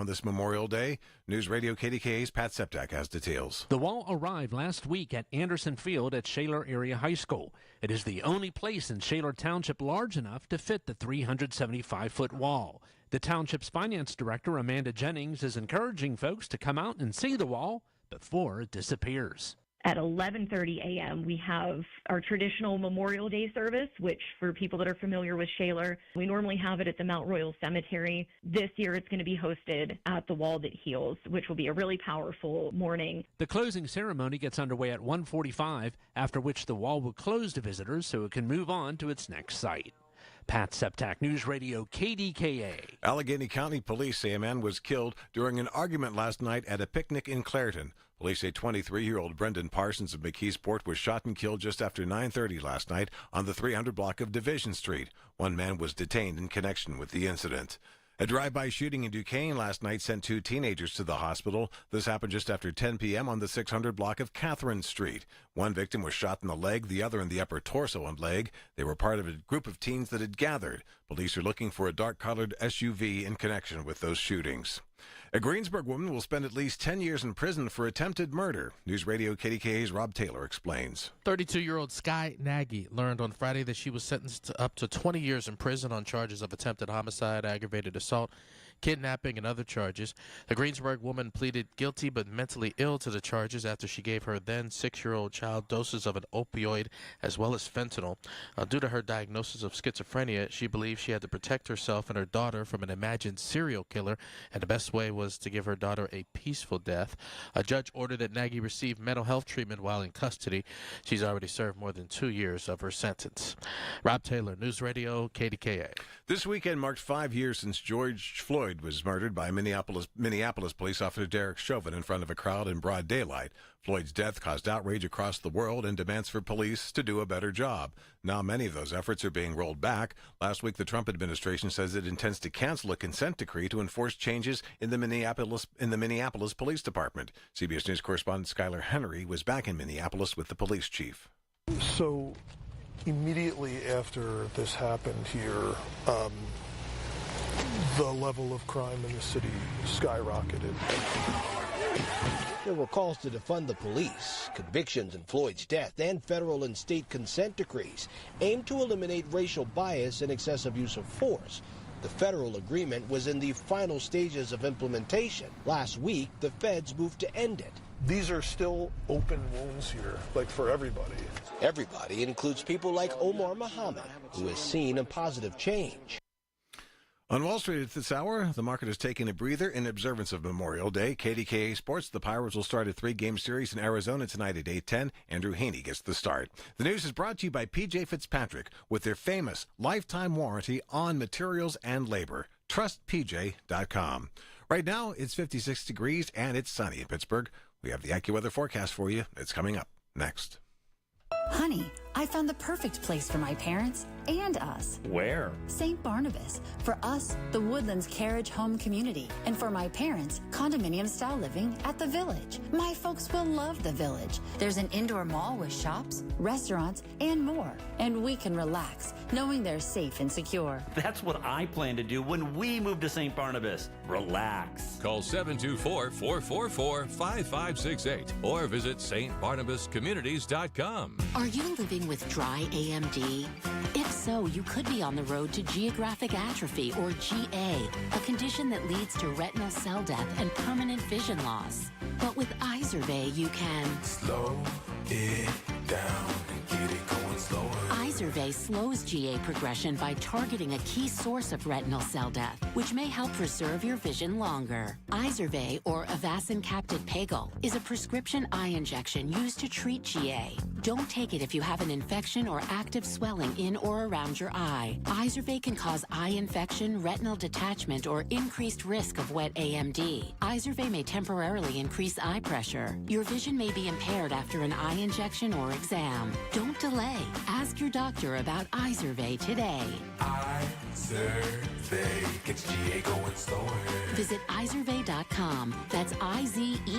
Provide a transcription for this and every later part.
on this Memorial Day. News Radio KDKA's Pat Septak has details. The wall arrived last week at Anderson Field at Shaler Area High School. It is the only place in Shaler Township large enough to fit the 375-foot wall. The township's finance director, Amanda Jennings, is encouraging folks to come out and see the wall before it disappears. At 11:30 a.m., we have our traditional Memorial Day service, which for people that are familiar with Shaler, we normally have it at the Mount Royal Cemetery. This year, it's going to be hosted at the Wall That Heals, which will be a really powerful morning. The closing ceremony gets underway at 1:45, after which the wall will close to visitors so it can move on to its next site. Pat Septak, News Radio KDKA. Allegheny County Police say a man was killed during an argument last night at a picnic in Clairton. Police say 23-year-old Brendan Parsons of McKeesport was shot and killed just after 9:30 last night on the 300 block of Division Street. One man was detained in connection with the incident. A drive-by shooting in Duquesne last night sent 2 teenagers to the hospital. This happened just after 10 p.m. on the 600 block of Catherine Street. One victim was shot in the leg, the other in the upper torso and leg. They were part of a group of teens that had gathered. Police are looking for a dark-colored SUV in connection with those shootings. A Greensburg woman will spend at least 10 years in prison for attempted murder. News Radio KDKA's Rob Taylor explains. 32-year-old Sky Nagy learned on Friday that she was sentenced to up to 20 years in prison on charges of attempted homicide, aggravated assault, kidnapping, and other charges. The Greensburg woman pleaded guilty but mentally ill to the charges after she gave her then 6-year-old child doses of an opioid as well as fentanyl. Due to her diagnosis of schizophrenia, she believed she had to protect herself and her daughter from an imagined serial killer, and the best way was to give her daughter a peaceful death. A judge ordered that Nagy receive mental health treatment while in custody. She's already served more than 2 years of her sentence. Rob Taylor, News Radio KDKA. This weekend marked 5 years since George Floyd was murdered by Minneapolis police officer Derek Chauvin in front of a crowd in broad daylight. Floyd's death caused outrage across the world and demands for police to do a better job. Now many of those efforts are being rolled back. Last week, the Trump administration says it intends to cancel a consent decree to enforce changes in the Minneapolis Police Department. CBS News correspondent Skylar Henry was back in Minneapolis with the police chief. So immediately after this happened here, the level of crime in the city skyrocketed. There were calls to defund the police, convictions in Floyd's death, and federal and state consent decrees aimed to eliminate racial bias and excessive use of force. The federal agreement was in the final stages of implementation. Last week, the feds moved to end it. These are still open wounds here, like for everybody. Everybody includes people like Omar Muhammad, who has seen a positive change. On Wall Street at this hour, the market is taking a breather in observance of Memorial Day. KDKA Sports, the Pirates will start a 3-game series in Arizona tonight at 8:10. Andrew Haney gets the start. The news is brought to you by P.J. Fitzpatrick with their famous lifetime warranty on materials and labor. TrustPJ.com. Right now, it's 56 degrees and it's sunny in Pittsburgh. We have the AccuWeather forecast for you. It's coming up next. Honey, I found the perfect place for my parents and us. Where? St. Barnabas. For us, the Woodlands Carriage Home Community. And for my parents, condominium-style living at the Village. My folks will love the Village. There's an indoor mall with shops, restaurants, and more. And we can relax, knowing they're safe and secure. That's what I plan to do when we move to St. Barnabas. Relax. Call 724-444-5568 or visit stbarnabascommunities.com. Are you living with dry AMD? If so, you could be on the road to geographic atrophy, or GA, a condition that leads to retinal cell death and permanent vision loss. But with Izervay, you can slow it down and get it going slower. Izervay slows GA progression by targeting a key source of retinal cell death, which may help preserve your vision longer. Izervay, or Avastin Capted Pagel, is a prescription eye injection used to treat GA. Don't take it if you have an infection or active swelling in or around your eye. Izervay can cause eye infection, retinal detachment, or increased risk of wet AMD. Izervay may temporarily increase eye pressure. Your vision may be impaired after an eye injection or exam. Don't delay. Ask your doctor about Izervay today. Izervay gets GA going slower. Visit Izervay.com. That's IZERVAY.com.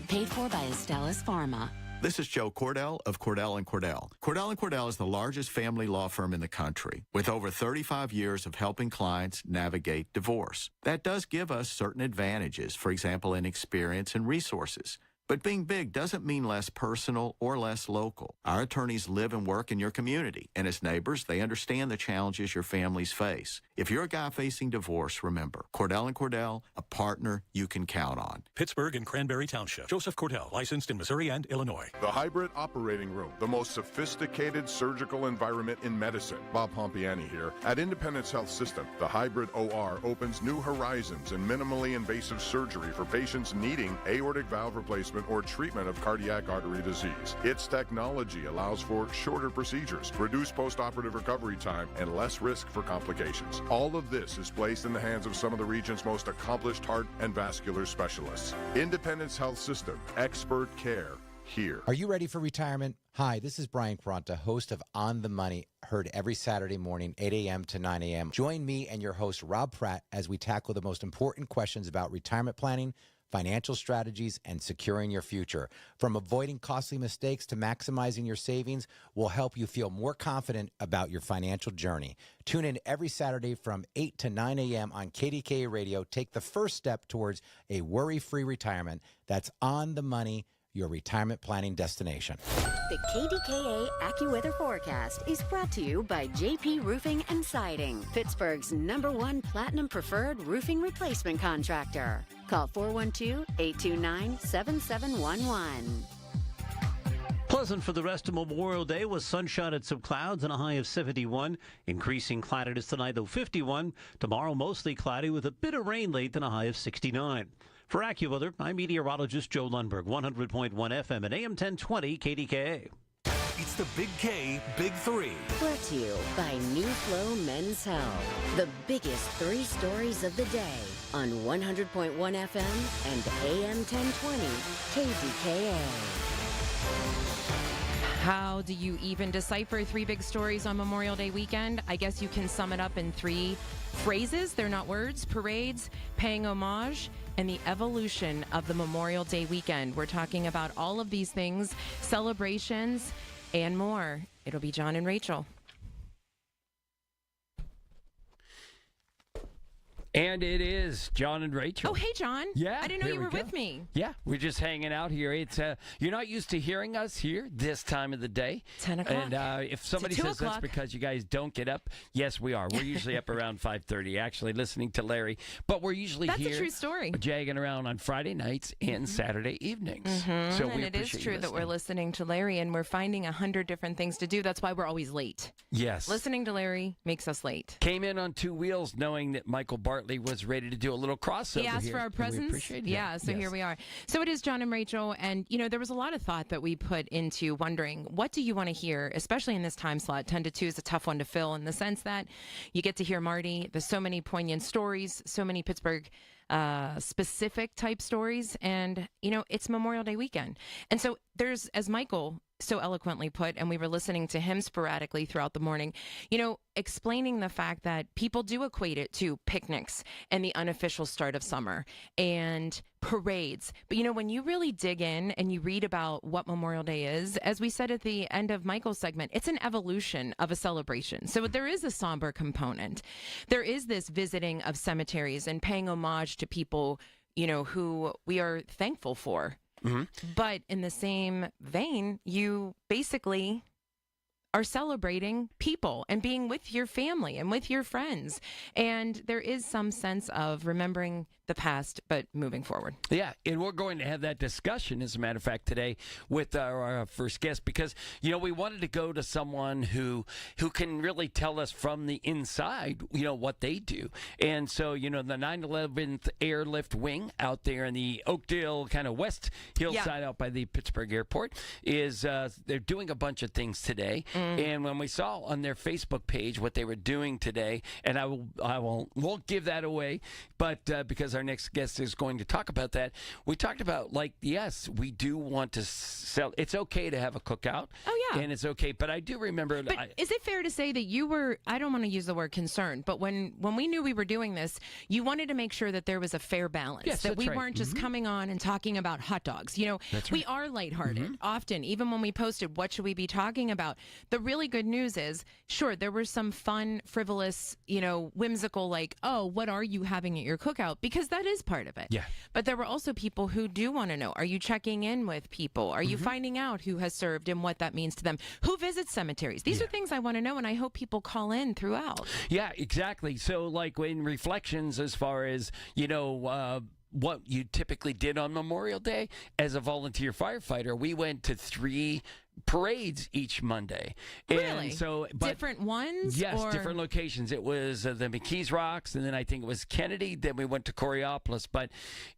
Paid for by Astellas Pharma. This is Joe Cordell of Cordell & Cordell. Cordell & Cordell is the largest family law firm in the country with over 35 years of helping clients navigate divorce. That does give us certain advantages, for example, in experience and resources. But being big doesn't mean less personal or less local. Our attorneys live and work in your community, and as neighbors, they understand the challenges your families face. If you're a guy facing divorce, remember, Cordell & Cordell, a partner you can count on. Pittsburgh and Cranberry Township. Joseph Cordell, licensed in Missouri and Illinois. The Hybrid Operating Room, the most sophisticated surgical environment in medicine. Bob Pompiani here. At Independence Health System, the Hybrid OR opens new horizons in minimally invasive surgery for patients needing aortic valve replacement or treatment of cardiac artery disease. Its technology allows for shorter procedures, reduced post-operative recovery time, and less risk for complications. All of this is placed in the hands of some of the region's most accomplished heart and vascular specialists. Independence Health System, expert care here. Are you ready for retirement? Hi, this is Brian Quaranta, host of On the Money, heard every Saturday morning, 8 a.m. to 9 a.m. Join me and your host, Rob Pratt, as we tackle the most important questions about retirement planning, financial strategies, and securing your future. From avoiding costly mistakes to maximizing your savings, will help you feel more confident about your financial journey. Tune in every Saturday from 8 to 9 a.m. on KDKA Radio. Take the first step towards a worry-free retirement. That's On the Money, your retirement planning destination. The KDKA AccuWeather forecast is brought to you by JP Roofing and Siding, Pittsburgh's #1 Platinum Preferred roofing replacement contractor. Call 412-829-7711. Pleasant for the rest of Memorial Day with sunshine and some clouds and a high of 71. Increasing cloudiness tonight, though 51. Tomorrow, mostly cloudy with a bit of rain late and a high of 69. For AccuWeather, I'm meteorologist Joe Lundberg, 100.1 FM and AM 1020 KDKA. It's the Big K, Big Three. Brought to you by New Flow Men's Health. The biggest 3 stories of the day on 100.1 FM and AM 1020 KDKA. How do you even decipher 3 big stories on Memorial Day weekend? I guess you can sum it up in 3 phrases. They're not words. Parades, paying homage, and the evolution of the Memorial Day weekend. We're talking about all of these things, celebrations, and more. It'll be John and Rachel. And it is John and Rachel. Oh, hey, John. Yeah. I didn't know you were with me. Yeah, we're just hanging out here. It's you're not used to hearing us here this time of the day. 10 o'clock. And if somebody says that's because you guys don't get up, yes, we are. We're usually up around 5:30, actually listening to Larry. But we're usually here. That's a true story. Jagging around on Friday nights and Saturday evenings. Mm-hmm. So and it is true that we're listening to Larry, and we're finding 100 different things to do. That's why we're always late. Yes. Listening to Larry makes us late. Came in on 2 wheels knowing that Michael Bartley was ready to do a little crossover. He asked for our presence. Yeah, so here we are. So it is John and Rachel, and there was a lot of thought that we put into wondering, what do you want to hear, especially in this time slot? 10 to 2 is a tough one to fill in the sense that you get to hear Marty. There's so many poignant stories, so many Pittsburgh specific type stories, and it's Memorial Day weekend. And so there's, as Michael so eloquently put, and we were listening to him sporadically throughout the morning, explaining the fact that people do equate it to picnics and the unofficial start of summer and parades. But when you really dig in and you read about what Memorial Day is, as we said at the end of Michael's segment, it's an evolution of a celebration. So there is a somber component. There is this visiting of cemeteries and paying homage to people, who we are thankful for. Mm-hmm. But in the same vein, you basically are celebrating people and being with your family and with your friends. And there is some sense of remembering the past, but moving forward. Yeah, and we're going to have that discussion, as a matter of fact, today with our first guest, because, we wanted to go to someone who can really tell us from the inside, what they do. And so, the 9/11th Airlift Wing out there in the Oakdale, kind of West Hillside out by the Pittsburgh Airport, is they're doing a bunch of things today. And when we saw on their Facebook page what they were doing today, and I won't give that away, but because our next guest is going to talk about that, we talked about, like, yes, we do want to sell. It's okay to have a cookout. Oh, yeah. And it's okay. But I do remember. But is it fair to say that you were, I don't want to use the word concerned, but when we knew we were doing this, you wanted to make sure that there was a fair balance, yes, that we right. weren't just coming on and talking about hot dogs. You know, we are lighthearted often, even when we posted, what should we be talking about? The really good news is, sure, there were some fun, frivolous, whimsical, like, oh, what are you having at your cookout? Because that is part of it. Yeah. But there were also people who do want to know, are you checking in with people? Are you finding out who has served and what that means to them? Who visits cemeteries? These are things I want to know, and I hope people call in throughout. Yeah, exactly. So, like, in reflections as far as, what you typically did on Memorial Day, as a volunteer firefighter, we went to 3 parades each Monday. Really? And so, different ones? Yes, or? different locations. It was the McKees Rocks, and then I think it was Kennedy. Then we went to Coriopolis. But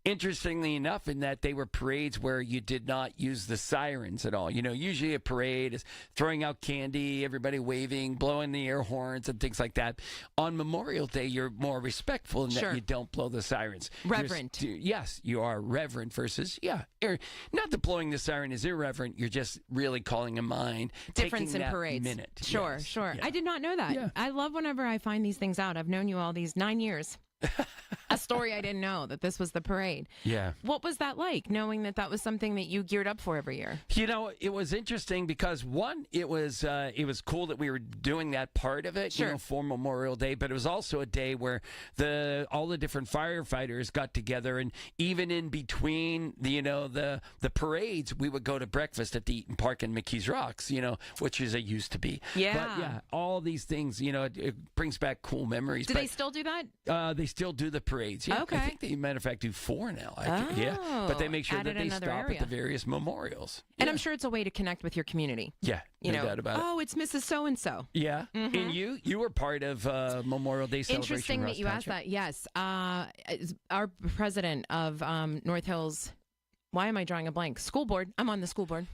interestingly enough, in that they were parades where you did not use the sirens at all. Usually a parade is throwing out candy, everybody waving, blowing the air horns, and things like that. On Memorial Day, you're more respectful in that you don't blow the sirens. Reverent. Yes, you are reverent versus, not that blowing the siren is irreverent. You're just really calling in mind difference in parades. Minute. Sure. Yeah. I did not know that. Yeah. I love whenever I find these things out. I've known you all these 9 years. A story I didn't know, that this was the parade. Yeah. What was that like, knowing that was something that you geared up for every year? It was interesting because, one, it was cool that we were doing that part of it, for Memorial Day, but it was also a day where all the different firefighters got together, and even in between the parades, we would go to breakfast at the Eaton Park in McKees Rocks, which is it used to be. Yeah. But yeah, all these things, it brings back cool memories. Do they still do that? They still do the parades. Yeah, okay. I think they, matter of fact, do 4 now. But they make sure that they stop at the various memorials. And I'm sure it's a way to connect with your community. Yeah, no doubt about it. Oh, it's Mrs. So-and-so. Yeah, and you were part of Memorial Day celebration. Interesting that you asked that. Yes, our president of North Hills. Why am I drawing a blank? School board. I'm on the school board.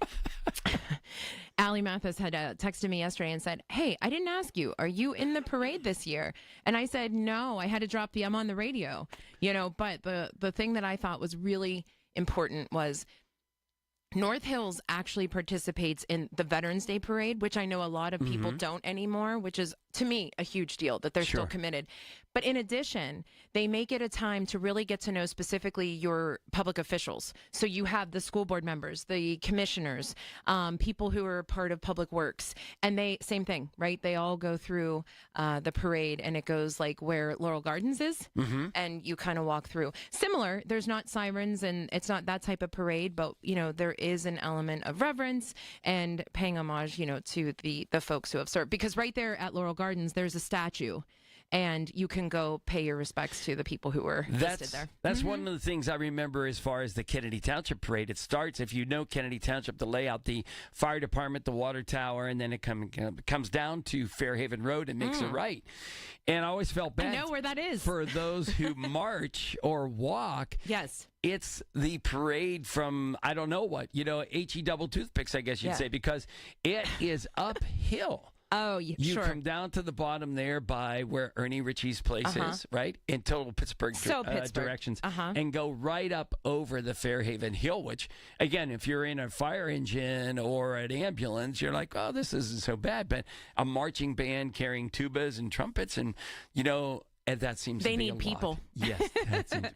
Allie Mathis had texted me yesterday and said, hey, I didn't ask you, are you in the parade this year? And I said, no, I had to drop I'm on the radio. But the thing that I thought was really important was North Hills actually participates in the Veterans Day Parade, which I know a lot of people don't anymore, which is, to me, a huge deal that they're still committed. But in addition, they make it a time to really get to know specifically your public officials. So you have the school board members, the commissioners, people who are part of public works. And same thing, right? They all go through the parade, and it goes like where Laurel Gardens is, and you kind of walk through. Similar, there's not sirens, and it's not that type of parade, but, there is an element of reverence and paying homage, to the folks who have served. Because right there at Laurel Gardens, there's a statue, and you can go pay your respects to the people who were listed there. That's one of the things I remember as far as the Kennedy Township Parade. It starts, if you know Kennedy Township, the layout, the fire department, the water tower, and then it comes down to Fairhaven Road and makes a right. And I always felt bad. I know where that is. For those who march or walk. Yes. It's the parade from, I don't know what, H-E double toothpicks, I guess you'd say, because it is uphill. Oh, yeah, you come down to the bottom there by where Ernie Ritchie's place is, right? In total Pittsburgh, directions. And go right up over the Fairhaven Hill, which, again, if you're in a fire engine or an ambulance, you're like, oh, this isn't so bad. But a marching band carrying tubas and trumpets and, and that seems they to be need a people. Lot. Yes. That seems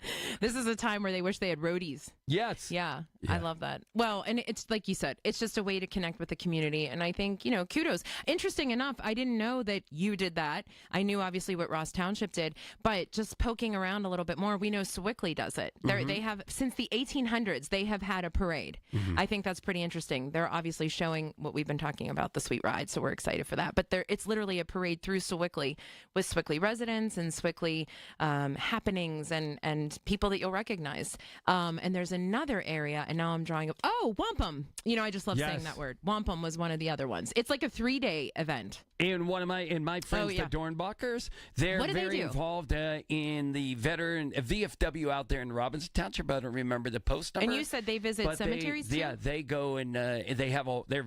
This is a time where they wish they had roadies. Yes. Yeah, I love that. Well, and it's like you said, it's just a way to connect with the community. And I think, kudos. Interesting enough, I didn't know that you did that. I knew obviously what Ross Township did, but just poking around a little bit more, we know Sewickley does it. They have, since the 1800s, they have had a parade. I think that's pretty interesting. They're obviously showing what we've been talking about, the Sweet Ride, so we're excited for that. But it's literally a parade through Sewickley with Sewickley residents and Sewickley happenings and people that you'll recognize. And there's another area, and now I'm drawing up. Oh, wampum. I just love saying that word. Wampum was one of the other ones. It's like a 3-day event. And my friends, the Dornbachers, they're very involved in the veteran VFW out there in Robinson Township. I don't remember the post number. And you said they visit cemeteries too? Yeah, they go and they have they're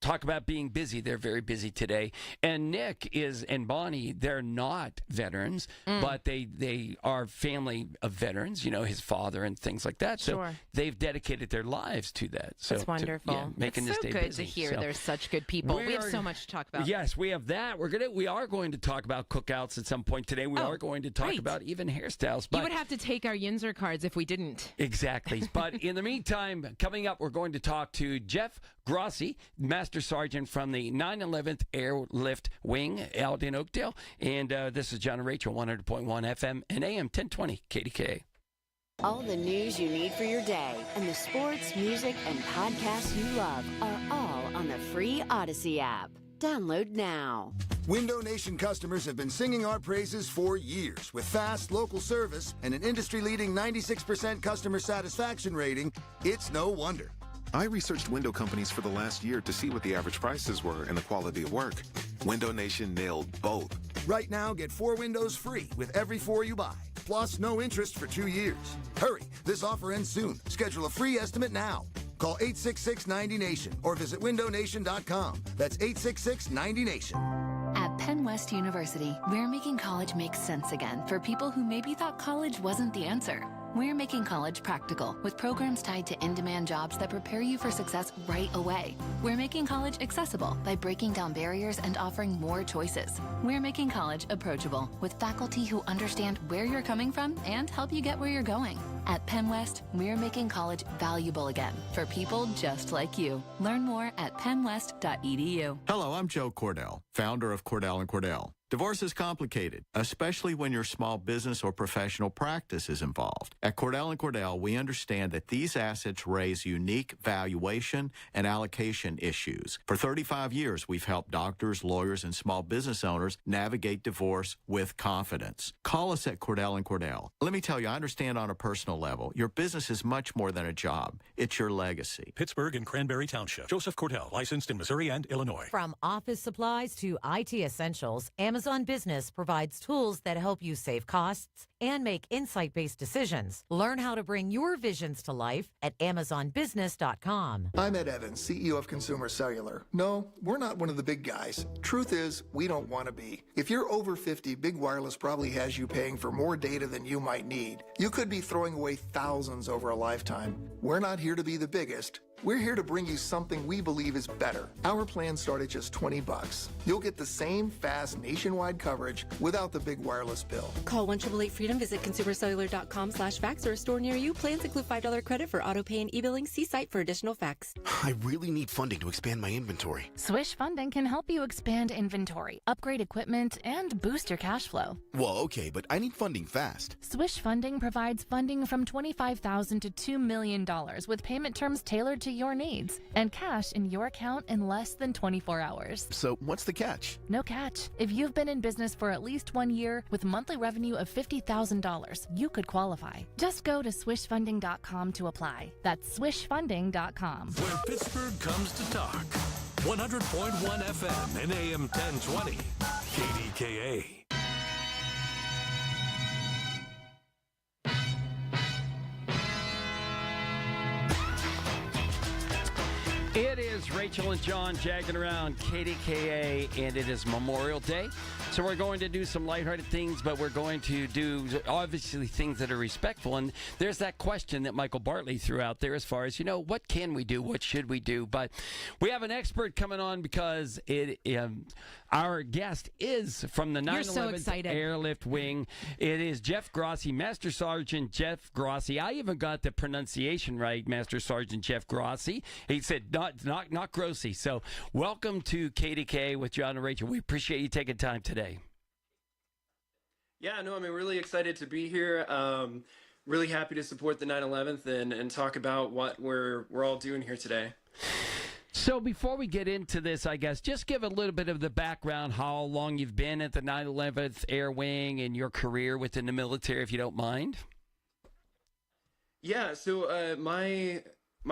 talk about being busy. They're very busy today. And Nick and Bonnie, they're not veterans, but they are family of veterans, his father and things like that. So they've dedicated their lives to that. So That's wonderful. Making it's this so day good busy. to hear. So There's such good people. We have so much to talk about. Yes, we have that. We are going to talk about cookouts at some point today. We are going to talk about even hairstyles. But you would have to take our Yinzer cards if we didn't. Exactly. But in the meantime, coming up, we're going to talk to Jeff Grossi, Master Sergeant from the 911th Airlift Wing out in Oakdale. And this is John and Rachel, 100.1 FM and AM 1020 KDKA. All the news you need for your day and the sports, music, and podcasts you love are all on the free Odyssey app. Download now. Window Nation customers have been singing our praises for years. With fast local service and an industry-leading 96% customer satisfaction rating, it's no wonder. I researched window companies for the last year to see what the average prices were and the quality of work. Window Nation nailed both. Right now, get 4 windows free with every 4 you buy. Plus, no interest for 2 years. Hurry, this offer ends soon. Schedule a free estimate now. Call 866-90-NATION or visit windownation.com. That's 866-90-NATION. At Penn West University, we're making college make sense again for people who maybe thought college wasn't the answer. We're making college practical with programs tied to in-demand jobs that prepare you for success right away. We're making college accessible by breaking down barriers and offering more choices. We're making college approachable with faculty who understand where you're coming from and help you get where you're going. At Penn West, we're making college valuable again for people just like you. Learn more at pennwest.edu. Hello, I'm Joe Cordell, founder of Cordell & Cordell. Divorce is complicated, especially when your small business or professional practice is involved. At Cordell & Cordell, we understand that these assets raise unique valuation and allocation issues. For 35 years, we've helped doctors, lawyers, and small business owners navigate divorce with confidence. Call us at Cordell & Cordell. Let me tell you, I understand on a personal level, your business is much more than a job. It's your legacy. Pittsburgh and Cranberry Township. Joseph Cordell, licensed in Missouri and Illinois. From office supplies to IT essentials, Amazon Business provides tools that help you save costs and make insight-based decisions. Learn how to bring your visions to life at AmazonBusiness.com. I'm Ed Evans, CEO of Consumer Cellular. No, we're not one of the big guys. Truth is, we don't want to be. If you're over 50, Big Wireless probably has you paying for more data than you might need. You could be throwing away thousands over a lifetime. We're not here to be the biggest. We're here to bring you something we believe is better. Our plans start at just $20. You'll get the same fast nationwide coverage without the big wireless bill. Call 1-888-FREEDOM, visit consumercellular.com/fax or a store near you. Plans include $5 credit for auto pay and e-billing. See site for additional facts. I really need funding to expand my inventory. Swish Funding can help you expand inventory, upgrade equipment, and boost your cash flow. Well, okay, but I need funding fast. Swish Funding provides funding from $25,000 to $2 million with payment terms tailored to your needs and cash in your account in less than 24 hours. So what's the catch? No catch. If you've been in business for at least 1 year with monthly revenue of $50,000, you could qualify. Just go to swishfunding.com to apply. That's swishfunding.com. Where Pittsburgh comes to talk. 100.1 FM and AM 1020. KDKA. It is Rachel and John jagging around KDKA, and it is Memorial Day. So we're going to do some lighthearted things, but we're going to do, obviously, things that are respectful. And there's that question that Michael Bartley threw out there as far as, what can we do? What should we do? But we have an expert coming on because our guest is from the 911th Airlift Wing. It is Jeff Grossi, Master Sergeant Jeff Grossi. I even got the pronunciation right, Master Sergeant Jeff Grossi. He said not Grossi. So welcome to KDK with John and Rachel. We appreciate you taking time today. Yeah, no, I'm really excited to be here. Really happy to support the 911th and talk about what we're all doing here today. So before we get into this, I guess, just give a little bit of the background, how long you've been at the 911th Air Wing and your career within the military, if you don't mind. Yeah, so my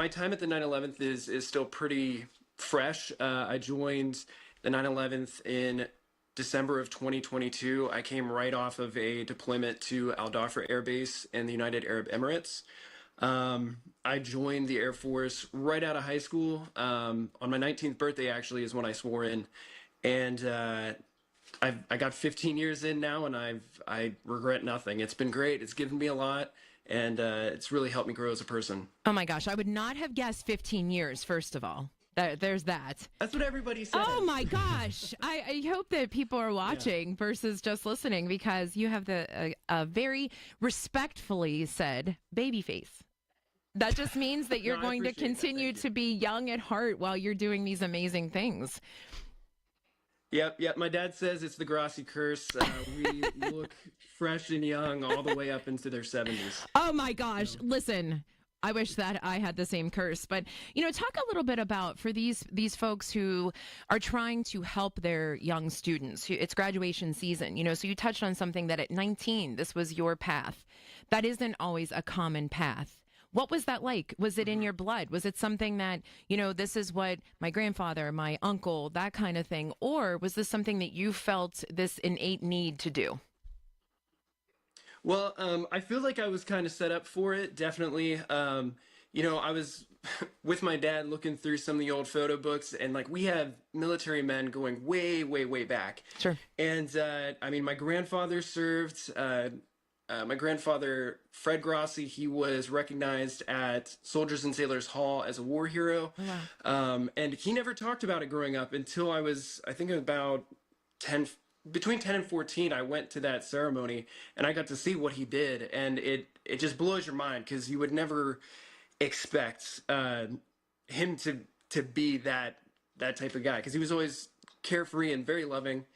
time at the 911th is still pretty fresh. I joined the 911th in December of 2022. I came right off of a deployment to Al Dhafra Air Base in the United Arab Emirates. I joined the Air Force right out of high school. On my 19th birthday, actually, is when I swore in. And I got 15 years in now, and I regret nothing. It's been great. It's given me a lot, and it's really helped me grow as a person. Oh my gosh, I would not have guessed 15 years, first of all. There's that. That's what everybody says. Oh my gosh. I hope that people are watching versus just listening, because you have a very respectfully said baby face. That just means that you're going to continue to be young at heart while you're doing these amazing things. Yep. My dad says it's the Grassi curse. We look fresh and young all the way up into their 70s. Oh my gosh. Listen, I wish that I had the same curse. But, talk a little bit about, for these folks who are trying to help their young students. It's graduation season, so you touched on something that at 19, this was your path. That isn't always a common path. What was that like? Was it in your blood? Was it something that, this is what my grandfather, my uncle, that kind of thing? Or was this something that you felt this innate need to do? Well, I feel like I was kind of set up for it, definitely. I was with my dad looking through some of the old photo books, and we have military men going way, way, way back. Sure. And my grandfather served. My grandfather, Fred Grassi, he was recognized at Soldiers and Sailors Hall as a war hero. Oh, wow. And he never talked about it growing up until I was, I think, about between 10 and 14. I went to that ceremony and I got to see what he did. And it just blows your mind, because you would never expect him to be that type of guy, because he was always carefree and very loving.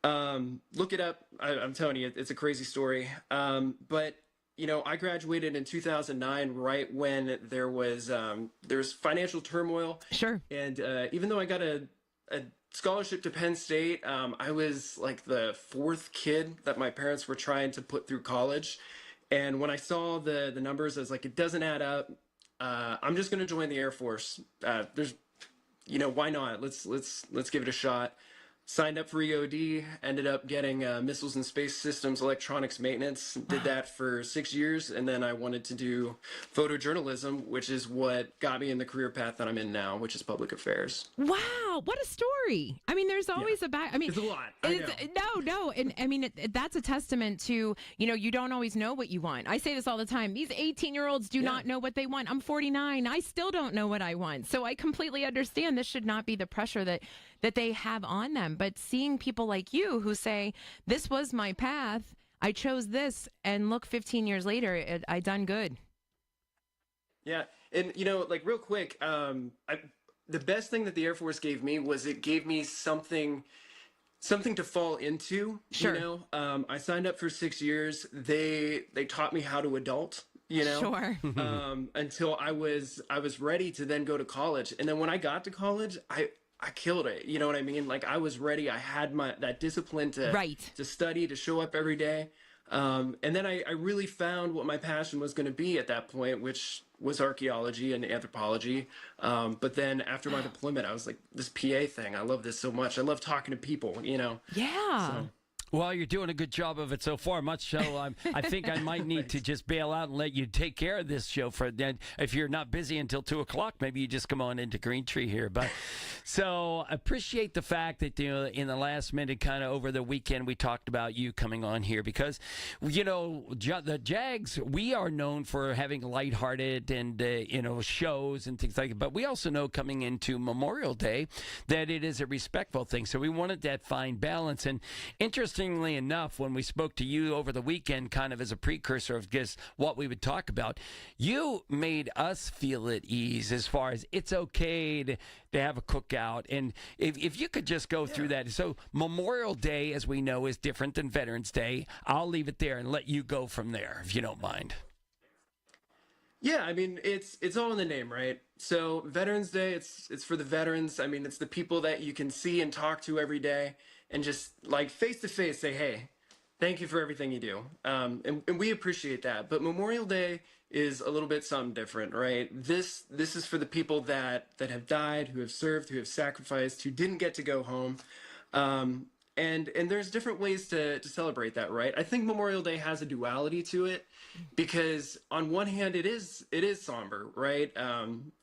Look it up. I'm telling you, it's a crazy story. But I graduated in 2009, right when there was financial turmoil. Sure. And even though I got a scholarship to Penn State, I was like the fourth kid that my parents were trying to put through college. And when I saw the numbers, I was like, it doesn't add up. I'm just going to join the Air Force. Why not? Let's give it a shot. Signed up for EOD, ended up getting missiles and space systems electronics maintenance, did that for 6 years, and then I wanted to do photojournalism, which is what got me in the career path that I'm in now, which is public affairs. Wow, what a story. There's always a back. It's a lot. No. And that's a testament to, you don't always know what you want. I say this all the time. These 18-year-olds do not know what they want. I'm 49. I still don't know what I want. So I completely understand this should not be the pressure that they have on them. But seeing people like you who say, this was my path, I chose this, and look, 15 years later, I done good. Yeah. And, real quick, the best thing that the Air Force gave me was it gave me something to fall into. Sure. I signed up for 6 years. They taught me how to adult. Sure. Until I was ready to then go to college. And then when I got to college, I killed it. You know what I mean? I was ready. I had that discipline to study, to show up every day. And then I really found what my passion was going to be at that point, which was archaeology and anthropology. But then after my deployment, I was like, this PA thing, I love this so much. I love talking to people, Yeah. So. Well, you're doing a good job of it so far, much so I think I might need to just bail out and let you take care of this show. If you're not busy until 2 o'clock, maybe you just come on into Green Tree here. But so appreciate the fact that in the last minute, kind of over the weekend, we talked about you coming on here because, the Jags, we are known for having lighthearted and, shows and things like that. But we also know coming into Memorial Day that it is a respectful thing. So we wanted that fine balance. And interestingly enough, when we spoke to you over the weekend, kind of as a precursor of just what we would talk about, you made us feel at ease as far as it's okay to have a cookout. And if you could just go through that. So Memorial Day, as we know, is different than Veterans Day. I'll leave it there and let you go from there, if you don't mind. Yeah, it's all in the name, right? So Veterans Day, it's for the veterans. It's the people that you can see and talk to every day. And just face to face say, hey, thank you for everything you do. And we appreciate that. But Memorial Day is a little bit something different, right? This is for the people that have died, who have served, who have sacrificed, who didn't get to go home. And there's different ways to celebrate that, right? I think Memorial Day has a duality to it because on one hand it is somber, right?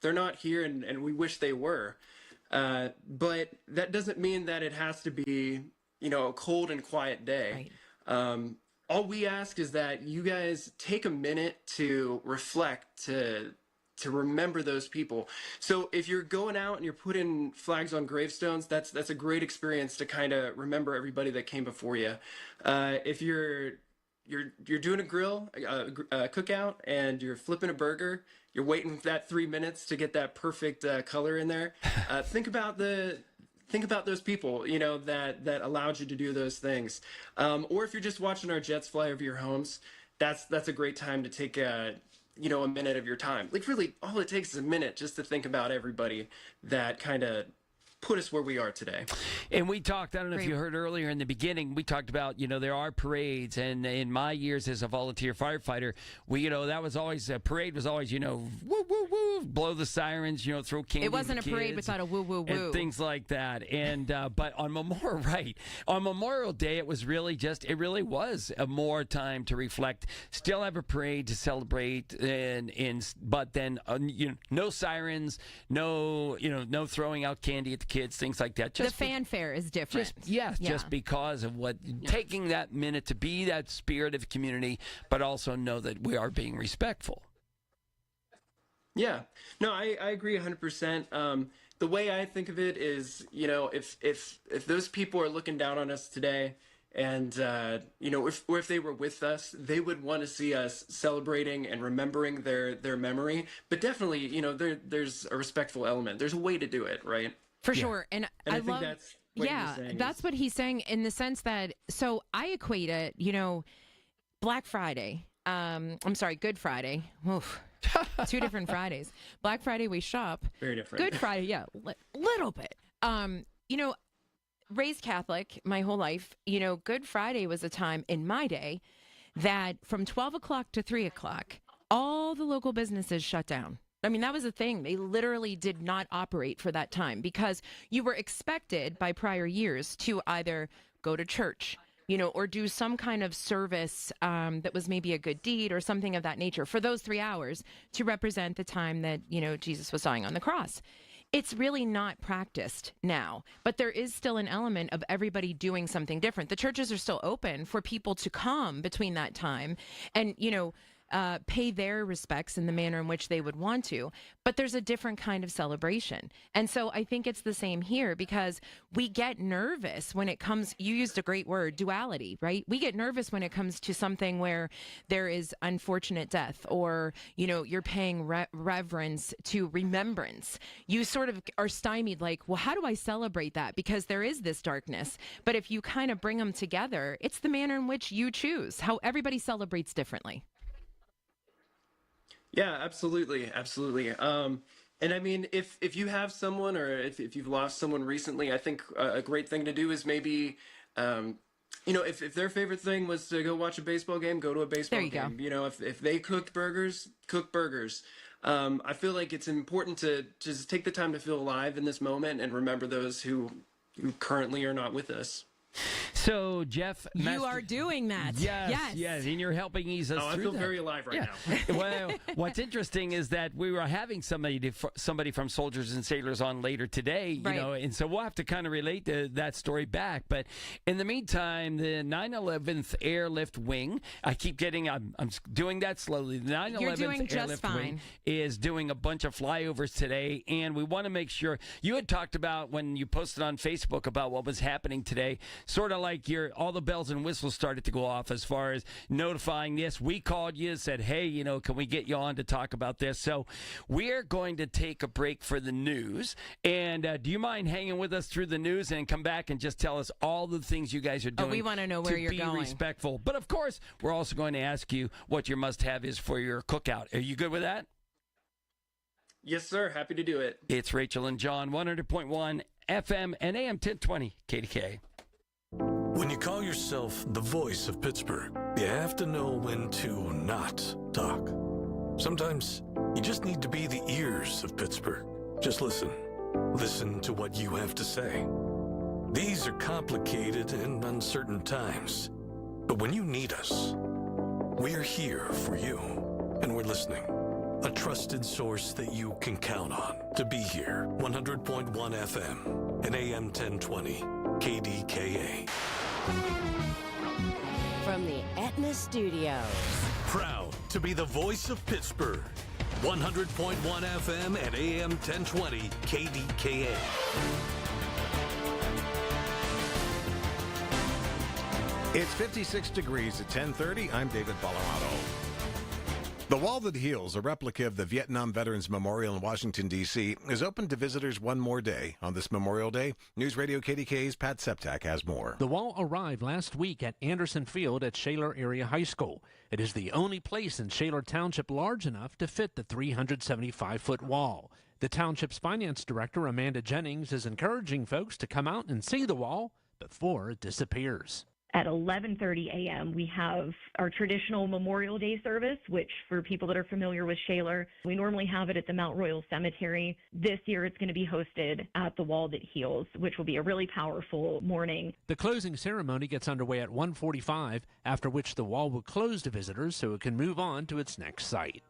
They're not here and we wish they were. But that doesn't mean that it has to be, a cold and quiet day. Right. All we ask is that you guys take a minute to reflect, to remember those people. So if you're going out and you're putting flags on gravestones, that's a great experience to kind of remember everybody that came before you. If you're doing a grill, a cookout, and you're flipping a burger, you're waiting for that 3 minutes to get that perfect color in there. Think about those people, that allowed you to do those things. Or if you're just watching our jets fly over your homes, that's a great time to take a minute of your time. Like really, all it takes is a minute just to think about everybody that kind of put us where we are today. And we talked, I don't know if you heard earlier in the beginning, we talked about, there are parades. And in my years as a volunteer firefighter, that was always, a parade was always, woo, woo, woo, blow the sirens, throw candy. It wasn't a parade without a woo, woo, woo. And things like that. And, but on Memorial Day, it was really it really was a more time to reflect, still have a parade to celebrate, but then, no sirens, no throwing out candy at the kids, things like that. The fanfare is different. Just because of taking that minute to be that spirit of community, but also know that we are being respectful. Yeah, no, I agree 100%. The way I think of it is, if those people are looking down on us today, and if they were with us, they would want to see us celebrating and remembering their memory. But definitely, there's a respectful element. There's a way to do it, right? For sure. And I think love, that's what he's saying. That's what he's saying in the sense that, so I equate it, Black Friday, Good Friday. Oof. 2 different Fridays. Black Friday, we shop. Very different. Good Friday, yeah, little bit. Raised Catholic my whole life, Good Friday was a time in my day that from 12 o'clock to 3 o'clock, all the local businesses shut down. I mean, that was a thing. They literally did not operate for that time because you were expected by prior years to either go to church, or do some kind of service that was maybe a good deed or something of that nature for those 3 hours to represent the time that, Jesus was dying on the cross. It's really not practiced now, but there is still an element of everybody doing something different. The churches are still open for people to come between that time and, pay their respects in the manner in which they would want to, but there's a different kind of celebration. And so I think it's the same here because we get nervous when it comes, you used a great word, duality, right? We get nervous when it comes to something where there is unfortunate death or, you're paying reverence to remembrance. You sort of are stymied like, well, how do I celebrate that? Because there is this darkness. But if you kind of bring them together, it's the manner in which you choose, how everybody celebrates differently. Yeah, absolutely. And I mean, if you have someone or if you've lost someone recently, I think a great thing to do is maybe, if their favorite thing was to go watch a baseball game, go to a baseball game. Go. If they cooked burgers, cook burgers. I feel like it's important to just take the time to feel alive in this moment and remember those who currently are not with us. So, Jeff, you are doing that. Yes, and you're helping ease us through I feel that. very alive right now. Well, what's interesting is that we were having somebody from Soldiers and Sailors on later today, and so we'll have to kind of relate that story back. But in the meantime, the 9/11th Airlift Wing, I'm doing that slowly. The 9/11th Airlift Wing is doing a bunch of flyovers today, and we want to make sure, you had talked about when you posted on Facebook about what was happening today, sort of like all the bells and whistles started to go off as far as notifying this. We called you and said, hey, can we get you on to talk about this? So we're going to take a break for the news. And do you mind hanging with us through the news and come back and just tell us all the things you guys are doing? We want to know where you're going. To be respectful. But, of course, we're also going to ask you what your must-have is for your cookout. Are you good with that? Yes, sir. Happy to do it. It's Rachel and John, 100.1 FM and AM 1020 KDKA. When you call yourself the voice of Pittsburgh, you have to know when to not talk. Sometimes you just need to be the ears of Pittsburgh. Just listen. Listen to what you have to say. These are complicated and uncertain times. But when you need us, we're here for you. And we're listening. A trusted source that you can count on to be here. 100.1 FM and AM 1020 KDKA. From the Aetna Studios. Proud to be the voice of Pittsburgh. 100.1 FM and AM 1020 KDKA. It's 56 degrees at 10:30. I'm David Ballarado. The Wall That Heals, a replica of the Vietnam Veterans Memorial in Washington, D.C., is open to visitors one more day. On this Memorial Day, News Radio KDKA's Pat Septak has more. The wall arrived last week at Anderson Field at Shaler Area High School. It is the only place in Shaler Township large enough to fit the 375-foot wall. The township's finance director, Amanda Jennings, is encouraging folks to come out and see the wall before it disappears. At 11:30 a.m., we have our traditional Memorial Day service, which for people that are familiar with Shaler, we normally have it at the Mount Royal Cemetery. This year, it's going to be hosted at the Wall That Heals, which will be a really powerful morning. The closing ceremony gets underway at 1:45, after which the wall will close to visitors so it can move on to its next site.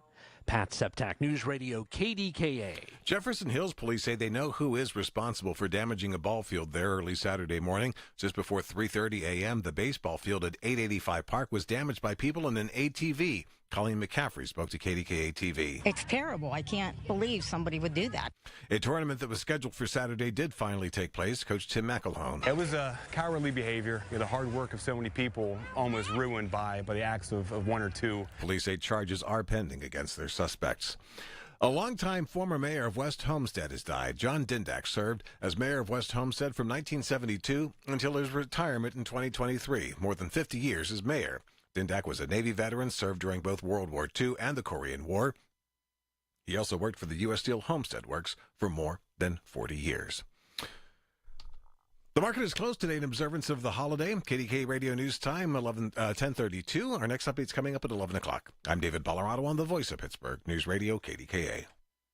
Pat Septak, News Radio KDKA. Jefferson Hills police say they know who is responsible for damaging a ball field there early Saturday morning. Just before 3:30 a.m., the baseball field at 885 Park was damaged by people in an ATV. Colleen McCaffrey spoke to KDKA TV. It's terrible. I can't believe somebody would do that. A tournament that was scheduled for Saturday did finally take place. Coach Tim McElhone. It was a cowardly behavior. The hard work of so many people almost ruined by the acts of one or two. Police say charges are pending against their suspects. A longtime former mayor of West Homestead has died. John Dindak served as mayor of West Homestead from 1972 until his retirement in 2023. More than 50 years as mayor. Dindak was a Navy veteran, served during both World War II and the Korean War. He also worked for the U.S. Steel Homestead Works for more than 40 years. The market is closed today in observance of the holiday. KDKA Radio News Time, 10:32. Our next update's coming up at 11 o'clock. I'm David Ballarado on the Voice of Pittsburgh, News Radio KDKA.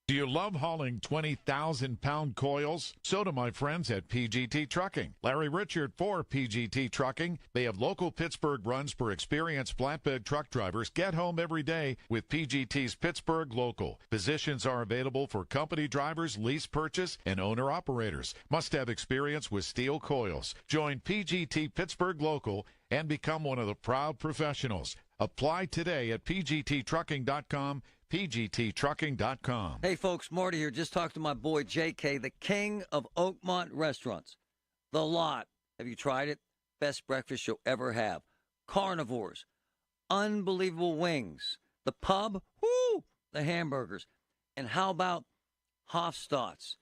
Do you love hauling 20,000-pound coils? So do my friends at PGT Trucking. Larry Richard for PGT Trucking. They have local Pittsburgh runs for experienced flatbed truck drivers. Get home every day with PGT's Pittsburgh Local. Positions are available for company drivers, lease purchase, and owner-operators. Must have experience with steel coils. Join PGT Pittsburgh Local and become one of the proud professionals. Apply today at pgttrucking.com. pgttrucking.com. Hey folks, Marty here. Just talked to my boy JK, the king of Oakmont restaurants. The Lot. Have you tried it? Best breakfast you'll ever have. Carnivores. Unbelievable wings. The Pub. Woo! The hamburgers. And how about Hofstadt's?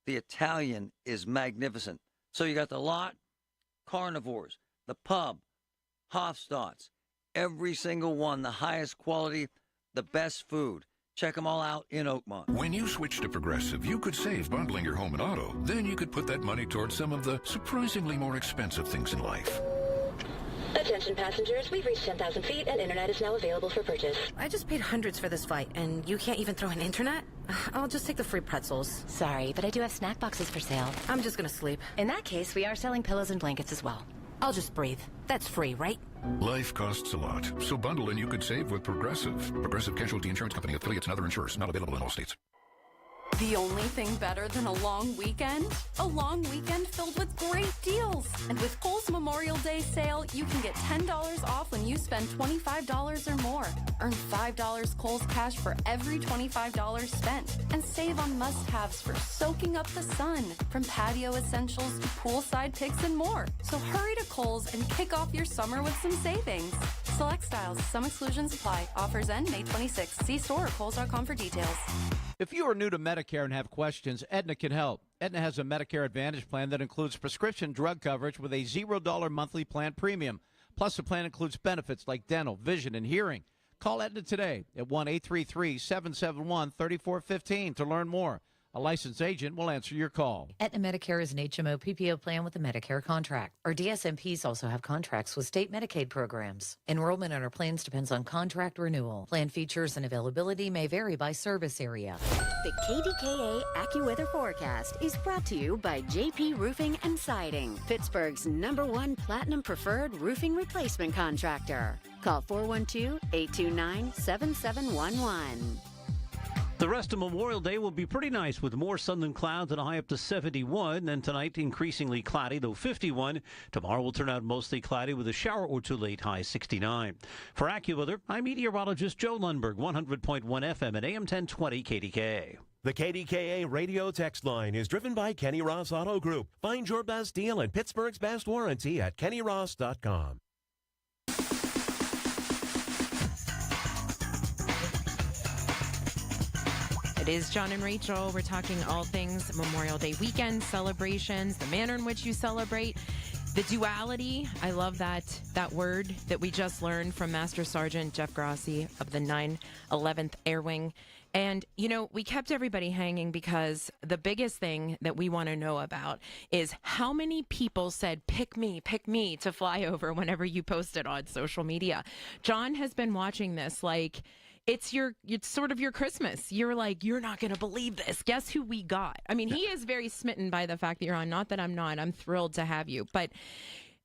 The Italian is magnificent. So you got The Lot, Carnivores, the Pub, Hofstadt's. Every single one, the highest quality, the best food. Check them all out in Oakmont. When you switch to Progressive, you could save bundling your home and auto. Then you could put that money towards some of the surprisingly more expensive things in life. Attention passengers, we've reached 10,000 feet and internet is now available for purchase. I just paid hundreds for this flight, and you can't even throw in internet? I'll just take the free pretzels. Sorry, but I do have snack boxes for sale. I'm just gonna sleep. In that case, we are selling pillows and blankets as well. I'll just breathe. That's free, right? Life costs a lot, so bundle and you could save with Progressive. Progressive Casualty Insurance Company, affiliates, and other insurers. Not available in all states. The only thing better than a long weekend? A long weekend filled with great deals. And with Kohl's Memorial Day sale, you can get $10 off when you spend $25 or more. Earn $5 Kohl's cash for every $25 spent. And save on must-haves for soaking up the sun. From patio essentials to poolside picks and more. So hurry to Kohl's and kick off your summer with some savings. Select styles. Some exclusions apply. Offers end May 26th. See store or Kohls.com for details. If you are new to Medicare and have questions, Aetna can help. Aetna has a Medicare Advantage plan that includes prescription drug coverage with a $0 monthly plan premium. Plus, the plan includes benefits like dental, vision, and hearing. Call Aetna today at 1-833-771-3415 to learn more. A licensed agent will answer your call. Aetna Medicare is an HMO PPO plan with a Medicare contract. Our DSMPs also have contracts with state Medicaid programs. Enrollment in our plans depends on contract renewal. Plan features and availability may vary by service area. The KDKA AccuWeather forecast is brought to you by JP Roofing and Siding, Pittsburgh's #1 Platinum Preferred Roofing Replacement Contractor. Call 412-829-7711. The rest of Memorial Day will be pretty nice with more sun than clouds and a high up to 71. Then tonight, increasingly cloudy, though 51. Tomorrow will turn out mostly cloudy with a shower or two late, high 69. For AccuWeather, I'm meteorologist Joe Lundberg, 100.1 FM and AM 1020 KDKA. The KDKA radio text line is driven by Kenny Ross Auto Group. Find your best deal and Pittsburgh's best warranty at kennyross.com. It is John and Rachel. We're talking all things Memorial Day weekend celebrations, the manner in which you celebrate, the duality. I love that word that we just learned from Master Sergeant Jeff Grossi of the 911th Air Wing. And, you know, we kept everybody hanging because the biggest thing that we want to know about is how many people said, pick me to fly over whenever you posted on social media. John has been watching this like it's sort of your Christmas. You're like, you're not going to believe this. Guess who we got? I mean, he is very smitten by the fact that you're on. Not that I'm not. I'm thrilled to have you. But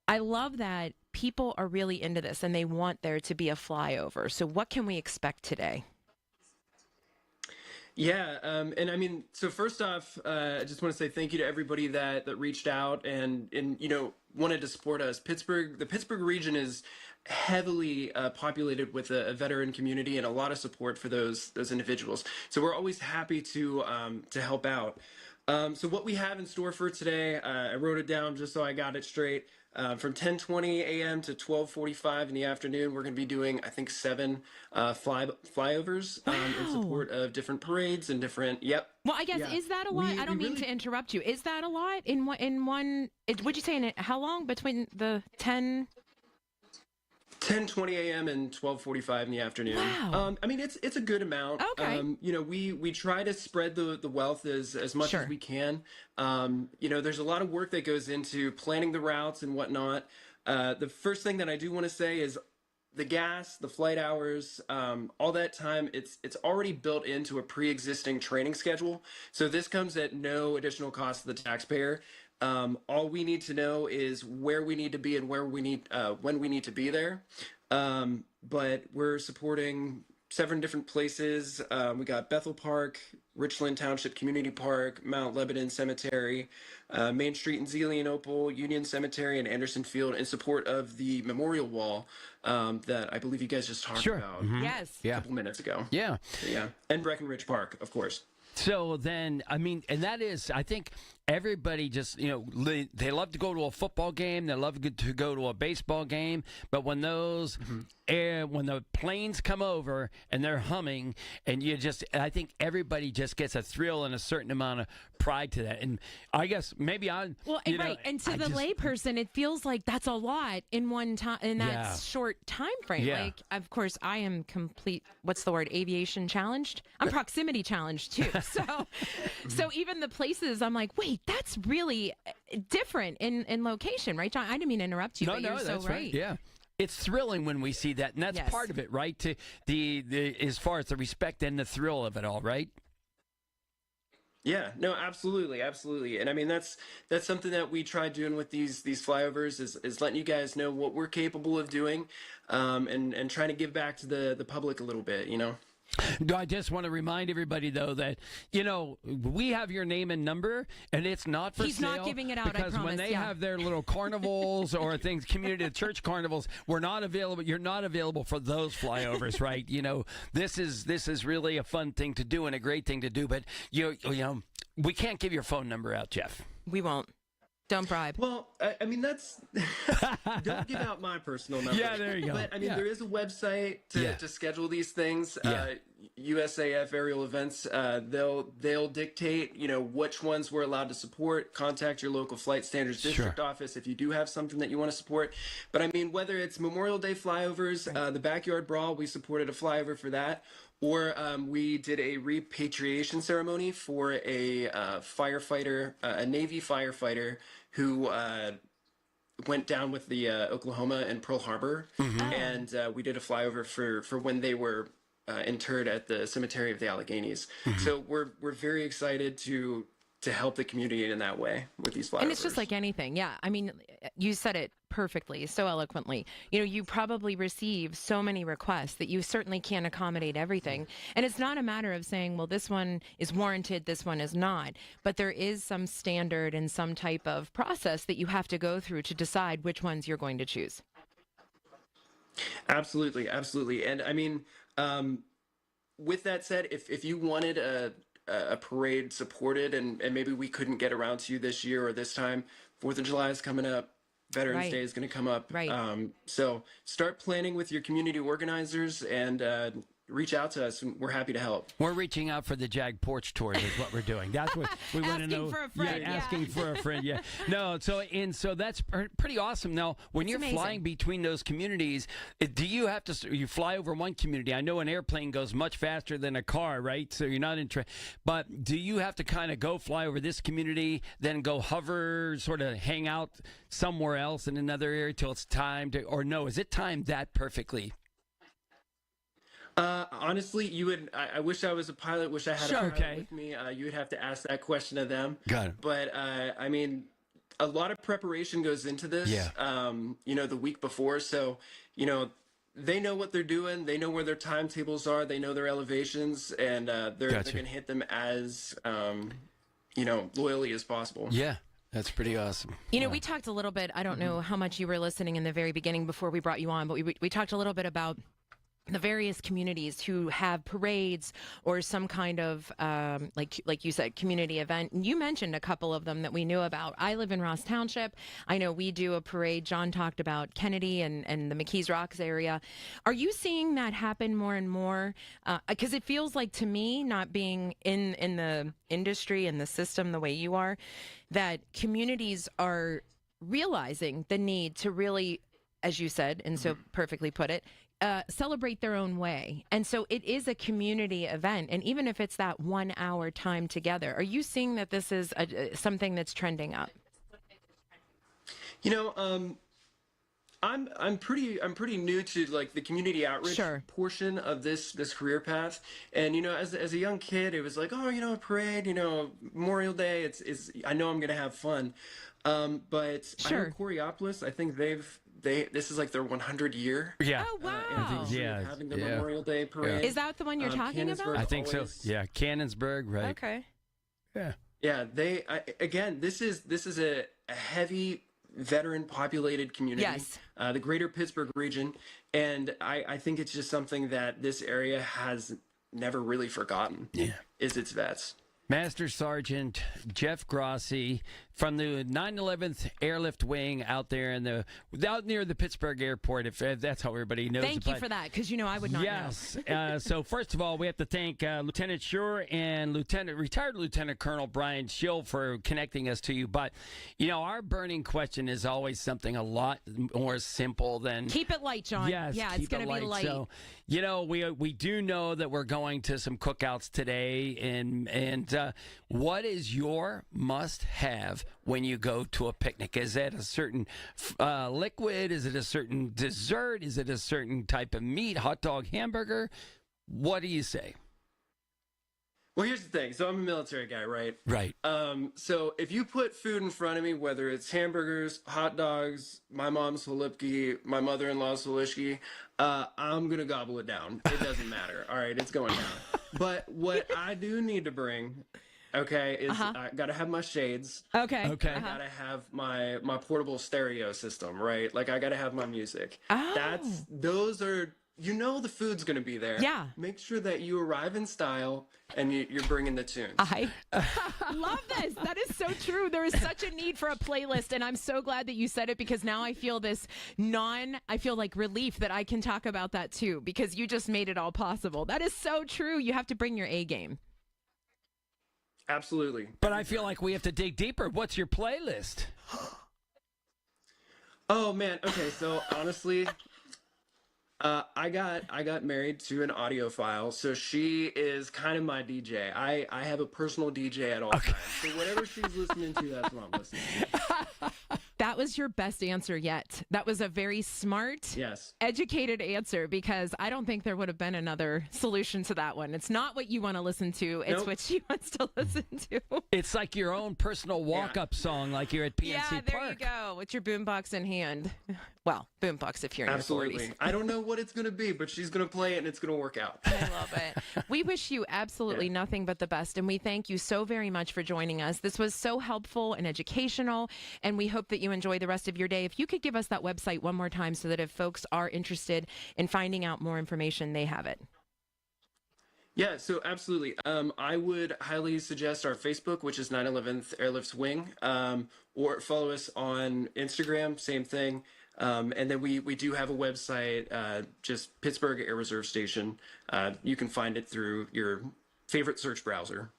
I love that people are really into this and they want there to be a flyover. So what can we expect today? Yeah, and I mean, so first off, I just want to say thank you to everybody that reached out and you know, wanted to support us. The Pittsburgh region is heavily populated with a veteran community and a lot of support for those individuals. So we're always happy to help out. So what we have in store for today, I wrote it down just so I got it straight. From 10:20 a.m. to 12:45 in the afternoon, we're going to be doing, I think, 7 flyovers in support of different parades and different. Yep. Well, I guess is that a lot? I don't mean to interrupt you. Is that a lot in one? Would you say how long between the 10:20 a.m. and 12:45 in the afternoon. Wow. I mean, it's a good amount. Okay. You know, we try to spread the wealth as much as we can. You know, there's a lot of work that goes into planning the routes and whatnot. The first thing that I do want to say is the gas, the flight hours, all that time, it's already built into a pre-existing training schedule. So this comes at no additional cost to the taxpayer. All we need to know is where we need to be and when we need to be there. But we're supporting 7 different places. We got Bethel Park, Richland Township Community Park, Mount Lebanon Cemetery, Main Street and Zelienople, Union Cemetery, and Anderson Field in support of the memorial wall that I believe you guys just talked about. Mm-hmm. Yes. A couple minutes ago. Yeah. Yeah. And Breckenridge Park, of course. So then, I mean, and that is, I think everybody just, you know, they love to go to a football game. They love to go to a baseball game. But when those, when the planes come over and they're humming, and I think everybody just gets a thrill and a certain amount of pride to that. And I guess maybe and to the layperson, it feels like that's a lot in one time in that short time frame. Yeah. Like, of course, I am what's the word? Aviation challenged. I'm proximity challenged too. So even the places, I'm like, wait, that's really different in location, right, John? I didn't mean to interrupt you, but you're so that's right. Yeah. It's thrilling when we see that, and that's part of it, right? To the as far as the respect and the thrill of it all, right? Yeah, no, absolutely. And I mean, that's something that we try doing with these flyovers is letting you guys know what we're capable of doing, and trying to give back to the public a little bit, you know. I just want to remind everybody, though, that, you know, we have your name and number, and it's not for sale. He's not giving it out, because I promise. when they have their little carnivals or things, community church carnivals, we're not available. You're not available for those flyovers, right? You know, this is really a fun thing to do and a great thing to do, but you know, we can't give your phone number out, Jeff. We won't. Don't bribe. Well, I mean, that's don't give out my personal number. Yeah, there you go. But I mean, there is a website to schedule these things. USAF Aerial Events. They'll dictate, you know, which ones we're allowed to support. Contact your local flight standards district office if you do have something that you want to support. But I mean, whether it's Memorial Day flyovers, the Backyard Brawl, we supported a flyover for that, Or we did a repatriation ceremony for a firefighter, a Navy firefighter who went down with the Oklahoma and Pearl Harbor, and we did a flyover for when they were interred at the cemetery of the Alleghenies. So we're very excited to help the community in that way with these flyovers. And it's just like anything. Yeah. I mean, you said it perfectly, so eloquently. You know, you probably receive so many requests that you certainly can't accommodate everything. And it's not a matter of saying, well, this one is warranted, this one is not. But there is some standard and some type of process that you have to go through to decide which ones you're going to choose. Absolutely. Absolutely. And I mean, with that said, if you wanted a parade supported and maybe we couldn't get around to you this year or this time, 4th of July is coming up, Veterans Day is going to come up. So start planning with your community organizers and reach out to us, and we're happy to help. We're reaching out for the Jag Porch Tours is what we're doing. That's what we want to know. For a friend, asking for a friend. Yeah. No. So that's pretty awesome. Now, when you're flying between those communities, do you have to? You fly over one community. I know an airplane goes much faster than a car, right? So you're not but do you have to kind of go fly over this community, then go hover, sort of hang out somewhere else in another area till it's time to? Or no? Is it timed that perfectly? Honestly, you would. I wish I was a pilot. Wish I had a pilot with me. You would have to ask that question of them. Got it. But I mean, a lot of preparation goes into this. Yeah. You know, the week before, so you know, they know what they're doing. They know where their timetables are. They know their elevations, and they're going to hit them as you know, loyally as possible. Yeah. That's pretty awesome. You know, we talked a little bit. I don't know how much you were listening in the very beginning before we brought you on, but we talked a little bit about the various communities who have parades or some kind of, like you said, community event. And you mentioned a couple of them that we knew about. I live in Ross Township. I know we do a parade. John talked about Kennedy and the McKees Rocks area. Are you seeing that happen more and more? Because it feels like to me, not being in the industry and the system the way you are, that communities are realizing the need to really, as you said, and so perfectly put it, celebrate their own way. And so it is a community event. And even if it's that 1 hour time together, are you seeing that this is something that's trending up? You know, I'm pretty new to like the community outreach portion of this career path. And, you know, as a young kid, it was like, oh, you know, a parade, you know, Memorial Day, it's I know I'm going to have fun. But I know Coriopolis, I think this is like their 100 year. Yeah. Oh, wow. Having the Memorial Day parade. Is that the one you're talking about? I think so. Yeah. Cannonsburg, right. Okay. Yeah. Yeah. Again, this is a heavy veteran populated community. Yes. The greater Pittsburgh region. And I think it's just something that this area has never really forgotten. Yeah. Is its vets. Master Sergeant Jeff Grossi from the 911th Airlift Wing out there out near the Pittsburgh Airport, if that's how everybody knows. Thank you for that, because you know I would not know. So first of all, we have to thank Lieutenant Schur and retired Lieutenant Colonel Brian Schill for connecting us to you. But you know, our burning question is always something a lot more simple than keep it light, John. Yes, yeah, it's going to be light. So you know, we do know that we're going to some cookouts today, and what is your must-have when you go to a picnic? Is that a certain liquid? Is it a certain dessert? Is it a certain type of meat, hot dog, hamburger? What do you say? Well, here's the thing. So I'm a military guy, right? Right. So if you put food in front of me, whether it's hamburgers, hot dogs, my mom's Holipki, my mother-in-law's Solishki, I'm going to gobble it down. It doesn't matter. All right, it's going down. But what I do need to bring, okay, is I got to have my shades. Okay. I got to have my portable stereo system, right? Like, I got to have my music. Oh. Those are... You know the food's going to be there. Yeah. Make sure that you arrive in style and you're bringing the tunes. I love this. That is so true. There is such a need for a playlist, and I'm so glad that you said it, because now I feel I feel like relief that I can talk about that too, because you just made it all possible. That is so true. You have to bring your A game. Absolutely. But I feel like we have to dig deeper. What's your playlist? Oh, man. Okay, so honestly... I got married to an audiophile, so she is kind of my DJ. I have a personal DJ at all times. So whatever she's listening to, that's what I'm listening to. That was your best answer yet. That was a very smart, educated answer, because I don't think there would have been another solution to that one. It's not what you want to listen to. It's what she wants to listen to. It's like your own personal walk-up song, like you're at PNC Park. There you go, with your boombox in hand. Well, boombox if you're in your 40s. I don't know what it's going to be, but she's going to play it and it's going to work out. I love it. We wish you absolutely nothing but the best, and we thank you so very much for joining us. This was so helpful and educational, and we hope that you enjoy the rest of your day. If you could give us that website one more time so that if folks are interested in finding out more information, they have it. Yeah, so absolutely. I would highly suggest our Facebook, which is 9/11th Airlift's Wing, or follow us on Instagram, same thing. And then we do have a website, just Pittsburgh Air Reserve Station. You can find it through your favorite search browser.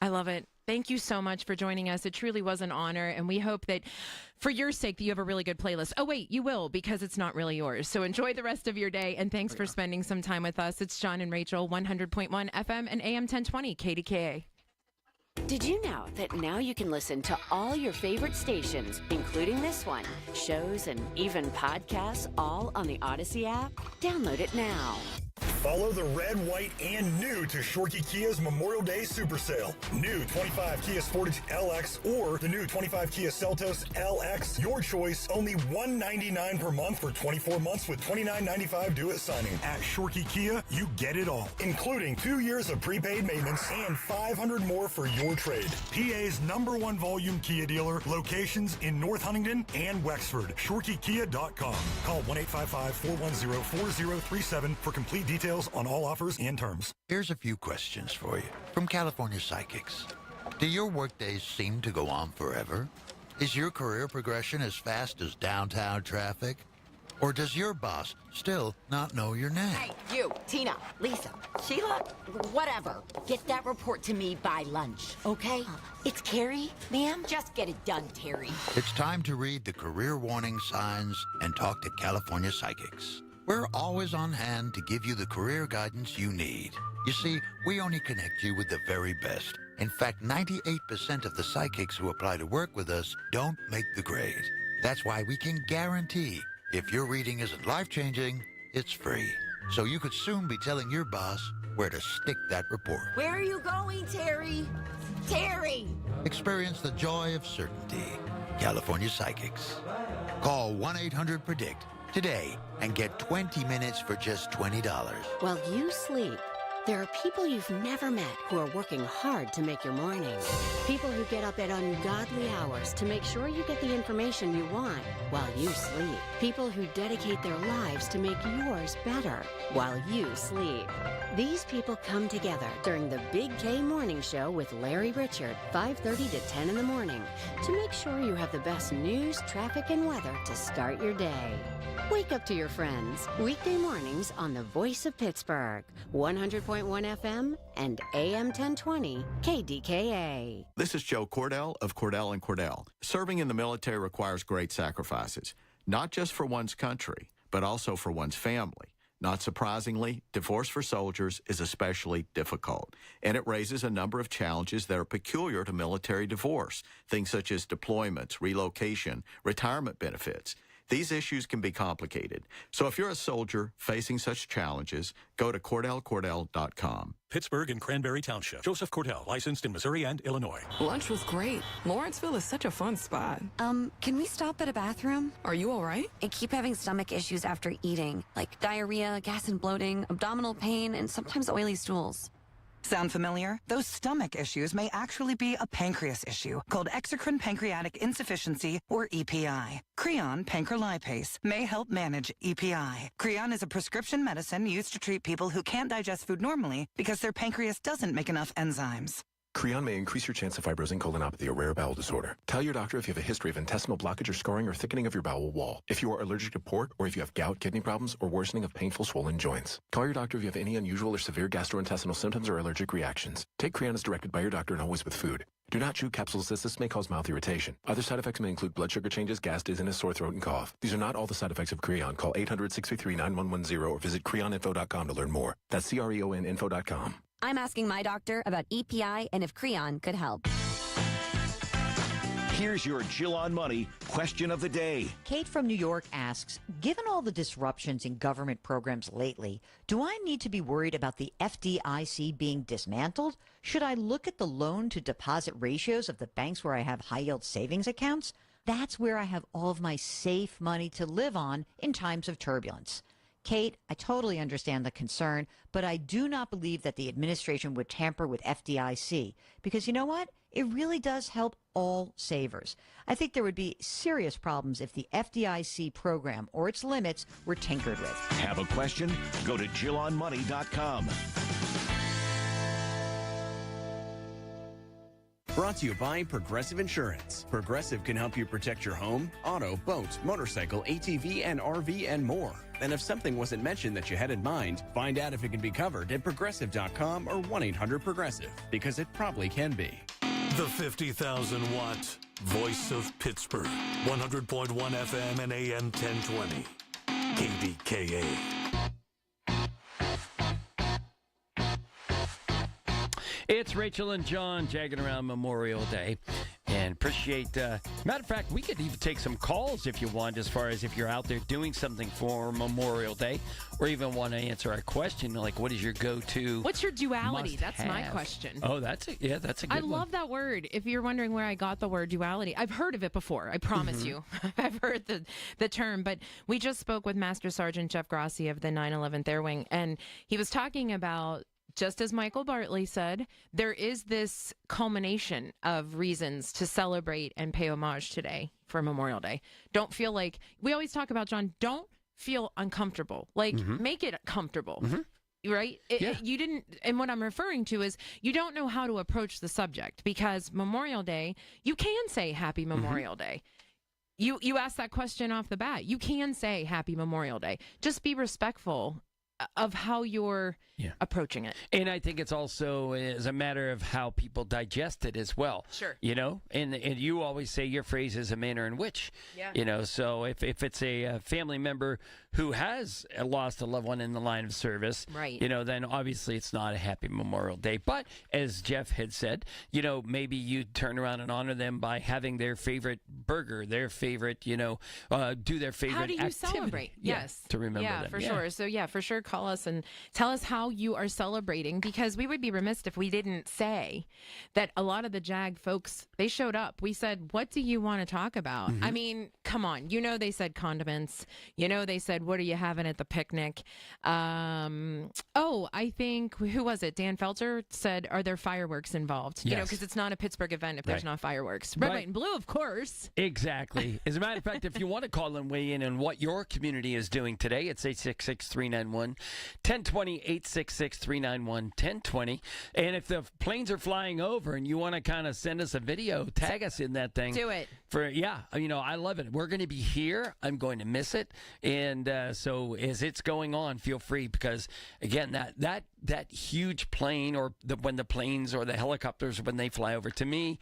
I love it. Thank you so much for joining us. It truly was an honor, and we hope that for your sake that you have a really good playlist. Oh, wait, you will, because it's not really yours. So enjoy the rest of your day, and thanks for spending some time with us. It's John and Rachel, 100.1 FM and AM 1020 KDKA. Did you know that now you can listen to all your favorite stations, including this one, shows, and even podcasts, all on the Odyssey app? Download it now. Follow the red, white, and new to Shorkey Kia's Memorial Day Super Sale. New 25 Kia Sportage LX or the new 25 Kia Seltos LX. Your choice, only $199 per month for 24 months with $29.95 due at signing. At Shorkey Kia, you get it all, including 2 years of prepaid maintenance and $500 more for your trade. PA's #1 volume Kia dealer, locations in North Huntingdon and Wexford. ShorkeyKia.com. Call 1-855-410-4037 for complete details on all offers and terms. Here's a few questions for you from California Psychics. Do your workdays seem to go on forever? Is your career progression as fast as downtown traffic? Or does your boss still not know your name? Hey, you, Tina, Lisa, Sheila, whatever. Get that report to me by lunch, okay? It's Carrie, ma'am. Just get it done, Terry. It's time to read the career warning signs and talk to California Psychics. We're always on hand to give you the career guidance you need. You see, we only connect you with the very best. In fact, 98% of the psychics who apply to work with us don't make the grade. That's why we can guarantee if your reading isn't life-changing, it's free. So you could soon be telling your boss where to stick that report. Where are you going, Terry? Terry! Experience the joy of certainty. California Psychics. Call 1-800-PREDICT today and get 20 minutes for just $20. While you sleep, there are people you've never met who are working hard to make your morning. People who get up at ungodly hours to make sure you get the information you want while you sleep. People who dedicate their lives to make yours better while you sleep. These people come together during the Big K Morning Show with Larry Richard, 5:30 to 10 in the morning, to make sure you have the best news, traffic, and weather to start your day. Wake up to your friends. Weekday mornings on the Voice of Pittsburgh, 100.1 FM and AM 1020 KDKA. This is Joe Cordell of Cordell & Cordell. Serving in the military requires great sacrifices, not just for one's country, but also for one's family. Not surprisingly, divorce for soldiers is especially difficult, and it raises a number of challenges that are peculiar to military divorce, things such as deployments, relocation, retirement benefits. These issues can be complicated. So if you're a soldier facing such challenges, go to CordellCordell.com. Pittsburgh and Cranberry Township. Joseph Cordell, licensed in Missouri and Illinois. Lunch was great. Lawrenceville is such a fun spot. Can we stop at a bathroom? Are you all right? I keep having stomach issues after eating, like diarrhea, gas and bloating, abdominal pain, and sometimes oily stools. Sound familiar? Those stomach issues may actually be a pancreas issue called exocrine pancreatic insufficiency, or EPI. Creon pancrelipase may help manage EPI. Creon is a prescription medicine used to treat people who can't digest food normally because their pancreas doesn't make enough enzymes. Creon may increase your chance of fibrosing colonopathy, a rare bowel disorder. Tell your doctor if you have a history of intestinal blockage or scarring or thickening of your bowel wall. If you are allergic to pork, or if you have gout, kidney problems, or worsening of painful swollen joints. Call your doctor if you have any unusual or severe gastrointestinal symptoms or allergic reactions. Take Creon as directed by your doctor and always with food. Do not chew capsules as this may cause mouth irritation. Other side effects may include blood sugar changes, gas, dizziness, sore throat, and cough. These are not all the side effects of Creon. Call 800-633-9110 or visit creoninfo.com to learn more. That's creoninfo.com. I'm asking my doctor about EPI and if Creon could help. Here's your Jill on Money question of the day. Kate from New York asks, given all the disruptions in government programs lately, do I need to be worried about the FDIC being dismantled? Should I look at the loan to deposit ratios of the banks where I have high yield savings accounts? That's where I have all of my safe money to live on in times of turbulence. Kate, I totally understand the concern, but I do not believe that the administration would tamper with FDIC because you know what? It really does help all savers. I think there would be serious problems if the FDIC program or its limits were tinkered with. Have a question? Go to JillOnMoney.com. Brought to you by Progressive Insurance. Progressive can help you protect your home, auto, boat, motorcycle, ATV, and RV, and more. And if something wasn't mentioned that you had in mind, find out if it can be covered at Progressive.com or 1-800-PROGRESSIVE, because it probably can be. The 50,000-watt voice of Pittsburgh. 100.1 FM and AM 1020. KDKA. It's Rachel and John jagging around Memorial Day. And appreciate, matter of fact, we could even take some calls if you want, as far as if you're out there doing something for Memorial Day, or even want to answer a question like, what is your go-to? What's your duality? That's must-have? my question. Oh, that's a good I one. love that word. If you're wondering where I got the word duality, I've heard of it before. I promise you. I've heard the term, but we just spoke with Master Sergeant Jeff Grassi of the 911th Air Wing, and he was talking about, just as Michael Bartley said, there is this culmination of reasons to celebrate and pay homage today for Memorial Day. Don't feel like, we always talk about, John, don't feel uncomfortable. Like, make it comfortable. Right? You didn't, and what I'm referring to is you don't know how to approach the subject, because Memorial Day, you can say Happy Memorial Day. You asked that question off the bat. You can say Happy Memorial Day. Just be respectful of how you're approaching it. And I think it's also is a matter of how people digest it as well. Sure. You know, and you always say your phrase is a manner in which, you know, so if it's a family member who has lost a loved one in the line of service, right, you know, then obviously it's not a happy Memorial Day. But as Jeff had said, you know, maybe you turn around and honor them by having their favorite burger, their favorite, you know, do their favorite How do you activity. celebrate? Yes. To remember them. Yeah, for sure. So, yeah, for sure, call us and tell us how you are celebrating, because we would be remiss if we didn't say that a lot of the JAG folks, they showed up. We said, what do you want to talk about? I mean, come on. You know, they said condiments. You know, they said, what are you having at the picnic? I think, who was it? Dan Felter said, are there fireworks involved? Yes. You know, because it's not a Pittsburgh event if there's not fireworks. Red, white, and blue, of course. Exactly. As a matter of fact, if you want to call and weigh in on what your community is doing today, it's 866-391-1020, 866-391-1020. And if the planes are flying over and you want to kind of send us a video, tag us in that thing. Do it. You know, I love it. We're going to be here. I'm going to miss it. And so as it's going on, feel free, because, again, that huge plane, or when the planes or the helicopters, when they fly over, to me,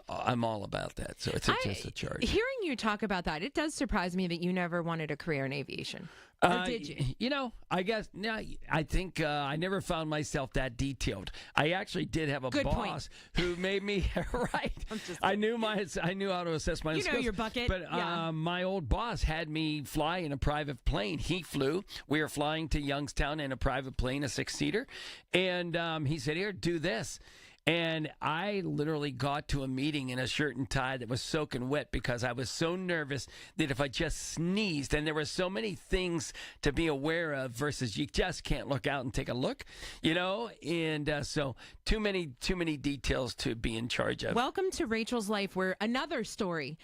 I'm all about that. So it's just a charge. Hearing you talk about that, it does surprise me that you never wanted a career in aviation. Or did you? You know, I guess, I think I never found myself that detailed. I actually did have a boss who made me, right. I knew how to assess my skills. You know your bucket. But my old boss had me fly in a private plane. He flew. We were flying to Youngstown in a private plane, a 6-seater. And he said, here, do this. And I literally got to a meeting in a shirt and tie that was soaking wet because I was so nervous that if I just sneezed, and there were so many things to be aware of versus you just can't look out and take a look, you know? And so too many details to be in charge of. Welcome to Rachel's life, where another story.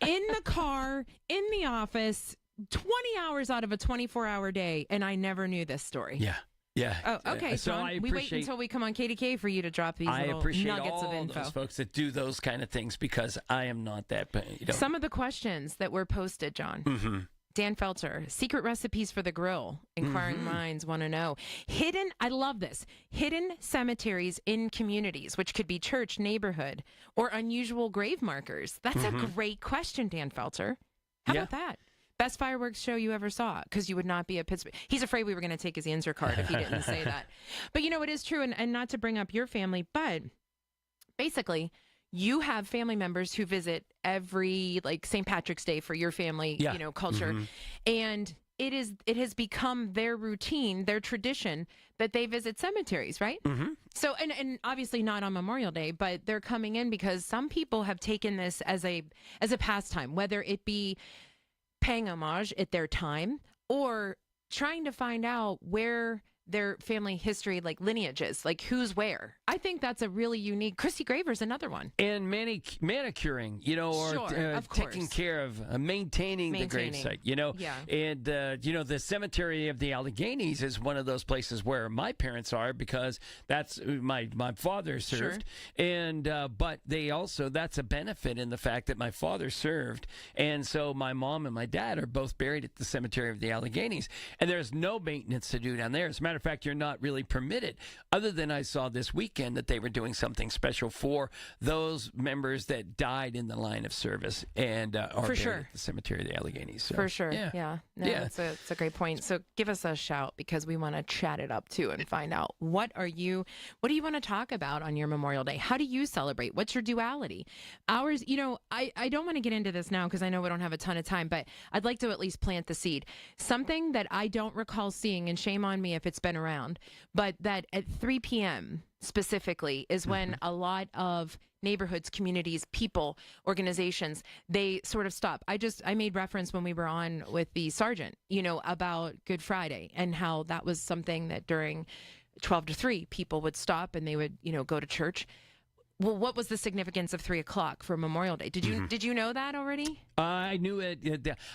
In the car, in the office, 20 hours out of a 24-hour day, and I never knew this story. Yeah. Yeah. Oh, okay, So John. I We wait until we come on KDKA for you to drop these I little appreciate nuggets all of info. those folks that do those kind of things because I am not that. Some of the questions that were posted, John. Mm-hmm. Dan Felter, secret recipes for the grill. Inquiring minds want to know. I love this. Hidden cemeteries in communities, which could be church, neighborhood, or unusual grave markers. That's a great question, Dan Felter. How about that? Best fireworks show you ever saw? Because you would not be a Pittsburgh. He's afraid we were going to take his answer card if he didn't say that. But it is true, and not to bring up your family, but basically, you have family members who visit every St. Patrick's Day for your family, culture, and it has become their routine, their tradition that they visit cemeteries, right? So, and obviously not on Memorial Day, but they're coming in because some people have taken this as a pastime, whether it be paying homage at their time or trying to find out where their family history, lineages, who's where. I think that's a really unique. Chrissy Graver's another one. And manicuring, or taking care of maintaining the gravesite, Yeah. And, the cemetery of the Alleghenies is one of those places where my parents are because that's my father served. Sure. And, but that's a benefit in the fact that my father served. And so my mom and my dad are both buried at the cemetery of the Alleghenies. And there's no maintenance to do down there. As a matter of fact, you're not really permitted, other than I saw this weekend that they were doing something special for those members that died in the line of service and are buried at the cemetery of the Alleghenies. So, for sure. Yeah. No, it's a great point. So give us a shout because we want to chat it up too and find out what do you want to talk about on your Memorial Day? How do you celebrate? What's your duality? Ours, I don't want to get into this now because I know we don't have a ton of time, but I'd like to at least plant the seed. Something that I don't recall seeing, and shame on me if it's been around, but that at 3 p.m. specifically is when a lot of neighborhoods, communities, people, organizations, they sort of stop. I made reference when we were on with the sergeant, about Good Friday and how that was something that during 12 to 3 people would stop and they would, go to church. Well, what was the significance of 3 o'clock for Memorial Day? Did you know that already? I knew it.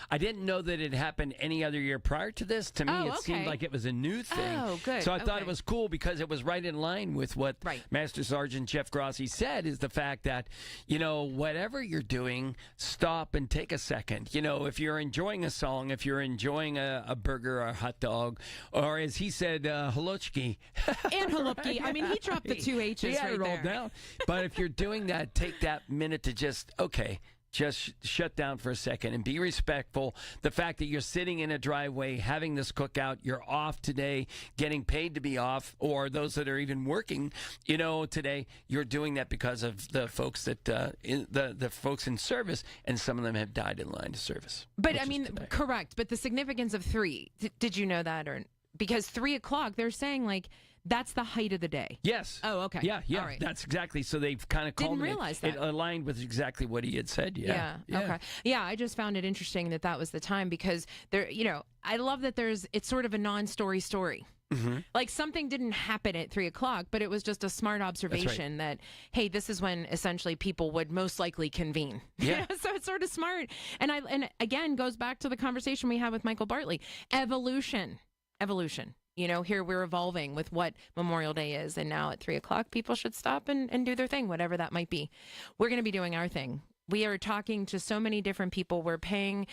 I didn't know that it happened any other year prior to this. To me, it seemed like it was a new thing. Oh, good. So I thought it was cool because it was right in line with what Master Sergeant Jeff Grossi said, is the fact that, whatever you're doing, stop and take a second. If you're enjoying a song, if you're enjoying a burger or a hot dog, or as he said, holochki. And halupki. I mean, he dropped the 2 H's he had right it all there. down. But if you're doing that, take that minute to just shut down for a second and be respectful. The fact that you're sitting in a driveway having this cookout, you're off today, getting paid to be off, or those that are even working, today, you're doing that because of the folks that the folks in service, and some of them have died in line of service. But I mean, correct. But the significance of 3, did you know that? Or because 3 o'clock, they're saying that's the height of the day. Yes. Oh, okay. Yeah. All right. That's exactly. So they've kind of called Didn't realize that. It aligned with exactly what he had said. Yeah. Okay. Yeah, I just found it interesting that was the time because there, I love that it's sort of a non-story story. Like something didn't happen at 3 o'clock, but it was just a smart observation that, hey, this is when essentially people would most likely convene. Yeah. So it's sort of smart. And again, goes back to the conversation we had with Michael Bartley. Evolution. Here we're evolving with what Memorial Day is. And now at 3 o'clock, people should stop and do their thing, whatever that might be. We're going to be doing our thing. We are talking to so many different people. We're paying,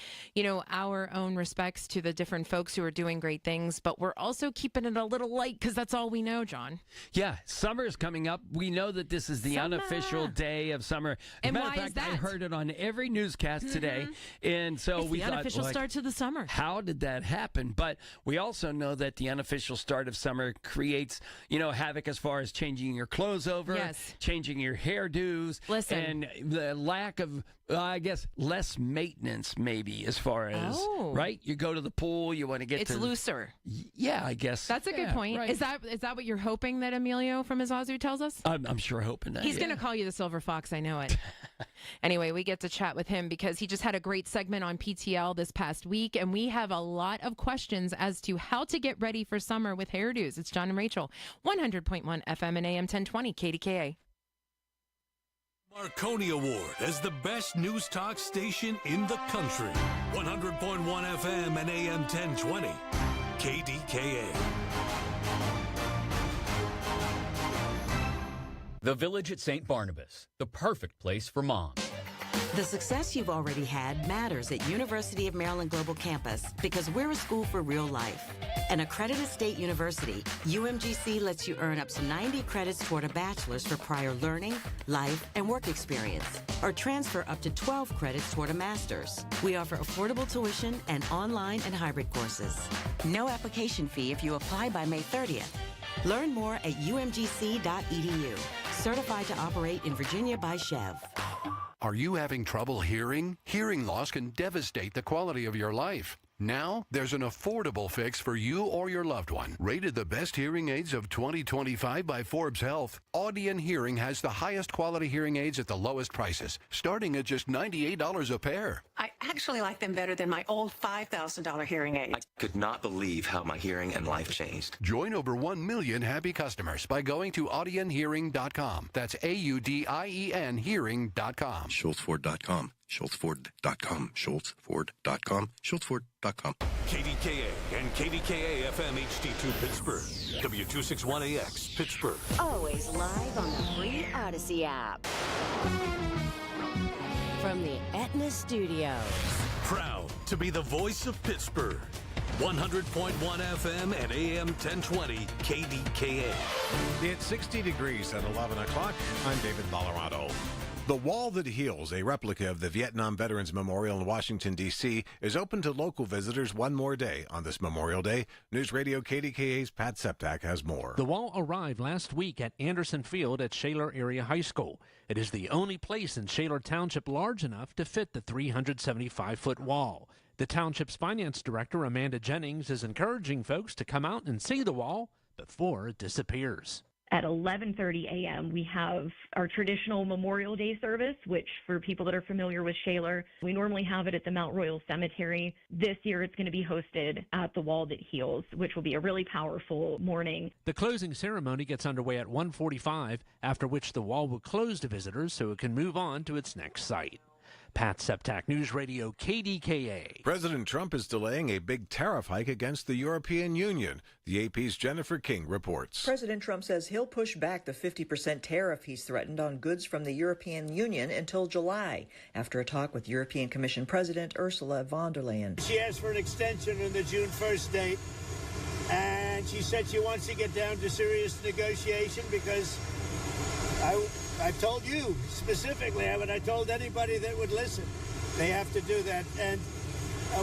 our own respects to the different folks who are doing great things, but we're also keeping it a little light because that's all we know, John. Yeah, summer is coming up. We know that this is the unofficial day of summer. And matter why of fact, is that? I heard it on every newscast today, and so it's we the thought, unofficial start to the summer. How did that happen? But we also know that the unofficial start of summer creates, havoc as far as changing your clothes over, changing your hairdos, and the lack of less maintenance, maybe, as far as, right? You go to the pool, you want to get it's looser. Yeah, I guess. That's a good point. Right. Is that what you're hoping that Emilio from Izazu tells us? I'm sure hoping that. He's going to call you the Silver Fox, I know it. Anyway, we get to chat with him because he just had a great segment on PTL this past week, and we have a lot of questions as to how to get ready for summer with hairdos. It's John and Rachel, 100.1 FM and AM 1020 KDKA. Marconi Award as the best news talk station in the country. 100.1 FM and AM 1020. KDKA. The Village at St. Barnabas, the perfect place for moms. The success you've already had matters at University of Maryland Global Campus because we're a school for real life. An accredited state university, UMGC lets you earn up to 90 credits toward a bachelor's for prior learning, life, and work experience, or transfer up to 12 credits toward a master's. We offer affordable tuition and online and hybrid courses. No application fee if you apply by May 30th. Learn more at umgc.edu. Certified to operate in Virginia by Chev. Are you having trouble hearing? Hearing loss can devastate the quality of your life. Now, there's an affordable fix for you or your loved one. Rated the best hearing aids of 2025 by Forbes Health, Audion Hearing has the highest quality hearing aids at the lowest prices, starting at just $98 a pair. I actually like them better than my old $5,000 hearing aids. I could not believe how my hearing and life changed. Join over 1 million happy customers by going to audionhearing.com. That's AUDIEN hearing.com. SchultzFord.com. SchultzFord.com. SchultzFord.com. SchultzFord.com. KDKA and KDKA FM HD2 Pittsburgh. W261AX Pittsburgh. Always live on the free Odyssey app. From the Aetna Studios. Proud to be the voice of Pittsburgh. 100.1 FM and AM 1020 KDKA. It's 60 degrees at 11 o'clock. I'm David Colorado. The Wall That Heals, a replica of the Vietnam Veterans Memorial in Washington, D.C., is open to local visitors one more day on this Memorial Day. News Radio KDKA's Pat Septak has more. The wall arrived last week at Anderson Field at Shaler Area High School. It is the only place in Shaler Township large enough to fit the 375-foot wall. The township's finance director, Amanda Jennings, is encouraging folks to come out and see the wall before it disappears. At 11:30 a.m., we have our traditional Memorial Day service, which for people that are familiar with Shaler, we normally have it at the Mount Royal Cemetery. This year, it's going to be hosted at the Wall That Heals, which will be a really powerful morning. The closing ceremony gets underway at 1:45, after which the wall will close to visitors so it can move on to its next site. Pat Septak, News Radio KDKA. President Trump is delaying a big tariff hike against the European Union. The AP's Jennifer King reports. President Trump says he'll push back the 50% tariff he's threatened on goods from the European Union until July, after a talk with European Commission President Ursula von der Leyen. She asked for an extension on the June 1st date, and she said she wants to get down to serious negotiation because I've told you specifically, but I told anybody that would listen, they have to do that. And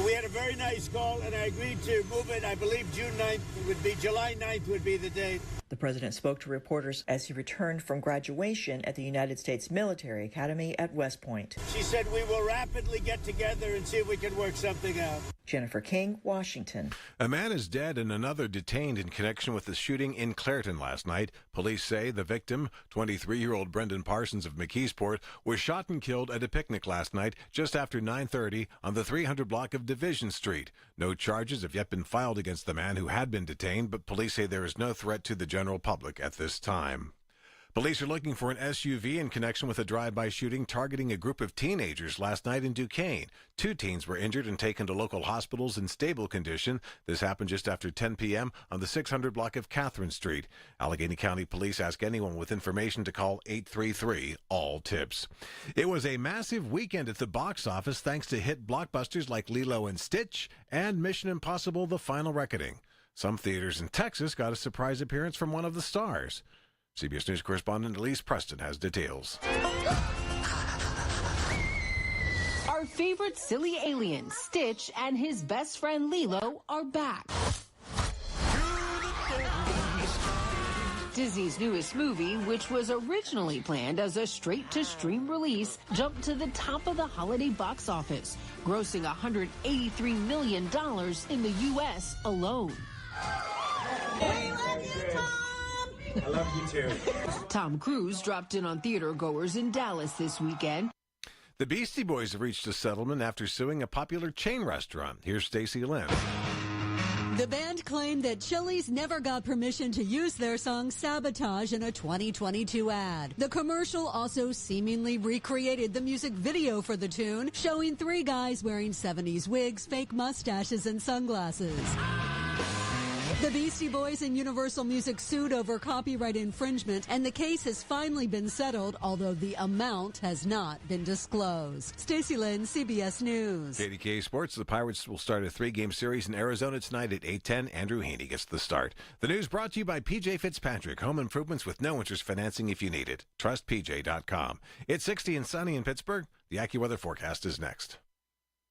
we had a very nice call, and I agreed to move it. I believe June 9th would be, July 9th would be the date. The president spoke to reporters as he returned from graduation at the United States Military Academy at West Point. She said we will rapidly get together and see if we can work something out. Jennifer King, Washington. A man is dead and another detained in connection with the shooting in Clairton last night. Police say the victim, 23-year-old Brendan Parsons of McKeesport, was shot and killed at a picnic last night just after 9:30 on the 300 block of Division Street. No charges have yet been filed against the man who had been detained, but police say there is no threat to the general public at this time. Police are looking for an SUV in connection with a drive-by shooting targeting a group of teenagers last night in Duquesne. 2 teens were injured and taken to local hospitals in stable condition. This happened just after 10 p.m. on the 600 block of Catherine Street. Allegheny County Police ask anyone with information to call 833-ALL-TIPS. It was a massive weekend at the box office thanks to hit blockbusters like Lilo and Stitch and Mission Impossible: The Final Reckoning. Some theaters in Texas got a surprise appearance from one of the stars. CBS News correspondent Elise Preston has details. Our favorite silly alien, Stitch, and his best friend Lilo are back. Disney's newest movie, which was originally planned as a straight-to-stream release, jumped to the top of the holiday box office, grossing $183 million in the U.S. alone. We love you, Tom! I love you too. Tom Cruise dropped in on theatergoers in Dallas this weekend. The Beastie Boys have reached a settlement after suing a popular chain restaurant. Here's Stacey Lynn. The band claimed that Chili's never got permission to use their song Sabotage in a 2022 ad. The commercial also seemingly recreated the music video for the tune, showing 3 guys wearing 70s wigs, fake mustaches, and sunglasses. The Beastie Boys and Universal Music sued over copyright infringement, and the case has finally been settled, although the amount has not been disclosed. Stacey Lynn, CBS News. KDKA Sports, the Pirates will start a 3-game series in Arizona tonight at 8:10. Andrew Haney gets the start. The news brought to you by PJ Fitzpatrick. Home improvements with no interest financing if you need it. TrustPJ.com. It's 60 and sunny in Pittsburgh. The AccuWeather forecast is next.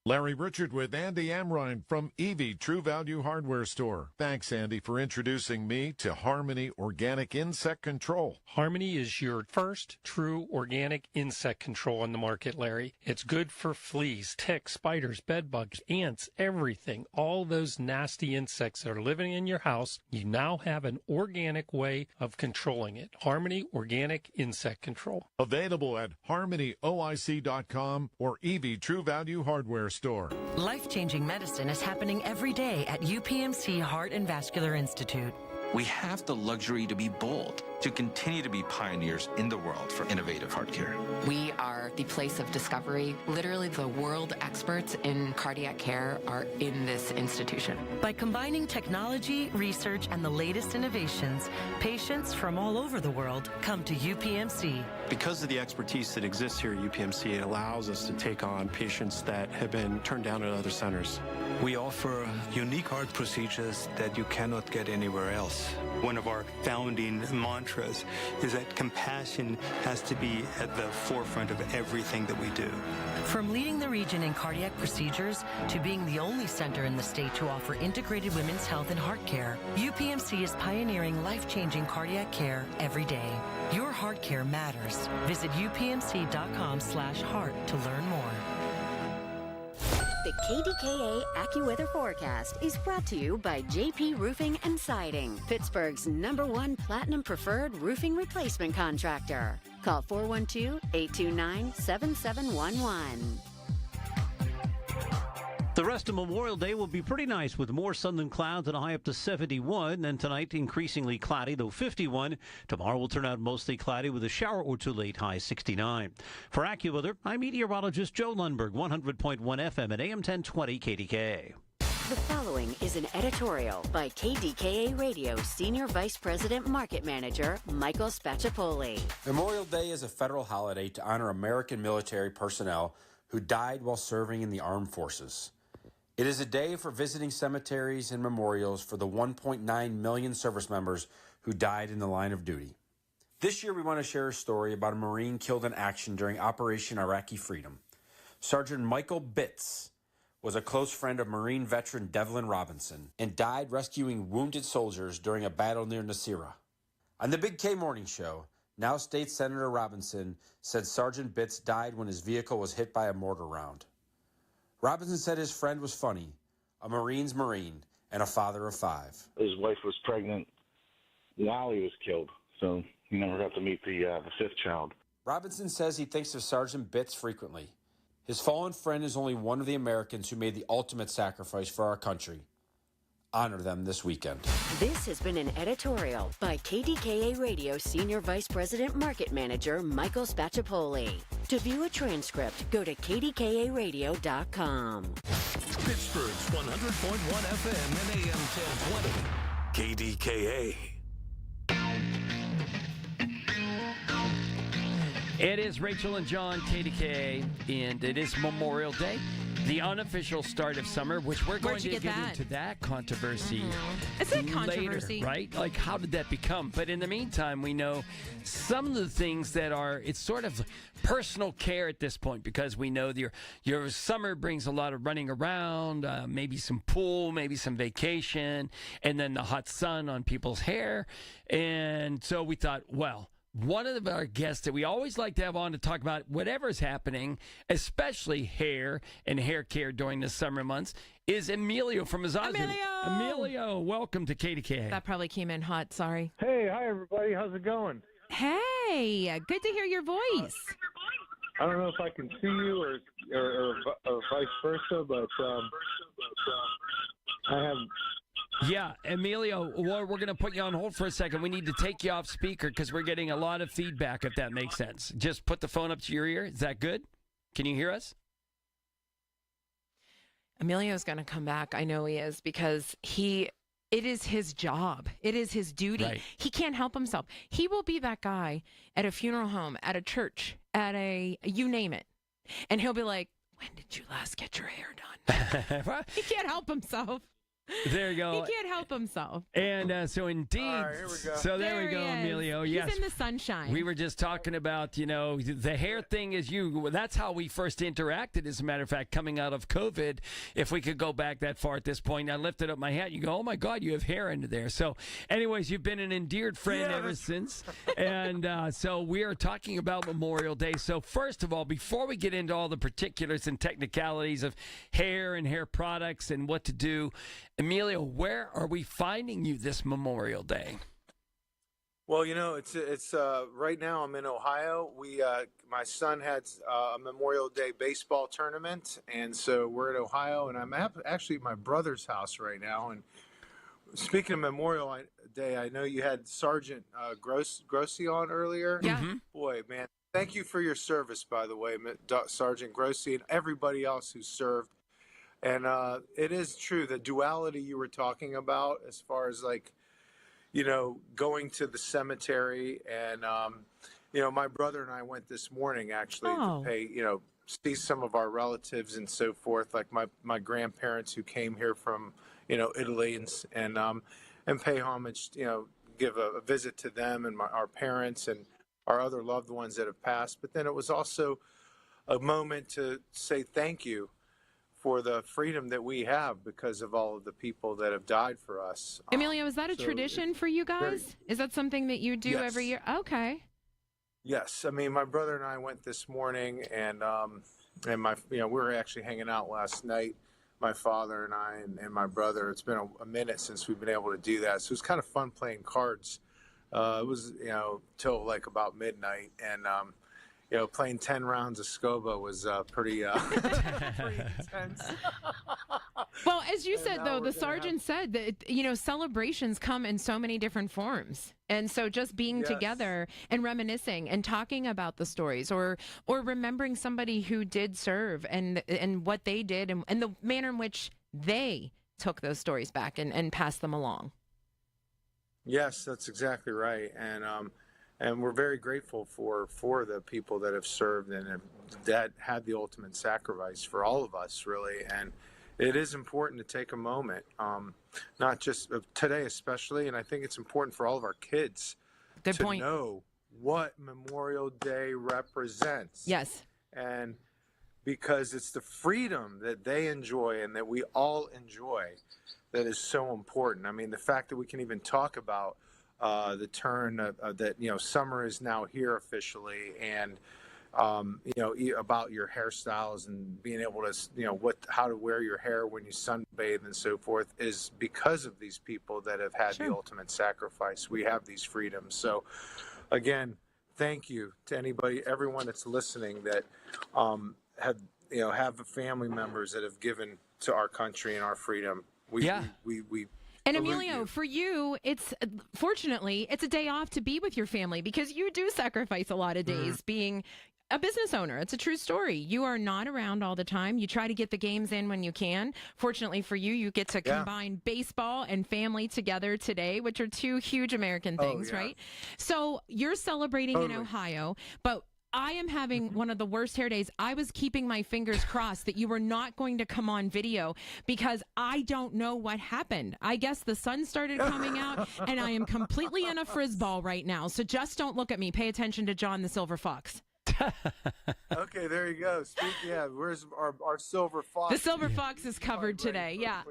Larry Richard with Andy Amrine from Evie True Value Hardware Store. Thanks, Andy, for introducing me to Harmony Organic Insect Control. Harmony is your first true organic insect control on the market, Larry. It's good for fleas, ticks, spiders, bedbugs, ants, everything. All those nasty insects that are living in your house, you now have an organic way of controlling it. Harmony Organic Insect Control. Available at harmonyoic.com or Evie True Value Hardware Store. Life-changing medicine is happening every day at UPMC Heart and Vascular Institute. We have the luxury to be bold, to continue to be pioneers in the world for innovative heart care. We are the place of discovery. Literally, the world experts in cardiac care are in this institution. By combining technology, research, and the latest innovations, patients from all over the world come to UPMC. Because of the expertise that exists here at UPMC, it allows us to take on patients that have been turned down at other centers. We offer unique heart procedures that you cannot get anywhere else. One of our founding mantras is that compassion has to be at the forefront of everything that we do. From leading the region in cardiac procedures to being the only center in the state to offer integrated women's health and heart care, UPMC is pioneering life-changing cardiac care every day. Your heart care matters. Visit upmc.com/heart to learn more. The KDKA AccuWeather forecast is brought to you by JP Roofing and Siding, Pittsburgh's #1 Platinum Preferred Roofing Replacement Contractor. Call 412-829-7711. The rest of Memorial Day will be pretty nice with more sun than clouds and a high up to 71. Then tonight, increasingly cloudy, though 51. Tomorrow will turn out mostly cloudy with a shower or two late, high 69. For AccuWeather, I'm meteorologist Joe Lundberg, 100.1 FM at AM 1020 KDKA. The following is an editorial by KDKA Radio Senior Vice President Market Manager Michael Spacciapoli. Memorial Day is a federal holiday to honor American military personnel who died while serving in the armed forces. It is a day for visiting cemeteries and memorials for the 1.9 million service members who died in the line of duty. This year we want to share a story about a Marine killed in action during Operation Iraqi Freedom. Sergeant Michael Bitts was a close friend of Marine veteran Devlin Robinson and died rescuing wounded soldiers during a battle near Nasirah. On the Big K Morning Show, now State Senator Robinson said Sergeant Bitts died when his vehicle was hit by a mortar round. Robinson said his friend was funny, a Marine's Marine, and a father of 5. His wife was pregnant while he was killed, so he never got to meet the 5th child. Robinson says he thinks of Sergeant Bitts frequently. His fallen friend is only one of the Americans who made the ultimate sacrifice for our country. Honor them this weekend. This has been an editorial by KDKA Radio Senior Vice President Market Manager Michael Spacciapoli. To view a transcript, go to kdkaradio.com. Pittsburgh's 100.1 FM and AM 1020. KDKA. It is Rachel and John, KDKA, and it is Memorial Day, the unofficial start of summer, which we're going to get into that controversy Is it controversy? later, right? Like, how did that become? But in the meantime, we know some of the things that are, it's sort of personal care at this point, because we know your summer brings a lot of running around, maybe some pool, maybe some vacation, and then the hot sun on people's hair. And so we thought, well, one of our guests that we always like to have on to talk about whatever's happening, especially hair and hair care during the summer months, is Emilio from Azazu. Emilio, welcome to KDKA. That probably came in hot, sorry. Hey, hi everybody, how's it going? Hey, good to hear your voice. I don't know if I can see you or vice versa, but I have... Yeah, Emilio, we're going to put you on hold for a second. We need to take you off speaker because we're getting a lot of feedback, if that makes sense. Just put the phone up to your ear. Is that good? Can you hear us? Emilio's going to come back. I know he is, because he It is his job. It is his duty. Right. He can't help himself. He will be that guy at a funeral home, at a church, at you name it. And he'll be like, when did you last get your hair done? He can't help himself. There you go. He can't help himself. And so indeed, right, here we go. so there we go, Emilio. He's Yes, in the sunshine. we were just talking about, the hair thing is that's how we first interacted, as a matter of fact, coming out of COVID. If we could go back that far at this point, I lifted up my hat. You go, oh my God, you have hair under there. So anyways, you've been an endeared friend ever since. And so we are talking about Memorial Day. So first of all, before we get into all the particulars and technicalities of hair and hair products and what to do, Emilio, where are we finding you this Memorial Day? Well, it's right now I'm in Ohio. My son had a Memorial Day baseball tournament, and so we're in Ohio, and I'm actually at my brother's house right now. And speaking of Memorial Day, I know you had Sergeant Grossi on earlier. Yeah. Mm-hmm. Boy, man, thank you for your service, by the way, Sergeant Grossi, and everybody else who served. And it is true, the duality you were talking about as far as going to the cemetery. And, my brother and I went this morning actually to pay, see some of our relatives and so forth, like my grandparents who came here from, Italy and pay homage, give a visit to them and our parents and our other loved ones that have passed. But then it was also a moment to say thank you for the freedom that we have because of all of the people that have died for us. Emilio, is that a tradition for you guys? Is that something that you do every year? Okay. Yes. I mean, my brother and I went this morning, and we were actually hanging out last night, my father and I and my brother. It's been a minute since we've been able to do that. So it was kind of fun playing cards. It was, till like about midnight. And, playing 10 rounds of SCOBA was pretty intense. Well, as you said, though, the sergeant said that, celebrations come in so many different forms. And so just being together and reminiscing and talking about the stories or remembering somebody who did serve and what they did and the manner in which they took those stories back and passed them along. Yes, that's exactly right. And we're very grateful for the people that have served and that had the ultimate sacrifice for all of us, really. And it is important to take a moment, not just today especially, and I think it's important for all of our kids to know what Memorial Day represents. Yes. And because it's the freedom that they enjoy and that we all enjoy that is so important. I mean, the fact that we can even talk about the turn that summer is now here officially, and about your hairstyles and being able to how to wear your hair when you sunbathe and so forth is because of these people that have had the ultimate sacrifice. We have these freedoms. So again, thank you to everyone that's listening that have family members that have given to our country and our freedom. And Emilio, for you, fortunately, it's a day off to be with your family because you do sacrifice a lot of days being a business owner. It's a true story. You are not around all the time. You try to get the games in when you can. Fortunately for you, you get to combine baseball and family together today, which are two huge American things, right? So you're celebrating in Ohio, but I am having one of the worst hair days. I was keeping my fingers crossed that you were not going to come on video because I don't know what happened. I guess the sun started coming out and I am completely in a frisball right now. So just don't look at me. Pay attention to John the Silver Fox. Okay, there you go. Where's our silver fox? The silver fox is covered today. Yeah.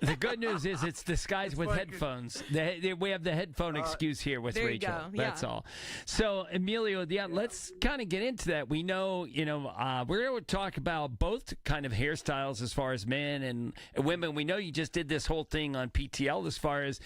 The good news is it's disguised with headphones. We have the headphone excuse here with Rachel. That's all. So Emilio, let's kind of get into that. We know, we're going to talk about both kind of hairstyles as far as men and women. We know you just did this whole thing on PTL as far as,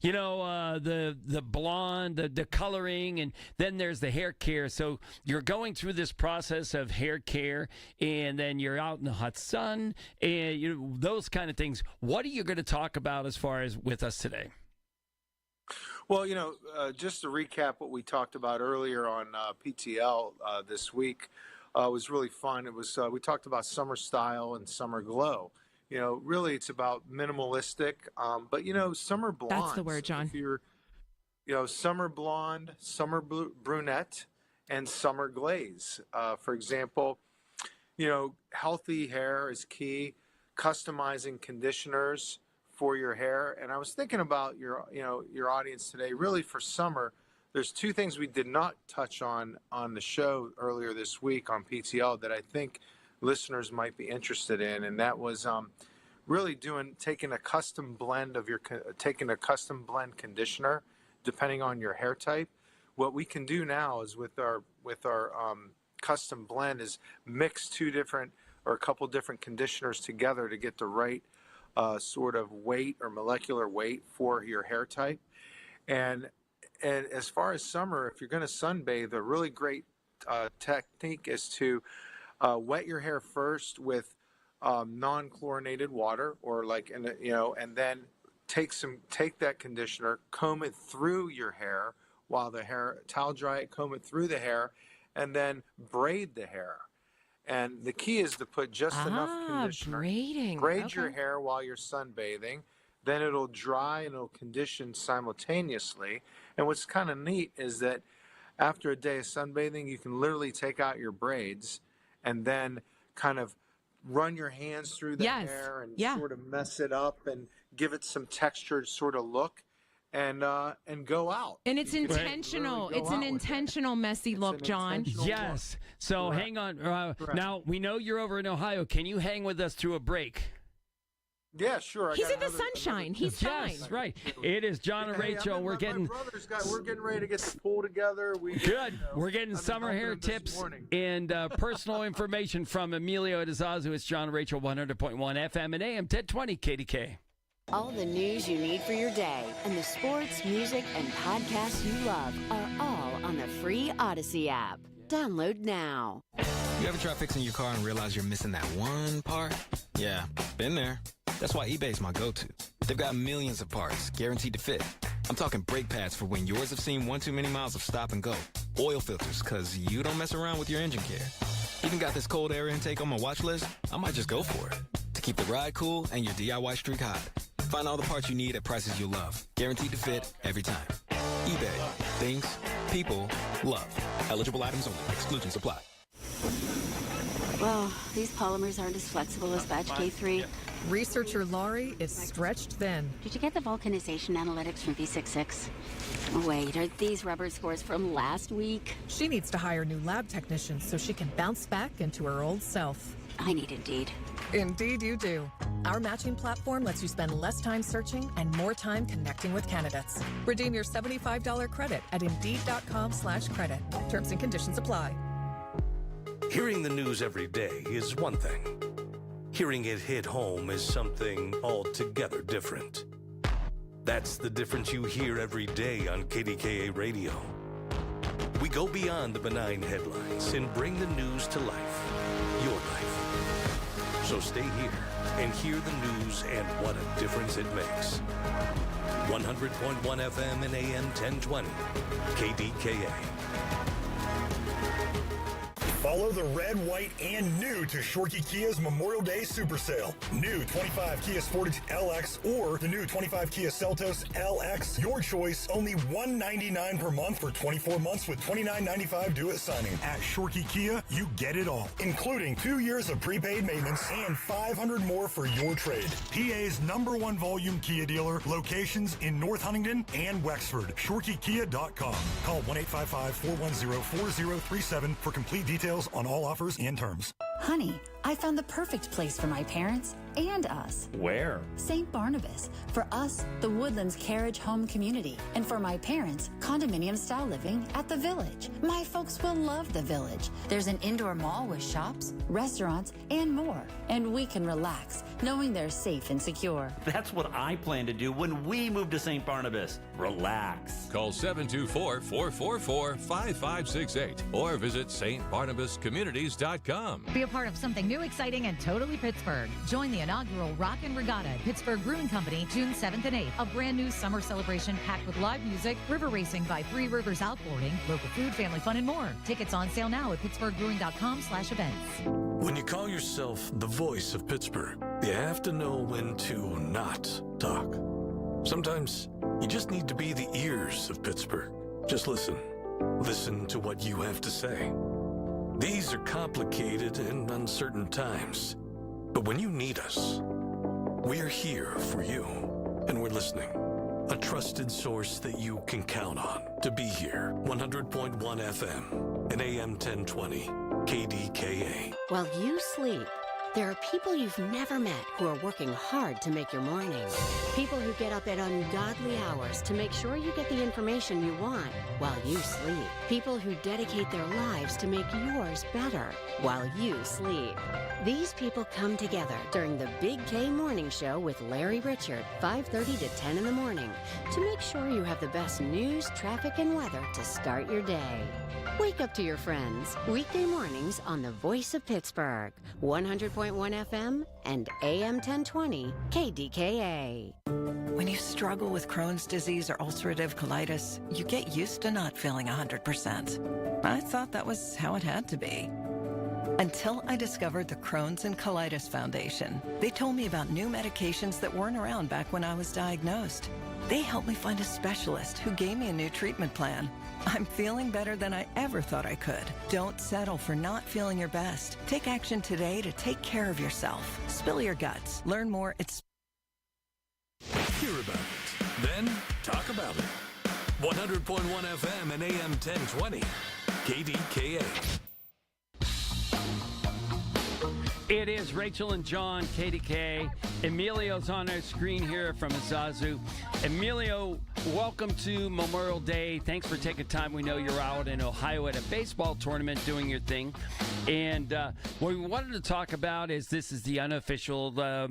the blonde, the coloring, and then there's the hair care. So you're going through this process of hair care, and then you're out in the hot sun, and those kind of things. What are you going to talk about as far as with us today? Well, just to recap what we talked about earlier on PTL this week was really fun. It was we talked about summer style and summer glow, really it's about minimalistic. But summer blondes. That's the word, John. If you're, summer blonde, summer brunette, and summer glaze. For example, healthy hair is key. Customizing conditioners for your hair. And I was thinking about your audience today. Really, for summer, there's two things we did not touch on the show earlier this week on PTL that I think listeners might be interested in, and that was really taking a custom blend conditioner depending on your hair type. What we can do now is with our custom blend is mix a couple different conditioners together to get the right sort of weight or molecular weight for your hair type. And as far as summer, if you're going to sunbathe, a really great technique is to wet your hair first with non-chlorinated water, or and then take that conditioner, comb it through your hair while towel dry it, comb it through the hair, and then braid the hair. And the key is to put just enough conditioner. Braid your hair while you're sunbathing. Then it'll dry and it'll condition simultaneously. And what's kind of neat is that after a day of sunbathing, you can literally take out your braids and then kind of run your hands through the hair and sort of mess it up and give it some textured sort of look. And go out. And it's intentional. It's an intentional messy look, John. Yes. So hang on. Now, we know you're over in Ohio. Can you hang with us through a break? Yeah, sure. He's in the sunshine. He's fine. Yes, right. It is John and Rachel. We're getting ready to get the pool together. Good. We're getting summer hair tips and personal information from Emilio Edizazu. It's John and Rachel, 100.1 FM and AM 1020 KDKA. All the news you need for your day and the sports, music, and podcasts you love are all on the free Odyssey app. Download now. You ever try fixing your car and realize you're missing that one part? Yeah, been there. That's why eBay's my go-to. They've got millions of parts, guaranteed to fit. I'm talking brake pads for when yours have seen one too many miles of stop and go. Oil filters, because you don't mess around with your engine care. Even got this cold air intake on my watch list. I might just go for it. To keep the ride cool and your DIY streak hot. Find all the parts you need at prices you'll love. Guaranteed to fit every time. eBay. Things. People. Love. Eligible items only. Exclusions apply. Well, these polymers aren't as flexible as batch K3. Researcher Laurie is stretched thin. Did you get the vulcanization analytics from V66? Wait, are these rubber scores from last week? She needs to hire new lab technicians so she can bounce back into her old self. I need Indeed. Indeed you do. Our matching platform lets you spend less time searching and more time connecting with candidates. Redeem your $75 credit at Indeed.com/credit. Terms and conditions apply. Hearing the news every day is one thing. Hearing it hit home is something altogether different. That's the difference you hear every day on KDKA Radio. We go beyond the benign headlines and bring the news to life. Your life. So stay here and hear the news and what a difference it makes. 100.1 FM and AM 1020, KDKA. Follow the red, white, and new to Shorkey Kia's Memorial Day Super Sale. New 25 Kia Sportage LX or the new 25 Kia Seltos LX. Your choice, only $199 per month for 24 months with $29.95 due at signing. At Shorkey Kia, you get it all, including 2 years of prepaid maintenance and $500 more for your trade. PA's #1 volume Kia dealer, locations in North Huntingdon and Wexford. ShorkeyKia.com. Call 1-855-410-4037 for complete details on all offers and terms. Honey, I found the perfect place for my parents and us. Where? St. Barnabas. For us, the Woodlands Carriage Home Community. And for my parents, condominium-style living at the Village. My folks will love the Village. There's an indoor mall with shops, restaurants, and more. And we can relax, knowing they're safe and secure. That's what I plan to do when we move to St. Barnabas. Relax. Call 724-444-5568 or visit stbarnabascommunities.com. Be a part of something new, exciting, and totally Pittsburgh. Join the inaugural Rockin' Regatta at Pittsburgh Brewing Company, June 7th and 8th. A brand new summer celebration packed with live music, river racing by Three Rivers Outboarding, local food, family fun, and more. Tickets on sale now at pittsburghbrewing.com/events. When you call yourself the voice of Pittsburgh, You have to know when to not talk. Sometimes you just need to be the ears of Pittsburgh. Just listen. Listen to what you have to say. These are complicated and uncertain times. But when you need us, we are here for you. And we're listening. A trusted source that you can count on to be here. 100.1 FM and AM 1020 KDKA. While you sleep, there are people you've never met who are working hard to make your morning. People who get up at ungodly hours to make sure you get the information you want while you sleep. People who dedicate their lives to make yours better while you sleep. These people come together during the Big K Morning Show with Larry Richard, 5:30 to 10 in the morning, to make sure you have the best news, traffic, and weather to start your day. Wake up to your friends. Weekday mornings on the Voice of Pittsburgh, 100.1 FM and AM 1020 KDKA. When you struggle with Crohn's disease or ulcerative colitis, you get used to not feeling 100%. I thought that was how it had to be. Until I discovered the Crohn's and Colitis Foundation. They told me about new medications that weren't around back when I was diagnosed. They helped me find a specialist who gave me a new treatment plan. I'm feeling better than I ever thought I could. Don't settle for not feeling your best. Take action today to take care of yourself. Spill your guts. Learn more at... Hear about it. Then talk about it. 100.1 FM and AM 1020 KDKA. It is Rachel and John, KDK. Emilio's on our screen here from Azazu. Emilio, welcome to Memorial Day. Thanks for taking time. We know you're out in Ohio at a baseball tournament doing your thing. And what we wanted to talk about is this is the unofficial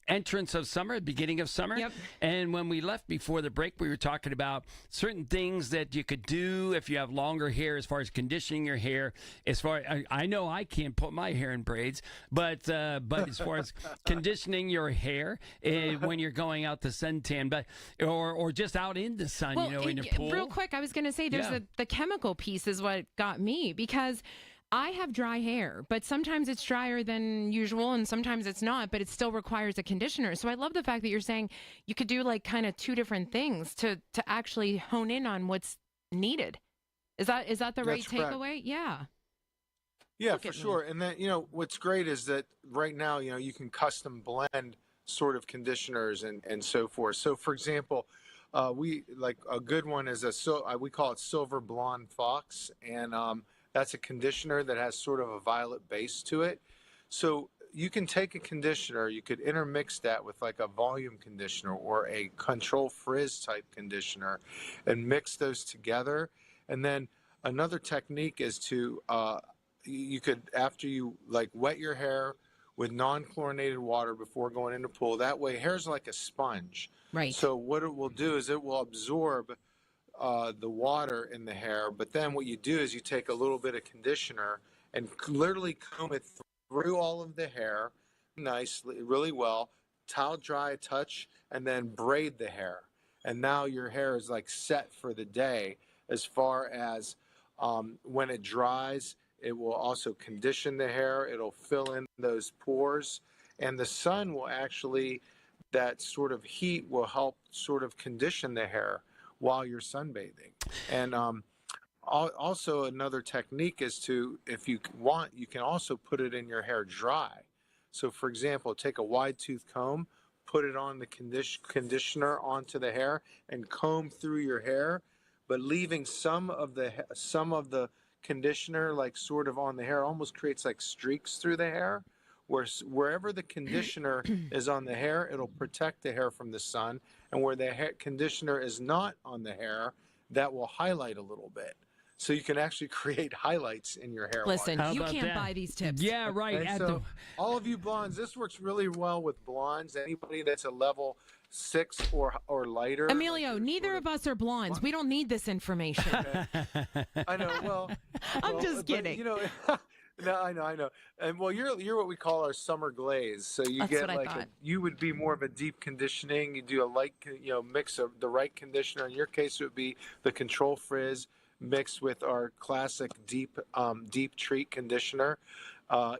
entrance of summer, beginning of summer. Yep. And when we left before the break, we were talking about certain things that you could do if you have longer hair as far as conditioning your hair. As far I know I can't put my hair in braids, but as far as conditioning your hair when you're going out to suntan, but or just out in the sun, in the pool. Real quick, I was going to say there's the chemical piece is what got me, because I have dry hair, but sometimes it's drier than usual and sometimes it's not, but it still requires a conditioner. So I love the fact that you're saying you could do like kind of two different things to actually hone in on what's needed. Is that the right takeaway? Yeah. Yeah, for sure. And then, what's great is that right now, you can custom blend sort of conditioners and so forth. So for example, we like a good one is we call it Silver Blonde Fox. And, that's a conditioner that has sort of a violet base to it. So you can take a conditioner, you could intermix that with like a volume conditioner or a control frizz type conditioner and mix those together. And then another technique is to, you could, after you like wet your hair with non-chlorinated water before going in the pool, that way hair's like a sponge. Right. So what it will do is it will absorb the water in the hair, but then what you do is you take a little bit of conditioner and literally comb it through all of the hair nicely, really well, towel dry a touch, and then braid the hair. And now your hair is like set for the day. As far as when it dries, it will also condition the hair. It'll fill in those pores, and the sun will actually, that sort of heat will help sort of condition the hair while you're sunbathing. And also another technique is to, if you want, you can also put it in your hair dry. So for example, take a wide tooth comb, put it on the conditioner onto the hair and comb through your hair, but leaving some of the conditioner like sort of on the hair, almost creates like streaks through the hair. Wherever the conditioner is on the hair, it'll protect the hair from the sun. And where the conditioner is not on the hair, that will highlight a little bit. So you can actually create highlights in your hair. Listen, you can't buy these tips. Yeah, right. All of you blondes, this works really well with blondes. Anybody that's a level 6 or lighter. Emilio, neither of us are blondes. We don't need this information. I know. Well, I'm just kidding. No, I know. And well, you're what we call our summer glaze. So you get like you would be more of a deep conditioning. You do a light, mix of the right conditioner. In your case, it would be the Control Frizz mixed with our classic deep treat conditioner,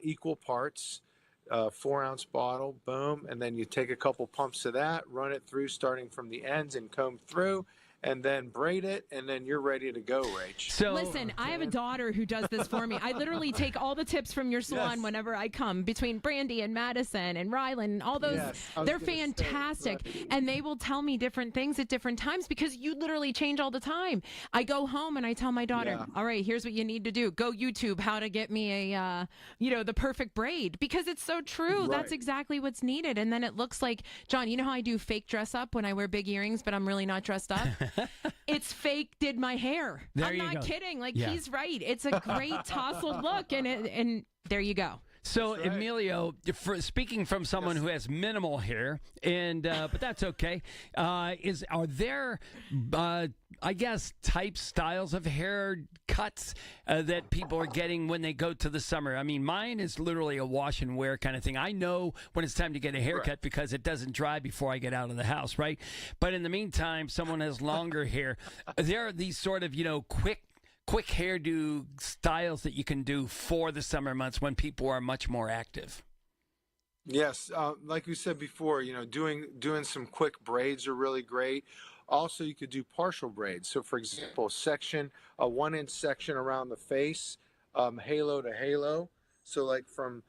equal parts. 4-ounce bottle, boom, and then you take a couple pumps of that, run it through starting from the ends and comb through, and then braid it, and then you're ready to go, Rach. So, listen, I have a daughter who does this for me. I literally take all the tips from your salon whenever I come, between Brandy and Madison and Rylan and all those. They're fantastic. And they will tell me different things at different times because you literally change all the time. I go home and I tell my daughter, all right, here's what you need to do. Go YouTube how to get me a, the perfect braid, because it's so true. Right. That's exactly what's needed. And then it looks like, John, you know how I do fake dress up when I wear big earrings, but I'm really not dressed up? It's fake did my hair. I'm not kidding. Like, he's right. It's a great tousled look, and there you go. So, right. Emilio, speaking from someone who has minimal hair, and but that's okay. Are there, I guess, styles of hair cuts that people are getting when they go to the summer? I mean, mine is literally a wash and wear kind of thing. I know when it's time to get a haircut because it doesn't dry before I get out of the house, right? But in the meantime, someone has longer hair. There are these sort of, quick hairdo styles that you can do for the summer months when people are much more active. Yes, like we said before, doing some quick braids are really great. Also, you could do partial braids. So, for example, a 1-inch section around the face, halo to halo. So, like from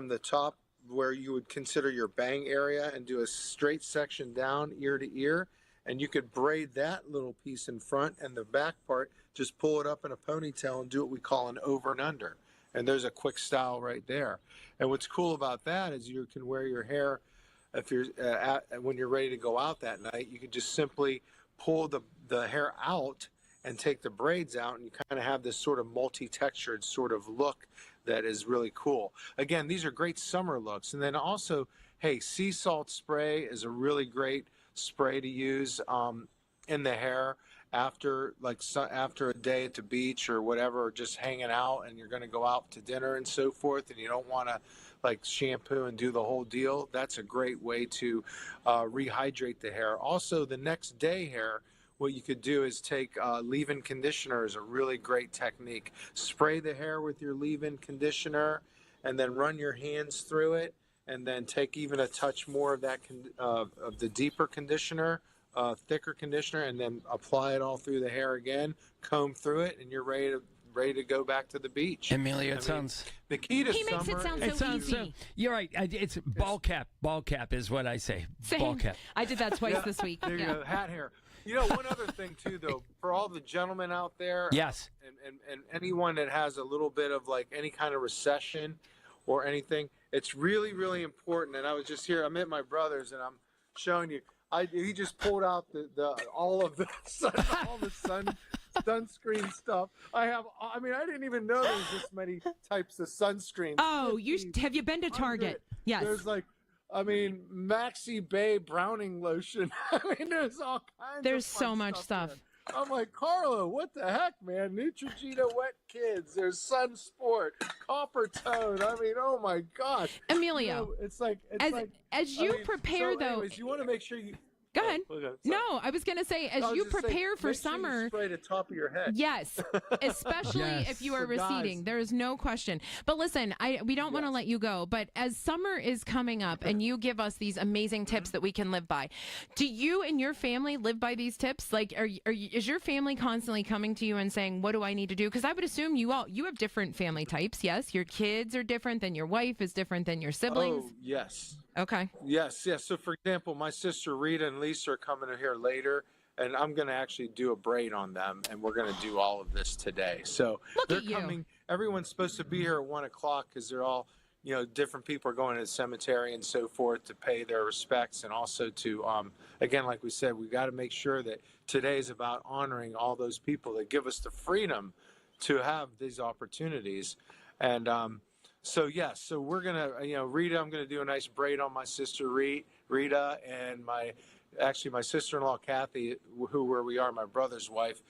the top where you would consider your bang area, and do a straight section down ear to ear. And you could braid that little piece in front, and the back part, just pull it up in a ponytail and do what we call an over and under. And there's a quick style right there. And what's cool about that is you can wear your hair, if you're when you're ready to go out that night, you can just simply pull the hair out and take the braids out, and you kind of have this sort of multi-textured sort of look that is really cool. Again, these are great summer looks. And then also, hey, sea salt spray is a really great spray to use in the hair after a day at the beach or whatever, or just hanging out, and you're going to go out to dinner and so forth, and you don't want to shampoo and do the whole deal. That's a great way to rehydrate the hair. Also, the next day hair, what you could do is take leave-in conditioner is a really great technique. Spray the hair with your leave-in conditioner and then run your hands through it, and then take even a touch more of that of the deeper conditioner, thicker conditioner, and then apply it all through the hair again, comb through it, and you're ready to go back to the beach. Amelia, sounds the key to he summer. Makes it sound so easy. You're right. It's ball cap. Ball cap is what I say. Same. Ball cap. I did that twice this week. There you go. Hat hair. One other thing too, though, for all the gentlemen out there, yes, and anyone that has a little bit of any kind of recession or anything, it's really, really important. And I was just here. I'm at my brother's, and I'm showing you. He just pulled out all the sunscreen stuff. I didn't even know there's this many types of sunscreen. Oh, have you been to Target? Yes. There's Maxi Bay browning lotion. There's all kinds. There's so much stuff. I'm like, Carlo, what the heck, man? Neutrogena Wet Kids. There's Sun Sport, Copper Tone. Oh my gosh. Emilio, as you prepare, though. Anyways, you want to make sure you. Go ahead. No, I was going to say, as you prepare for summer. Sure you spray the top of your head. Yes, especially if you are receding. There is no question. But listen, we don't want to let you go. But as summer is coming up and you give us these amazing tips that we can live by, do you and your family live by these tips? Is your family constantly coming to you and saying, what do I need to do? Because I would assume you have different family types. Yes, your kids are different than your wife is different than your siblings. Oh, yes. Okay. Yes. So, for example, my sister Rita and Lisa are coming in here later, and I'm going to actually do a braid on them, and we're going to do all of this today. So they're coming. Everyone's supposed to be here at 1 o'clock because they're all, different people are going to the cemetery and so forth to pay their respects, and also to, again, like we said, we got to make sure that today is about honoring all those people that give us the freedom to have these opportunities, and. So we're gonna, Rita, I'm gonna do a nice braid on my sister Rita, and my sister-in-law Kathy, where we are, my brother's wife,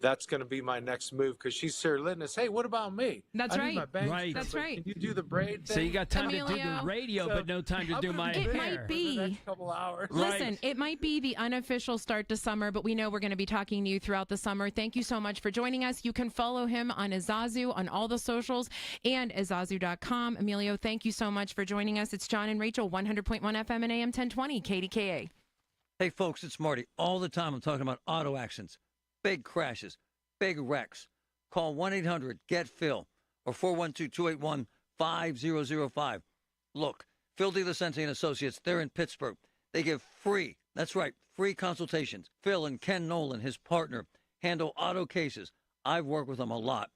that's going to be my next move because she's Sarah Litness. Hey, what about me? That's I need right. my bank Right. That's statement. right. Can you do the braid thing? So you got time to do Emilio. the radio, but no time to I'm do gonna my be hair. there might for be. the next couple hours. Listen, it might be the unofficial start to summer, but we know we're going to be talking to you throughout the summer. Thank you so much for joining us. You can follow him on Azazu on all the socials and Azazu.com. Emilio, thank you so much for joining us. It's John and Rachel, 100.1 FM and AM 1020, KDKA. Hey, folks, it's Marty. All the time I'm talking about auto accidents, big crashes, big wrecks. Call 1-800-GET-PHIL or 412-281-5005. Look, Phil DiLucente and Associates, they're in Pittsburgh. They give free, that's right, free consultations. Phil and Ken Nolan, his partner, handle auto cases. I've worked with them a lot.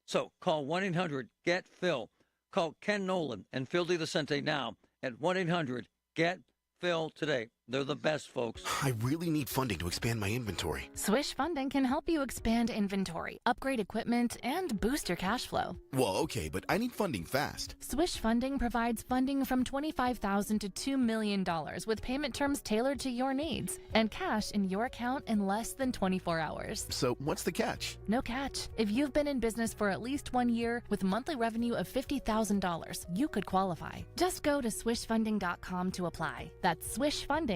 So call 1-800-GET-PHIL. Call Ken Nolan and Phil DiLucente now at 1-800-GET-PHIL today. They're the best, folks. I really need funding to expand my inventory. Swish Funding can help you expand inventory, upgrade equipment, and boost your cash flow. Well, okay, but I need funding fast. Swish Funding provides funding from $25,000 to $2 million with payment terms tailored to your needs and cash in your account in less than 24 hours. So what's the catch? No catch. If you've been in business for at least 1 year with monthly revenue of $50,000, you could qualify. Just go to swishfunding.com to apply. That's swishfunding.com.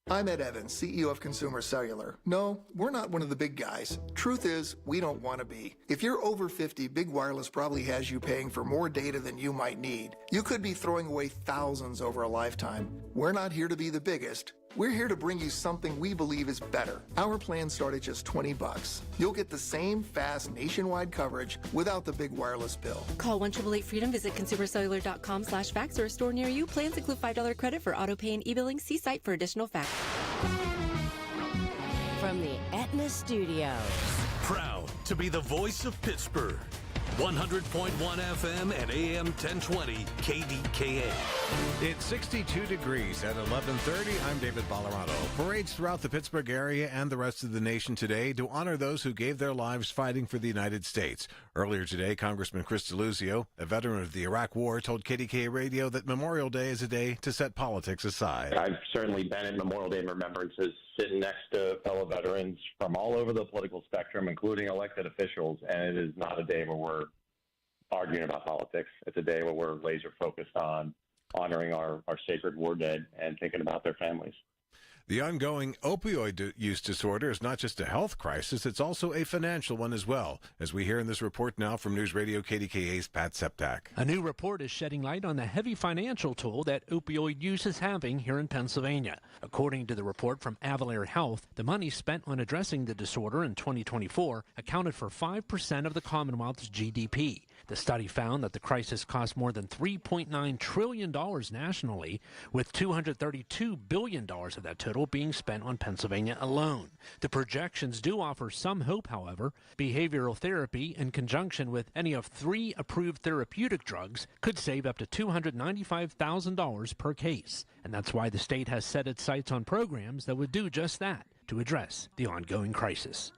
I'm Ed Evans, CEO of Consumer Cellular. No, we're not one of the big guys. Truth is, we don't want to be. If you're over 50, Big Wireless probably has you paying for more data than you might need. You could be throwing away thousands over a lifetime. We're not here to be the biggest. We're here to bring you something we believe is better. Our plans start at just $20. You'll get the same fast nationwide coverage without the big wireless bill. Call 1-888-FREEDOM, visit consumercellular.com/facts or a store near you. Plans include $5 credit for auto pay and e-billing. See site for additional facts. From the Aetna Studios. Proud to be the voice of Pittsburgh. 100.1 FM and AM 1020 KDKA. It's 62 degrees at 11:30. I'm David Ballarado. Parades throughout the Pittsburgh area and the rest of the nation today to honor those who gave their lives fighting for the United States. Earlier today, Congressman Chris DeLuzio, a veteran of the Iraq War, told KDKA Radio that Memorial Day is a day to set politics aside. I've certainly been at Memorial Day remembrances sitting next to fellow veterans from all over the political spectrum, including elected officials, and it is not a day where we're arguing about politics. It's a day where we're laser focused on honoring our sacred war dead and thinking about their families. The ongoing opioid use disorder is not just a health crisis, it's also a financial one as well, as we hear in this report now from News Radio KDKA's Pat Septak. A new report is shedding light on the heavy financial toll that opioid use is having here in Pennsylvania. According to the report from Avalere Health, the money spent on addressing the disorder in 2024 accounted for 5% of the Commonwealth's GDP. The study found that the crisis cost more than $3.9 trillion nationally, with $232 billion of that total being spent on Pennsylvania alone. The projections do offer some hope, however. Behavioral therapy, in conjunction with any of 3 approved therapeutic drugs, could save up to $295,000 per case. And that's why the state has set its sights on programs that would do just that, to address the ongoing crisis.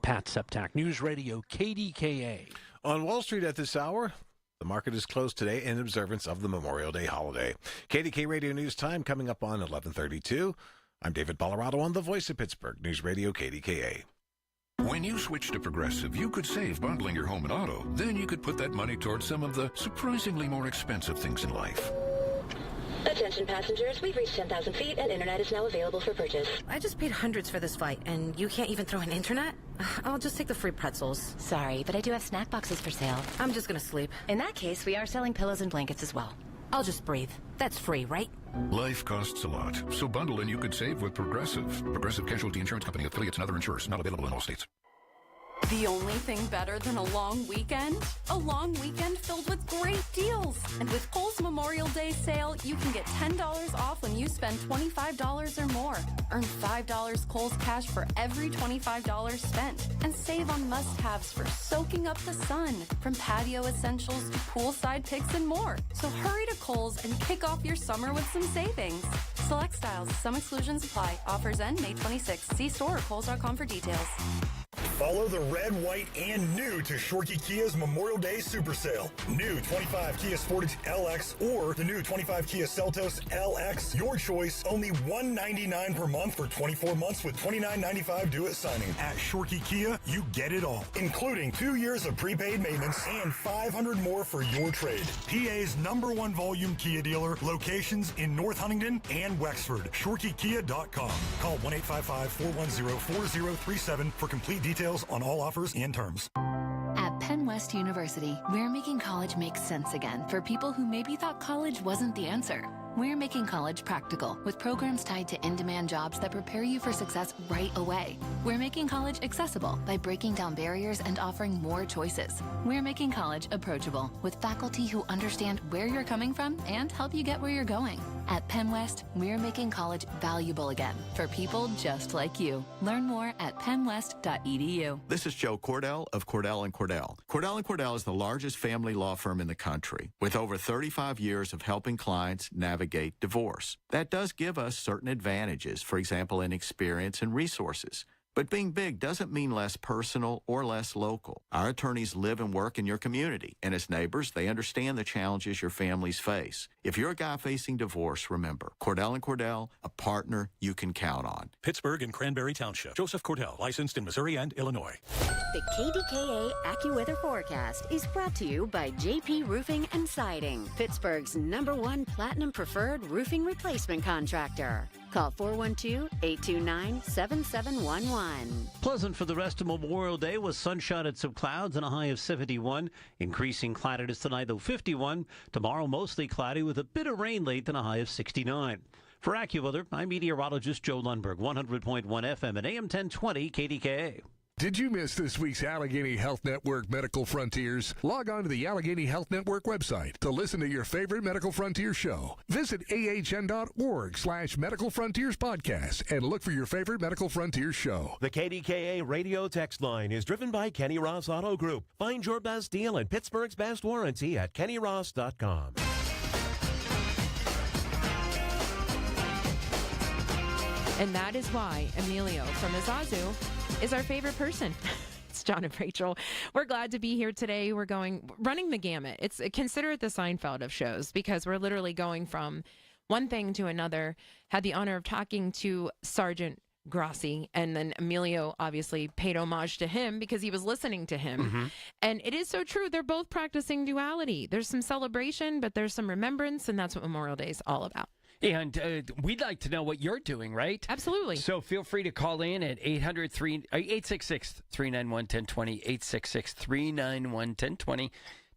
Pat Septak, News Radio KDKA. On Wall Street at this hour, the market is closed today in observance of the Memorial Day holiday. KDK Radio News Time coming up on 11:32. I'm David Ballarado on the Voice of Pittsburgh, News Radio KDKA. When you switch to Progressive, you could save bundling your home and auto. Then you could put that money towards some of the surprisingly more expensive things in life. Attention passengers, we've reached 10,000 feet and internet is now available for purchase. I just paid hundreds for this flight, and you can't even throw in internet? I'll just take the free pretzels. Sorry, but I do have snack boxes for sale. I'm just gonna sleep. In that case, we are selling pillows and blankets as well. I'll just breathe. That's free, right? Life costs a lot, so bundle and you could save with Progressive. Progressive Casualty Insurance Company, affiliates, and other insurers. Not available in all states. The only thing better than a long weekend? A long weekend filled with great deals. And with Kohl's Memorial Day sale, you can get $10 off when you spend $25 or more. Earn $5 Kohl's cash for every $25 spent. And save on must-haves for soaking up the sun, from patio essentials to poolside picks and more. So hurry to Kohl's and kick off your summer with some savings. Select styles. Some exclusions apply. Offers end May 26th. See store or kohls.com for details. Follow the red, white, and new to Shorkey Kia's Memorial Day Super Sale. New 25 Kia Sportage LX or the new 25 Kia Seltos LX. Your choice, only $199 per month for 24 months with $29.95 due at signing. At Shorkey Kia, you get it all, including 2 years of prepaid maintenance and $500 more for your trade. PA's #1 volume Kia dealer, locations in North Huntington and Wexford. ShorkeyKia.com. Call 1-855-410-4037 for complete details on all offers and terms. At Penn West University, we're making college make sense again for people who maybe thought college wasn't the answer. We're making college practical with programs tied to in-demand jobs that prepare you for success right away. We're making college accessible by breaking down barriers and offering more choices. We're making college approachable with faculty who understand where you're coming from and help you get where you're going. At Penn West, we're making college valuable again for people just like you. Learn more at pennwest.edu. This is Joe Cordell of Cordell & Cordell. Cordell & Cordell is the largest family law firm in the country with over 35 years of helping clients navigate divorce. That does give us certain advantages, for example, in experience and resources. But being big doesn't mean less personal or less local. Our attorneys live and work in your community, and as neighbors, they understand the challenges your families face. If you're a guy facing divorce, remember, Cordell & Cordell, a partner you can count on. Pittsburgh and Cranberry Township. Joseph Cordell, licensed in Missouri and Illinois. The KDKA AccuWeather forecast is brought to you by JP Roofing and Siding, Pittsburgh's #1 Platinum Preferred roofing replacement contractor. Call 412-829-7711. Pleasant for the rest of Memorial Day with sunshine and some clouds and a high of 71. Increasing cloudiness tonight, though 51. Tomorrow, mostly cloudy with a bit of rain late and a high of 69. For AccuWeather, I'm meteorologist Joe Lundberg, 100.1 FM and AM 1020 KDKA. Did you miss this week's Allegheny Health Network Medical Frontiers? Log on to the Allegheny Health Network website to listen to your favorite Medical Frontiers show. Visit ahn.org/Medical Frontiers podcast and look for your favorite Medical Frontiers show. The KDKA radio text line is driven by Kenny Ross Auto Group. Find your best deal and Pittsburgh's best warranty at kennyross.com. And that is why Emilio from Azazu is our favorite person. It's John and Rachel. We're glad to be here today. We're running the gamut. Consider it the Seinfeld of shows because we're literally going from one thing to another. Had the honor of talking to Sergeant Grossi, and then Emilio obviously paid homage to him because he was listening to him. Mm-hmm. And it is so true. They're both practicing duality. There's some celebration, but there's some remembrance, and that's what Memorial Day is all about. And we'd like to know what you're doing, right? Absolutely. So feel free to call in at 866-391-1020, 866-391-1020.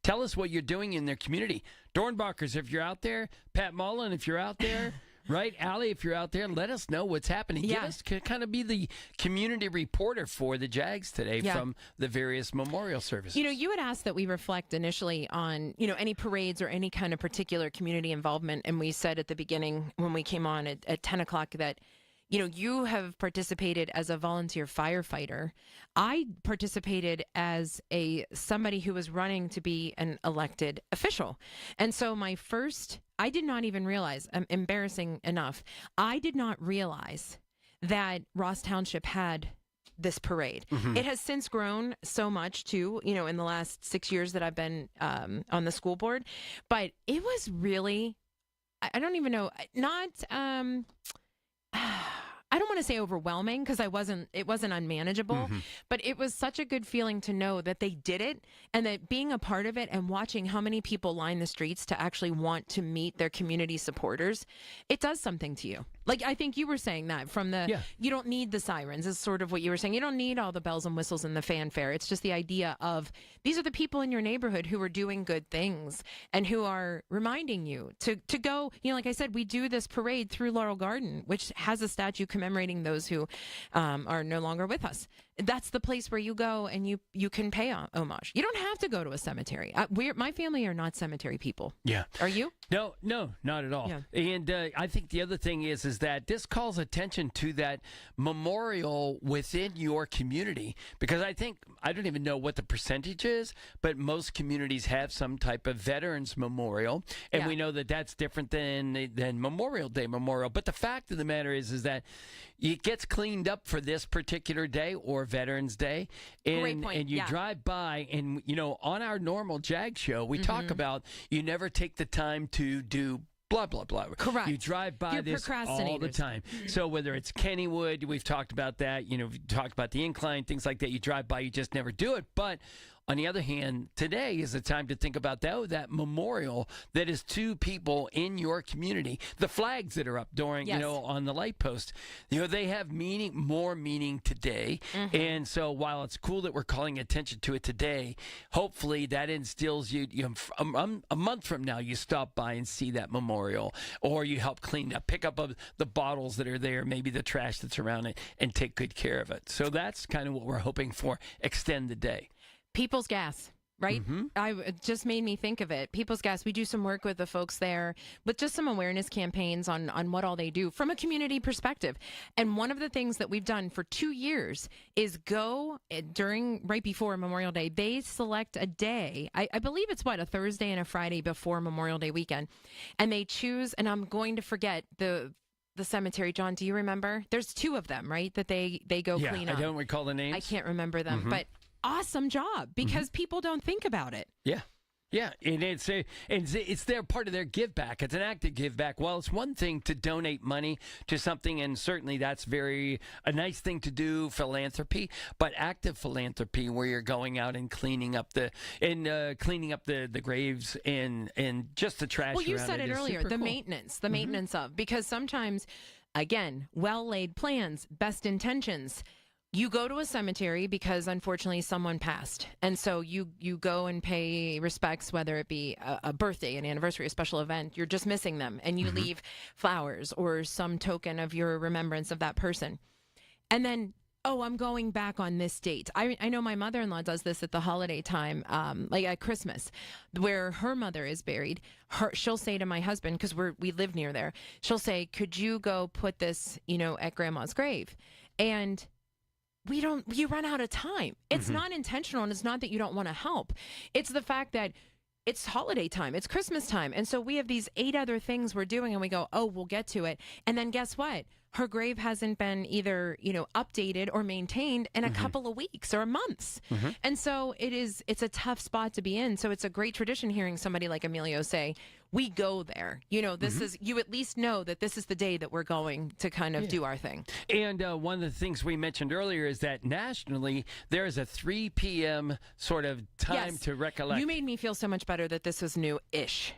Tell us what you're doing in their community. Dornbachers, if you're out there. Pat Mullen, if you're out there. Right, Allie, if you're out there, let us know what's happening. Yeah. Give us, kind of be the community reporter for the Jags today from the various memorial services. You know, you had asked that we reflect initially on, any parades or any kind of particular community involvement. And we said at the beginning when we came on at 10 o'clock that, you have participated as a volunteer firefighter. I participated as somebody who was running to be an elected official. And so I did not even realize, embarrassing enough, I did not realize that Ross Township had this parade. Mm-hmm. It has since grown so much too, in the last 6 years that I've been on the school board. But it was really, I don't even know, I don't want to say overwhelming because it wasn't unmanageable, but it was such a good feeling to know that they did it and that being a part of it and watching how many people line the streets to actually want to meet their community supporters, it does something to you. Like, I think you were saying that you don't need the sirens is sort of what you were saying. You don't need all the bells and whistles and the fanfare. It's just the idea of these are the people in your neighborhood who are doing good things and who are reminding you to go, like I said, we do this parade through Laurel Garden, which has a statue commemorating those who are no longer with us. That's the place where you go and you can pay homage. You don't have to go to a cemetery. My family are not cemetery people. Yeah. Are you? No, not at all. Yeah. And I think the other thing is that this calls attention to that memorial within your community, because I don't even know what the percentage is, but most communities have some type of veterans memorial, and we know that that's different than Memorial Day memorial. But the fact of the matter is that it gets cleaned up for this particular day, or Veterans Day. And, Great point. And you drive by, and, on our normal JAG show, we talk about you never take the time to do blah, blah, blah. Correct. You drive by You're this all the procrastinators. time. So whether it's Kennywood, we've talked about that, we've talked about the incline, things like that. You drive by, you just never do it. But on the other hand, today is the time to think about that memorial that is to people in your community. The flags that are up during, on the light post, they have more meaning today. And so while it's cool that we're calling attention to it today, hopefully that instills you, a month from now, you stop by and see that memorial, or you help clean up, pick up the bottles that are there, maybe the trash that's around it, and take good care of it. So that's kind of what we're hoping for. Extend the day. People's Gas, right? It just made me think of it. People's Gas, we do some work with the folks there with just some awareness campaigns on what all they do from a community perspective. And one of the things that we've done for 2 years is go right before Memorial Day. They select a day. I believe it's a Thursday and a Friday before Memorial Day weekend. And they choose, and I'm going to forget the cemetery. John, do you remember? There's 2 of them, right? That they go clean up. I don't recall the names. I can't remember them, but awesome job, because people don't think about it. Yeah, and it's their part of their give back. It's an active give back. Well, it's one thing to donate money to something, and certainly that's a nice thing to do, philanthropy. But active philanthropy, where you're going out and cleaning up the graves and just the trash. Well, you around said it earlier, the cool. maintenance of, because sometimes, again, well laid plans, best intentions. You go to a cemetery because, unfortunately, someone passed. And so you go and pay respects, whether it be a birthday, an anniversary, a special event. You're just missing them. And you leave flowers or some token of your remembrance of that person. And then, I'm going back on this date. I know my mother-in-law does this at the holiday time, like at Christmas, where her mother is buried. She'll say to my husband, because we live near there, she'll say, could you go put this, at Grandma's grave? And you run out of time. It's not intentional, and it's not that you don't want to help. It's the fact that it's holiday time, it's Christmas time. And so we have these 8 other things we're doing, and we go, we'll get to it. And then guess what? Her grave hasn't been either, updated or maintained in a couple of weeks or months. And so it's a tough spot to be in. So it's a great tradition hearing somebody like Emilio say, we go there. This is, you at least know that this is the day that we're going to kind of do our thing. And one of the things we mentioned earlier is that nationally, there is a 3 p.m. sort of time to recollect. You made me feel so much better that this was new-ish.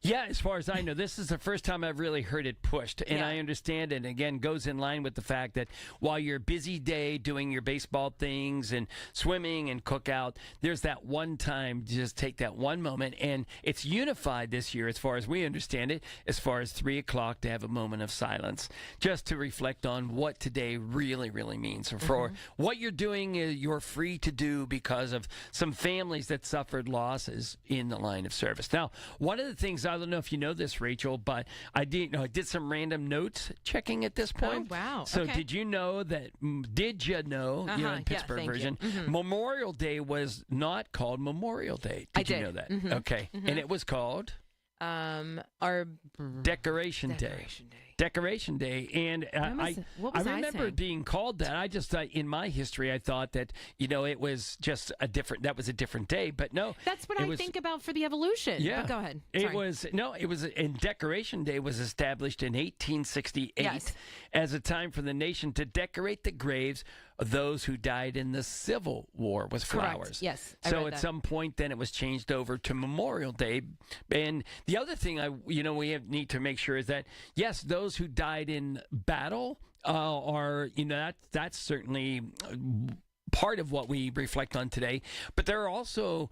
Yeah, as far as I know, this is the first time I've really heard it pushed. And I understand it, again, goes in line with the fact that while you're a busy day doing your baseball things and swimming and cookout, there's that one time to just take that one moment. And it's unified this year, as far as we understand it, as far as 3 o'clock to have a moment of silence, just to reflect on what today really, really means. For what you're doing, you're free to do because of some families that suffered losses in the line of service. Now, one of the things I don't know if you know this, Rachel, but I did some random notes checking at this point. Oh, wow. So okay. Did you know, in Pittsburgh version, Memorial Day was not called Memorial Day? Did you know that? Okay. And it was called? Our Decoration Day. Decoration Day. And I remember it being called that. I just, in my history, I thought that, it was just a different day. But no. That's what I think about for the evolution. Yeah. But go ahead. And Decoration Day was established in 1868 as a time for the nation to decorate the graves of those who died in the Civil War with flowers. Correct. Yes. So at some point then it was changed over to Memorial Day. And the other thing need to make sure is that, yes, those who died in battle that's certainly part of what we reflect on today. But there are also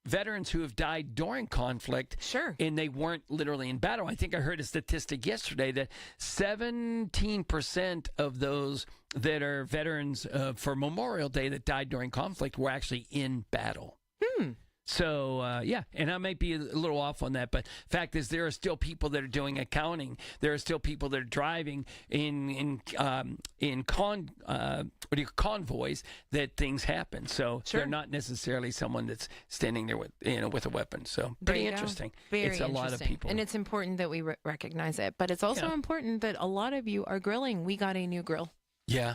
veterans who have died during conflict. Sure. And they weren't literally in battle. I think I heard a statistic yesterday that 17% of those that are veterans for Memorial Day that died during conflict were actually in battle. So, and I might be a little off on that, but fact is there are still people that are doing accounting. There are still people that are driving in convoys that things happen. So they're not necessarily someone that's standing there with a weapon. So pretty interesting. It's a lot of people. And it's important that we recognize it, but it's also important that a lot of you are grilling. We got a new grill. Yeah.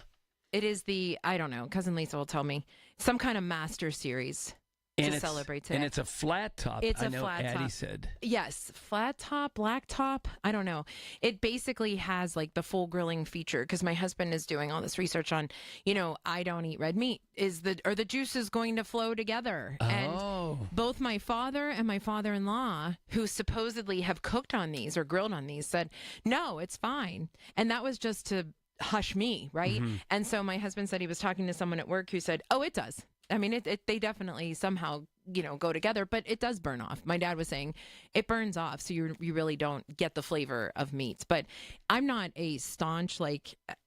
It is I don't know, Cousin Lisa will tell me, some kind of master series to celebrate today. And it's a flat top. It's I know flat Addie top. said. Yes, flat top, black top. I don't know. It basically has like the full grilling feature because my husband is doing all this research on, I don't eat red meat. Are the juices going to flow together? Oh. And both my father and my father-in-law, who supposedly have cooked on these or grilled on these, said, no, it's fine. And that was just to hush me, right? Mm-hmm. And so my husband said he was talking to someone at work who said, oh, it does. I mean, they definitely somehow, go together, but it does burn off. My dad was saying it burns off, so you really don't get the flavor of meats. But I'm not a staunch,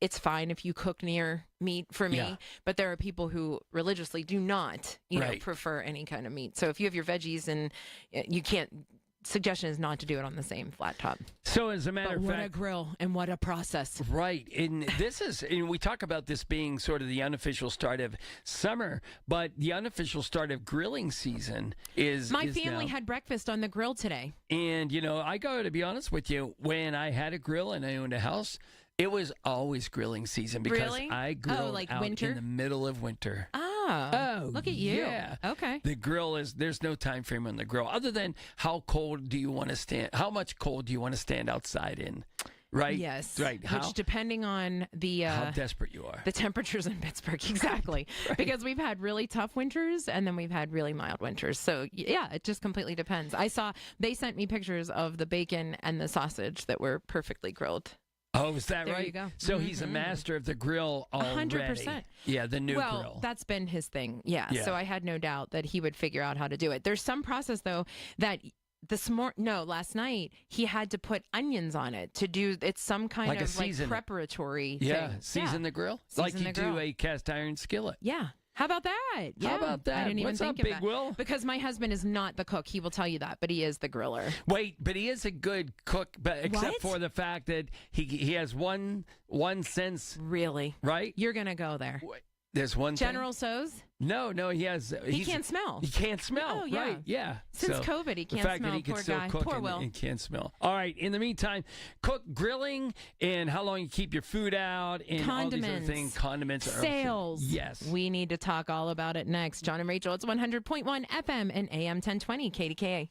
it's fine if you cook near meat for me, Yeah. but there are people who religiously do not, Right. prefer any kind of meat. So if you have your veggies and you can't, suggestion is not to do it on the same flat top. So as a matter of what fact, a grill and what a process. right. And we talk about this being sort of the unofficial start of summer, but the unofficial start of grilling season is My family now. had breakfast on the grill today. And, I got to be honest with you, when I had a grill and I owned a house, it was always grilling season because Really? I grilled out winter? in the middle of winter. Oh, look at you. Yeah. Okay. The grill there's no time frame on the grill other than how cold do you want to stand? How much cold do you want to stand outside in? Right? Yes. Right. Which, depending on how desperate you are. the temperatures in Pittsburgh, exactly. Right. Because we've had really tough winters and then we've had really mild winters. So, yeah, it just completely depends. They sent me pictures of the bacon and the sausage that were perfectly grilled. Oh, is that There right? you go. So he's a master of the grill already. 100%. Yeah, the new Well, grill. that's been his thing. Yeah. Yeah. So I had no doubt that he would figure out how to do it. There's some process, though, that last night he had to put onions on it to do, it's some kind Like a of season. preparatory Yeah, thing. season the grill? Season like you the do grill. a cast iron skillet. Yeah. How about that? Yeah. How about that? I didn't even What's think up, of Big that. Will? Because my husband is not the cook. He will tell you that, but he is the griller. Wait, but he is a good cook, but except What? for the fact that he has one sense. Really? Right? You're going to go there. There's one thing? General So's? No, he has. He can't smell. He can't smell. Oh, yeah. Right? Yeah. Since So, COVID, he the can't fact smell. that he can Poor still guy. cook Poor and, Will. and can't smell. All right. In the meantime, cook grilling and how long you keep your food out and all these other things. Condiments are Sales. Yes. We need to talk all about it next. John and Rachel, it's 100.1 FM and AM 1020 KDKA.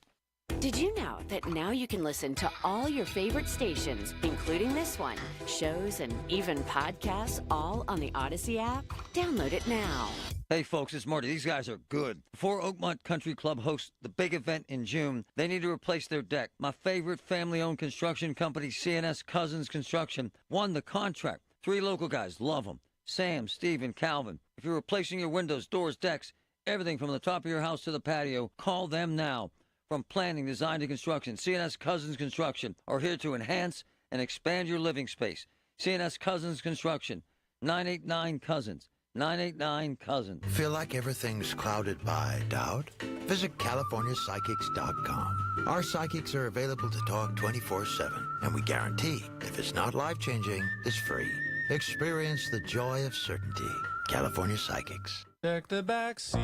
Did you know that now you can listen to all your favorite stations, including this one, shows, and even podcasts, all on the Odyssey app? Download it now. Hey folks, it's Marty. These guys are good. Before Oakmont Country Club hosts the big event in June, they need to replace their deck. My favorite family-owned construction company, C&S Cousins Construction, won the contract. 3 local guys, love them. Sam, Steve, and Calvin. If you're replacing your windows, doors, decks, everything from the top of your house to the patio, call them now. From planning, design to construction, C&S Cousins Construction are here to enhance and expand your living space. C&S Cousins Construction, 989-COUSINS, 989-COUSINS. Feel like everything's clouded by doubt? Visit CaliforniaPsychics.com. Our psychics are available to talk 24/7, and we guarantee if it's not life-changing, it's free. Experience the joy of certainty. California Psychics. Check the back seat.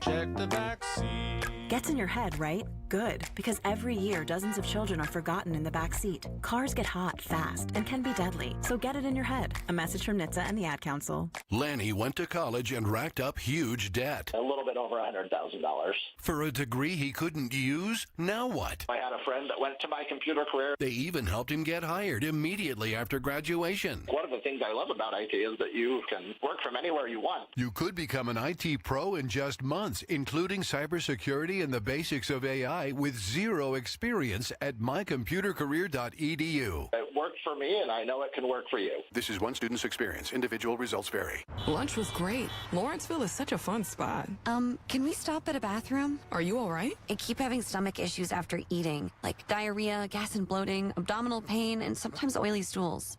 Check the back seat. Gets in your head, right? Good, because every year dozens of children are forgotten in the back seat. Cars get hot fast and can be deadly, so get it in your head. A message from NHTSA and the Ad Council. Lanny went to college and racked up huge debt. A little bit over $100,000. For a degree he couldn't use? Now what? I had a friend that went to my computer career. They even helped him get hired immediately after graduation. One of the things I love about IT is that you can work from anywhere you want. You could become an IT pro in just months, including cybersecurity and the basics of AI with zero experience at mycomputercareer.edu. It worked for me, and I know it can work for you. This is one student's experience. Individual results vary. Lunch was great. Lawrenceville is such a fun spot. Can we stop at a bathroom? Are you all right? I keep having stomach issues after eating, like diarrhea, gas and bloating, abdominal pain, and sometimes oily stools.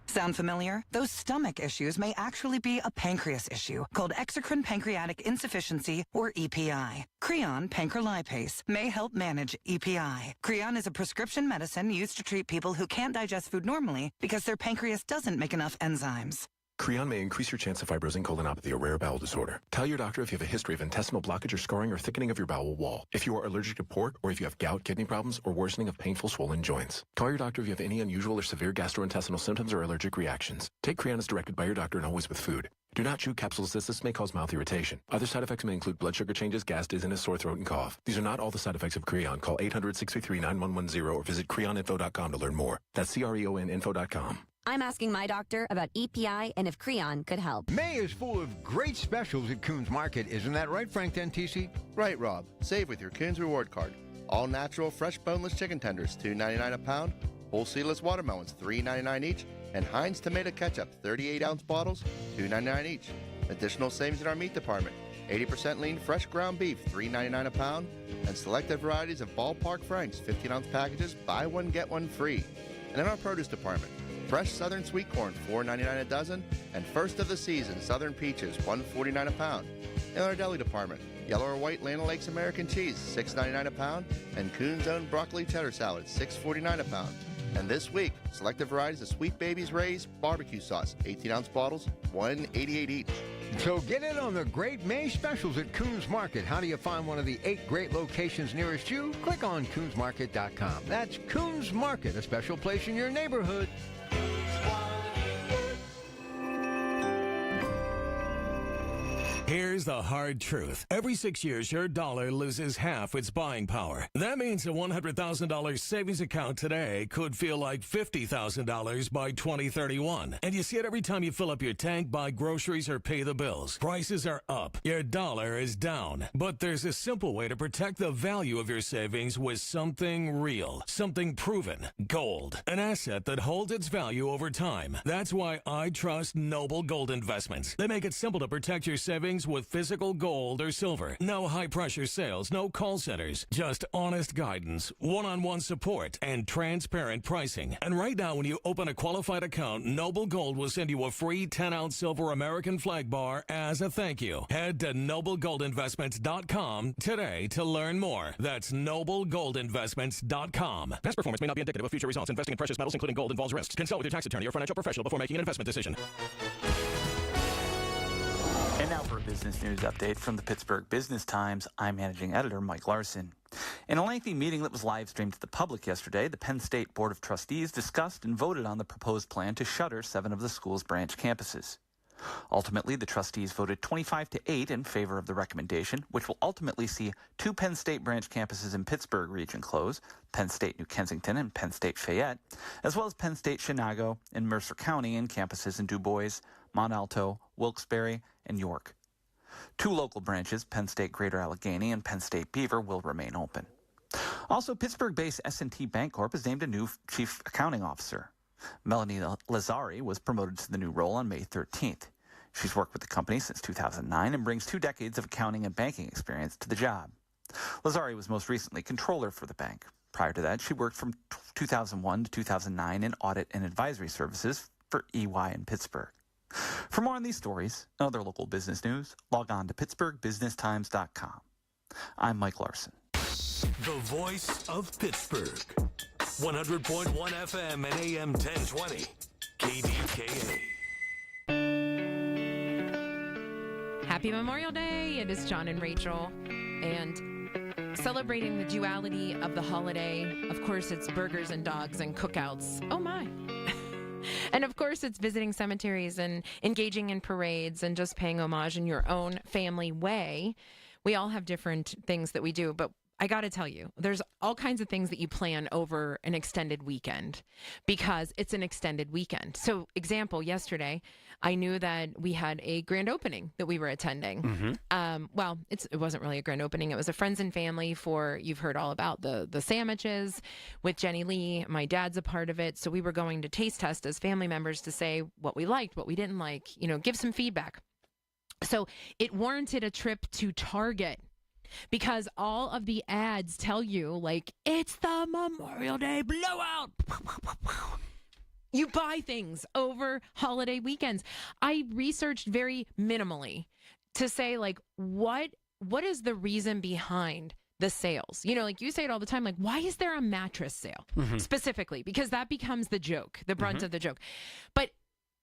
Sound familiar? Those stomach issues may actually be a pancreas issue called exocrine pancreatic insufficiency, or EPI. Creon pancrelipase may help manage EPI. Creon is a prescription medicine used to treat people who can't digest food normally because their pancreas doesn't make enough enzymes. Creon may increase your chance of fibrosing colonopathy, a rare bowel disorder. Tell your doctor if you have a history of intestinal blockage or scarring or thickening of your bowel wall. If you are allergic to pork, or if you have gout, kidney problems, or worsening of painful swollen joints. Call your doctor if you have any unusual or severe gastrointestinal symptoms or allergic reactions. Take Creon as directed by your doctor and always with food. Do not chew capsules as this may cause mouth irritation. Other side effects may include blood sugar changes, gas, dizziness, sore throat, and cough. These are not all the side effects of Creon. Call 800-633-9110 or visit creoninfo.com to learn more. That's CREONinfo.com. I'm asking my doctor about EPI and if Creon could help. May is full of great specials at Coons Market. Isn't that right, Frank Dentisi? Right, Rob. Save with your Coons Reward Card. All natural, fresh, boneless chicken tenders, $2.99 a pound. Whole seedless watermelons, $3.99 each. And Heinz tomato ketchup, 38-ounce bottles, $2.99 each. Additional savings in our meat department. 80% lean fresh ground beef, $3.99 a pound. And selected varieties of Ballpark Franks, 15-ounce packages, buy one, get one free. And in our produce department, fresh southern sweet corn, $4.99 a dozen, and first of the season, southern peaches, $1.49 a pound. In our deli department, yellow or white Land O'Lakes American cheese, $6.99 a pound, and Coon's own broccoli cheddar salad, $6.49 a pound. And this week, selected varieties of Sweet Baby's Ray's barbecue sauce, 18-ounce bottles, $1.88 each. So get in on the great May specials at Coons Market. How do you find one of the 8 great locations nearest you? Click on coonsmarket.com. That's Coons Market, a special place in your neighborhood. Here's the hard truth. Every 6 years, your dollar loses half its buying power. That means a $100,000 savings account today could feel like $50,000 by 2031. And you see it every time you fill up your tank, buy groceries, or pay the bills. Prices are up. Your dollar is down. But there's a simple way to protect the value of your savings with something real, something proven. Gold. An asset that holds its value over time. That's why I trust Noble Gold Investments. They make it simple to protect your savings with physical gold or silver. No high-pressure sales, no call centers. Just honest guidance, one-on-one support, and transparent pricing. And right now, when you open a qualified account, Noble Gold will send you a free 10-ounce silver American flag bar as a thank you. Head to noblegoldinvestments.com today to learn more. That's noblegoldinvestments.com. Past performance may not be indicative of future results. Investing in precious metals, including gold, involves risks. Consult with your tax attorney or financial professional before making an investment decision. And now for a business news update from the Pittsburgh Business Times. I'm managing editor Mike Larson. In a lengthy meeting that was live streamed to the public yesterday, the Penn State Board of Trustees discussed and voted on the proposed plan to shutter 7 of the school's branch campuses. Ultimately, the trustees voted 25-8 in favor of the recommendation, which will ultimately see 2 Penn State branch campuses in Pittsburgh region close, Penn State New Kensington and Penn State Fayette, as well as Penn State Chenango and Mercer County and campuses in Du Bois, Mont Alto, Wilkes-Barre, and York. 2 local branches, Penn State Greater Allegheny and Penn State Beaver, will remain open. Also, Pittsburgh-based S&T Bancorp has named a new chief accounting officer. Melanie Lazzari was promoted to the new role on May 13th. She's worked with the company since 2009 and brings 2 decades of accounting and banking experience to the job. Lazzari was most recently controller for the bank. Prior to that, she worked from 2001 to 2009 in audit and advisory services for EY in Pittsburgh. For more on these stories and other local business news, log on to pittsburghbusinesstimes.com. I'm Mike Larson. The voice of Pittsburgh. 100.1 FM and AM 1020. KDKA. Happy Memorial Day. It is John and Rachel. And celebrating the duality of the holiday, of course, it's burgers and dogs and cookouts. Oh, my. And of course, it's visiting cemeteries and engaging in parades and just paying homage in your own family way. We all have different things that we do, but I got to tell you, there's all kinds of things that you plan over an extended weekend because it's an extended weekend. So, example, yesterday, I knew that we had a grand opening that we were attending. Well, it wasn't really a grand opening. It was a friends and family for, you've heard all about the sandwiches with Jenny Lee. My dad's a part of it. So we were going to taste test as family members to say what we liked, what we didn't like, give some feedback. So it warranted a trip to Target. Because all of the ads tell you, like, it's the Memorial Day blowout. You buy things over holiday weekends. I researched very minimally to say, like, what is the reason behind the sales? Like you say it all the time, like, why is there a mattress sale specifically? Because that becomes the joke, the brunt of the joke. But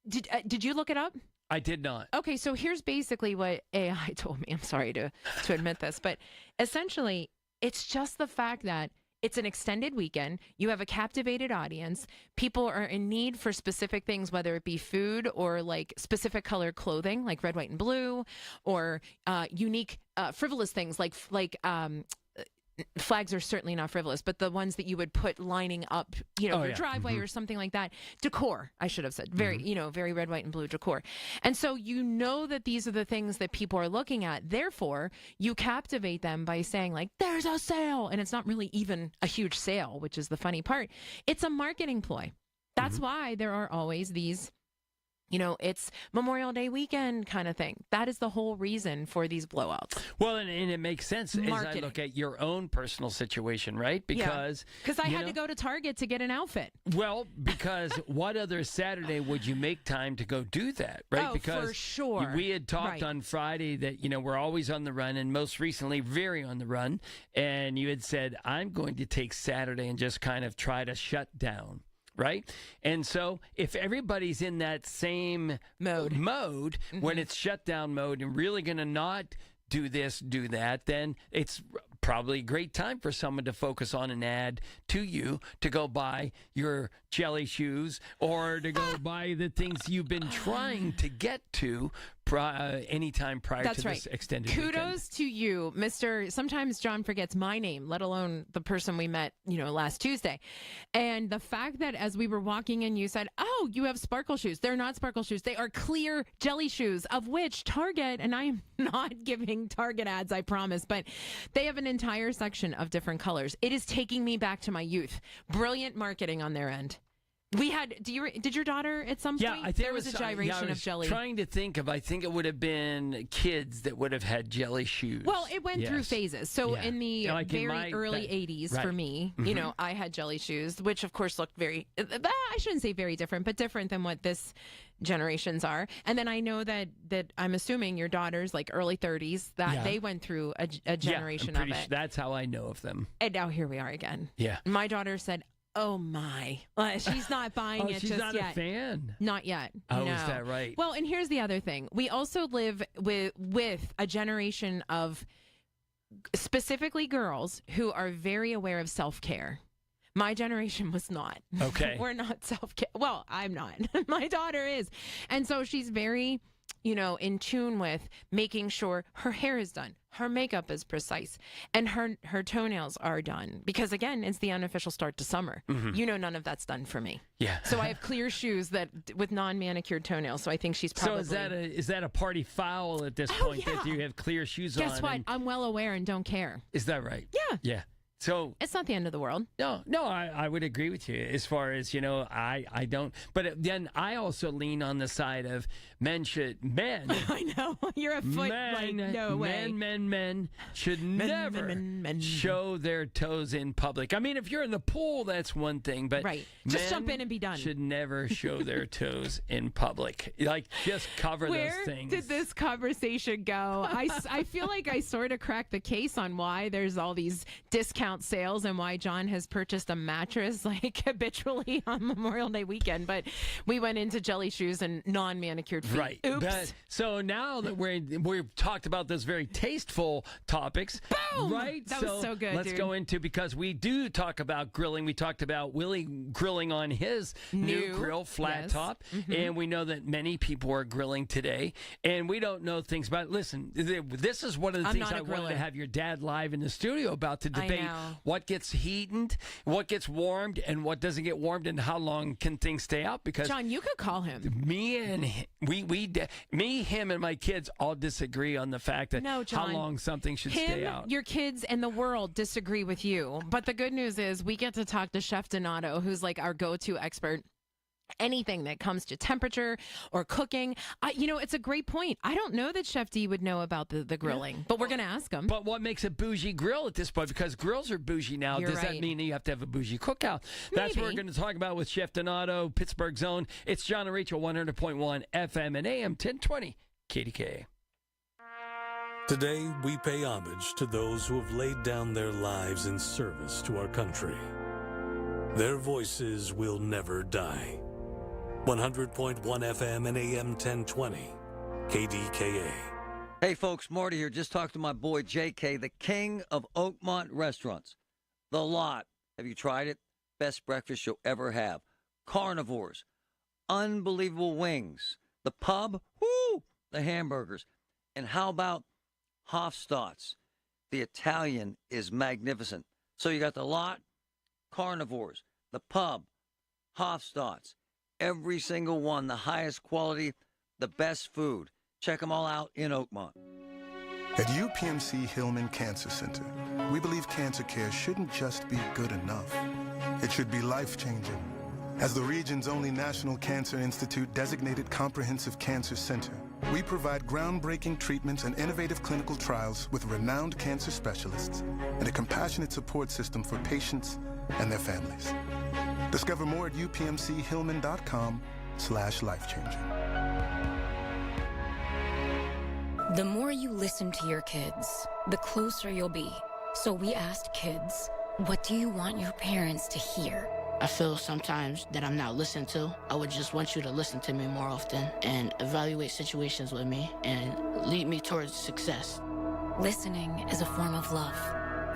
Did you look it up? I did not. Okay, so here's basically what AI told me. I'm sorry to admit this, but essentially, it's just the fact that it's an extended weekend. You have a captivated audience. People are in need for specific things, whether it be food or like specific color clothing, like red, white, and blue, or unique, frivolous things like flags are certainly not frivolous, but the ones that you would put lining up, your driveway or something like that. Decor, I should have said. Very, very red, white, and blue decor. And so that these are the things that people are looking at. Therefore, you captivate them by saying like, there's a sale. And it's not really even a huge sale, which is the funny part. It's a marketing ploy. That's why there are always these, it's Memorial Day weekend kind of thing. That is the whole reason for these blowouts. Well, and it makes sense as I look at your own personal situation, right? Because I had to go to Target to get an outfit. Well, because what other Saturday would you make time to go do that, right? Oh, because for sure. We had talked on Friday that, we're always on the run, and most recently very on the run. And you had said, I'm going to take Saturday and just kind of try to shut down. Right? And so if everybody's in that same mode when it's shutdown mode and really going to not do this, do that, then it's probably a great time for someone to focus on an ad to you to go buy your jelly shoes or to go buy the things you've been trying to get to anytime prior to this extended Kudos weekend. to you, Mr. Sometimes John forgets my name, let alone the person we met, last Tuesday. And the fact that as we were walking in, you said, oh, you have sparkle shoes. They're not sparkle shoes. They are clear jelly shoes, of which Target, and I am not giving Target ads, I promise, but they have an entire section of different colors. It is taking me back to my youth. Brilliant marketing on their end. We had. Did your daughter at some point? I think there was a gyration of jelly. Trying to think of. I think it would have been kids that would have had jelly shoes. Well, it went through phases. So in the very early '80s, for me, I had jelly shoes, which of course looked very. I shouldn't say very different, but different than what this generations are. And then I know that I'm assuming your daughter's like early 30s that they went through a generation of it. That's how I know of them. And now here we are again. Yeah. My daughter said, oh my! She's not buying it she's just not yet. A fan. Not yet. Oh, no. Is that right? Well, and here's the other thing: we also live with a generation of specifically girls who are very aware of self-care. My generation was not. Okay. We're not self-care. Well, I'm not. My daughter is, and so she's very, in tune with making sure her hair is done, her makeup is precise, and her toenails are done. Because again, it's the unofficial start to summer. None of that's done for me. Yeah. So I have clear shoes with non-manicured toenails. So I think she's probably. So is that a party foul at this point that you have clear shoes on? Guess what? I'm well aware and don't care. Is that right? Yeah. Yeah. So it's not the end of the world. No, I would agree with you as far as, I don't. But then I also lean on the side of men. I know. You're a foot like, no way. Men should never show their toes in public. I mean, if you're in the pool, that's one thing. But just jump in and be done. Should never show their toes in public. Like, just cover those things. Where did this conversation go? I feel like I sort of cracked the case on why there's all these discounts sales and why John has purchased a mattress like habitually on Memorial Day weekend, but we went into jelly shoes and non-manicured feet. Right. Oops. So now that we've talked about those very tasteful topics, boom! Right? That was so good. Let's go into, because we do talk about grilling. We talked about Willie grilling on his new grill, flat top, and we know that many people are grilling today, and we don't know things about it. Listen, this is one of the things I wanted to have your dad live in the studio about, to debate what gets heated, what gets warmed, and what doesn't get warmed, and how long can things stay out. Because John, you could call him. Him, and my kids all disagree on the fact that how long something should stay out. Your kids and the world disagree with you. But the good news is we get to talk to Chef Donato, who's like our go-to expert. Anything that comes to temperature or cooking. It's a great point. I don't know that Chef D would know about the grilling, but we're going to ask him. But what makes a bougie grill at this point? Because grills are bougie now. You're Does that mean that you have to have a bougie cookout? That's what we're going to talk about with Chef Donato, Pittsburgh's Own. It's John and Rachel, 100.1 FM and AM 1020 KDKA. Today, we pay homage to those who have laid down their lives in service to our country. Their voices will never die. 100.1 FM and AM 1020. KDKA. Hey, folks, Marty here. Just talked to my boy JK, the king of Oakmont restaurants. The Lot. Have you tried it? Best breakfast you'll ever have. Carnivores. Unbelievable wings. The Pub. Woo! The hamburgers. And how about Hofstadt's? The Italian is magnificent. So you got The Lot, Carnivores, the Pub, Hofstadt's. Every single one, the highest quality, the best food. Check them all out in Oakmont. At UPMC Hillman Cancer Center, we believe cancer care shouldn't just be good enough. It should be life-changing. As the region's only National Cancer Institute designated comprehensive cancer center, we provide groundbreaking treatments and innovative clinical trials with renowned cancer specialists and a compassionate support system for patients and their families. Discover more at upmchillman.com/lifechanging. The more you listen to your kids, the closer you'll be. So we asked kids, what do you want your parents to hear? I feel sometimes that I'm not listened to. I would just want you to listen to me more often and evaluate situations with me and lead me towards success. Listening is a form of love.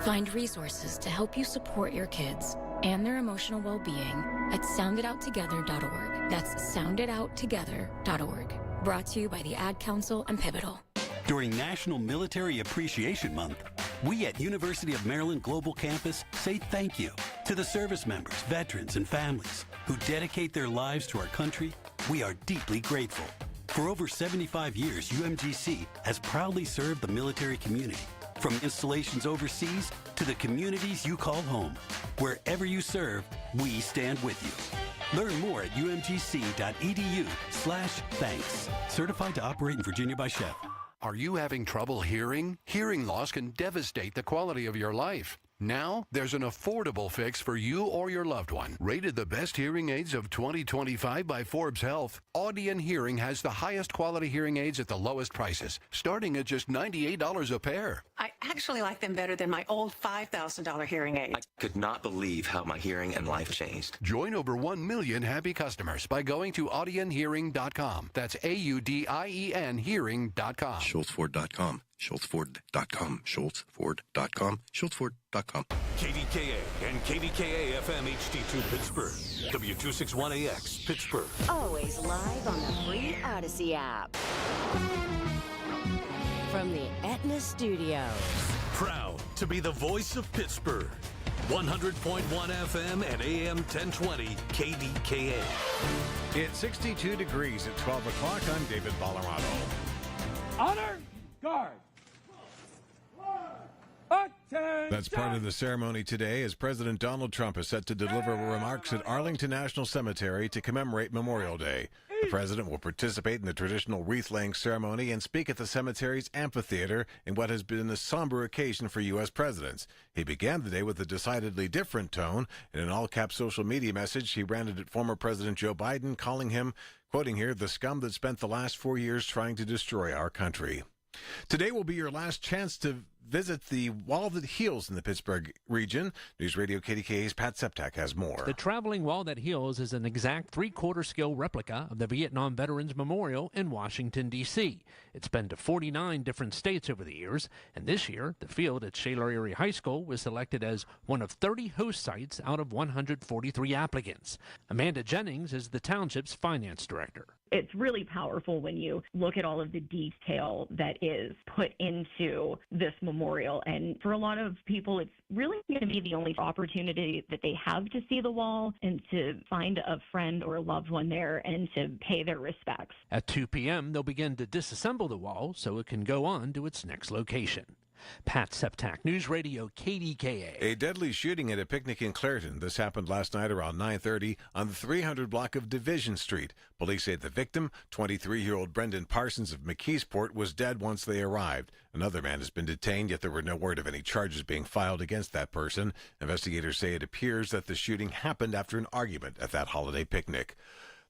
Find resources to help you support your kids and their emotional well-being at soundidouttogether.org. That's soundidouttogether.org. Brought to you by the Ad Council and Pivotal. During National Military Appreciation Month, we at University of Maryland Global Campus say thank you to the service members, veterans, and families who dedicate their lives to our country. We are deeply grateful. For over 75 years, UMGC has proudly served the military community, from installations overseas to the communities you call home. Wherever you serve, we stand with you. Learn more at umgc.edu/thanks. Certified to operate in Virginia by Chef. Are you having trouble hearing? Hearing loss can devastate the quality of your life. Now, there's an affordable fix for you or your loved one. Rated the best hearing aids of 2025 by Forbes Health, Audion Hearing has the highest quality hearing aids at the lowest prices, starting at just $98 a pair. I actually like them better than my old $5,000 hearing aid. I could not believe how my hearing and life changed. Join over 1 million happy customers by going to audionhearing.com. That's AUDIEN hearing.com. SchultzFord.com. SchultzFord.com. SchultzFord.com. SchultzFord.com. KDKA and KDKA FM HD2 Pittsburgh. W261AX Pittsburgh. Always live on the free Odyssey app. From the Aetna Studios. Proud to be the voice of Pittsburgh. 100.1 FM and AM 1020 KDKA. It's 62 degrees at 12 o'clock. I'm David Ballarado. Honor guard. That's part of the ceremony today as President Donald Trump is set to deliver remarks at Arlington National Cemetery to commemorate Memorial Day. The president will participate in the traditional wreath-laying ceremony and speak at the cemetery's amphitheater in what has been a somber occasion for U.S. presidents. He began the day with a decidedly different tone. In an all-cap social media message, he ranted at former President Joe Biden, calling him, quoting here, the scum that spent the last 4 years trying to destroy our country. Today will be your last chance to visit the Wall That Heals in the Pittsburgh region. News Radio KDKA's Pat Septak has more. The traveling Wall That Heals is an exact three-quarter scale replica of the Vietnam Veterans Memorial in Washington, D.C. It's been to 49 different states over the years, and this year, the field at Shaler Erie High School was selected as one of 30 host sites out of 143 applicants. Amanda Jennings is the township's finance director. It's really powerful when you look at all of the detail that is put into this memorial. And for a lot of people, it's really going to be the only opportunity that they have to see the wall and to find a friend or a loved one there and to pay their respects. At 2 p.m., they'll begin to disassemble the wall so it can go on to its next location. Pat Septak, News Radio KDKA. A deadly shooting at a picnic in Clairton. This happened last night around 9:30 on the 300 block of Division Street. Police say the victim, 23-year-old Brendan Parsons of McKeesport, was dead once they arrived. Another man has been detained, yet there were no word of any charges being filed against that person. Investigators say it appears that the shooting happened after an argument at that holiday picnic.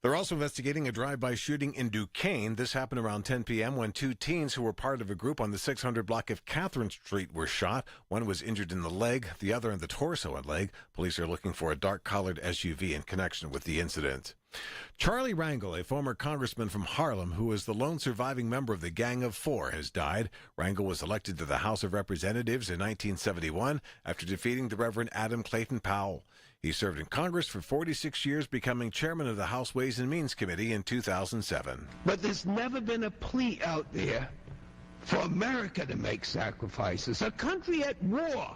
They're also investigating a drive-by shooting in Duquesne. This happened around 10 p.m. when two teens who were part of a group on the 600 block of Catherine Street were shot. One was injured in the leg, the other in the torso and leg. Police are looking for a dark-colored SUV in connection with the incident. Charlie Rangel, a former congressman from Harlem who was the lone surviving member of the Gang of Four, has died. Rangel was elected to the House of Representatives in 1971 after defeating the Reverend Adam Clayton Powell. He served in Congress for 46 years, becoming chairman of the House Ways and Means Committee in 2007. But there's never been a plea out there for America to make sacrifices. A country at war.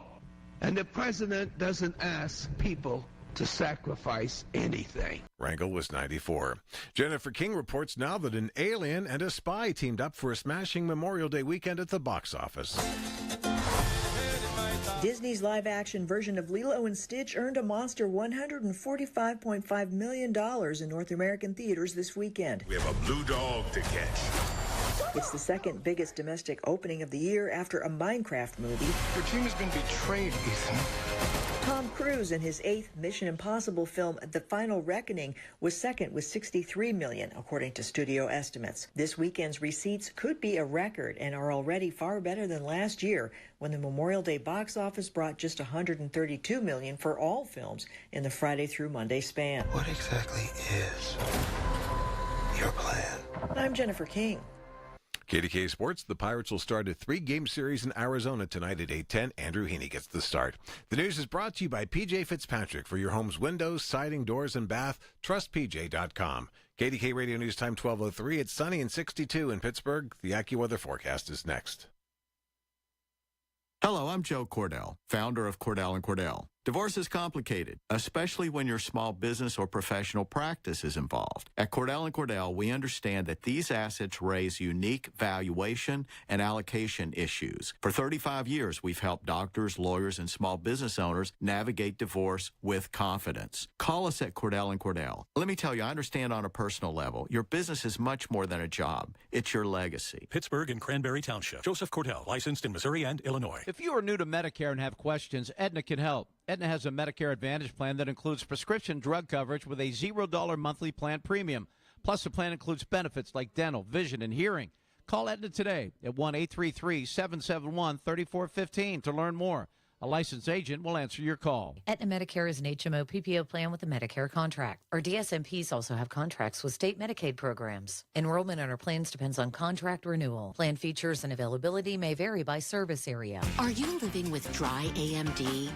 And the president doesn't ask people to sacrifice anything. Rangel was 94. Jennifer King reports now that an alien and a spy teamed up for a smashing Memorial Day weekend at the box office. Disney's live-action version of Lilo and Stitch earned a monster $145.5 million in North American theaters this weekend. We have a blue dog to catch. It's the second biggest domestic opening of the year after a Minecraft movie. Your team has been betrayed, Ethan. Tom Cruise in his 8th Mission Impossible film, The Final Reckoning, was second with $63 million, according to studio estimates. This weekend's receipts could be a record and are already far better than last year, when the Memorial Day box office brought just $132 million for all films in the Friday through Monday span. What exactly is your plan? I'm Jennifer King. KDKA Sports, the Pirates will start a 3-game series in Arizona tonight at 8:10. Andrew Heaney gets the start. The news is brought to you by PJ Fitzpatrick. For your home's windows, siding, doors, and bath, trust PJ.com. KDKA Radio News Time 12:03. It's sunny and 62 in Pittsburgh. The AccuWeather forecast is next. Hello, I'm Joe Cordell, founder of Cordell & Cordell. Divorce is complicated, especially when your small business or professional practice is involved. At Cordell & Cordell, we understand that these assets raise unique valuation and allocation issues. For 35 years, we've helped doctors, lawyers, and small business owners navigate divorce with confidence. Call us at Cordell & Cordell. Let me tell you, I understand on a personal level, your business is much more than a job. It's your legacy. Pittsburgh and Cranberry Township. Joseph Cordell, licensed in Missouri and Illinois. If you are new to Medicare and have questions, Aetna can help. Aetna has a Medicare Advantage plan that includes prescription drug coverage with a $0 monthly plan premium. Plus, the plan includes benefits like dental, vision, and hearing. Call Aetna today at 1-833-771-3415 to learn more. A licensed agent will answer your call. Aetna Medicare is an HMO PPO plan with a Medicare contract. Our DSMPs also have contracts with state Medicaid programs. Enrollment in our plans depends on contract renewal. Plan features and availability may vary by service area. Are you living with dry AMD?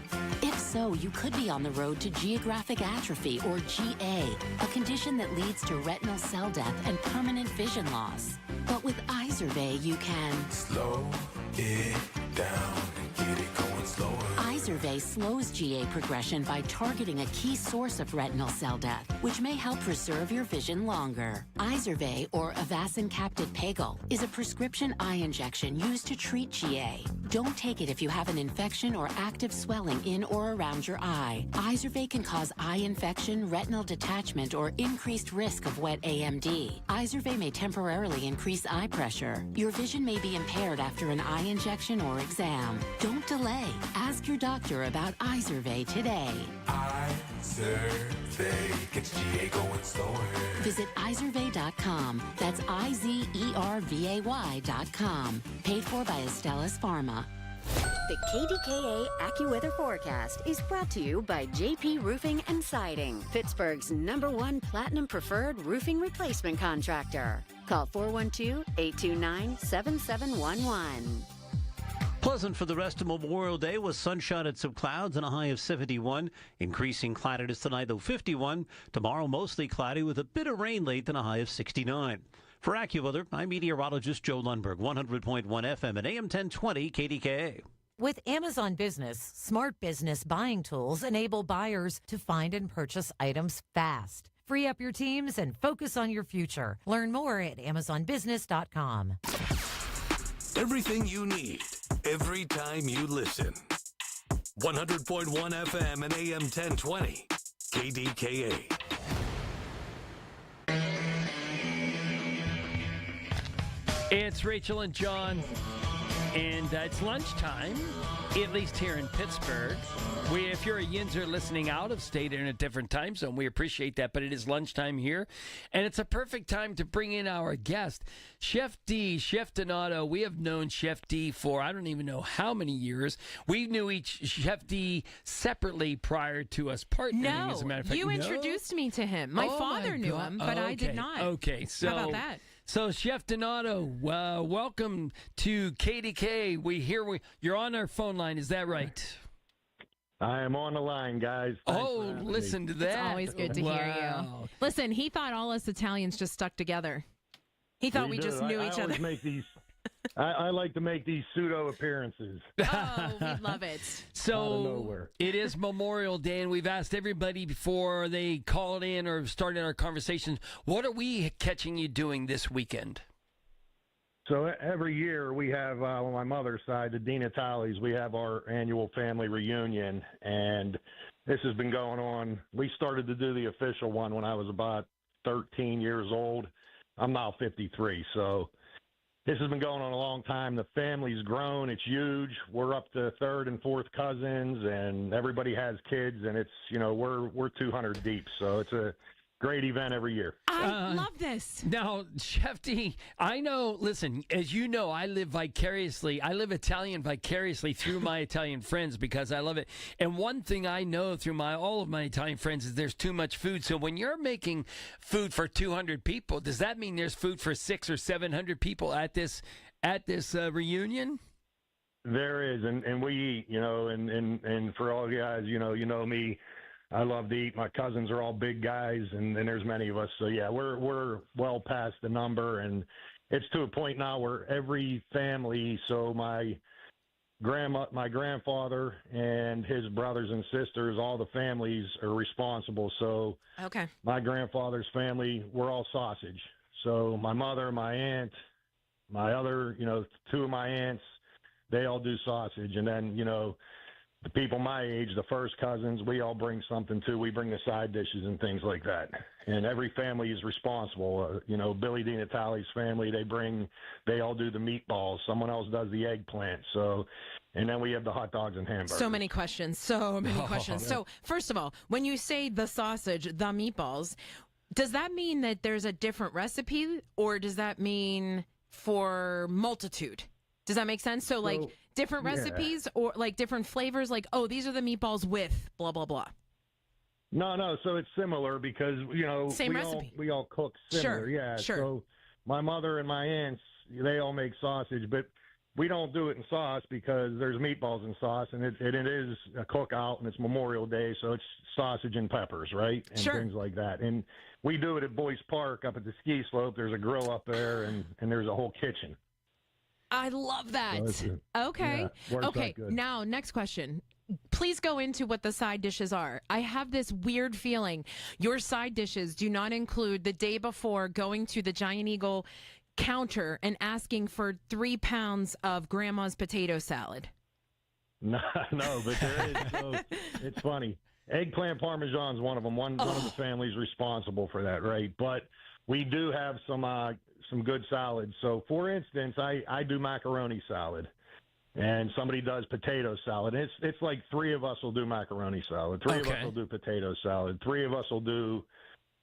If so, you could be on the road to geographic atrophy, or GA, a condition that leads to retinal cell death and permanent vision loss. But with Izervay, you can slow it down and get it going slower. Izervay slows GA progression by targeting a key source of retinal cell death, which may help preserve your vision longer. Izervay, or Avastin Capted Pagel, is a prescription eye injection used to treat GA. Don't take it if you have an infection or active swelling in or around your eye. Izervay can cause eye infection, retinal detachment, or increased risk of wet AMD. Izervay may temporarily increase eye pressure. Your vision may be impaired after an eye injection or exam. Don't delay. Ask your doctor about Izervay today. Izervay gets GA going slower. Visit Izervay.com. That's IZERVAY.com. Paid for by Astellas Pharma. The KDKA AccuWeather forecast is brought to you by JP Roofing and Siding, Pittsburgh's #1 Platinum Preferred roofing replacement contractor. Call 412-829-7711. Pleasant for the rest of Memorial Day with sunshine and some clouds and a high of 71. Increasing cloudiness tonight, though 51. Tomorrow, mostly cloudy with a bit of rain late and a high of 69. For AccuWeather, I'm meteorologist Joe Lundberg, 100.1 FM and AM 1020 KDKA. With Amazon Business, smart business buying tools enable buyers to find and purchase items fast. Free up your teams and focus on your future. Learn more at AmazonBusiness.com. Everything you need, every time you listen. 100.1 FM and AM 1020 KDKA. It's Rachel and John. And it's lunchtime, at least here in Pittsburgh. If you're a Yinzer listening out of state in a different time zone, we appreciate that, but it is lunchtime here. And it's a perfect time to bring in our guest, Chef D, Chef Donato. We have known Chef D for I don't even know how many years. We knew each Chef D separately prior to us partnering, as a matter of fact. You introduced me to him. My father knew him, but I did not. Okay, so how about that? So, Chef Donato, welcome to KDKA. You're on our phone line. Is that right? I am on the line, guys. Thanks listen to that. It's always good to hear you. Listen, he thought all us Italians just stuck together. He thought we just knew each other. I like to make these pseudo appearances. Oh, we love it. So it is Memorial Day, and we've asked everybody before they called in or started our conversations, what are we catching you doing this weekend? So every year we have, on my mother's side, the Di Natales, we have our annual family reunion, and this has been going on. We started to do the official one when I was about 13 years old. I'm now 53, so this has been going on a long time. The family's grown. It's huge. We're up to third and fourth cousins, and everybody has kids, and it's, we're 200 deep, so it's a great event every year. I love this. Now, Chef D, I know, listen, as you know, I live Italian vicariously through my Italian friends because I love it. And one thing I know through all of my Italian friends is there's too much food. So when you're making food for 200 people, does that mean there's food for 600 or 700 people at this reunion? There is, and we eat, and for all you guys, you know me, I love to eat. My cousins are all big guys, and there's many of us. So, yeah, we're well past the number, and it's to a point now where every family, so my grandfather and his brothers and sisters, all the families are responsible. So okay, my grandfather's family, we're all sausage. So my mother, my aunt, my other, two of my aunts, they all do sausage. And then, the people my age, the first cousins, we all bring something too. We bring the side dishes and things like that. And every family is responsible. Billy Di Natale's family, they all do the meatballs. Someone else does the eggplant. So, and then we have the hot dogs and hamburgers. So many questions. So, first of all, when you say the sausage, the meatballs, does that mean that there's a different recipe, or does that mean for multitude? Does that make sense? So like different recipes or like different flavors, like, oh, these are the meatballs with blah, blah, blah. No. So it's similar because, same recipe. We all cook similar. Sure. So my mother and my aunts, they all make sausage, but we don't do it in sauce because there's meatballs in sauce, and it is a cookout, and it's Memorial Day, so it's sausage and peppers, right? And things like that. And we do it at Boyce Park up at the ski slope. There's a grill up there, and there's a whole kitchen. I love that. Okay. Okay. Now, next question. Please go into what the side dishes are. I have this weird feeling your side dishes do not include the day before going to the Giant Eagle counter and asking for 3 pounds of grandma's potato salad. No, but there is. So it's funny. Eggplant Parmesan is one of them. One of the families responsible for that, right? But we do have some good salads. So, for instance, I do macaroni salad, and somebody does potato salad. It's like 3 of us will do macaroni salad. 3 of us will do potato salad. 3 of us will do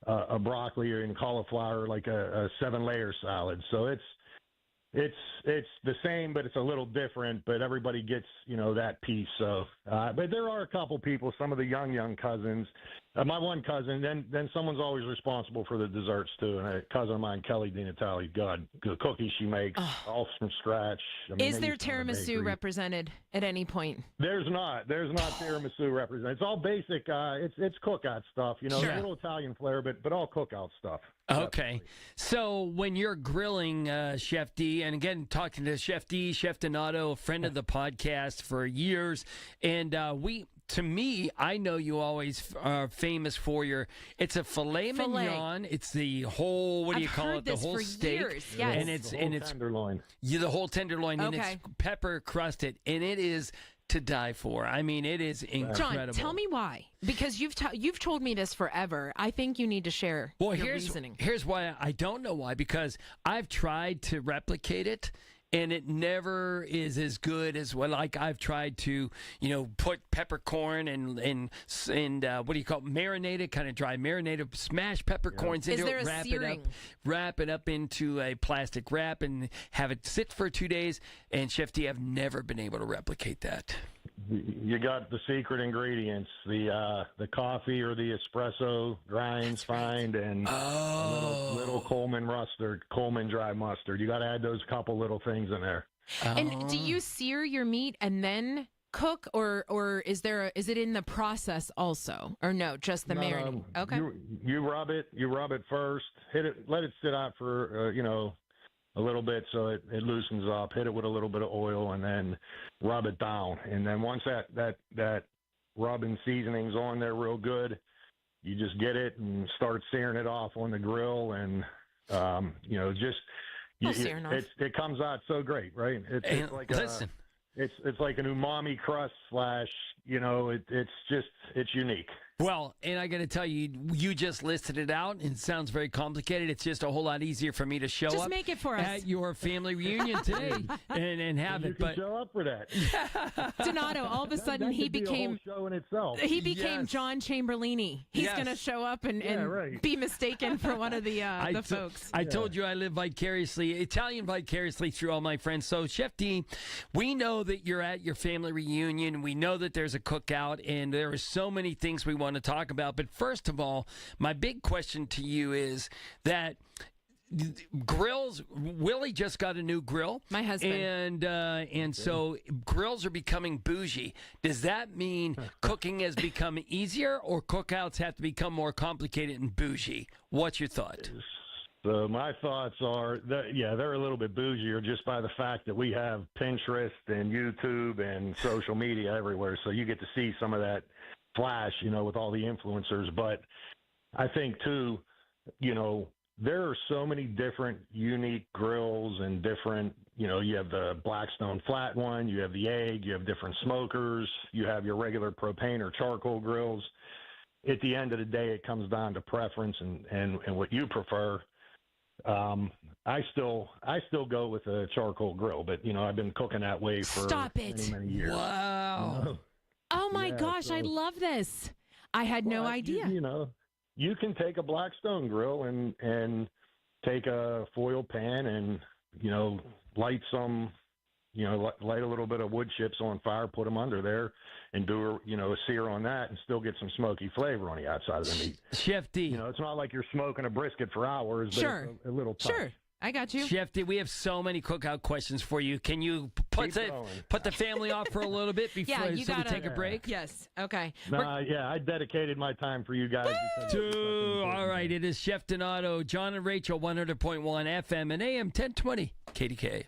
a broccoli and cauliflower, like a 7-layer salad. So it's the same, but it's a little different. But everybody gets that piece. So, but there are a couple people, some of the young cousins. My one cousin, then someone's always responsible for the desserts too. And a cousin of mine, Kelly Di Natale, God, the cookies she makes all from scratch. Is there tiramisu represented at any point? There's not tiramisu represented. It's all basic. It's cookout stuff. A little Italian flair, but all cookout stuff. Okay. So when you're grilling, Chef D, and again, talking to Chef D, Chef Donato, a friend of the podcast for years, and to me, I know you always are famous for it's a filet mignon. It's the whole, what do you call it? The whole steak. Years. Yes. And it's tenderloin. The whole tenderloin, and it's pepper crusted, and it is to die for. I mean, it is incredible. John, tell me why. Because you've told me this forever. I think you need to share your reasoning. Here's why. I don't know why. Because I've tried to replicate it, and it never is as good as what like I've tried to, put peppercorn and what do you call it? Marinated, kind of dry marinated, smash peppercorns into it, wrap it up into a plastic wrap, and have it sit for 2 days. And Chef D, I've never been able to replicate that. You got the secret ingredients: the coffee or the espresso grinds fine, and a little Coleman dry mustard. You got to add those couple little things in there. And do you sear your meat and then cook, or is it in the process also, or no, just the marinade? Okay. You rub it first. Hit it. Let it sit out for a little bit so it loosens up. Hit it with a little bit of oil and then rub it down. And then once that rub and seasoning's on there real good, you just get it and start searing it off on the grill, and it comes out so great, right? It's like listen. It's like an umami crust / it's unique. Well, and I got to tell you, you just listed it out, and it sounds very complicated. It's just a whole lot easier for me to show just up make it for us at your family reunion today and have you it. But show up for that. Donato, all of a sudden he became a whole show in itself. He became John Chamberlaini. He's going to show up and be mistaken for one of the folks. I told you I live Italian vicariously through all my friends. So, Chef D, we know that you're at your family reunion. We know that there's a cookout, and there are so many things we want to talk about. But first of all, my big question to you is that grills, Willie just got a new grill. My husband. And so grills are becoming bougie. Does that mean cooking has become easier, or cookouts have to become more complicated and bougie? What's your thought? So my thoughts are that, they're a little bit bougier just by the fact that we have Pinterest and YouTube and social media everywhere. So you get to see some of that flash, with all the influencers. But I think too, there are so many different unique grills and different, you have the Blackstone flat one, you have the egg, you have different smokers, you have your regular propane or charcoal grills. At the end of the day, it comes down to preference and what you prefer. I still go with a charcoal grill, but I've been cooking that way for many years. Wow. Oh my gosh, I love this. I had no idea. You can take a Blackstone grill and take a foil pan and, light a little bit of wood chips on fire, put them under there, and do a sear on that, and still get some smoky flavor on the outside of the meat. Chef D. It's not like you're smoking a brisket for hours, but sure. It's a little tough. Sure. I got you. Chef D, we have so many cookout questions for you. Can you put the family off for a little bit before we take a break? Yes. Okay. I dedicated my time for you guys. All right. It is Chef Donato, John and Rachel, 100.1 FM and AM 1020 KDKA.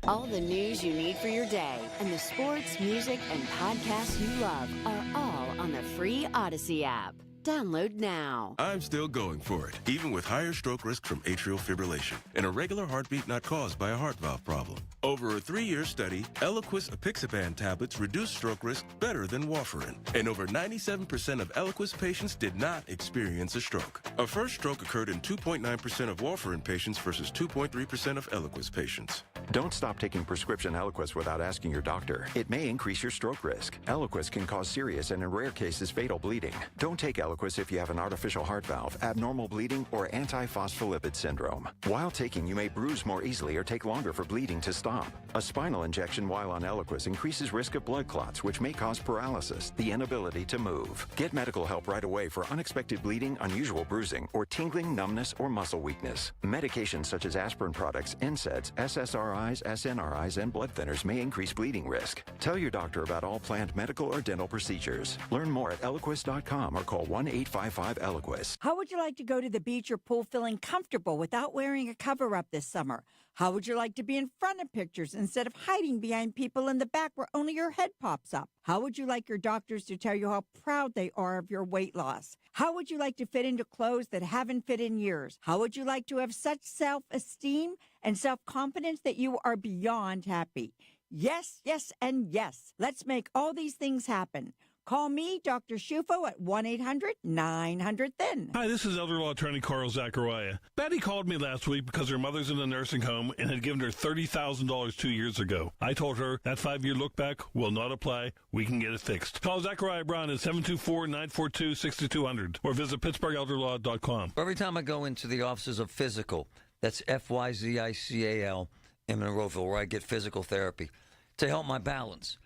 All the news you need for your day and the sports, music, and podcasts you love are all on the free Odyssey app. Download now. I'm still going for it, even with higher stroke risk from atrial fibrillation and a regular heartbeat not caused by a heart valve problem. Over a 3-year study, Eliquis apixaban tablets reduced stroke risk better than warfarin, and over 97% of Eliquis patients did not experience a stroke. A first stroke occurred in 2.9% of warfarin patients versus 2.3% of Eliquis patients. Don't stop taking prescription Eliquis without asking your doctor. It may increase your stroke risk. Eliquis can cause serious and in rare cases fatal bleeding. Don't take Eliquis if you have an artificial heart valve, abnormal bleeding, or antiphospholipid syndrome. While taking, you may bruise more easily or take longer for bleeding to stop. A spinal injection while on Eliquis increases risk of blood clots, which may cause paralysis, the inability to move. Get medical help right away for unexpected bleeding, unusual bruising, or tingling, numbness, or muscle weakness. Medications such as aspirin products, NSAIDs, SSRIs, SNRIs, and blood thinners may increase bleeding risk. Tell your doctor about all planned medical or dental procedures. Learn more at Eliquis.com or call 1-855-ELIQUIS. How would you like to go to the beach or pool feeling comfortable without wearing a cover-up this summer? How would you like to be in front of pictures instead of hiding behind people in the back where only your head pops up? How would you like your doctors to tell you how proud they are of your weight loss? How would you like to fit into clothes that haven't fit in years? How would you like to have such self-esteem and self-confidence that you are beyond happy? Yes, yes, and yes. Let's make all these things happen. Call me, Dr. Shufo, at 1-800-900-THIN. Hi, this is elder law attorney Carl Zachariah. Betty called me last week because her mother's in a nursing home and had given her $30,000 2 years ago. I told her that 5-year look back will not apply. We can get it fixed. Call Zachariah Brown at 724-942-6200 or visit PittsburghElderLaw.com. Every time I go into the offices of Physical, that's Phyzical in Monroeville, where I get physical therapy, to help my balance,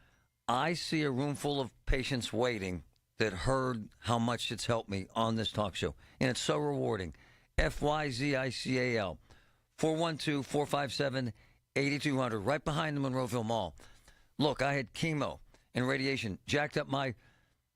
I see a room full of patients waiting that heard how much it's helped me on this talk show. And it's so rewarding. Phyzical, 412-457-8200, right behind the Monroeville Mall. Look, I had chemo and radiation, jacked up my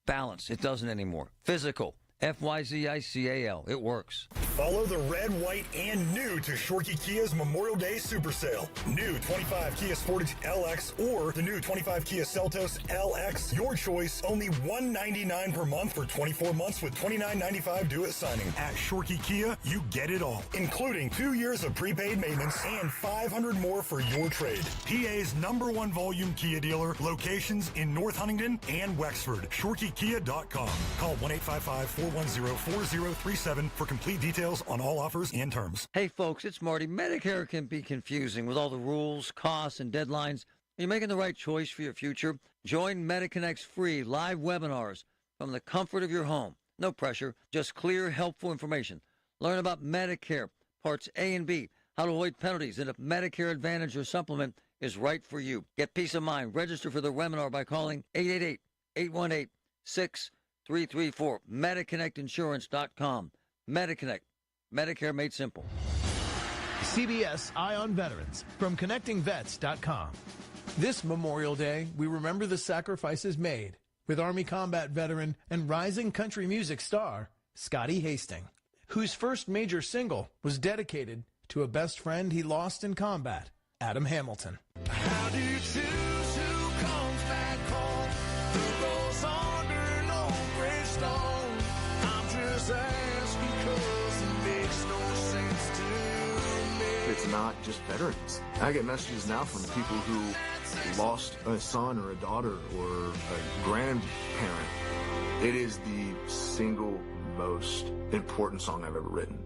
balance. It doesn't anymore. Physical, Phyzical, it works. Follow the red, white, and new to Shorkey Kia's Memorial Day Super Sale. New 25 Kia Sportage LX or the new 25 Kia Seltos LX. Your choice, only $199 per month for 24 months with $29.95 due at signing. At Shorkey Kia, you get it all, including 2 years of prepaid maintenance and $500 more for your trade. PA's #1 volume Kia dealer, locations in North Huntingdon and Wexford. ShorkeyKia.com. Call 1-855-410-4037 for complete details on all offers and terms. Hey, folks, it's Marty. Medicare can be confusing with all the rules, costs, and deadlines. Are you making the right choice for your future? Join MediConnect's free live webinars from the comfort of your home. No pressure, just clear, helpful information. Learn about Medicare, Parts A and B, how to avoid penalties, and if Medicare Advantage or Supplement is right for you. Get peace of mind. Register for the webinar by calling 888-818-6334. MediConnectInsurance.com. MediConnect. Medicare made simple. CBS Eye on Veterans from ConnectingVets.com. This Memorial Day, we remember the sacrifices made with Army combat veteran and rising country music star, Scotty Hastings, whose first major single was dedicated to a best friend he lost in combat, Adam Hamilton. How do you choose who comes back home? Who goes under no gravestone? I'm just asking 'cause it makes no sense to me. It's not just veterans. I get messages now from people who lost a son or a daughter or a grandparent. It is the single most important song I've ever written.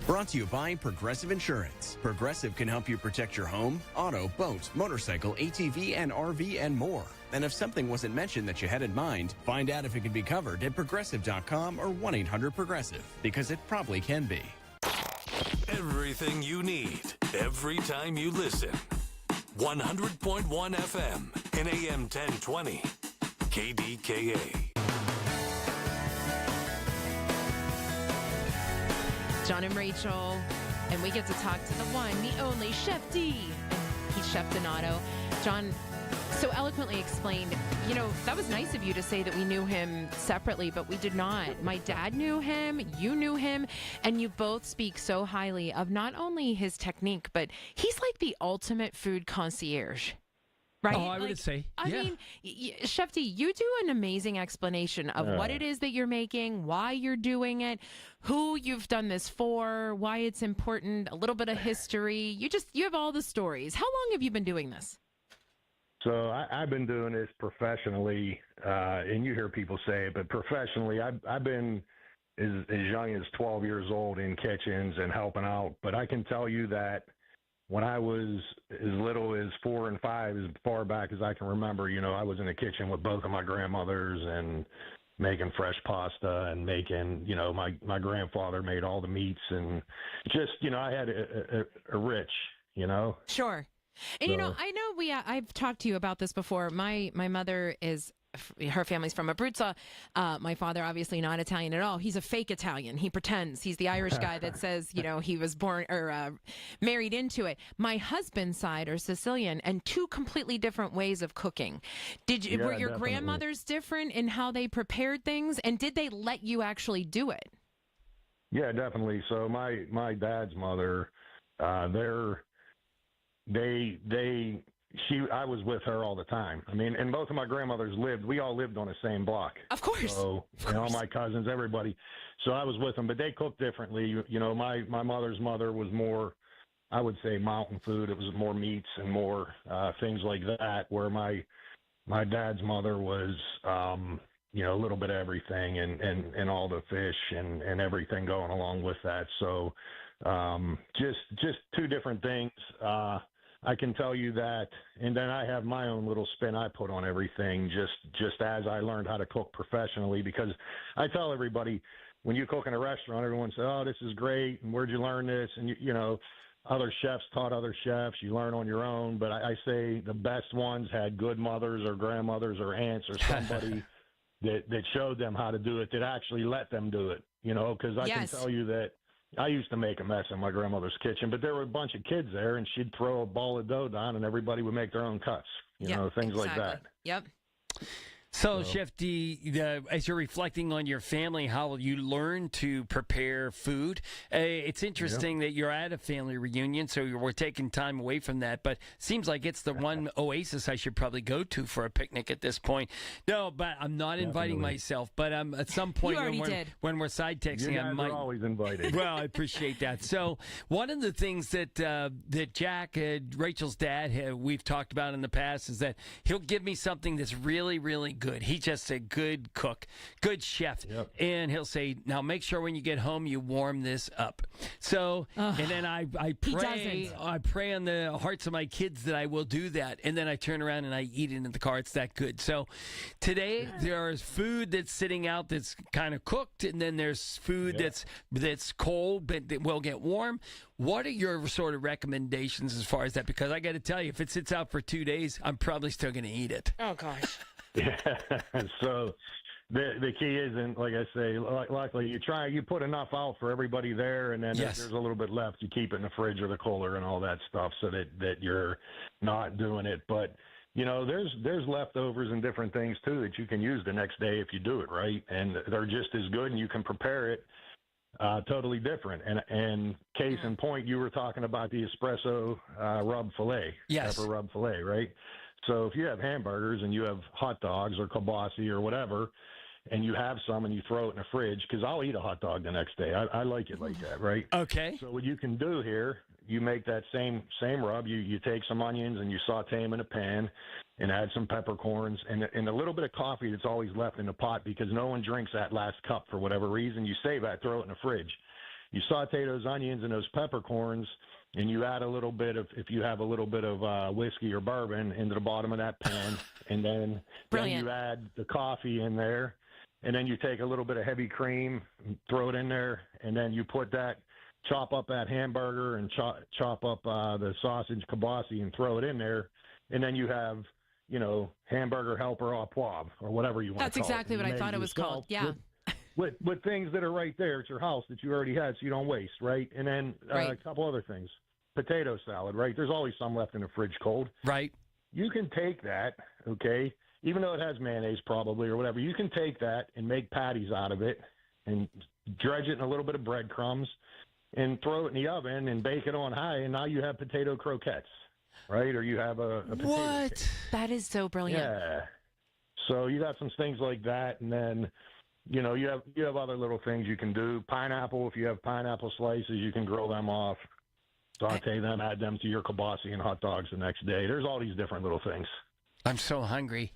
Brought to you by Progressive Insurance. Progressive can help you protect your home, auto, boat, motorcycle, ATV, and RV, and more. And if something wasn't mentioned that you had in mind, find out if it can be covered at Progressive.com or 1-800-PROGRESSIVE, because it probably can be. Everything you need, every time you listen. 100.1 FM and AM 1020. KDKA. John and Rachel, and we get to talk to the one, the only Chef D. And he's Chef Donato. John so eloquently explained, you know, that was nice of you to say that we knew him separately, but we did not. My dad knew him, you knew him, and you both speak so highly of not only his technique, but he's like the ultimate food concierge. Right? Oh, I would say. I mean, Chef D, you do an amazing explanation of what it is that you're making, why you're doing it, who you've done this for, why it's important, a little bit of history. You have all the stories. How long have you been doing this? So I've been doing this professionally, and you hear people say it, but professionally, I've been as young as 12 years old in kitchens and helping out. But I can tell you that when I was as little as 4 and 5, as far back as I can remember, you know, I was in the kitchen with both of my grandmothers and making fresh pasta and making, you know, my grandfather made all the meats and just, you know, I had a rich, you know. Sure. And, you know, I know I've talked to you about this before. My mother is, her family's from Abruzzo. My father, obviously not Italian at all. He's a fake Italian. He pretends. He's the Irish guy that says, you know, he was born or married into it. My husband's side are Sicilian, and two completely different ways of cooking. Were your grandmothers different in how they prepared things, and did they let you actually do it? Yeah, definitely. So my dad's mother, I was with her all the time. I mean, and both of my grandmothers we all lived on the same block. Of course. So, you know, all my cousins, everybody. So I was with them, but they cooked differently. You know, my mother's mother was more, I would say, mountain food. It was more meats and more things like that, where my my dad's mother was, a little bit of everything and all the fish and everything going along with that. So just two different things. I can tell you that, and then I have my own little spin I put on everything just as I learned how to cook professionally, because I tell everybody, when you cook in a restaurant, everyone says, oh, this is great, and where'd you learn this? And, other chefs taught other chefs. You learn on your own. But I say the best ones had good mothers or grandmothers or aunts or somebody that showed them how to do it, that actually let them do it, because I can tell you that I used to make a mess in my grandmother's kitchen, but there were a bunch of kids there, and she'd throw a ball of dough down, and everybody would make their own cuts, things like that. Yep. So, Chef D, as you're reflecting on your family, how you learn to prepare food, it's interesting that you're at a family reunion, so we're taking time away from that, but seems like it's the one oasis I should probably go to for a picnic at this point. No, but I'm not inviting myself, but at some point when we're side texting, I might. You're always invited. Well, I appreciate that. So, one of the things that Jack, Rachel's dad, we've talked about in the past is that he'll give me something that's really, really good. He's just a good cook, good chef. Yep. And he'll say, now make sure when you get home you warm this up. So, and then I pray on the hearts of my kids that I will do that. And then I turn around and I eat it in the car. It's that good. So today there's food that's sitting out that's kind of cooked, and then there's food that's cold but that will get warm. What are your sort of recommendations as far as that? Because I got to tell you, if it sits out for 2 days, I'm probably still going to eat it. Oh, gosh. Yeah. So the key isn't, like I say, luckily you put enough out for everybody there, and then if there's a little bit left, you keep it in the fridge or the cooler and all that stuff, so that you're not doing it. But there's leftovers and different things too that you can use the next day if you do it right, and they're just as good, and you can prepare it totally different. And case in point, you were talking about the espresso rub filet, pepper rub filet, right? So if you have hamburgers and you have hot dogs or kielbasa or whatever, and you have some and you throw it in the fridge, because I'll eat a hot dog the next day. I like it like that, right? Okay. So what you can do here, you make that same rub. You take some onions and you saute them in a pan and add some peppercorns and a little bit of coffee that's always left in the pot, because no one drinks that last cup for whatever reason. You save that, throw it in the fridge. You saute those onions and those peppercorns, and you add a little bit of, if you have a little bit of whiskey or bourbon, into the bottom of that pan, and then you add the coffee in there, and then you take a little bit of heavy cream, throw it in there, and then you chop up that hamburger and chop up the sausage kielbasa and throw it in there, and then you have, hamburger helper au poivre or whatever you want to call it. That's exactly what I thought it was called. Yeah. With things that are right there at your house that you already had, so you don't waste, right? And then a couple other things. Potato salad, right? There's always some left in the fridge cold. Right. You can take that, okay, even though it has mayonnaise probably or whatever, you can take that and make patties out of it and dredge it in a little bit of breadcrumbs and throw it in the oven and bake it on high, and now you have potato croquettes, right? Or you have a potato cake. That is so brilliant. Yeah. So you got some things like that, and then you have other little things you can do. Pineapple, if you have pineapple slices, you can grill them off, saute them, add them to your kielbasa and hot dogs the next day. There's all these different little things. I'm so hungry.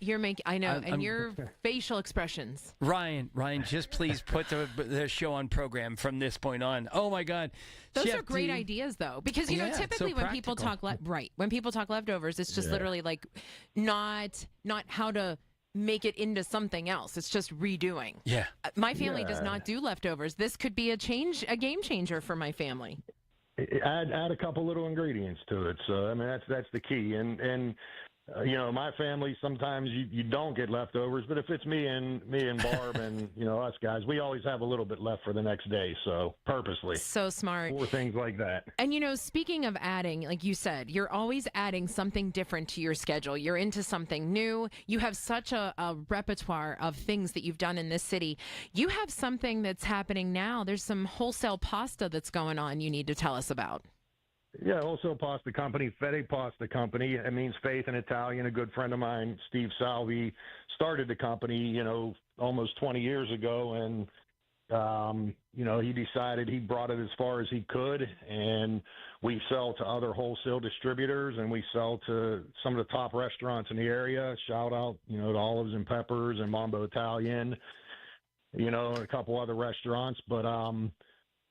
I know, and your facial expressions. Ryan, just please put the show on program from this point on. Oh my God, those are great ideas, though, because typically when people talk when people talk leftovers, it's just literally like not how to make it into something else. It's just redoing. Yeah. My family does not do leftovers. This could be a game changer for my family. Add a couple little ingredients to it. So I mean that's the key. And my family, sometimes you don't get leftovers, but if it's me and Barb and us guys, we always have a little bit left for the next day. So purposely. So smart. For things like that. And speaking of adding, like you said, you're always adding something different to your schedule. You're into something new. You have such a repertoire of things that you've done in this city. You have something that's happening now. There's some wholesale pasta that's going on you need to tell us about. Yeah, wholesale pasta company, Fede Pasta Company. It means faith in Italian. A good friend of mine, Steve Salvi, started the company, almost 20 years ago, and he decided he brought it as far as he could, and we sell to other wholesale distributors, and we sell to some of the top restaurants in the area. Shout out, to Olives and Peppers and Mambo Italian, and a couple other restaurants. But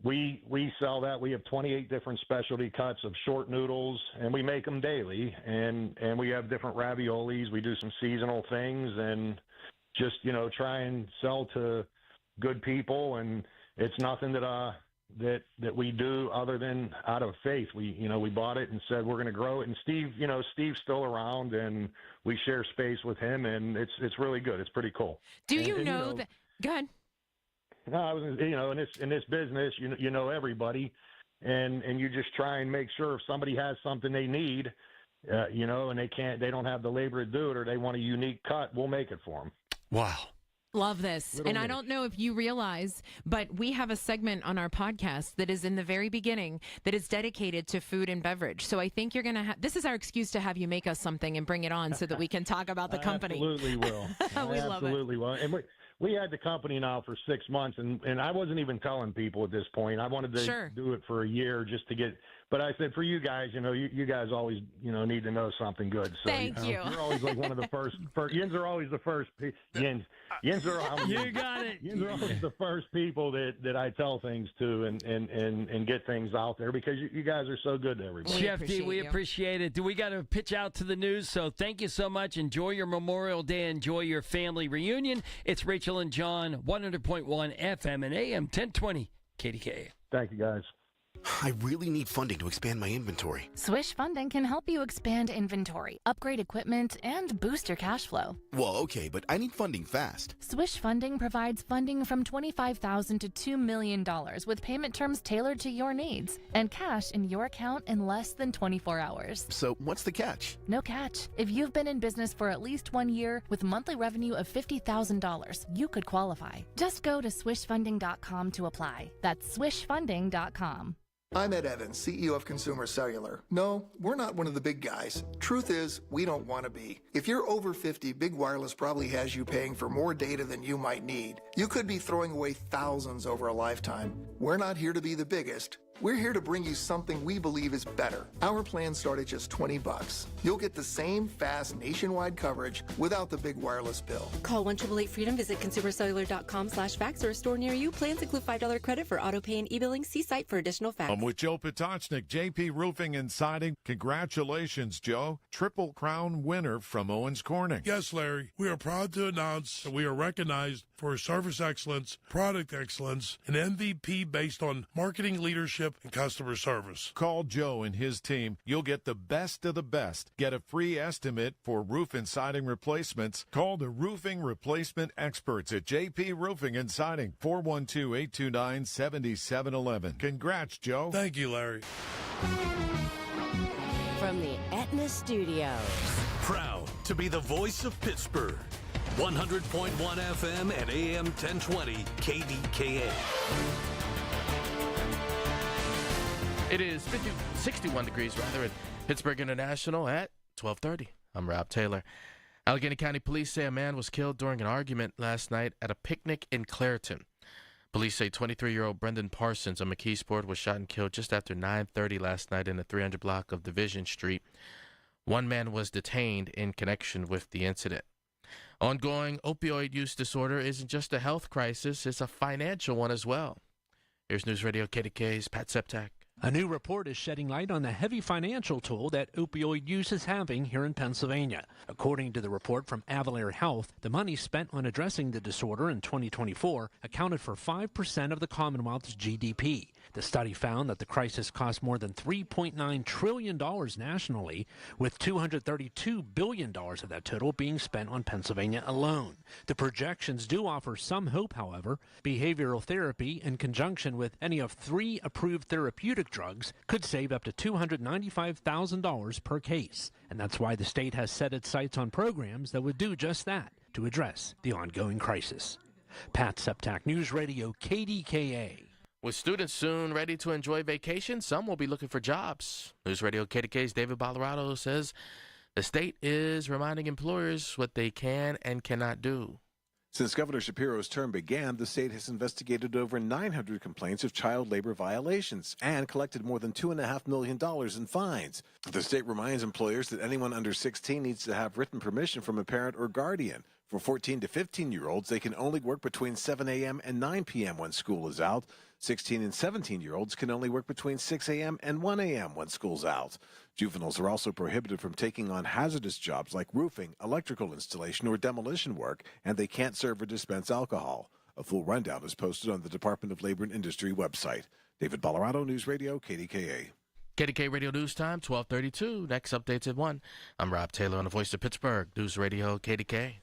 we sell that. We have 28 different specialty cuts of short noodles, and we make them daily. And we have different raviolis. We do some seasonal things, and just try and sell to good people. And it's nothing that we do other than out of faith. We bought it and said we're going to grow it. And Steve's still around, and we share space with him, and it's really good. It's pretty cool. Do you know that? Go ahead. No, I was, in this business, you know everybody, and you just try and make sure if somebody has something they need, and they don't have the labor to do it, or they want a unique cut, we'll make it for them. Wow. Love this. And I don't know if you realize, but we have a segment on our podcast that is in the very beginning that is dedicated to food and beverage. So I think you're going to this is our excuse to have you make us something and bring it on so that we can talk about the company. Absolutely will. We love it. Absolutely will. And we had the company now for 6 months, and I wasn't even telling people at this point. I wanted to do it for a year just to get. But I said, for you guys, you guys always, need to know something good. So, Thank you. You're always like one of the first. Yins are always the first. Yins are. You got it. Yins are always the first people that I tell things to and get things out there, because you guys are so good to everybody. Chef D, we appreciate it. We got to pitch out to the news, so thank you so much. Enjoy your Memorial Day. Enjoy your family reunion. It's Rachel and John, 100.1 FM and AM 1020 KDKA. Thank you, guys. I really need funding to expand my inventory. Swish Funding can help you expand inventory, upgrade equipment, and boost your cash flow. Well, okay, but I need funding fast. Swish Funding provides funding from $25,000 to $2 million with payment terms tailored to your needs and cash in your account in less than 24 hours. So what's the catch? No catch. If you've been in business for at least 1 year with monthly revenue of $50,000, you could qualify. Just go to swishfunding.com to apply. That's swishfunding.com. I'm Ed Evans, CEO of Consumer Cellular. No, we're not one of the big guys. Truth is, we don't want to be. If you're over 50, Big Wireless probably has you paying for more data than you might need. You could be throwing away thousands over a lifetime. We're not here to be the biggest. We're here to bring you something we believe is better. Our plans start at just $20. You'll get the same fast nationwide coverage without the big wireless bill. Call 1-888-FREEDOM, visit consumercellular.com/facts or a store near you. Plans include $5 credit for auto pay and e-billing. See site for additional facts. I'm with Joe Potocznik, JP Roofing and Siding. Congratulations, Joe. Triple Crown winner from Owens Corning. Yes, Larry. We are proud to announce that we are recognized for service excellence, product excellence, and MVP based on marketing leadership and customer service. Call Joe and his team. You'll get the best of the best. Get a free estimate for roof and siding replacements. Call the roofing replacement experts at JP Roofing and Siding, 412-829-7711. Congrats, Joe. Thank you, Larry. From the Aetna Studios. Proud to be the voice of Pittsburgh. 100.1 FM and AM 1020 KDKA. It is 61 degrees at Pittsburgh International at 12:30. I'm Rob Taylor. Allegheny County Police say a man was killed during an argument last night at a picnic in Clairton. Police say 23-year-old Brendan Parsons of McKeesport was shot and killed just after 9:30 last night in the 300 block of Division Street. One man was detained in connection with the incident. Ongoing opioid use disorder isn't just a health crisis, it's a financial one as well. Here's News Radio KDKA's Pat Septak. A new report is shedding light on the heavy financial toll that opioid use is having here in Pennsylvania. According to the report from Avalere Health, the money spent on addressing the disorder in 2024 accounted for 5% of the Commonwealth's GDP. The study found that the crisis cost more than $3.9 trillion nationally, with $232 billion of that total being spent on Pennsylvania alone. The projections do offer some hope, however. Behavioral therapy, in conjunction with any of 3 approved therapeutic drugs, could save up to $295,000 per case. And that's why the state has set its sights on programs that would do just that, to address the ongoing crisis. Pat Septak, News Radio KDKA. With students soon ready to enjoy vacation, some will be looking for jobs. News Radio KDK's David Ballarado says the state is reminding employers what they can and cannot do. Since Governor Shapiro's term began, the state has investigated over 900 complaints of child labor violations and collected more than $2.5 million in fines. The state reminds employers that anyone under 16 needs to have written permission from a parent or guardian. For 14 to 15-year-olds, they can only work between 7 a.m. and 9 p.m. when school is out. 16 and 17-year-olds can only work between 6 a.m. and 1 a.m. when school's out. Juveniles are also prohibited from taking on hazardous jobs like roofing, electrical installation, or demolition work, and they can't serve or dispense alcohol. A full rundown is posted on the Department of Labor and Industry website. David Ballarado, News Radio, KDKA. KDKA Radio News Time, 12:32. Next updates at 1. I'm Rob Taylor on the Voice of Pittsburgh, News Radio, KDKA.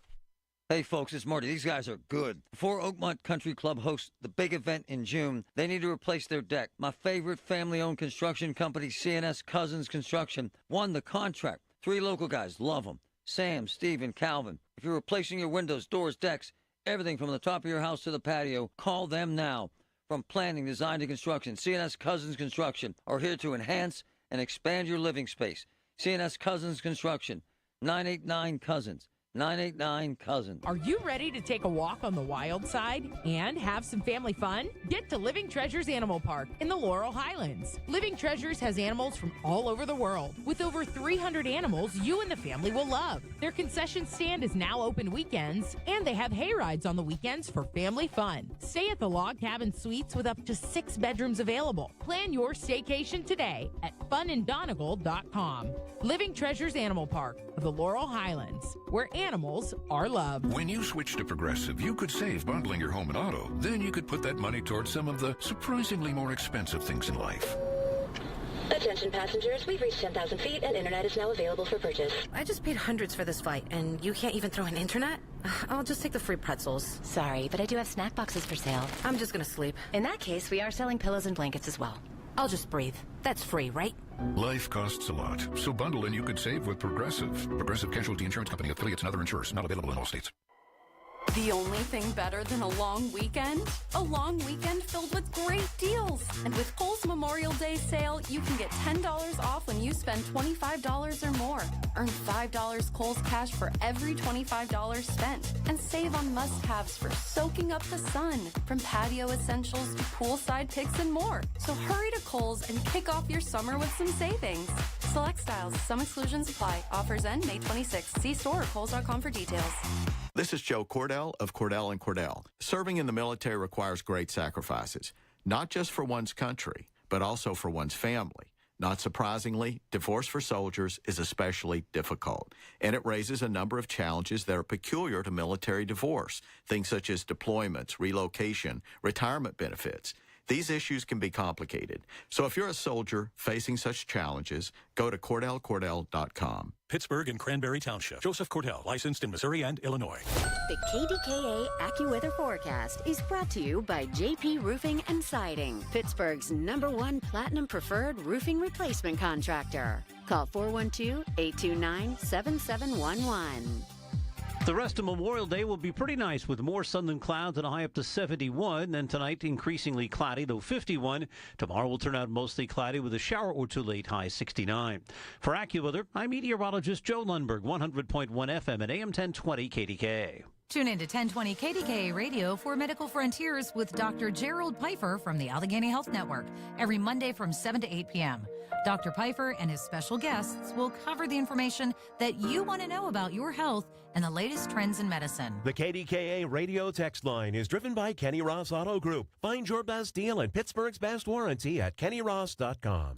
Hey, folks, it's Marty. These guys are good. Before Oakmont Country Club hosts the big event in June, they need to replace their deck. My favorite family-owned construction company, C&S Cousins Construction, won the contract. 3 local guys, love them. Sam, Steve, and Calvin. If you're replacing your windows, doors, decks, everything from the top of your house to the patio, call them now. From planning, design to construction, C&S Cousins Construction are here to enhance and expand your living space. C&S Cousins Construction, 989-COUSINS. 989 Cousins. Are you ready to take a walk on the wild side and have some family fun? Get to Living Treasures Animal Park in the Laurel Highlands. Living Treasures has animals from all over the world. With over 300 animals you and the family will love. Their concession stand is now open weekends, and they have hay rides on the weekends for family fun. Stay at the Log Cabin Suites with up to 6 bedrooms available. Plan your staycation today at funanddonegal.com. Living Treasures Animal Park of the Laurel Highlands, where animals are loved. When you switch to Progressive, you could save bundling your home and auto. Then you could put that money towards some of the surprisingly more expensive things in life. Attention passengers, we've reached 10,000 feet and internet is now available for purchase. I just paid hundreds for this flight, and you can't even throw in internet? I'll just take the free pretzels. Sorry, but I do have snack boxes for sale. I'm just gonna sleep. In that case, we are selling pillows and blankets as well. I'll just breathe. That's free, right? Life costs a lot, so bundle and you could save with Progressive. Progressive Casualty Insurance Company, affiliates, and other insurers. Not available in all states. The only thing better than a long weekend? A long weekend filled with great deals. And with Kohl's Memorial Day sale, you can get $10 off when you spend $25 or more. Earn $5 Kohl's cash for every $25 spent. And save on must-haves for soaking up the sun. From patio essentials to poolside picks and more. So hurry to Kohl's and kick off your summer with some savings. Select styles. Some exclusions apply. Offers end May 26th. See store or Kohls.com for details. This is Joe Cordell of Cordell & Cordell. Serving in the military requires great sacrifices, not just for one's country, but also for one's family. Not surprisingly, divorce for soldiers is especially difficult, and it raises a number of challenges that are peculiar to military divorce, things such as deployments, relocation, retirement benefits. These issues can be complicated. So if you're a soldier facing such challenges, go to CordellCordell.com. Pittsburgh and Cranberry Township. Joseph Cordell, licensed in Missouri and Illinois. The KDKA AccuWeather forecast is brought to you by JP Roofing and Siding, Pittsburgh's #1 Platinum Preferred Roofing Replacement Contractor. Call 412-829-7711. The rest of Memorial Day will be pretty nice with more sun than clouds and a high up to 71. Then tonight, increasingly cloudy, though 51. Tomorrow will turn out mostly cloudy with a shower or two late, high 69. For AccuWeather, I'm meteorologist Joe Lundberg, 100.1 FM and AM 1020 KDKA. Tune in to 1020 KDKA Radio for Medical Frontiers with Dr. Gerald Pfeiffer from the Allegheny Health Network every Monday from 7 to 8 p.m. Dr. Pfeiffer and his special guests will cover the information that you want to know about your health and the latest trends in medicine. The KDKA radio text line is driven by Kenny Ross Auto Group. Find your best deal and Pittsburgh's best warranty at kennyross.com.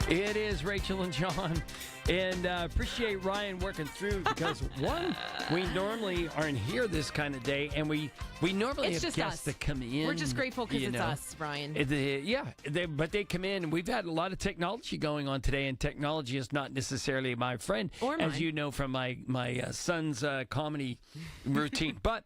It is Rachel and John, and appreciate Ryan working through because one, we normally aren't here this kind of day, and we normally It's have just guests us. that come in. We're just grateful because you it's know. us, Ryan. But they come in, and we've had a lot of technology going on today, and technology is not necessarily my friend, Or mine. as you know from my son's comedy routine. But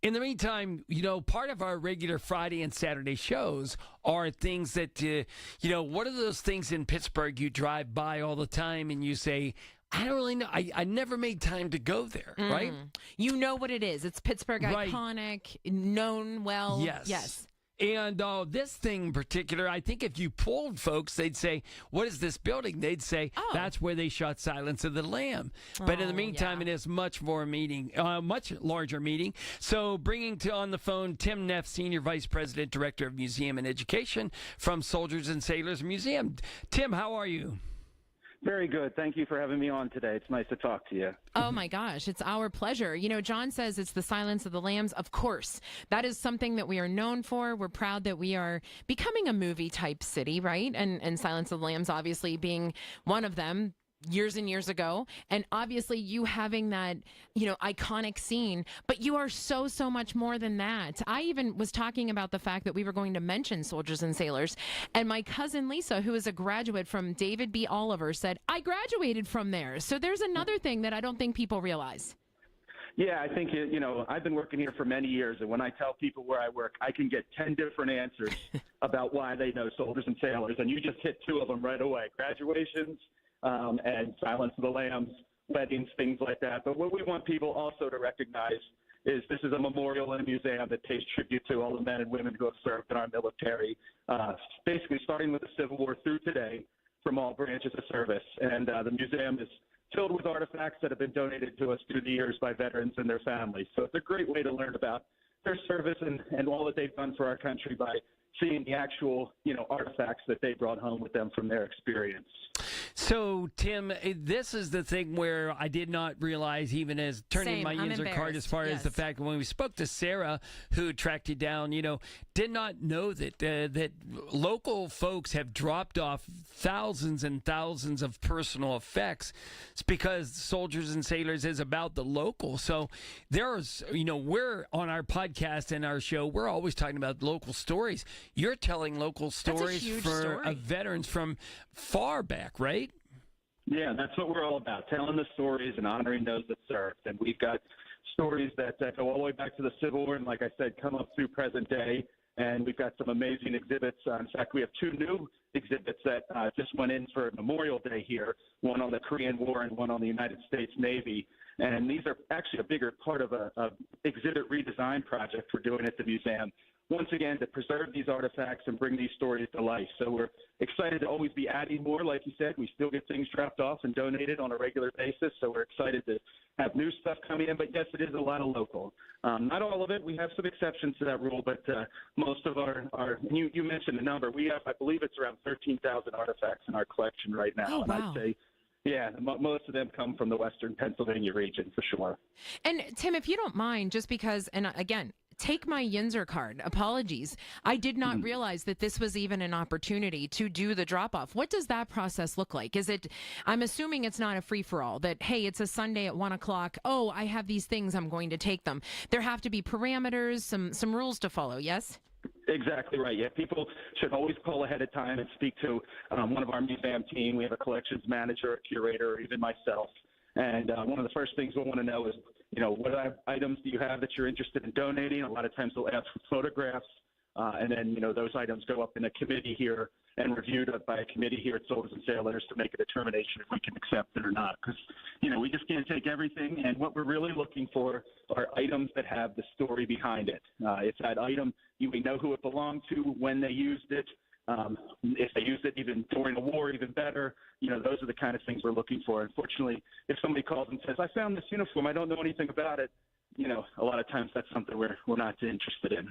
in the meantime, part of our regular Friday and Saturday shows are things that, what are those things in Pittsburgh you drive by all the time and you say, I don't really know. I never made time to go there, right? You know what it is. It's Pittsburgh Right. iconic, known well. Yes. And this thing in particular, I think if you polled folks, they'd say, what is this building? They'd say, that's where they shot Silence of the Lamb. But in the meantime, it is much larger meeting. So bringing on the phone Tim Neff, Senior Vice President, Director of Museum and Education from Soldiers and Sailors Museum. Tim, how are you? Very good. Thank you for having me on today. It's nice to talk to you. Oh, my gosh. It's our pleasure. You know, John says it's the Silence of the Lambs. Of course, that is something that we are known for. We're proud that we are becoming a movie-type city, right? And Silence of the Lambs obviously being one of them. Years and years ago, and obviously you having that, iconic scene, but you are so much more than that. I even was talking about the fact that we were going to mention Soldiers and Sailors, and my cousin Lisa, who is a graduate from David B. Oliver, said, I graduated from there. So there's another thing that I don't think people realize. Yeah, I think, I've been working here for many years, and when I tell people where I work, I can get 10 different answers about why they know Soldiers and Sailors, and you just hit 2 of them right away. Graduations, and Silence of the Lambs, weddings, things like that. But what we want people also to recognize is this is a memorial and a museum that pays tribute to all the men and women who have served in our military, basically starting with the Civil War through today from all branches of service. And the museum is filled with artifacts that have been donated to us through the years by veterans and their families. So it's a great way to learn about their service and all that they've done for our country by seeing the actual, artifacts that they brought home with them from their experience. So, Tim, this is the thing where I did not realize, even as turning my user card, as far as the fact that when we spoke to Sarah, who tracked you down, did not know that that local folks have dropped off thousands and thousands of personal effects. It's because Soldiers and Sailors is about the local. So there's, we're on our podcast and our show, we're always talking about local stories. You're telling local stories for veterans from far back, right? Yeah, that's what we're all about, telling the stories and honoring those that served. And we've got stories that go all the way back to the Civil War and, like I said, come up through present day. And we've got some amazing exhibits. In fact, we have 2 new exhibits that just went in for Memorial Day here, one on the Korean War and one on the United States Navy. And these are actually a bigger part of a exhibit redesign project we're doing at the museum, once again, to preserve these artifacts and bring these stories to life. So we're excited to always be adding more. Like you said, we still get things dropped off and donated on a regular basis. So we're excited to have new stuff coming in. But yes, it is a lot of local. Not all of it. We have some exceptions to that rule, but most of our you mentioned the number. We have, I believe it's around 13,000 artifacts in our collection right now. Oh, wow. And I'd say, yeah, most of them come from the Western Pennsylvania region for sure. And Tim, if you don't mind, just because, and again, take my Yinzer card. Apologies. I did not realize that this was even an opportunity to do the drop-off. What does that process look like? Is it, I'm assuming it's not a free-for-all, that, hey, it's a Sunday at 1 o'clock. Oh, I have these things, I'm going to take them. There have to be parameters, some rules to follow, yes? Exactly right. Yeah, people should always call ahead of time and speak to one of our museum team. We have a collections manager, a curator, or even myself. And one of the first things we'll want to know is, what items do you have that you're interested in donating? A lot of times they'll ask for photographs, and then, those items go up in a committee here and reviewed by a committee here at Soldiers and Sailors to make a determination if we can accept it or not. Because, we just can't take everything. And what we're really looking for are items that have the story behind it. It's that item, we know who it belonged to, when they used it. If they used it even during the war, even better. Those are the kind of things we're looking for. Unfortunately, if somebody calls and says, I found this uniform, I don't know anything about it, a lot of times that's something we're not interested in.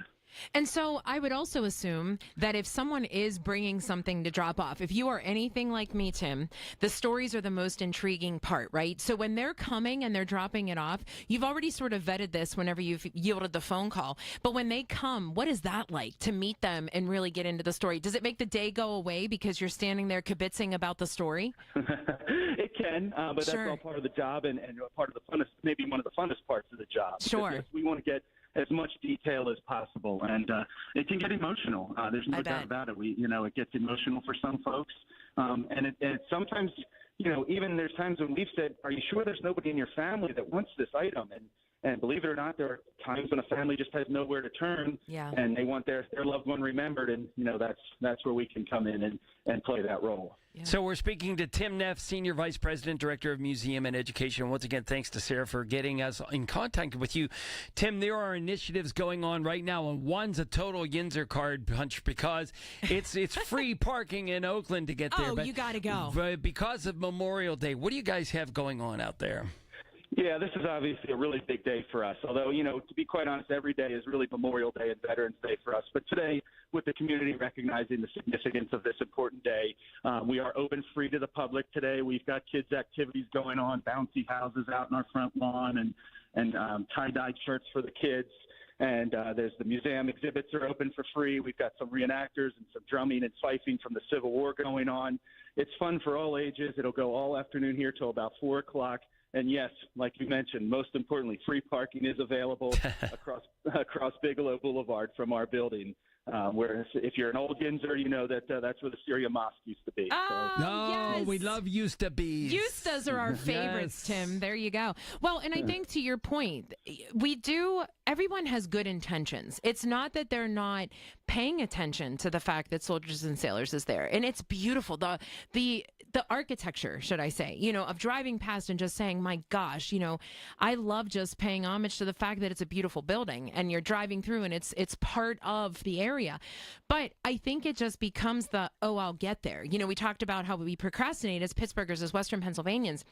And so I would also assume that if someone is bringing something to drop off, if you are anything like me, Tim, the stories are the most intriguing part, right? So when they're coming and they're dropping it off, you've already sort of vetted this whenever you've yielded the phone call. But when they come, what is that like to meet them and really get into the story? Does it make the day go away because you're standing there kibitzing about the story? It can, but that's all part of the job and part of the funnest, maybe one of the funnest parts of the job. Sure. Because, yes, we want to get as much detail as possible, and it can get emotional. There's no doubt about it. It gets emotional for some folks, and it sometimes, even there's times when we've said, "Are you sure there's nobody in your family that wants this item?" And believe it or not, there are times when a family just has nowhere to turn, and they want their loved one remembered, and that's where we can come in and play that role. Yeah. So we're speaking to Tim Neff, Senior Vice President, Director of Museum and Education. Once again, thanks to Sarah for getting us in contact with you. Tim, there are initiatives going on right now, and one's a total Yinzer card punch because it's free parking in Oakland to get there. Oh, you got to go. But because of Memorial Day, what do you guys have going on out there? Yeah, this is obviously a really big day for us. Although, to be quite honest, every day is really Memorial Day and Veterans Day for us. But today, with the community recognizing the significance of this important day, we are open free to the public today. We've got kids' activities going on, bouncy houses out in our front lawn, and tie-dye shirts for the kids. And there's the museum exhibits are open for free. We've got some reenactors and some drumming and fifing from the Civil War going on. It's fun for all ages. It'll go all afternoon here till about 4 o'clock. And yes, like you mentioned, most importantly, free parking is available across Bigelow Boulevard from our building. Where if you're an old Yinzer, you know that's where the Syria Mosque used to be. Oh, no, yes. We love used to be. Ustas are our favorites, Tim. There you go. Well, and I think to your point, everyone has good intentions. It's not that they're not paying attention to the fact that Soldiers and Sailors is there. And it's beautiful. The architecture, should I say, of driving past and just saying, my gosh, I love just paying homage to the fact that it's a beautiful building and you're driving through and it's part of the area. But I think it just becomes I'll get there. We talked about how we procrastinate as Pittsburghers, as Western Pennsylvanians.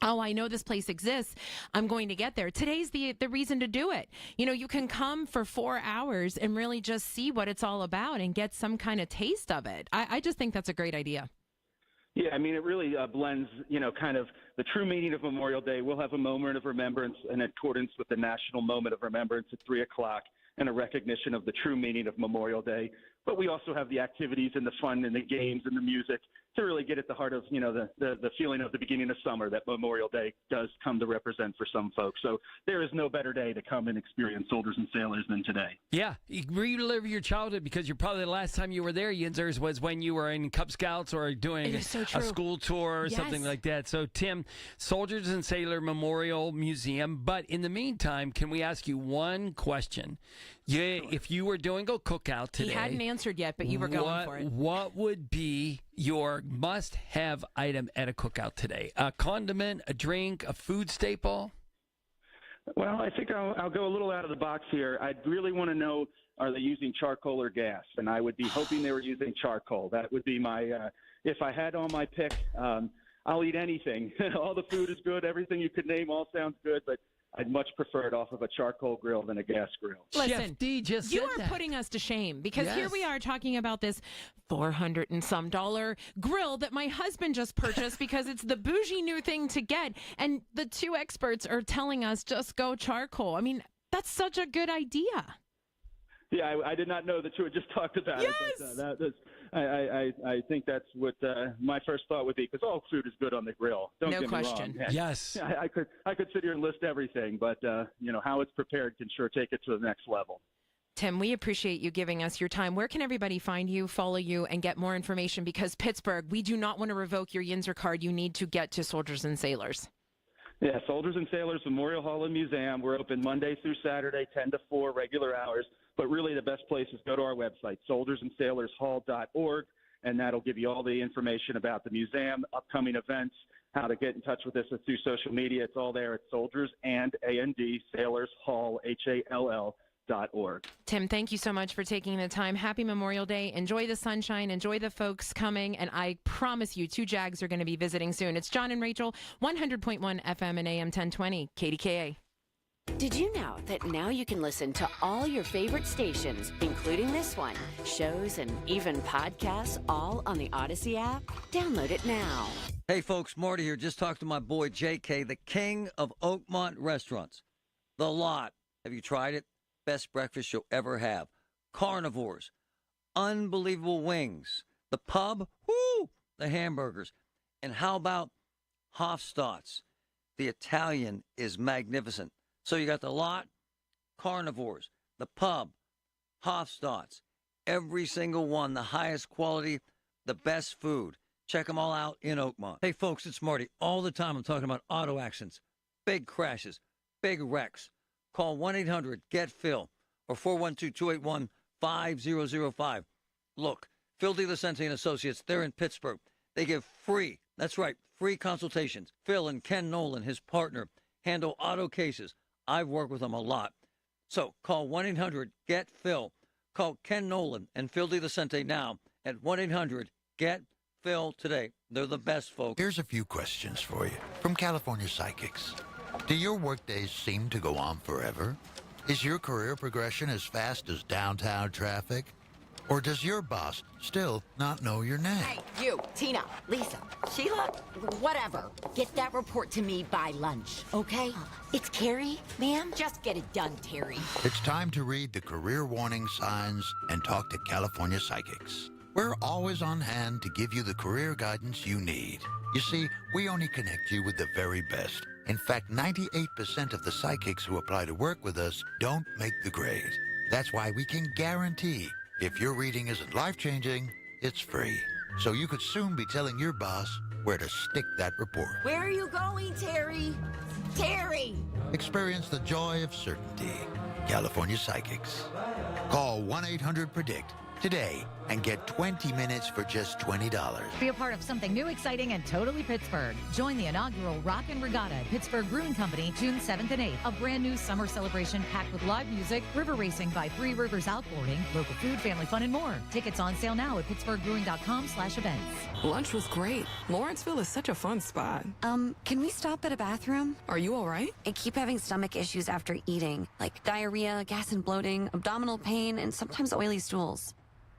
Oh, I know this place exists. I'm going to get there. Today's the reason to do it. You can come for 4 hours and really just see what it's all about and get some kind of taste of it. I just think that's a great idea. Yeah, I mean, it really blends, kind of the true meaning of Memorial Day. We'll have a moment of remembrance in accordance with the National Moment of Remembrance at 3 o'clock and a recognition of the true meaning of Memorial Day. But we also have the activities and the fun and the games and the music to really get at the heart of, the feeling of the beginning of summer that Memorial Day does come to represent for some folks. So there is no better day to come and experience Soldiers and Sailors than today. Yeah, you relive your childhood because you're probably the last time you were there, Yinzers, was when you were in Cub Scouts or doing a school tour or something like that. So, Tim, Soldiers and Sailor Memorial Museum. But in the meantime, can we ask you one question? Yeah, if you were doing a cookout today. He hadn't answered yet, but you were going for it. What would be your must-have item at a cookout today? A condiment, a drink, a food staple? Well, I think I'll go a little out of the box here. I'd really want to know, are they using charcoal or gas? And I would be hoping they were using charcoal. That would be my if I had on my pick, I'll eat anything. All the food is good. Everything you could name all sounds good, but I'd much prefer it off of a charcoal grill than a gas grill. Listen, Chef D just you said are that. putting us to shame because here we are talking about this $400 and some grill that my husband just purchased because it's the bougie new thing to get. And the two experts are telling us just go charcoal. I mean, that's such a good idea. Yeah, I did not know that you had just talked about it. But, I think that's what my first thought would be because all food is good on the grill. Don't get me wrong. Yes. I could sit here and list everything, but how it's prepared can sure take it to the next level. Tim, we appreciate you giving us your time. Where can everybody find you, follow you, and get more information? Because Pittsburgh, we do not want to revoke your Yinzer card. You need to get to Soldiers and Sailors. Yeah, Soldiers and Sailors Memorial Hall and Museum. We're open Monday through Saturday, 10 to 4, regular hours. But really the best place is go to our website, soldiersandsailorshall.org, and that'll give you all the information about the museum, upcoming events, how to get in touch with us through social media. It's all there at Soldiers and A&D, Sailors Hall, HALL.org. Tim, thank you so much for taking the time. Happy Memorial Day. Enjoy the sunshine. Enjoy the folks coming. And I promise you, 2 Jags are going to be visiting soon. It's John and Rachel, 100.1 FM and AM 1020, KDKA. Did you know that now you can listen to all your favorite stations, including this one, shows and even podcasts, all on the Odyssey app? Download it now. Hey folks, Marty here. Just talked to my boy JK, the king of Oakmont restaurants. The Lot. Have you tried it? Best breakfast you'll ever have. Carnivores. Unbelievable wings. The Pub. Woo! The hamburgers. And how about Hofstadt's? The Italian is magnificent. So you got The Lot, Carnivores, the Pub, Hofstadt's, every single one, the highest quality, the best food. Check them all out in Oakmont. Hey, folks, it's Marty. All the time I'm talking about auto accidents, big crashes, big wrecks. call 1-800-GET-PHIL or 412-281-5005. Look, Phil DiLucente and Associates, they're in Pittsburgh. They give free, that's right, free consultations. Phil and Ken Nolan, his partner, handle auto cases. I've worked with them a lot. So call 1-800-GET-PHIL. Call Ken Nolan and Phil DiLucente now at 1-800-GET-PHIL today. They're the best, folks. Here's a few questions for you from California Psychics. Do your workdays seem to go on forever? Is your career progression as fast as downtown traffic? Or does your boss still not know your name? Hey, you, Tina, Lisa, Sheila, whatever. Get that report to me by lunch, okay? It's Carrie, ma'am. Just get it done, Terry. It's time to read the career warning signs and talk to California Psychics. We're always on hand to give you the career guidance you need. You see, we only connect you with the very best. In fact, 98% of the psychics who apply to work with us don't make the grade. That's why we can guarantee if your reading isn't life-changing, it's free. So you could soon be telling your boss where to stick that report. Where are you going, Terry? Terry! Experience the joy of certainty. California Psychics. Call 1-800-PREDICT today and get 20 minutes for just $20. Be a part of something new, exciting, and totally Pittsburgh. Join the inaugural Rockin' Regatta at Pittsburgh Brewing Company, June 7th and 8th. A brand new summer celebration packed with live music, river racing by Three Rivers Outboarding, local food, family fun, and more. Tickets on sale now at pittsburghbrewing.com/events. Lunch was great. Lawrenceville is such a fun spot. Can we stop at a bathroom? Are you all right? I keep having stomach issues after eating, like diarrhea, gas and bloating, abdominal pain, and sometimes oily stools.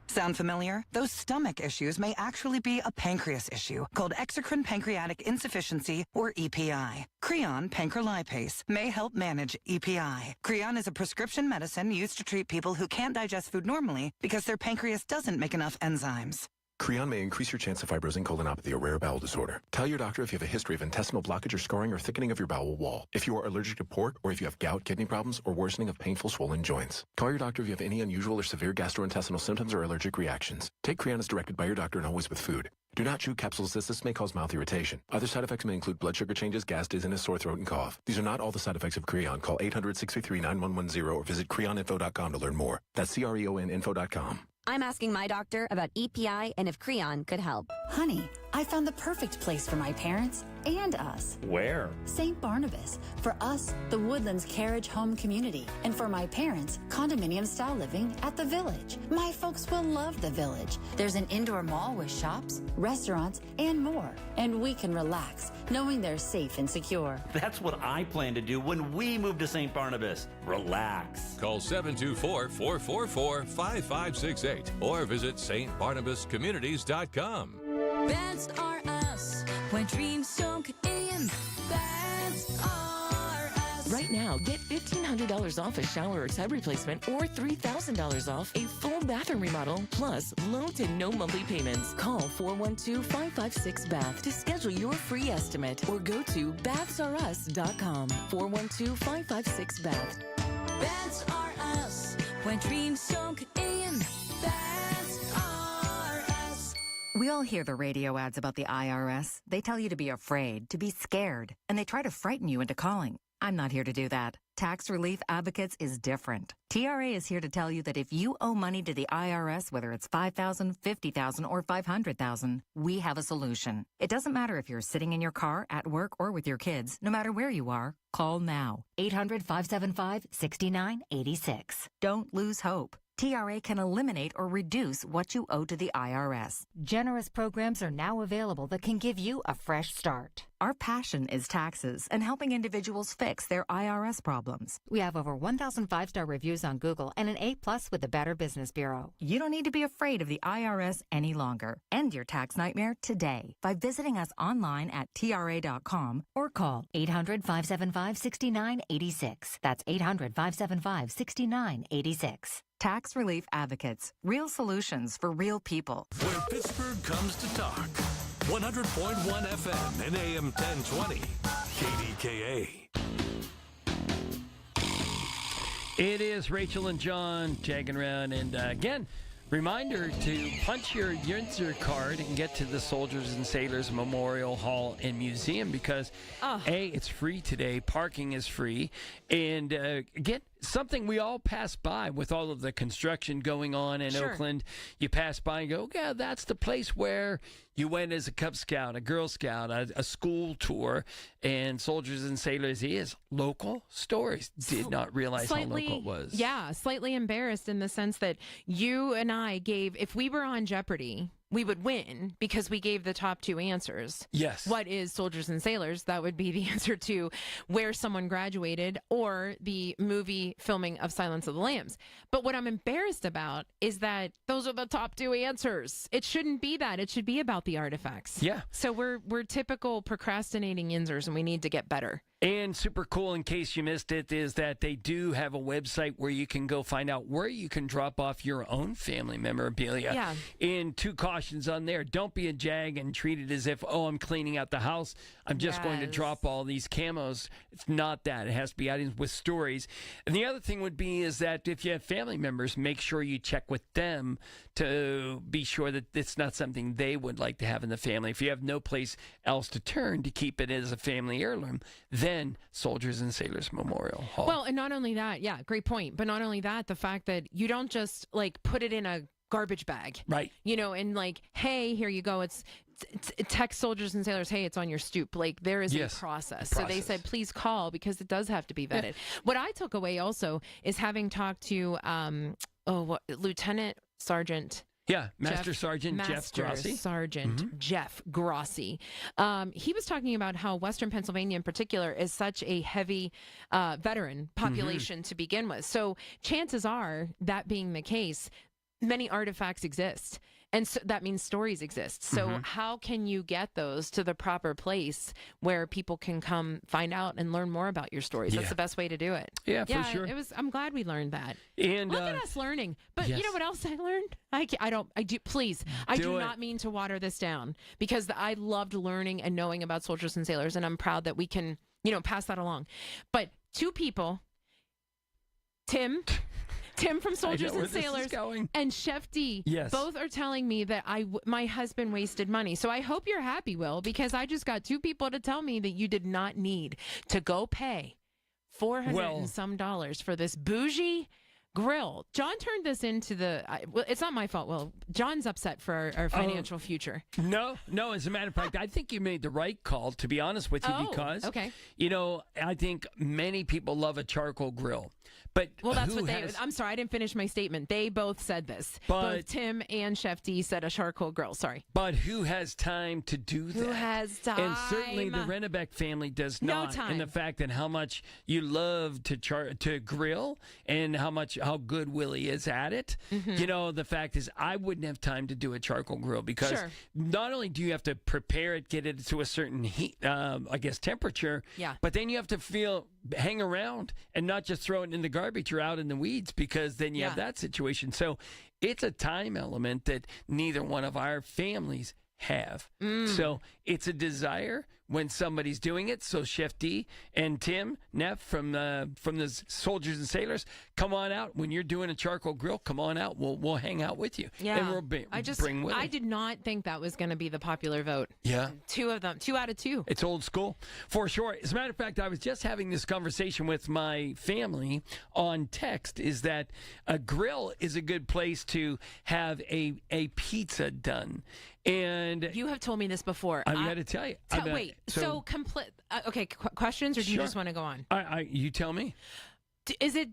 Sound familiar? Those stomach issues may actually be a pancreas issue called exocrine pancreatic insufficiency, or EPI. Creon pancrelipase may help manage EPI. Creon is a prescription medicine used to treat people who can't digest food normally because their pancreas doesn't make enough enzymes. Creon may increase your chance of fibrosing colonopathy, a rare bowel disorder. Tell your doctor if you have a history of intestinal blockage or scarring or thickening of your bowel wall. If you are allergic to pork, or if you have gout, kidney problems, or worsening of painful swollen joints. Call your doctor if you have any unusual or severe gastrointestinal symptoms or allergic reactions. Take Creon as directed by your doctor and always with food. Do not chew capsules as this may cause mouth irritation. Other side effects may include blood sugar changes, gas, dizziness, sore throat, and cough. These are not all the side effects of Creon. Call 800-633-9110 or visit creoninfo.com to learn more. That's CREONinfo.com. I'm asking my doctor about EPI and if Creon could help. Honey, I found the perfect place for my parents and us. Where? St. Barnabas. For us, the Woodlands Carriage Home Community. And for my parents, condominium-style living at the Village. My folks will love the Village. There's an indoor mall with shops, restaurants, and more. And we can relax, knowing they're safe and secure. That's what I plan to do when we move to St. Barnabas. Relax. Call 724-444-5568 or visit stbarnabascommunities.com. That's are us. When dreams don't get in, that's are us. Right now, get $1,500 off a shower or tub replacement or $3,000 off a full bathroom remodel, plus low to no monthly payments. Call 412-556-BATH to schedule your free estimate or go to bathsareus.com. 412-556-BATH. That's are us. When dreams don't get in, that's are us. We all hear the radio ads about the IRS. They tell you to be afraid, to be scared, and they try to frighten you into calling. I'm not here to do that. Tax Relief Advocates is different. TRA is here to tell you that if you owe money to the IRS, whether it's $5,000, $50,000, or $500,000, we have a solution. It doesn't matter if you're sitting in your car, at work, or with your kids. No matter where you are, call now. 800-575-6986. Don't lose hope. TRA can eliminate or reduce what you owe to the IRS. Generous programs are now available that can give you a fresh start. Our passion is taxes and helping individuals fix their IRS problems. We have over 1,000 5-star reviews on Google and an A+ with the Better Business Bureau. You don't need to be afraid of the IRS any longer. End your tax nightmare today by visiting us online at TRA.com or call 800-575-6986. That's 800-575-6986. Tax Relief Advocates. Real solutions for real people. Where Pittsburgh comes to talk. 100.1 FM and AM 1020. KDKA. It is Rachel and John tagging around. And again, Reminder to punch your Yinzer card and get to the Soldiers and Sailors Memorial Hall and Museum because, A, it's free today, parking is free, and again, something we all pass by with all of the construction going on in Oakland. You pass by and go, yeah, that's the place where you went as a Cub Scout, a Girl Scout, a school tour, and Soldiers and Sailors is local stories. Did not realize how local it was. Yeah, slightly embarrassed in the sense that you and I gave, if we were on Jeopardy, we would win because we gave the top 2 answers. Yes. What is Soldiers and Sailors? That would be the answer to where someone graduated or the movie filming of Silence of the Lambs. But what I'm embarrassed about is that those are the top 2 answers. It shouldn't be that. It should be about the artifacts. Yeah. So we're typical procrastinating Yinzers, and we need to get better. And super cool, in case you missed it, is that they do have a website where you can go find out where you can drop off your own family memorabilia. Yeah. And 2 cautions on there. Don't be a jag and treat it as if, I'm cleaning out the house. I'm just going to drop all these camos. It's not that. It has to be items with stories. And the other thing would be is that if you have family members, make sure you check with them to be sure that it's not something they would like to have in the family. If you have no place else to turn to keep it as a family heirloom, then Soldiers and Sailors Memorial Hall. Well, and not only that, yeah, great point. But not only that, the fact that you don't just like put it in a garbage bag, right? And like, hey, here you go. It's text Soldiers and Sailors. Hey, it's on your stoop. Like there is a process. So they said, please call because it does have to be vetted. Yeah. What I took away also is having talked to Lieutenant Sergeant. Yeah, Master Sergeant Jeff Grossi. Jeff Grossi. He was talking about how Western Pennsylvania in particular is such a heavy veteran population to begin with. So chances are, that being the case, many artifacts exist. And so that means stories exist. So how can you get those to the proper place where people can come find out and learn more about your stories? That's the best way to do it. Yeah, for sure. I'm glad we learned that. And look at us learning. But you know what else I learned? I do not mean to water this down because I loved learning and knowing about Soldiers and Sailors, and I'm proud that we can, pass that along. But 2 people, Tim from Soldiers and Sailors and Chef D, both are telling me that my husband wasted money. So I hope you're happy, Will, because I just got 2 people to tell me that you did not need to go pay $400 and some for this bougie grill. John turned this into it's not my fault. Well, John's upset for our financial future. No. As a matter of fact, I think you made the right call, to be honest with you, because, I think many people love a charcoal grill. But that's what I'm sorry, I didn't finish my statement. They both said this. Both Tim and Chef D said a charcoal grill. Sorry. But who has time to do that? Who has time? And certainly the Rennebeck family does not. No time. And the fact that how much you love to grill and how good Willie is at it. The fact is I wouldn't have time to do a charcoal grill because not only do you have to prepare it, get it to a certain heat, temperature, but then you have to hang around and not just throw it in the garbage or out in the weeds because then you have that situation. So it's a time element that neither one of our families have. So it's a desire when somebody's doing it. So Chef D and Tim Neff from the Soldiers and Sailors, come on out. When you're doing a charcoal grill, come on out. We'll hang out with you. Yeah. And we'll bring Willie. I did not think that was going to be the popular vote. Yeah. 2 of them. 2 out of 2. It's old school, for sure. As a matter of fact, I was just having this conversation with my family on text, is that a grill is a good place to have a pizza done. And you have told me this before. I'm going to tell you. So complete. Questions, or do you just want to go on? You tell me. Is it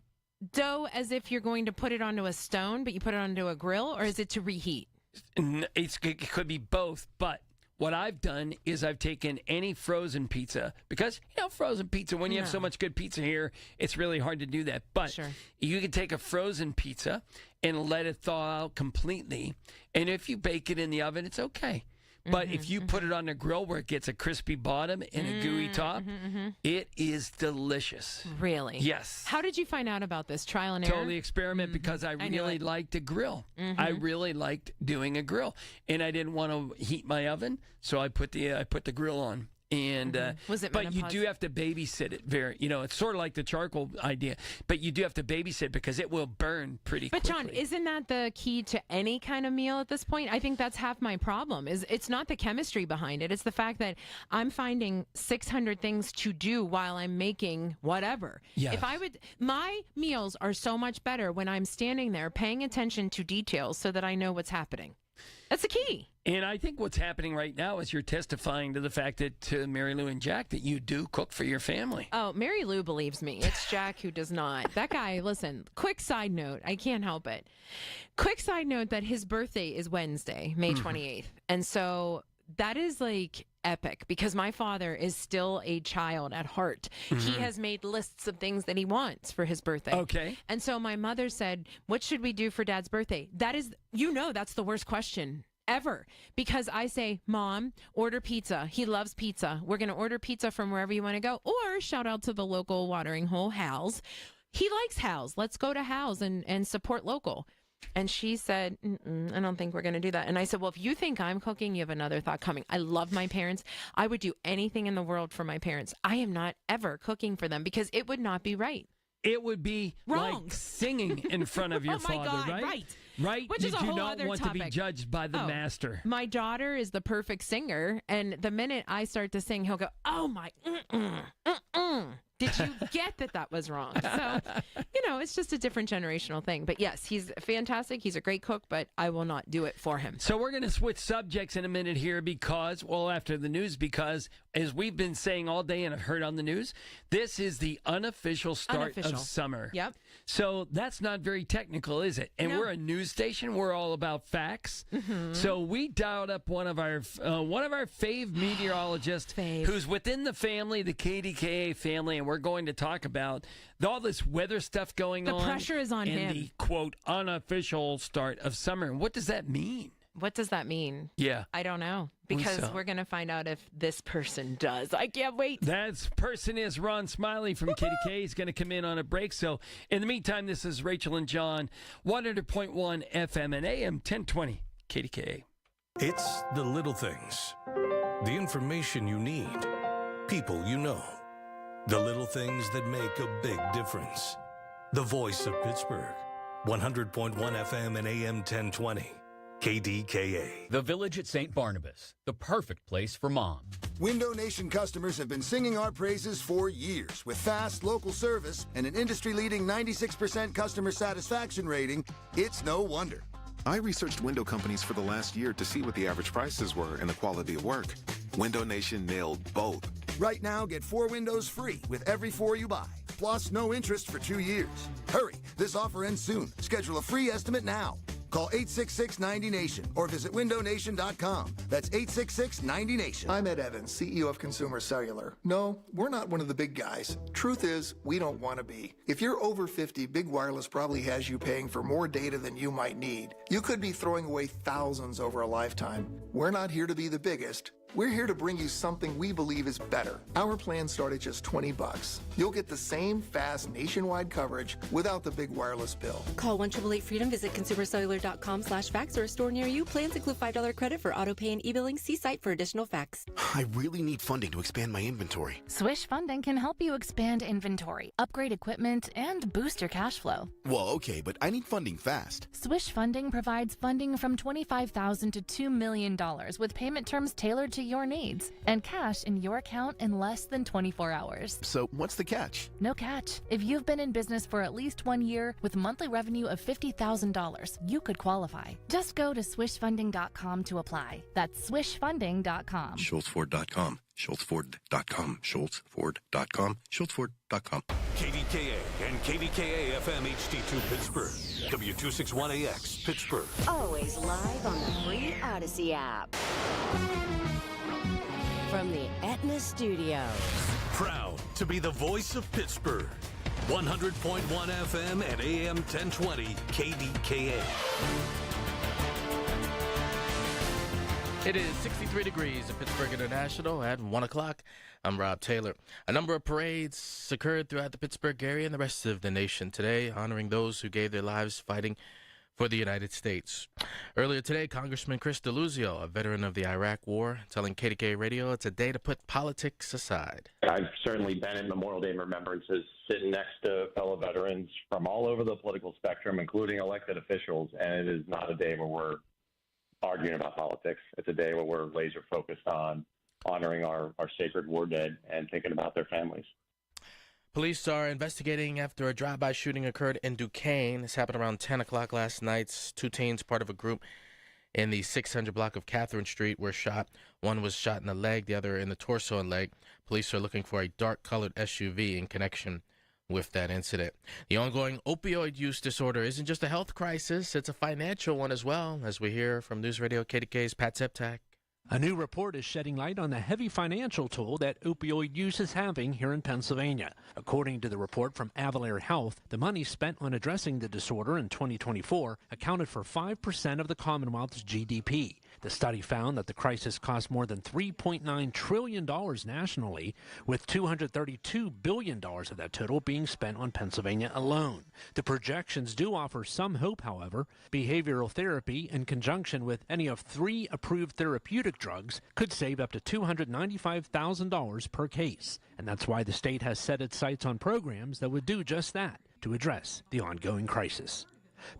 dough as if you're going to put it onto a stone, but you put it onto a grill, or is it to reheat? It could be both, but what I've done is I've taken any frozen pizza because, frozen pizza, when you have so much good pizza here, it's really hard to do that. But you can take a frozen pizza and let it thaw out completely. And if you bake it in the oven, it's okay. But if you put it on the grill where it gets a crispy bottom and a gooey top, it is delicious. Really? Yes. How did you find out about this? Trial and error? Totally experiment because I really liked to grill. I really liked doing a grill. And I didn't want to heat my oven, so I put the grill on. and Was it but you menopause? do have to babysit it. It's sort of like the charcoal idea, but you do have to babysit because it will burn pretty But quickly. John, isn't that the key to any kind of meal at this point? I think that's half my problem. Is it's not the chemistry behind it. It's the fact that I'm finding 600 things to do while I'm making whatever. Yes. My meals are so much better when I'm standing there paying attention to details so that I know what's happening. That's the key. And I think what's happening right now is you're testifying to the fact that, to Mary Lou and Jack, that you do cook for your family. Oh, Mary Lou believes me. It's Jack who does not. That guy, listen, quick side note. I can't help it. Quick side note that his birthday is Wednesday, May 28th. And so that is like epic because my father is still a child at heart. He has made lists of things that he wants for his birthday. Okay. And so my mother said, what should we do for Dad's birthday? That is, that's the worst question ever, because I say, Mom, order pizza. He loves pizza. We're going to order pizza from wherever you want to go. Or shout out to the local watering hole, Hal's. He likes Hal's. Let's go to Hal's and support local. And she said, I don't think we're going to do that. And I said, well, if you think I'm cooking, you have another thought coming. I love my parents. I would do anything in the world for my parents. I am not ever cooking for them because it would not be right. It would be Wrong. like singing in front of your Oh my father, God, right? right. Right? Which is a do whole not other want to be topic. judged by the Oh, master. My daughter is the perfect singer, and the minute I start to sing, he'll go, oh my, Did you get that was wrong? So, it's just a different generational thing. But yes, he's fantastic. He's a great cook, but I will not do it for him. So we're going to switch subjects in a minute here after the news, because as we've been saying all day and I've heard on the news, this is the unofficial start of summer. Yep. So that's not very technical, is it? And we're a news station. We're all about facts. So we dialed up one of our fave meteorologists who's within the family, the KDKA family, and we're going to talk about all this weather stuff going on. The pressure is on him. And the, quote, unofficial start of summer. And what does that mean? What does that mean? Yeah. I don't know, because we're going to find out if this person does. I can't wait. That person is Ron Smiley from KDKA. He's going to come in on a break. So in the meantime, this is Rachel and John, 100.1 FM and AM 1020 KDKA. It's the little things. The information you need. People you know. The little things that make a big difference. The voice of Pittsburgh. 100.1 FM and AM 1020. KDKA. The Village at St. Barnabas, the perfect place for mom. Window Nation customers have been singing our praises for years. With fast local service and an industry-leading 96% customer satisfaction rating, it's no wonder. I researched window companies for the last year to see what the average prices were and the quality of work. Window Nation nailed both. Right now, get 4 windows free with every 4 you buy. Plus, no interest for 2 years. Hurry, this offer ends soon. Schedule a free estimate now. Call 866-90-NATION or visit windownation.com. That's 866-90-NATION. I'm Ed Evans, CEO of Consumer Cellular. No, we're not one of the big guys. Truth is, we don't want to be. If you're over 50, Big Wireless probably has you paying for more data than you might need. You could be throwing away thousands over a lifetime. We're not here to be the biggest. We're here to bring you something we believe is better. Our plans start at just $20. You'll get the same fast nationwide coverage without the big wireless bill. Call 1-888-FREEDOM, visit consumercellular.com/facts or a store near you. Plans include $5 credit for auto pay and e-billing. See site for additional facts. I really need funding to expand my inventory. Swish Funding can help you expand inventory, upgrade equipment, and boost your cash flow. Well, okay, but I need funding fast. Swish Funding provides funding from $25,000 to $2 million with payment terms tailored to your needs and cash in your account in less than 24 hours. So what's the catch? No catch. If you've been in business for at least 1 year with monthly revenue of $50,000, you could qualify. Just go to swishfunding.com to apply. That's swishfunding.com. SchultzFord.com. SchultzFord.com. SchultzFord.com. SchultzFord.com. KDKA and KDKA FM HD2 Pittsburgh. W261AX Pittsburgh. Always live on the free Odyssey app. From the Aetna Studios. Proud to be the voice of Pittsburgh. 100.1 FM and AM 1020 KDKA. It is 63 degrees at Pittsburgh International at 1 o'clock. I'm Rob Taylor. A number of parades occurred throughout the Pittsburgh area and the rest of the nation today, honoring those who gave their lives fighting for the United States. Earlier today, Congressman Chris Deluzio, a veteran of the Iraq War, telling KDKA Radio it's a day to put politics aside. I've certainly been at Memorial Day remembrances sitting next to fellow veterans from all over the political spectrum, including elected officials, and it is not a day where we're arguing about politics. It's a day where we're laser focused on honoring our sacred war dead and thinking about their families. Police are investigating after a drive-by shooting occurred in Duquesne. This happened around 10 o'clock last night. 2 teens, part of a group in the 600 block of Catherine Street, were shot. One was shot in the leg, the other in the torso and leg. Police are looking for a dark-colored SUV in connection with that incident. The ongoing opioid use disorder isn't just a health crisis, it's a financial one as well, as we hear from News Radio KDKA's Pat Septak. A new report is shedding light on the heavy financial toll that opioid use is having here in Pennsylvania. According to the report from Avalere Health, the money spent on addressing the disorder in 2024 accounted for 5% of the Commonwealth's GDP. The study found that the crisis cost more than $3.9 trillion nationally, with $232 billion of that total being spent on Pennsylvania alone. The projections do offer some hope, however. Behavioral therapy, in conjunction with any of 3 approved therapeutic drugs, could save up to $295,000 per case. And that's why the state has set its sights on programs that would do just that, to address the ongoing crisis.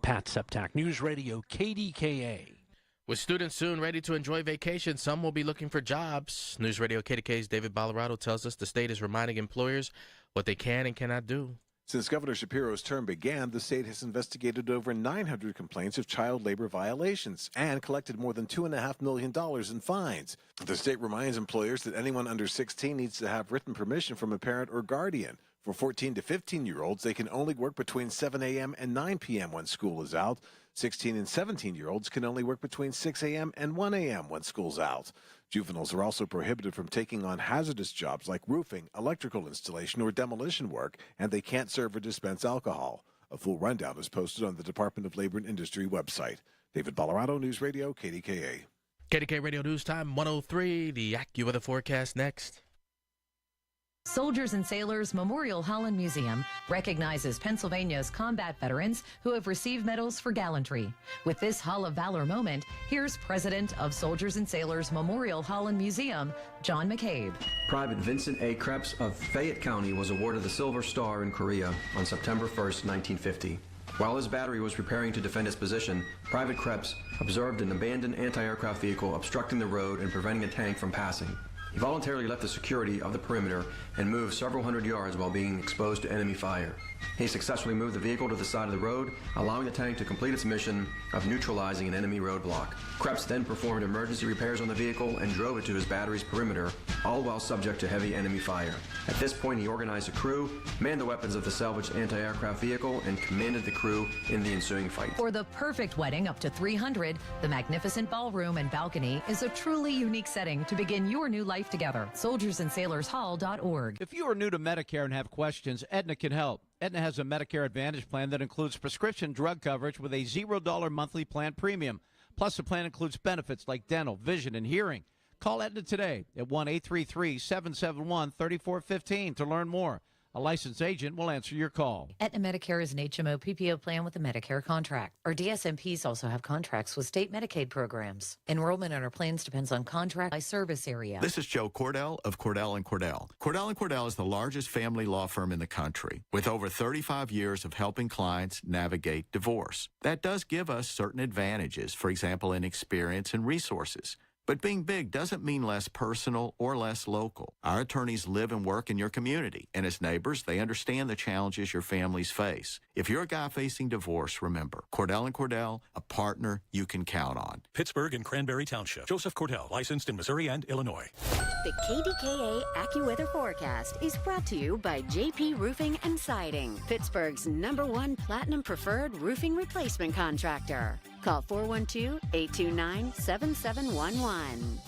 Pat Septak, News Radio KDKA. With students soon ready to enjoy vacation, some will be looking for jobs. News Radio KDKA's David Ballarado tells us the state is reminding employers what they can and cannot do. Since Governor Shapiro's term began, the state has investigated over 900 complaints of child labor violations and collected more than $2.5 million in fines. The state reminds employers that anyone under 16 needs to have written permission from a parent or guardian. For 14 to 15-year-olds, they can only work between 7 a.m. and 9 p.m. when school is out. 16 and 17-year-olds can only work between 6 a.m. and 1 a.m. when school's out. Juveniles are also prohibited from taking on hazardous jobs like roofing, electrical installation, or demolition work, and they can't serve or dispense alcohol. A full rundown is posted on the Department of Labor and Industry website. David Ballarado, News Radio, KDKA. KDKA Radio News Time 103. The AccuWeather forecast next. Soldiers and Sailors Memorial Hall and Museum recognizes Pennsylvania's combat veterans who have received medals for gallantry. With this Hall of Valor moment, here's President of Soldiers and Sailors Memorial Hall and Museum, John McCabe. Private Vincent A. Krebs of Fayette County was awarded the Silver Star in Korea on September 1st, 1950. While his battery was preparing to defend its position, Private Krebs observed an abandoned anti-aircraft vehicle obstructing the road and preventing a tank from passing. He voluntarily left the security of the perimeter and moved several hundred yards while being exposed to enemy fire. He successfully moved the vehicle to the side of the road, allowing the tank to complete its mission of neutralizing an enemy roadblock. Krebs then performed emergency repairs on the vehicle and drove it to his battery's perimeter, all while subject to heavy enemy fire. At this point, he organized a crew, manned the weapons of the salvaged anti-aircraft vehicle, and commanded the crew in the ensuing fight. For the perfect wedding up to 300, the magnificent ballroom and balcony is a truly unique setting to begin your new life together. SoldiersandSailorsHall.org. If you are new to Medicare and have questions, Aetna can help. Aetna has a Medicare Advantage plan that includes prescription drug coverage with a $0 monthly plan premium. Plus, the plan includes benefits like dental, vision, and hearing. Call Aetna today at 1-833-771-3415 to learn more. A licensed agent will answer your call. Aetna Medicare is an HMO PPO plan with a Medicare contract. Our DSMPs also have contracts with state Medicaid programs. Enrollment in our plans depends on contract by service area. This is Joe Cordell of Cordell & Cordell. Cordell & Cordell is the largest family law firm in the country with over 35 years of helping clients navigate divorce. That does give us certain advantages, for example, in experience and resources. But being big doesn't mean less personal or less local. Our attorneys live and work in your community, and as neighbors, they understand the challenges your families face. If you're a guy facing divorce, remember, Cordell & Cordell, a partner you can count on. Pittsburgh and Cranberry Township. Joseph Cordell, licensed in Missouri and Illinois. The KDKA AccuWeather forecast is brought to you by JP Roofing and Siding, Pittsburgh's #1 Platinum Preferred Roofing Replacement Contractor. Call 412-829-7711.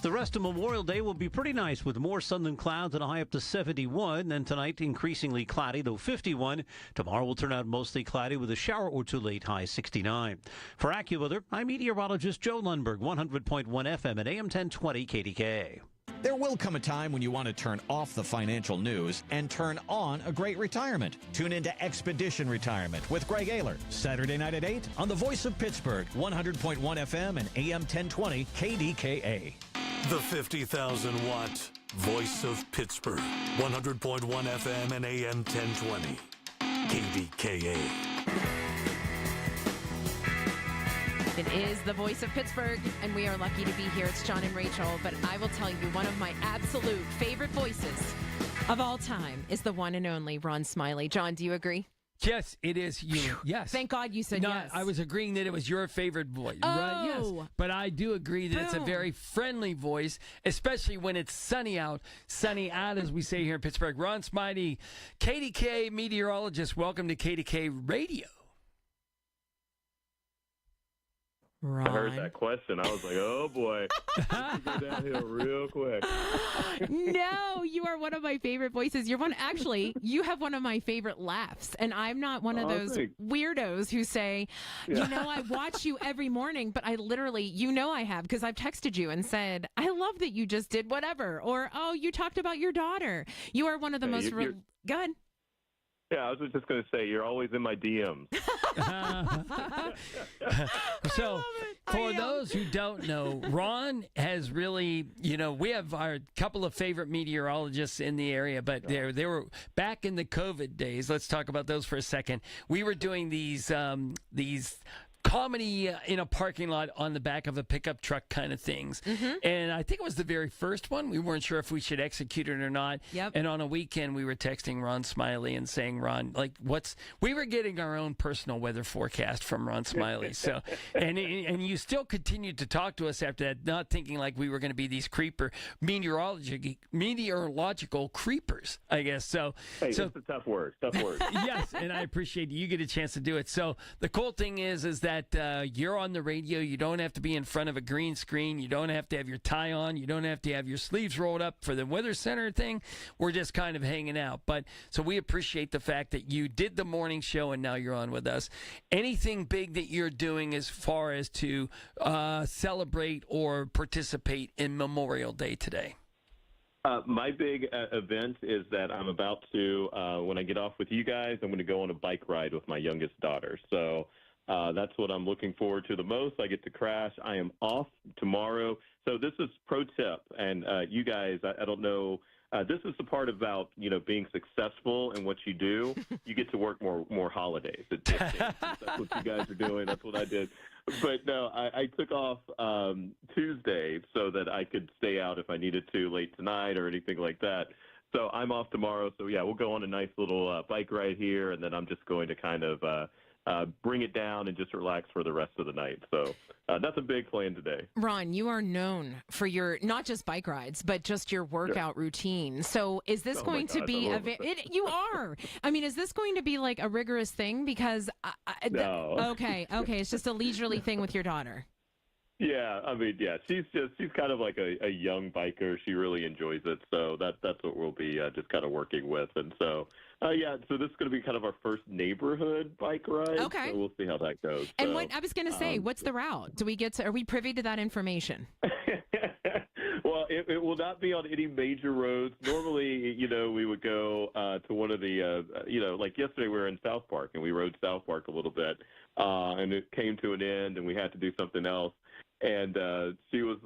The rest of Memorial Day will be pretty nice with more sun than clouds and a high up to 71. Then tonight, increasingly cloudy, though 51. Tomorrow will turn out mostly cloudy with a shower or two late, high 69. For AccuWeather, I'm meteorologist Joe Lundberg, 100.1 FM at AM 1020 KDKA. There will come a time when you want to turn off the financial news and turn on a great retirement. Tune into Expedition Retirement with Greg Ayler, Saturday night at 8 on the Voice of Pittsburgh, 100.1 FM and AM 1020 KDKA. The 50,000-watt Voice of Pittsburgh, 100.1 FM and AM 1020 KDKA. It is the Voice of Pittsburgh, and we are lucky to be here. It's John and Rachel, but I will tell you, one of my absolute favorite voices of all time is the one and only Ron Smiley. John, do you agree? Yes, it is you. Yes. Thank God you said yes. I was agreeing that it was your favorite voice. Oh. Right? Yes. But I do agree that it's a very friendly voice, especially when it's sunny out. Sunny out, as we say here in Pittsburgh. Ron Smiley, KDKA meteorologist. Welcome to KDKA Radio. I heard that question. I was like, oh, boy. This is go downhill real quick. No, you are one of my favorite voices. You have one of my favorite laughs. And I'm not one of those weirdos who say, I watch you every morning, but I literally, I have, because I've texted you and said, I love that you just did whatever. Or, oh, you talked about your daughter. You are one of the most... Go ahead. Yeah, I was just going to say, you're always in my DMs. So, for those who don't know, Ron has really, we have our couple of favorite meteorologists in the area, but they were back in the COVID days. Let's talk about those for a second. We were doing these comedy in a parking lot on the back of a pickup truck kind of things. Mm-hmm. And I think it was the very first one. We weren't sure if we should execute it or not. Yep. And on a weekend, we were texting Ron Smiley and saying, Ron, we were getting our own personal weather forecast from Ron Smiley. So, and you still continued to talk to us after that, not thinking like we were going to be these meteorological creepers, I guess. So, that's a tough word. Yes, and I appreciate you get a chance to do it. So the cool thing is that you're on the radio. You don't have to be in front of a green screen. You don't have to have your tie on. You don't have to have your sleeves rolled up for the Weather Center thing. We're just kind of hanging out. So we appreciate the fact that you did the morning show and now you're on with us. Anything big that you're doing as far as to celebrate or participate in Memorial Day today? My big event is that I'm about to, when I get off with you guys, I'm going to go on a bike ride with my youngest daughter. So that's what I'm looking forward to the most. I get to crash. I am off tomorrow. So this is pro tip. And you guys, I don't know, this is the part about, being successful in what you do. You get to work more holidays. That's what you guys are doing. That's what I did. But no, I took off Tuesday so that I could stay out if I needed to late tonight or anything like that. So I'm off tomorrow. So, yeah, we'll go on a nice little bike ride here, and then I'm just going to kind of bring it down and just relax for the rest of the night. So that's a big plan today. Ron, you are known for your not just bike rides, but just your workout routine. So is this going to be you are. I mean, is this going to be like a rigorous thing? Because no. Okay, it's just a leisurely thing with your daughter. Yeah, I mean, she's kind of like a young biker. She really enjoys it, so that's what we'll be just kind of working with. And so, so this is going to be kind of our first neighborhood bike ride. Okay, so we'll see how that goes. And what I was going to say, what's the route? Are we privy to that information? Well, it will not be on any major roads. Normally, we would go to one of the, like yesterday we were in South Park and we rode South Park a little bit, and it came to an end and we had to do something else. And she was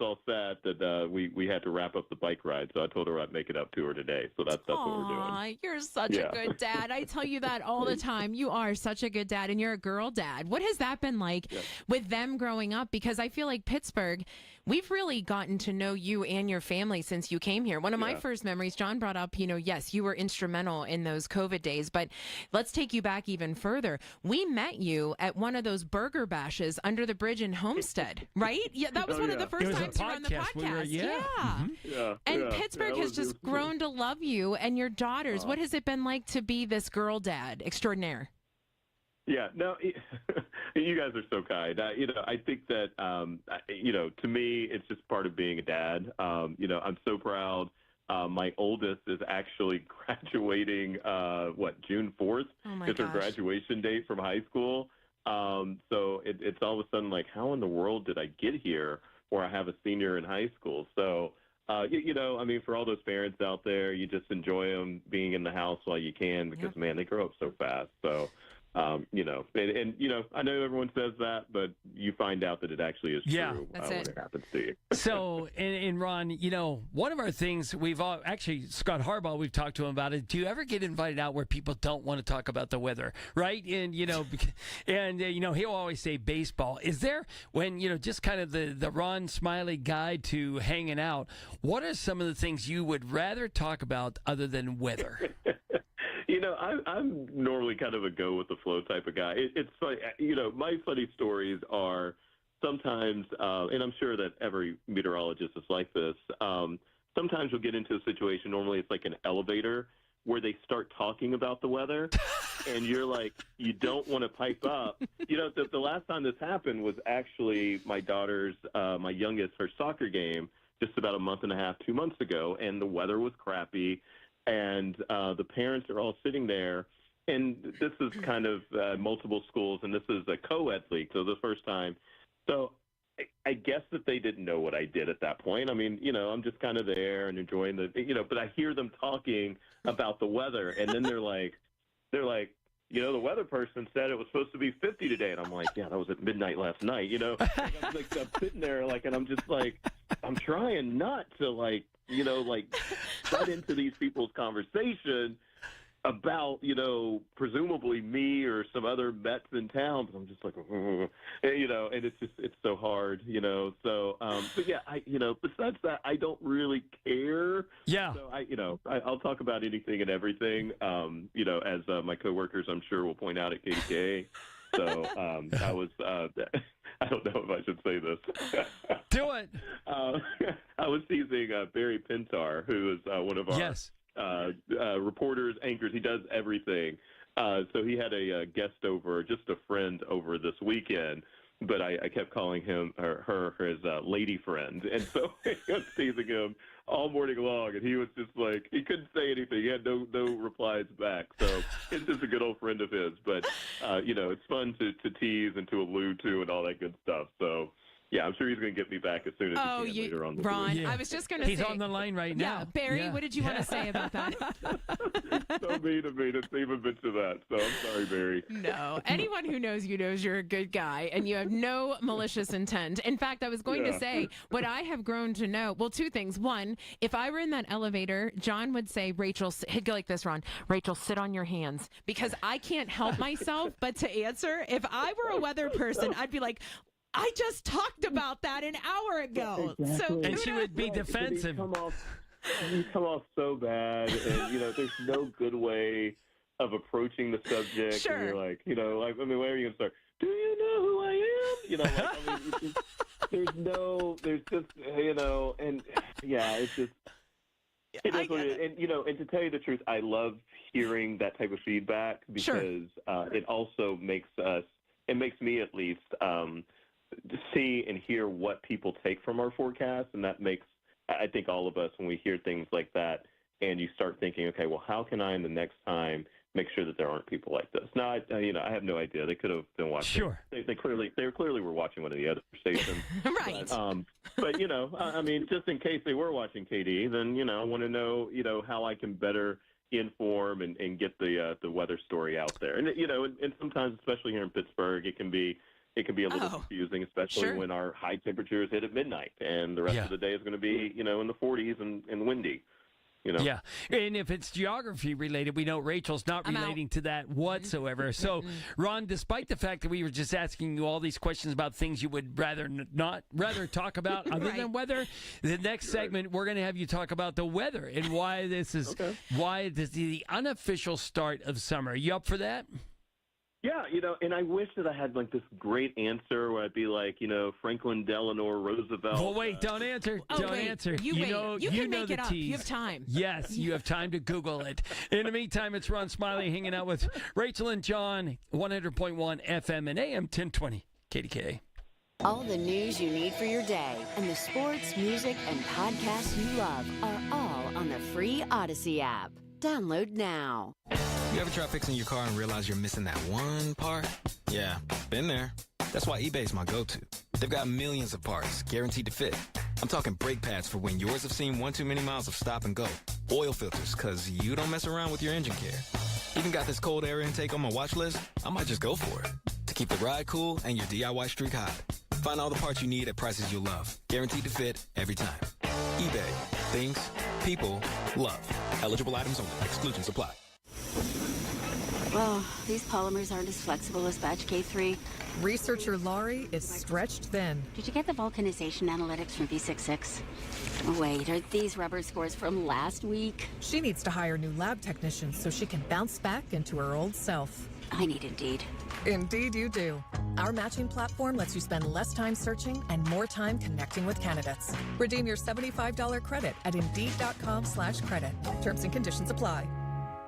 all sad that we had to wrap up the bike ride. So I told her I'd make it up to her today. So that's what we're doing. You're such a good dad. I tell you that all the time. You are such a good dad, and you're a girl dad. What has that been like with them growing up? Because I feel like Pittsburgh, we've really gotten to know you and your family since you came here. One of my first memories, John brought up, yes, you were instrumental in those COVID days, but let's take you back even further. We met you at one of those burger bashes under the bridge in Homestead. Right? Yeah, that was one of the first times you were on the podcast. And Pittsburgh has just grown to love you and your daughters. What has it been like to be this girl dad extraordinaire? Yeah, no, you guys are so kind. I think that, to me, it's just part of being a dad. I'm so proud. My oldest is actually graduating, June 4th? It's her graduation date from high school. So it's all of a sudden like, how in the world did I get here where I have a senior in high school? So I mean, for all those parents out there, you just enjoy them being in the house while you can because, man, they grow up so fast. So, I know everyone says that, but you find out that it actually is true when it happens to you. So, and Ron, one of our things Scott Harbaugh, we've talked to him about it. Do you ever get invited out where people don't want to talk about the weather, right? And, he'll always say baseball. Is there, when, just kind of the Ron Smiley guide to hanging out, what are some of the things you would rather talk about other than weather? I'm normally kind of a go with the flow type of guy. It's funny, my funny stories are sometimes, and I'm sure that every meteorologist is like this. Sometimes you'll get into a situation. Normally, it's like an elevator where they start talking about the weather, and you're like, you don't want to pipe up. The last time this happened was actually my daughter's, my youngest, her soccer game, just about a month and a half, 2 months ago, and the weather was crappy. And the parents are all sitting there, and this is kind of multiple schools, and this is a co-ed league, so the first time. So I guess that they didn't know what I did at that point. I mean, I'm just kind of there and enjoying but I hear them talking about the weather, and then they're like, the weather person said it was supposed to be 50 today, and I'm like, yeah, that was at midnight last night, I'm sitting there, and I'm just like, I'm trying not to, cut into these people's conversation about, presumably me or some other Mets in town. But I'm just like, and it's so hard, So, but yeah, besides that, I don't really care. Yeah. So I'll talk about anything and everything. As my coworkers, I'm sure, will point out at KDKA. So I was. I don't know if I should say this. Do it. I was teasing Barry Pintar, who is one of our reporters, anchors. He does everything. So he had a guest over, just a friend over this weekend. But I kept calling him her his lady friend, and so I was teasing him all morning long, and he was just like, he couldn't say anything. He had no replies back. So it's just a good old friend of his. But it's fun to tease and to allude to and all that good stuff. So. Yeah, I'm sure he's going to get me back as soon as he can later on. Ron, I was just going to say. He's on the line right now. Yeah, Barry, what did you want to say about that? So mean of me to even mention that. So I'm sorry, Barry. No. Anyone who knows you knows you're a good guy and you have no malicious intent. In fact, I was going to say what I have grown to know. Well, two things. One, if I were in that elevator, John would say, Rachel, he'd go like this, Ron. Rachel, sit on your hands. Because I can't help myself but to answer. If I were a weather person, I'd be like, I just talked about that an hour ago. Exactly. And she would be defensive. You come off so bad, and there's no good way of approaching the subject. Sure. And you're like, where are you gonna start? Do you know who I am? There's just, and yeah, it's just. It is what it is. And to tell you the truth, I love hearing that type of feedback because it also makes us. It makes me at least. To see and hear what people take from our forecast, and that makes, I think, all of us, when we hear things like that, and you start thinking, okay, well, how can I, in the next time, make sure that there aren't people like this? Now, I have no idea. They could have been watching. Sure. They clearly were watching one of the other stations. Right. But I mean, just in case they were watching KD, then I want to know, how I can better inform and get the weather story out there. And and sometimes, especially here in Pittsburgh, it can be a little confusing, especially when our high temperatures hit at midnight, and the rest of the day is going to be, in the 40s and windy. Yeah, and if it's geography related, we know Rachel's not relating to that whatsoever. So, Ron, despite the fact that we were just asking you all these questions about things you would rather talk about other than weather, the next segment we're going to have you talk about the weather and why this is why this is the unofficial start of summer. You up for that? Yeah, and I wish that I had this great answer where I'd be like, Franklin Delano Roosevelt. Well, wait, don't answer. Don't answer. You can make it up. You have time. Yes, you have time to Google it. In the meantime, it's Ron Smiley hanging out with Rachel and John, 100.1 FM and AM 1020 KDKA. All the news you need for your day and the sports, music, and podcasts you love are all on the free Odyssey app. Download now. You ever try fixing your car and realize you're missing that one part? Yeah, been there. That's why eBay's my go-to. They've got millions of parts guaranteed to fit. I'm talking brake pads for when yours have seen one too many miles of stop and go. Oil filters, because you don't mess around with your engine care. Even got this cold air intake on my watch list. I might just go for it. To keep the ride cool and your DIY streak hot. Find all the parts you need at prices you'll love. Guaranteed to fit every time. eBay. Things, people, love. Eligible items only. Exclusions apply. Well, these polymers aren't as flexible as batch K3. Researcher Laurie is stretched thin. Did you get the vulcanization analytics from V66? Wait, are these rubber scores from last week? She needs to hire new lab technicians so she can bounce back into her old self. I need Indeed. Indeed you do. Our matching platform lets you spend less time searching and more time connecting with candidates. Redeem your $75 credit at Indeed.com/credit. Terms and conditions apply.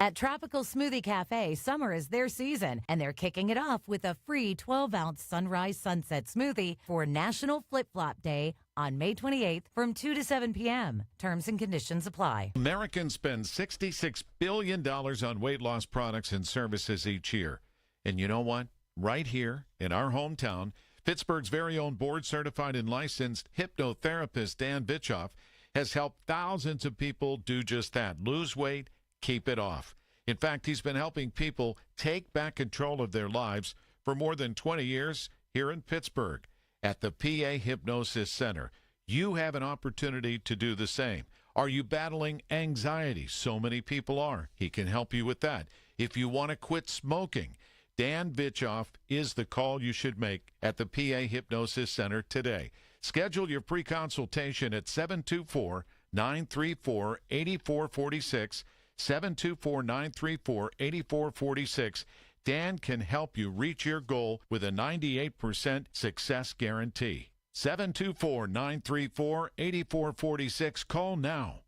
At Tropical Smoothie Cafe, summer is their season, and they're kicking it off with a free 12-ounce Sunrise Sunset smoothie for National Flip Flop Day on May 28th from 2 to 7 p.m. Terms and conditions apply. Americans spend $66 billion on weight loss products and services each year. And you know what? Right here in our hometown, Pittsburgh's very own board-certified and licensed hypnotherapist Dan Vitchoff has helped thousands of people do just that, lose weight, keep it off. In fact, he's been helping people take back control of their lives for more than 20 years here in Pittsburgh at the PA Hypnosis Center. You have an opportunity to do the same. Are you battling anxiety? So many people are. He can help you with that. If you want to quit smoking, Dan Vitchoff is the call you should make at the PA Hypnosis Center today. Schedule your pre-consultation at 724-934-8446, 724-934-8446. Dan can help you reach your goal with a 98% success guarantee. 724-934-8446. Call now.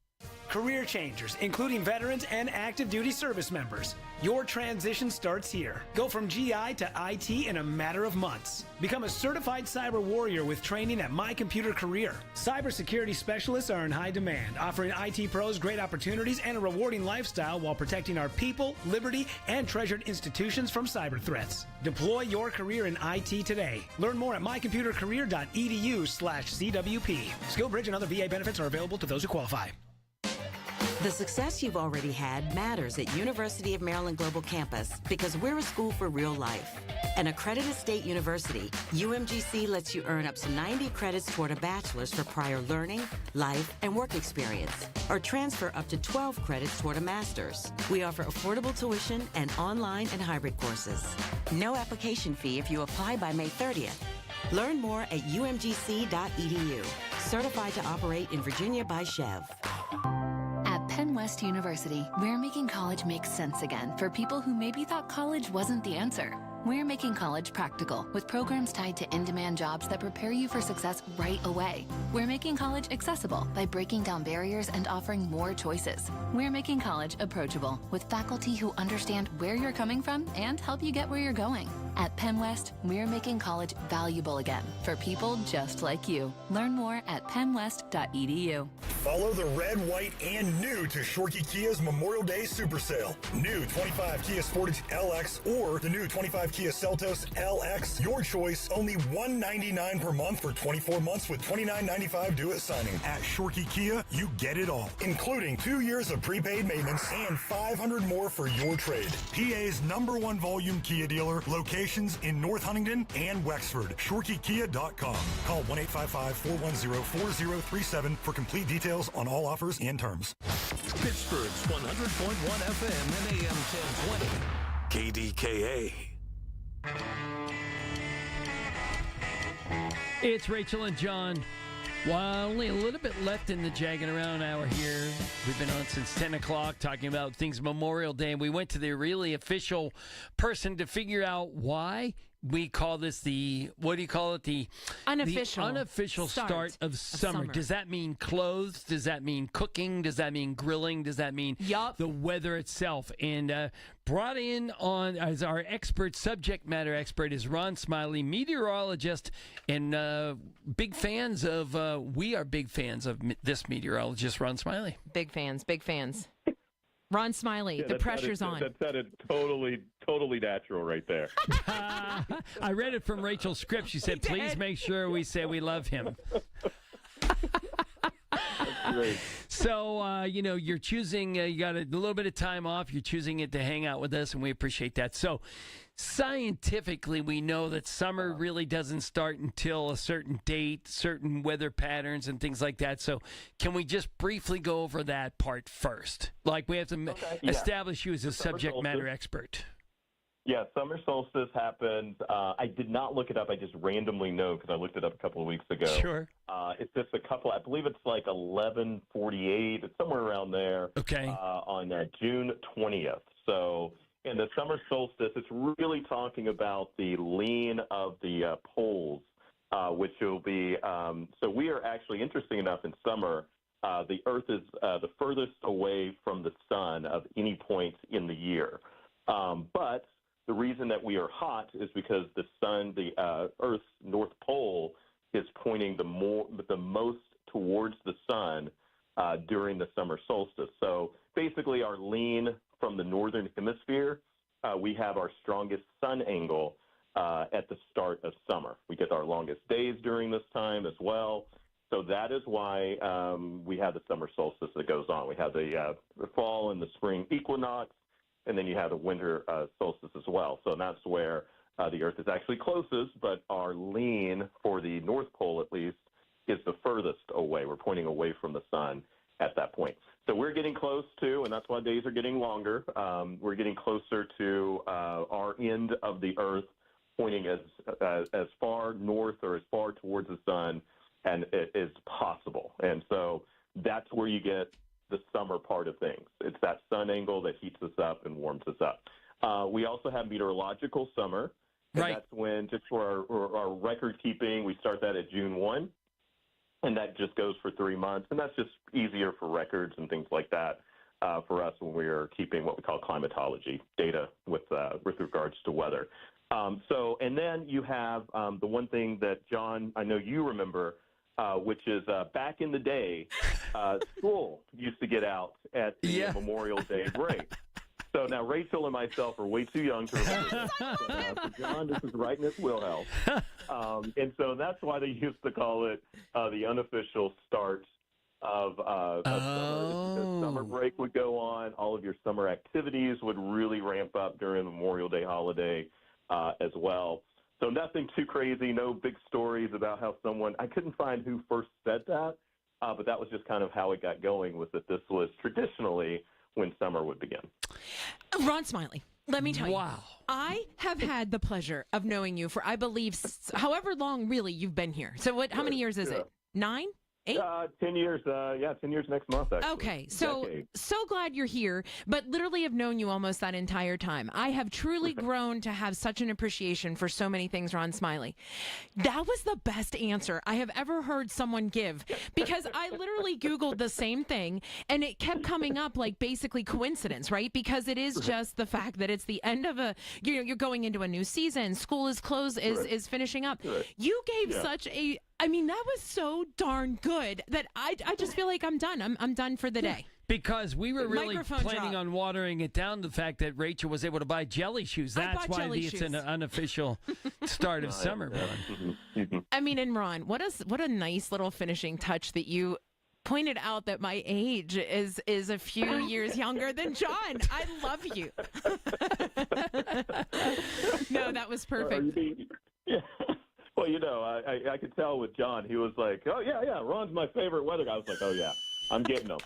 Career changers, including veterans and active duty service members. Your transition starts here. Go from GI to IT in a matter of months. Become a certified cyber warrior with training at My Computer Career. Cybersecurity specialists are in high demand, offering IT pros great opportunities and a rewarding lifestyle while protecting our people, liberty, and treasured institutions from cyber threats. Deploy your career in IT today. Learn more at mycomputercareer.edu/CWP. SkillBridge and other VA benefits are available to those who qualify. The success you've already had matters at University of Maryland Global Campus because we're a school for real life. An accredited state university, UMGC lets you earn up to 90 credits toward a bachelor's for prior learning, life, and work experience, or transfer up to 12 credits toward a master's. We offer affordable tuition and online and hybrid courses. No application fee if you apply by May 30th. Learn more at umgc.edu. Certified to operate in Virginia by Chev. Penn West University, we're making college make sense again for people who maybe thought college wasn't the answer. We're making college practical with programs tied to in-demand jobs that prepare you for success right away. We're making college accessible by breaking down barriers and offering more choices. We're making college approachable with faculty who understand where you're coming from and help you get where you're going. At Penn West, we're making college valuable again for people just like you. Learn more at pennwest.edu. Follow the red, white, and new to Shorkey Kia's Memorial Day Super Sale. New 25 Kia Sportage LX or the new 25 Kia Seltos LX. Your choice, only $199 per month for 24 months with $29.95 due at signing. At Shorkey Kia, you get it all, including 2 years of prepaid maintenance and $500 more for your trade. PA's #1 volume Kia dealer, locations in North Huntington and Wexford. ShorkeyKia.com. Call 1-855-410-4037 for complete details on all offers and terms. Pittsburgh's 100.1 FM and AM 1020. KDKA. It's Rachel and John. Well, only a little bit left in the Jagging Around hour here. We've been on since 10 o'clock talking about things Memorial Day, and we went to the really official person to figure out why we call this the, what do you call it? The unofficial start of summer. Does that mean clothes? Does that mean cooking? Does that mean grilling? Does that mean the weather itself? And brought in on as our expert, subject matter expert, is Ron Smiley, meteorologist, and big fans of, we are big fans of this meteorologist, Ron Smiley. Big fans. Ron Smiley, the pressure's on. That sounded totally natural right there. I read it from Rachel's script. She said, please make sure we say we love him. Great. So, you're choosing, you got a little bit of time off. You're choosing it to hang out with us, and we appreciate that. So, scientifically, we know that summer really doesn't start until a certain date, certain weather patterns, and things like that. So, can we just briefly go over that part first? Like, we have to establish you as a subject matter expert. Yeah, summer solstice happens. I did not look it up. I just randomly know because I looked it up a couple of weeks ago. Sure. It's just a couple. I believe it's like 11:48. It's somewhere around there. Okay. On June 20th. So, in the summer solstice, it's really talking about the lean of the poles, which will be. So we are actually, interesting enough, in summer, the Earth is the furthest away from the sun of any point in the year, but the reason that we are hot is because the sun, the Earth's North Pole, is pointing the most towards the sun during the summer solstice. So basically, our lean from the northern hemisphere, we have our strongest sun angle at the start of summer. We get our longest days during this time as well. So that is why we have the summer solstice that goes on. We have the fall and the spring equinox. And then you have the winter solstice as well. So that's where the Earth is actually closest, but our lean for the North Pole, at least, is the furthest away. We're pointing away from the sun at that point. So we're getting close to, and that's why days are getting longer, we're getting closer to our end of the Earth, pointing as far north or as far towards the sun and it is possible. And so that's where you get the summer part of things. It's that sun angle that heats us up and warms us up. We also have meteorological summer, and that's when, just for our record keeping, we start that at June 1, and that just goes for 3 months, and that's just easier for records and things like that for us when we are keeping what we call climatology data with regards to weather. And then you have the one thing that, John, I know you remember, which is back in the day, school used to get out at the Memorial Day break. So now Rachel and myself are way too young to remember this. So John, this is right in his wheelhouse. And so that's why they used to call it the unofficial start of summer. Because summer break would go on. All of your summer activities would really ramp up during the Memorial Day holiday as well. So nothing too crazy, no big stories about how someone, I couldn't find who first said that, but that was just kind of how it got going, was that this was traditionally when summer would begin. Ron Smiley, let me tell you. Wow. I have had the pleasure of knowing you for, I believe, however long really you've been here. So how many years is it? 9? 8? 10 years. 10 years next month, actually. Okay, so glad you're here, but literally have known you almost that entire time. I have truly grown to have such an appreciation for so many things, Ron Smiley. That was the best answer I have ever heard someone give, because I literally Googled the same thing, and it kept coming up like basically coincidence, right? Because it is just the fact that it's the end of you're going into a new season, school is closed, is finishing up. You gave such a, I mean, that was so darn good that I just feel like I'm done. I'm done for the day. Because we were really planning on watering it down to the fact that Rachel was able to buy jelly shoes. That's why it's an unofficial start of summer. I mean, and Ron, what a nice little finishing touch that you pointed out that my age is a few years younger than John. I love you. No, that was perfect. Well, I could tell with John, he was like, oh, yeah, Ron's my favorite weather guy. I was like, oh, yeah, I'm getting him.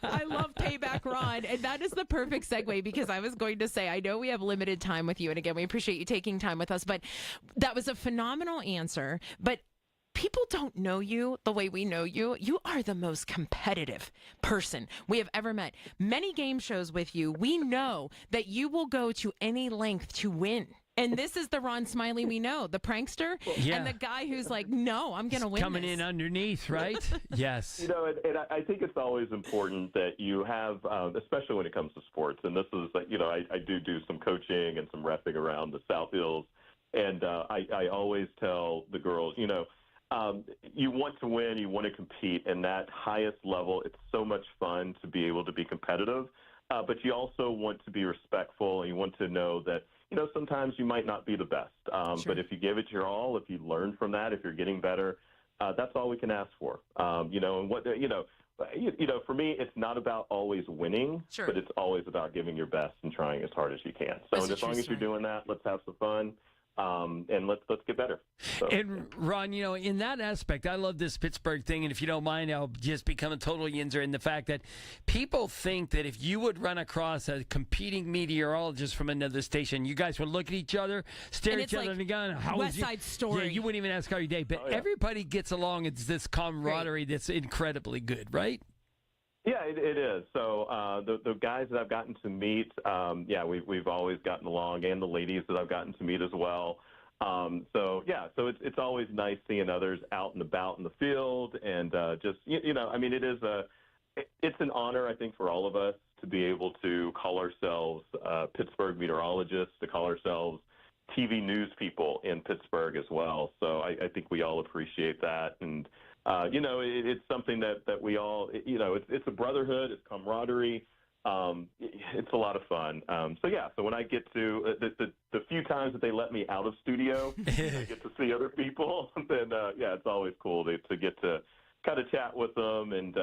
I love Payback Ron, and that is the perfect segue, because I was going to say, I know we have limited time with you, and again, we appreciate you taking time with us, but that was a phenomenal answer, but people don't know you the way we know you. You are the most competitive person we have ever met. Many game shows with you, we know that you will go to any length to win. And this is the Ron Smiley we know, the prankster, and the guy who's like, no, I'm going to win coming in underneath, right? Yes. And I think it's always important that you have, especially when it comes to sports, and this is, I do some coaching and some repping around the South Hills, and I always tell the girls, you want to win, you want to compete, and that highest level, it's so much fun to be able to be competitive, but you also want to be respectful, and you want to know that, sometimes you might not be the best, but if you give it your all, if you learn from that, if you're getting better, that's all we can ask for. And what for me, it's not about always winning, but it's always about giving your best and trying as hard as you can. So as long as you're doing that, let's have some fun. And let's get better. So, and Ron, in that aspect, I love this Pittsburgh thing. And if you don't mind, I'll just become a total yinzer in the fact that people think that if you would run across a competing meteorologist from another station, you guys would look at each other, stare at each other, and go, "How West Side Story?" Yeah, you wouldn't even ask how your day. But everybody gets along. It's this camaraderie that's incredibly good, right? Yeah, it is. So the guys that I've gotten to meet, we've always gotten along, and the ladies that I've gotten to meet as well. So it's always nice seeing others out and about in the field, and it's an honor, I think, for all of us to be able to call ourselves Pittsburgh meteorologists, to call ourselves TV news people in Pittsburgh as well. So I think we all appreciate that, and it's something that we all, it's a brotherhood, it's camaraderie. It's a lot of fun. So when I get to the few times that they let me out of studio, I get to see other people, then it's always cool to get to kind of chat with them and,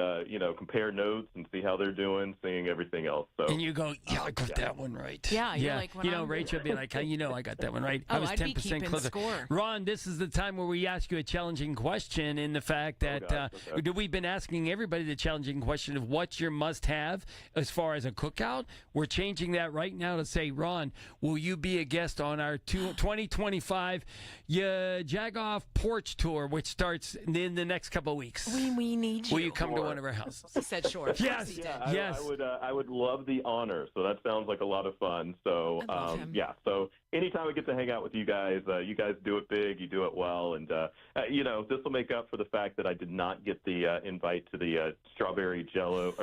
compare notes and see how they're doing, seeing everything else. So, and you go, I got that one right. Yeah, you're like, Rachel would be like, I got that one right. I was I'd 10% be keeping closer. Score. Ron, this is the time where we ask you a challenging question in the fact that we've been asking everybody the challenging question of what's your must-have as far as a cookout. We're changing that right now to say, Ron, will you be a guest on our 2025 Jagoff Porch Tour, which starts in the next couple of weeks? We need you. Will you come to one of our houses? He said sure. Yes. Yes. I would love the honor. So that sounds like a lot of fun. So So anytime I get to hang out with you guys do it big, you do it well, and this will make up for the fact that I did not get the invite to the strawberry pretzel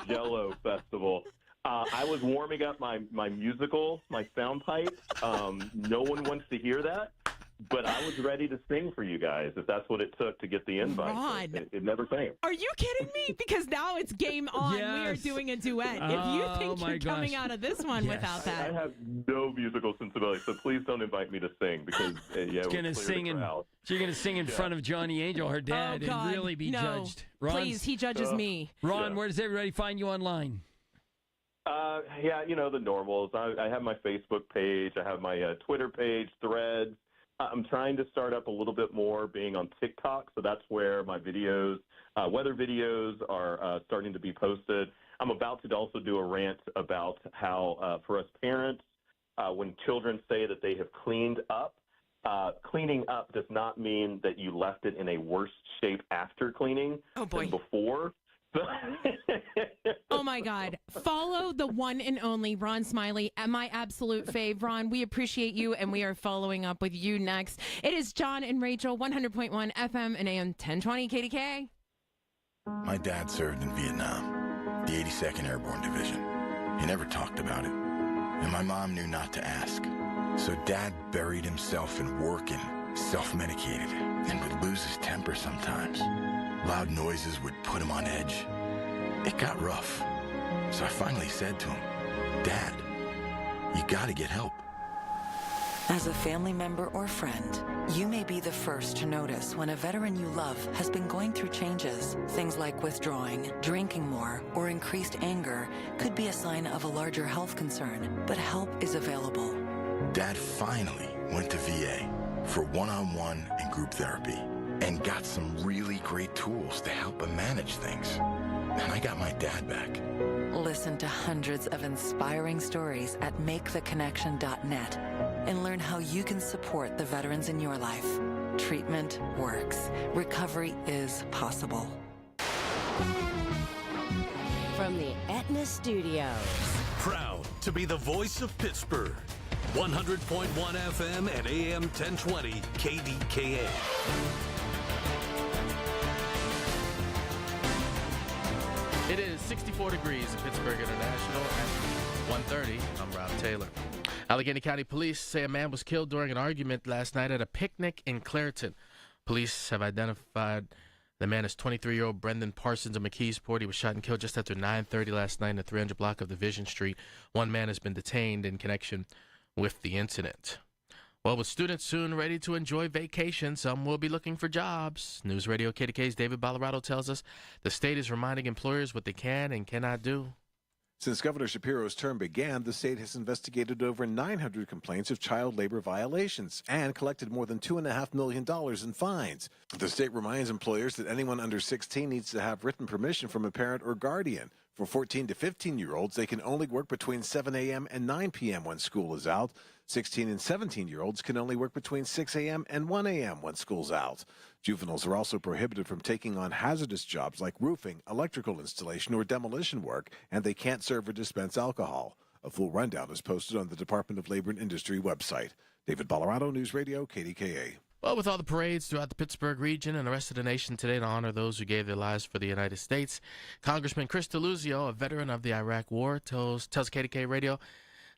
Jello festival. I was warming up my musical, my sound pipe. No one wants to hear that. But I was ready to sing for you guys if that's what it took to get the invite. Ron, it never came. Are you kidding me? Because now it's game on. Yes. We are doing a duet. If you think you're coming out of this one without that. I have no musical sensibility, so please don't invite me to sing because you're going to sing in front of Johnny Angel, her dad, and really be judged. Ron, please, he judges me. Ron, where does everybody find you online? The normals. I have my Facebook page. I have my Twitter page, Threads. I'm trying to start up a little bit more being on TikTok, so that's where my videos, weather videos are starting to be posted. I'm about to also do a rant about how, for us parents, when children say that they have cleaned up, cleaning up does not mean that you left it in a worse shape after cleaning than before. Oh my God. Follow the one and only Ron Smiley, my absolute fave. Ron, we appreciate you, and we are following up with you next. It is John and Rachel, 100.1 FM and AM 1020 KDKA. My dad served in Vietnam, the 82nd Airborne Division. He never talked about it, and my mom knew not to ask. So Dad buried himself in work and self-medicated and would lose his temper sometimes. Loud noises would put him on edge. It got rough. So I finally said to him, Dad, you gotta get help. As a family member or friend, you may be the first to notice when a veteran you love has been going through changes. Things like withdrawing, drinking more, or increased anger could be a sign of a larger health concern, but help is available. Dad finally went to VA for one-on-one and group therapy and got some really great tools to help him manage things. And I got my dad back. Listen to hundreds of inspiring stories at maketheconnection.net and learn how you can support the veterans in your life. Treatment works. Recovery is possible. From the Aetna Studios. Proud to be the voice of Pittsburgh. 100.1 FM and AM 1020 KDKA. It is 64 degrees in Pittsburgh International at 1:30. I'm Rob Taylor. Allegheny County Police say a man was killed during an argument last night at a picnic in Clairton. Police have identified the man as 23-year-old Brendan Parsons of McKeesport. He was shot and killed just after 9:30 last night in the 300 block of Division Street. One man has been detained in connection with the incident. Well, with students soon ready to enjoy vacation, some will be looking for jobs. News Radio KDKA's David Ballarado tells us the state is reminding employers what they can and cannot do. Since Governor Shapiro's term began, the state has investigated over 900 complaints of child labor violations and collected more than $2.5 million in fines. The state reminds employers that anyone under 16 needs to have written permission from a parent or guardian. For 14 to 15-year-olds, they can only work between 7 a.m. and 9 p.m. when school is out. 16 and 17-year-olds can only work between 6 a.m. and 1 a.m. when school's out. Juveniles are also prohibited from taking on hazardous jobs like roofing, electrical installation, or demolition work, and they can't serve or dispense alcohol. A full rundown is posted on the Department of Labor and Industry website. David Ballarado, News Radio, KDKA. Well, with all the parades throughout the Pittsburgh region and the rest of the nation today to honor those who gave their lives for the United States, Congressman Chris DeLuzio, a veteran of the Iraq War, tells KDKA Radio,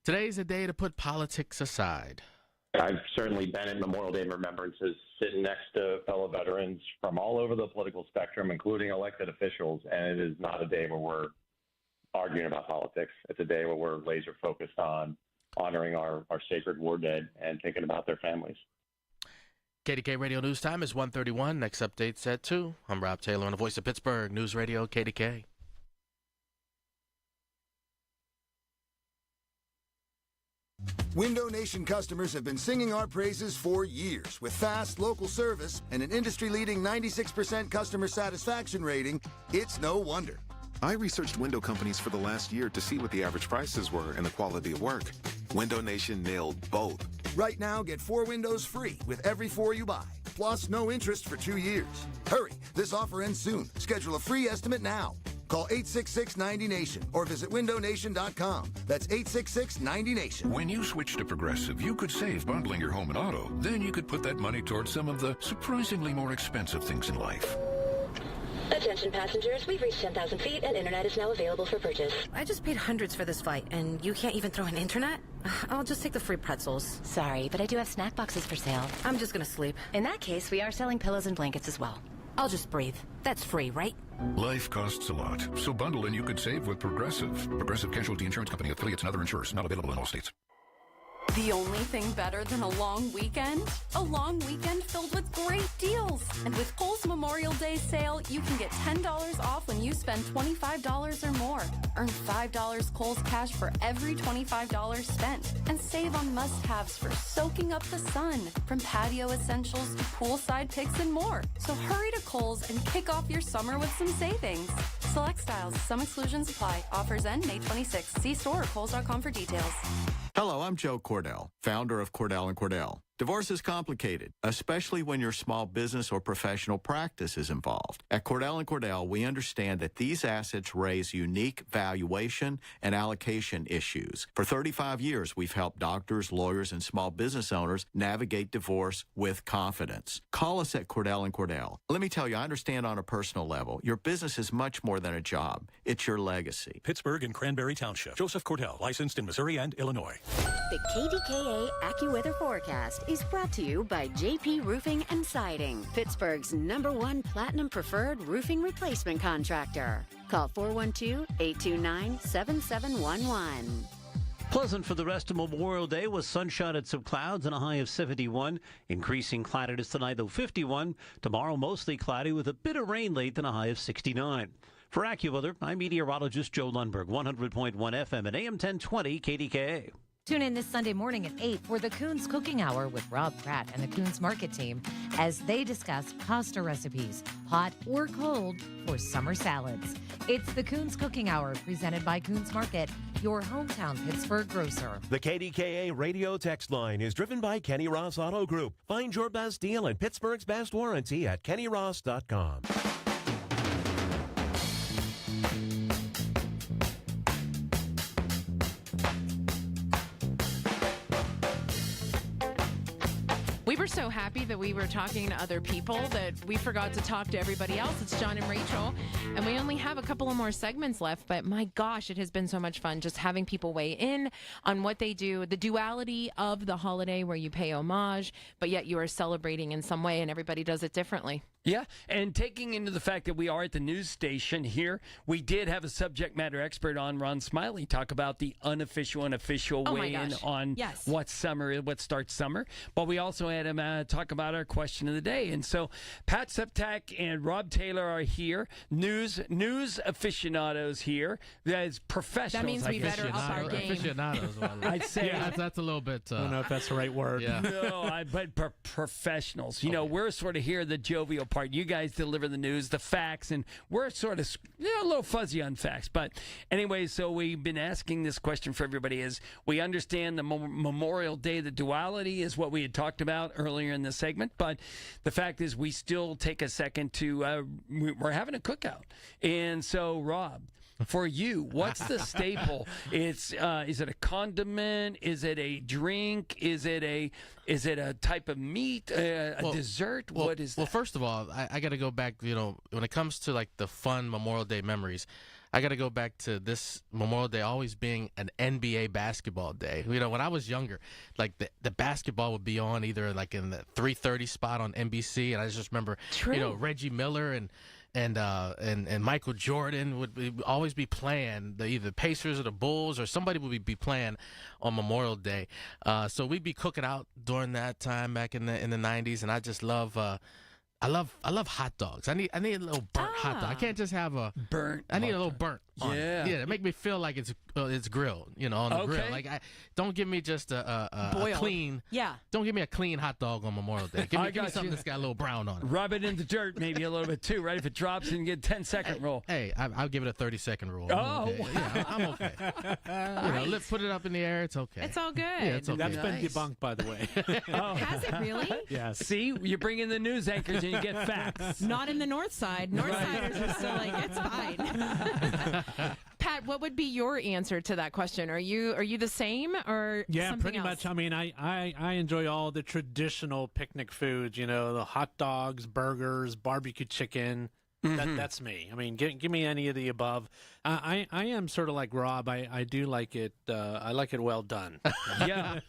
today's a day to put politics aside. I've certainly been at Memorial Day remembrances sitting next to fellow veterans from all over the political spectrum, including elected officials, and it is not a day where we're arguing about politics. It's a day where we're laser focused on honoring our sacred war dead and thinking about their families. KDKA Radio News Time is 1:31. Next update's at 2. I'm Rob Taylor on the Voice of Pittsburgh, News Radio, KDKA. Window Nation customers have been singing our praises for years. With fast, local service and an industry-leading 96% customer satisfaction rating, it's no wonder. I researched window companies for the last year to see what the average prices were and the quality of work. Window Nation nailed both. Right now, get 4 windows free with every 4 you buy. Plus, no interest for 2 years. Hurry, this offer ends soon. Schedule a free estimate now. Call 866-90-NATION or visit windownation.com. That's 866-90-NATION. When you switch to Progressive, you could save bundling your home and auto. Then you could put that money towards some of the surprisingly more expensive things in life. Attention passengers, we've reached 10,000 feet and internet is now available for purchase. I just paid hundreds for this flight, and you can't even throw in internet? I'll just take the free pretzels. Sorry, but I do have snack boxes for sale. I'm just gonna sleep. In that case, we are selling pillows and blankets as well. I'll just breathe. That's free, right? Life costs a lot, so bundle and you could save with Progressive. Progressive Casualty Insurance Company, affiliates, and other insurers. Not available in all states. The only thing better than a long weekend? A long weekend filled with great deals. And with Kohl's Memorial Day sale, you can get $10 off when you spend $25 or more. Earn $5 Kohl's cash for every $25 spent. And save on must-haves for soaking up the sun, from patio essentials to poolside picks and more. So hurry to Kohl's and kick off your summer with some savings. Select styles. Some exclusions apply. Offers end May 26th. See store or Kohls.com for details. Hello, I'm Joe Cordell, founder of Cordell & Cordell. Divorce is complicated, especially when your small business or professional practice is involved. At Cordell & Cordell, we understand that these assets raise unique valuation and allocation issues. For 35 years, we've helped doctors, lawyers, and small business owners navigate divorce with confidence. Call us at Cordell & Cordell. Let me tell you, I understand on a personal level, your business is much more than a job. It's your legacy. Pittsburgh and Cranberry Township. Joseph Cordell, licensed in Missouri and Illinois. The KDKA AccuWeather forecast is brought to you by JP Roofing and Siding, Pittsburgh's #1 Platinum Preferred Roofing Replacement Contractor. Call 412-829-7711. Pleasant for the rest of Memorial Day with sunshine and some clouds and a high of 71. Increasing cloudiness tonight, though 51. Tomorrow, mostly cloudy with a bit of rain late and a high of 69. For AccuWeather, I'm meteorologist Joe Lundberg, 100.1 FM and AM 1020 KDKA. Tune in this Sunday morning at 8 for the Coons Cooking Hour with Rob Pratt and the Coons Market team as they discuss pasta recipes, hot or cold, for summer salads. It's the Coons Cooking Hour presented by Coons Market, your hometown Pittsburgh grocer. The KDKA radio text line is driven by Kenny Ross Auto Group. Find your best deal and Pittsburgh's best warranty at kennyross.com. We were so happy that we were talking to other people that we forgot to talk to everybody else. It's John and Rachel, and we only have a couple of more segments left, but my gosh, it has been so much fun just having people weigh in on what they do, the duality of the holiday where you pay homage, but yet you are celebrating in some way, and everybody does it differently. Yeah, and taking into the fact that we are at the news station here, we did have a subject matter expert on, Ron Smiley, talk about the unofficial and official weigh-in on what starts summer. But we also had him talk about our question of the day. And so Pat Septak and Rob Taylor are here, news aficionados here. That's professionals. That means we better up our game. Aficionados. I'd say that's a little bit. I don't know if that's the right word. Yeah. No, but professionals. You know, we're sort of here the jovial part. You guys deliver the news, the facts, and we're sort of a little fuzzy on facts. But anyway, so we've been asking this question for everybody is we understand the Memorial Day, the duality is what we had talked about earlier in the segment. But the fact is we still take a second to, we're having a cookout. And so, Rob, for you, what's the staple? Is it a condiment? Is it a drink? Is it a type of meat? A dessert? What is that? Well, first of all, I got to go back. You know, when it comes to like the fun Memorial Day memories, I got to go back to this Memorial Day always being an NBA basketball day. You know, when I was younger, like the basketball would be on either like in the 3:30 spot on NBC, and I just remember, you know, Reggie Miller and Michael Jordan would always be playing either Pacers or the Bulls or somebody would be playing on Memorial Day. So we'd be cooking out during that time back in the 90s, and I just love. I love hot dogs. I need a little burnt hot dog. I can't just have a burnt. I need a little burnt. On it. Yeah, it make me feel like it's grilled. You know, on the grill. Like don't give me just a clean. Yeah. Don't give me a clean hot dog on Memorial Day. Give me something that's got a little brown on it. Rub it in the dirt, maybe a little bit too, right? If it drops, and get 10-second roll. Hey, I'll give it a 30-second rule. Oh, okay. Yeah, I'm okay. You know, put it up in the air. It's okay. It's all good. Yeah, it's okay. That's been debunked, by the way. Has it really? Yes. See, you bring in the news anchors and you get facts. Not in the North Side. Northsiders are still like, it's fine. Pat, what would be your answer to that question? Are you the same or something pretty else? much. I mean, I enjoy all the traditional picnic foods. You know, the hot dogs, burgers, barbecue chicken. That's me. I mean, give me any of the above. I am sort of like Rob. I do like it. I like it well done. Yeah,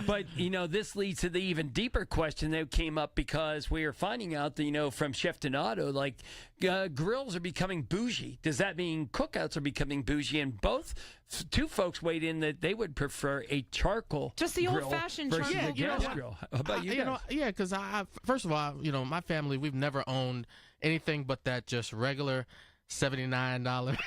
but you know, this leads to the even deeper question that came up because we are finding out that from Chef Donato, like grills are becoming bougie. Does that mean cookouts are becoming bougie? And two folks weighed in that they would prefer a charcoal, just the old-fashioned charcoal. versus a gas grill. How about you guys? Because first of all, my family, we've never owned anything but that just regular $79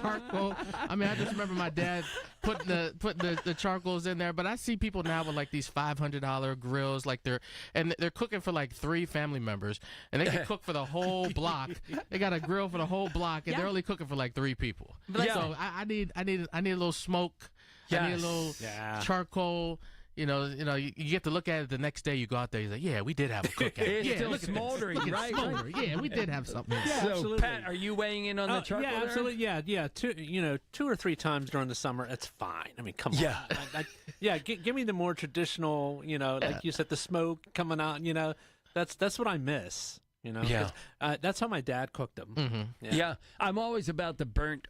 charcoal. I mean, I just remember my dad putting the charcoals in there. But I see people now with like these $500 grills, like they're cooking for like 3 family members, and they can cook for the whole block. They got a grill for the whole block, and they're only cooking for like 3 people. So I need a little smoke. Yes. I need a little charcoal. You get to look at it the next day. You go out there, you're like, yeah, we did have a cookout. It's still smoldering, right? Yeah, we did have something. Yeah, so, absolutely. Pat, are you weighing in on the charcoal? Yeah, absolutely. Yeah. 2 or 3 times during the summer, it's fine. I mean, come on. Give me the more traditional. Like you said, the smoke coming out. That's what I miss. That's how my dad cooked them. Mm-hmm. Yeah, I'm always about the burnt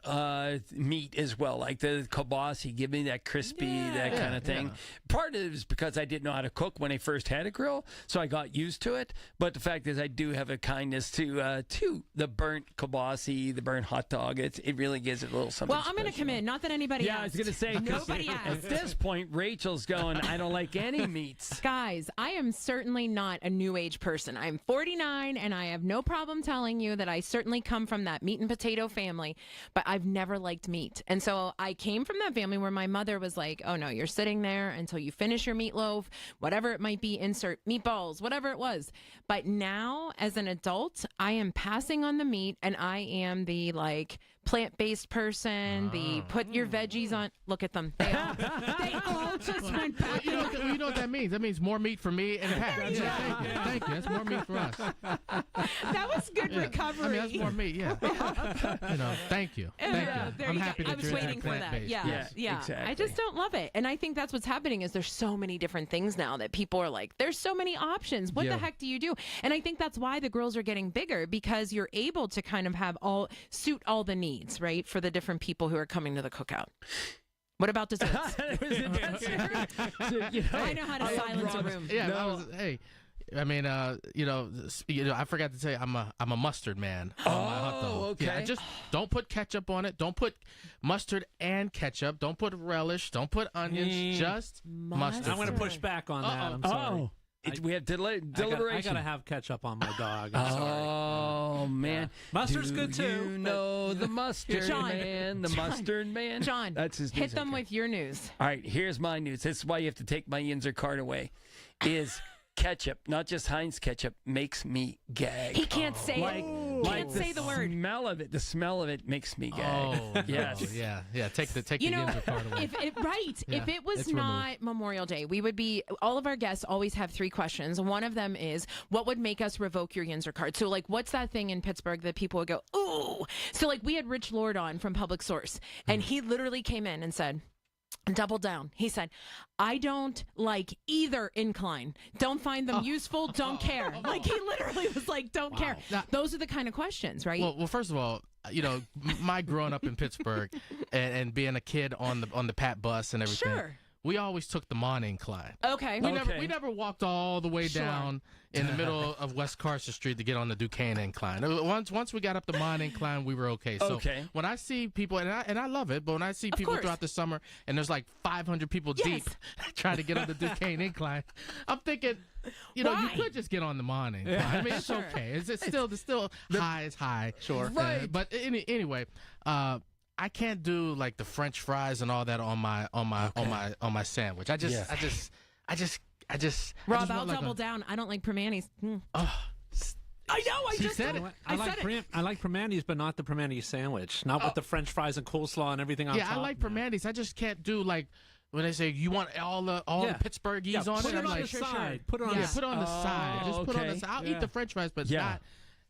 meat as well, like the kielbasa. Give me that crispy, that kind of thing. Part of it is because I didn't know how to cook when I first had a grill, so I got used to it. But the fact is, I do have a kindness to the burnt kielbasa, the burnt hot dog. It really gives it a little something. Well, I'm going to come in. Not that anybody asked. I was going to say, nobody asked. At this point, Rachel's going, I don't like any meats. Guys, I am certainly not a new age person. I'm 49. And I have no problem telling you that I certainly come from that meat and potato family, but I've never liked meat. And so I came from that family where my mother was like, oh no, you're sitting there until you finish your meatloaf, whatever it might be, insert meatballs, whatever it was. But now as an adult, I am passing on the meat and I am the plant-based person, the put your veggies on. Look at them. They all just went back. You know what that means? That means more meat for me and Pat. Thank you. That's more meat for us. That was good recovery. I mean, that's more meat, thank you. Thank you. I'm happy that I was waiting for that. Yeah. Exactly. I just don't love it. And I think that's what's happening is there's so many different things now that people are like, there's so many options. What the heck do you do? And I think that's why the grills are getting bigger because you're able to kind of have suit all the needs, right, for the different people who are coming to the cookout. What about desserts? I know how to silence a room. Yeah, I mean, I forgot to say I'm a mustard man on my hot dog. Okay. Yeah, just don't put ketchup on it. Don't put mustard and ketchup. Don't put relish. Don't put onions. Just mustard. I'm going to push back on that. I'm sorry. We have deliberation. I gotta have ketchup on my dog. I'm sorry. Oh man, mustard's good too. You know the mustard man, the mustard man. John, that's his. Hit them with your news. All right, here's my news. This is why you have to take my Yinzer card away. Is ketchup, not just Heinz ketchup, makes me gag. He can't say it. Can't say the word. The smell of it makes me gag. Oh, yes. Yeah. Take the Yinzer card away. If it was not Memorial Day, we would be. All of our guests always have 3 questions. One of them is, what would make us revoke your Yinzer card? So, like, what's that thing in Pittsburgh that people would go, ooh? So, like, we had Rich Lord on from Public Source, and he literally came in and said, double down. He said, I don't like either incline. Don't find them useful. Don't care. Like, he literally was like, don't care. Now, those are the kind of questions, right? Well, first of all, my growing up in Pittsburgh and being a kid on the Pat bus and everything. Sure. We always took the Mon incline. Okay. We never walked all the way down in the middle of West Carson Street to get on the Duquesne incline. Once we got up the Mon incline, we were okay. So when I see people, and I love it, but when I see people throughout the summer and there's like 500 people deep trying to get on the Duquesne incline, I'm thinking, you could just get on the Mon incline. I mean, it's okay. It's still high is high. Sure. Right. But anyway, I can't do like the French fries and all that on my sandwich. I just Rob, I'll double down. I don't like Primanti's. I know. I just said it. I like Primanti's, but not the Primanti sandwich. Not with the French fries and coleslaw and everything on top. Yeah, I like Primanti's. I just can't do like when they say you want all the Pittsburghese on it. Put it I'm on like, the side. Put it on the side. Just put it on the side. I'll eat the French fries, but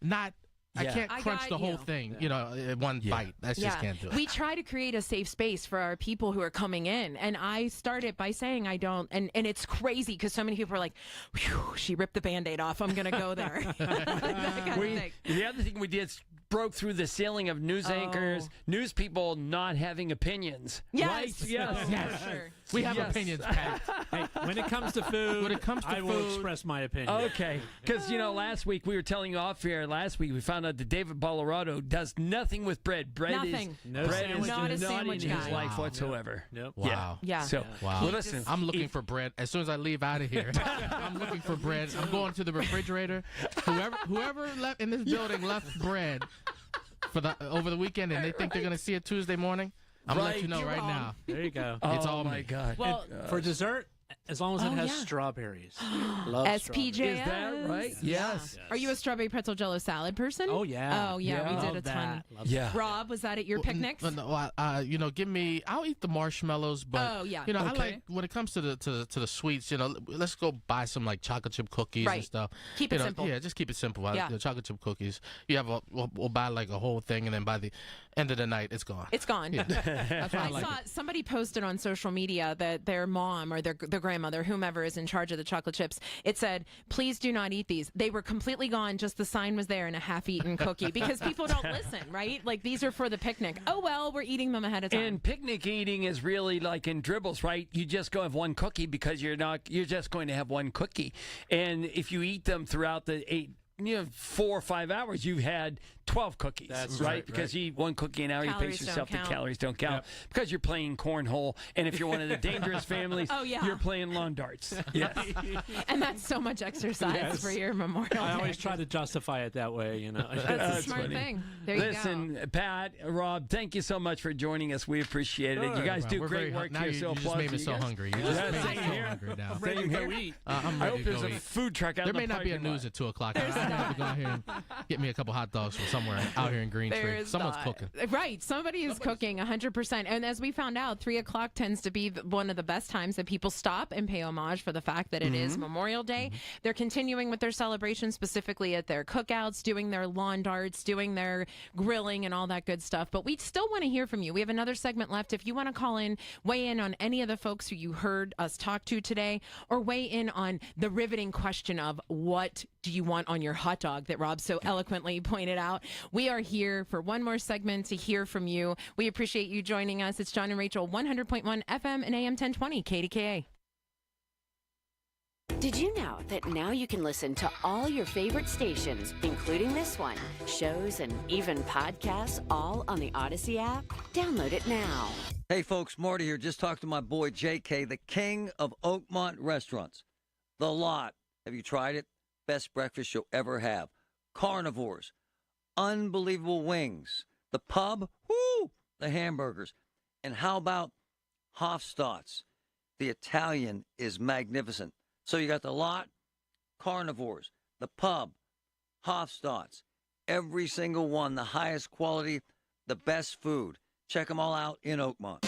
not. I can't crunch the whole thing, in one bite. I just can't do it. We try to create a safe space for our people who are coming in, and I started by saying I don't, and it's crazy because so many people are like, "Whew, she ripped the Band-Aid off. I'm going to go there." The other thing we did is broke through the ceiling of news anchors, news people not having opinions. Yes. Right? Yes. Sure. We have opinions, Pat. Hey, when it comes to food, I will express my opinion. Okay. Because, last week we were telling you off here. Last week we found out that David Bolorado does nothing with bread. Nothing. Bread is not a not sandwich in his guy. life whatsoever. Nope. Wow. Yeah. So, wow. Well, listen. I'm looking for bread. As soon as I leave out of here, I'm looking for bread. I'm going to the refrigerator. Whoever left in this building left bread over the weekend, and they think they're going to see it Tuesday morning. I'm going to let you know right now. There you go. It's all my me. God. Well, for dessert, as long as it has strawberries. Love SPJS. strawberries. Is that right? Yes. Are you a strawberry pretzel jello salad person? Oh, yeah. Oh, yeah. We did a ton. Yeah. Rob, was that at your picnics? Give me. I'll eat the marshmallows, but I like when it comes to the sweets. Let's go buy some like chocolate chip cookies and stuff. Keep it simple. Yeah, just keep it simple. Chocolate chip cookies. We'll buy like a whole thing, and then by the end of the night, it's gone. It's gone. Yeah. That's why I like saw somebody posted on social media that their mom or their grandmother, whomever is in charge of the chocolate chips, it said, "Please do not eat these." They were completely gone. Just the sign was there and a half-eaten cookie because people don't listen, right? Like these are for the picnic. Oh well, we're eating them ahead of time. And picnic eating is really like in dribbles, right? You just go have one cookie because you're just going to have one cookie, and if you eat them throughout the 4 or 5 hours, you've had 12 cookies. That's right. Because you eat one cookie an hour, Calories you pace yourself don't the count. calories don't count because you're playing cornhole, and if you're one of the dangerous families, you're playing lawn darts. Yes. And that's so much exercise for your Memorial Day. I always try to justify it that way, That's a smart thing. There you go. Listen, Pat, Rob, thank you so much for joining us. We appreciate it. You guys do great work here. You just made me so hungry. You just made me so hungry now. I'm ready to go eat. I'm I ready hope to there's go a eat. food truck out There in the may not be a parking lot. news at 2 o'clock. I have to go out here and get me a couple hot dogs from somewhere out here in Green Tree. Someone's cooking. Right. Somebody is cooking 100%. And as we found out, 3 o'clock tends to be one of the best times that people stop and pay homage for the fact that it is Memorial Day. They're continuing with their celebration, specifically at their cookouts, doing their lawn darts, doing their grilling and all that good stuff. But we still want to hear from you. We have another segment left. If you want to call in, weigh in on any of the folks who you heard us talk to today, or weigh in on the riveting question of what do you want on your hot dog that Rob so eloquently pointed out. We are here for one more segment to hear from you. We appreciate you joining us. It's John and Rachel, 100.1 FM and AM 1020 KDKA. Did you know that now you can listen to all your favorite stations, including this one, shows, and even podcasts, all on the Odyssey app? Download it now. Hey, folks, Marty here. Just talked to my boy JK, the king of Oakmont restaurants. The Lot. Have you tried it? Best breakfast you'll ever have. Carnivores. Unbelievable wings. The Pub. Woo! The hamburgers. And how about Hofstadt's? The Italian is magnificent. So you got The Lot, Carnivores, the Pub, Hofstadt's, every single one, the highest quality, the best food. Check them all out in Oakmont.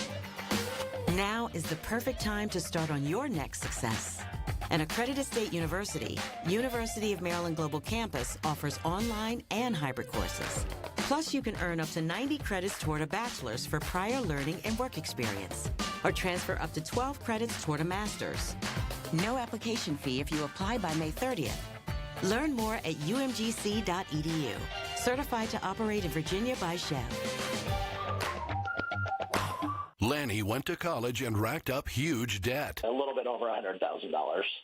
Now is the perfect time to start on your next success. An accredited state university, University of Maryland Global Campus offers online and hybrid courses. Plus, you can earn up to 90 credits toward a bachelor's for prior learning and work experience, or transfer up to 12 credits toward a master's. No application fee if you apply by May 30th. Learn more at umgc.edu. Certified to operate in Virginia by Chev. Lanny went to college and racked up huge debt. A little bit over $100,000.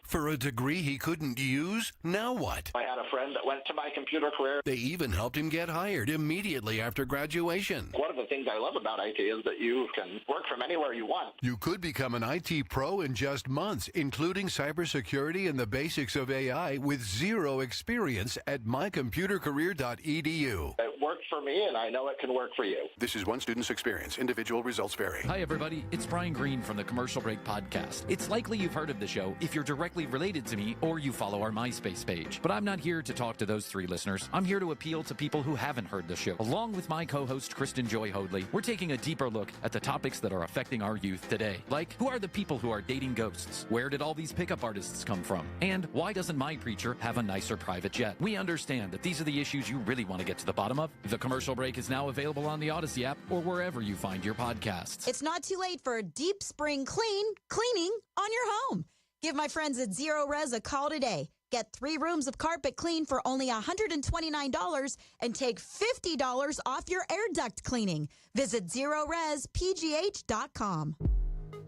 For a degree he couldn't use? Now what? I had a friend that went to my computer career. They even helped him get hired immediately after graduation. One of the things I love about IT is that you can work from anywhere you want. You could become an IT pro in just months, including cybersecurity and the basics of AI with zero experience at mycomputercareer.edu. It worked for me, and I know it can work for you. This is one student's experience. Individual results vary. Hi, everybody. It's Brian Green from the Commercial Break Podcast. It's likely you've heard of the show if you're directly related to me or you follow our MySpace page. But I'm not here to talk to those three listeners. I'm here to appeal to people who haven't heard the show. Along with my co-host, Kristen Joy Hoadley, we're taking a deeper look at the topics that are affecting our youth today. Like, who are the people who are dating ghosts? Where did all these pickup artists come from? And why doesn't my preacher have a nicer private jet? We understand that these are the issues you really want to get to the bottom of. The Commercial Break is now available on the Odyssey app or wherever you find your podcasts. It's not too late for a deep spring cleaning on your home. Give my friends at Zero Res a call today. Get 3 rooms of carpet clean for only $129 and take $50 off your air duct cleaning. Visit ZeroResPGH.com.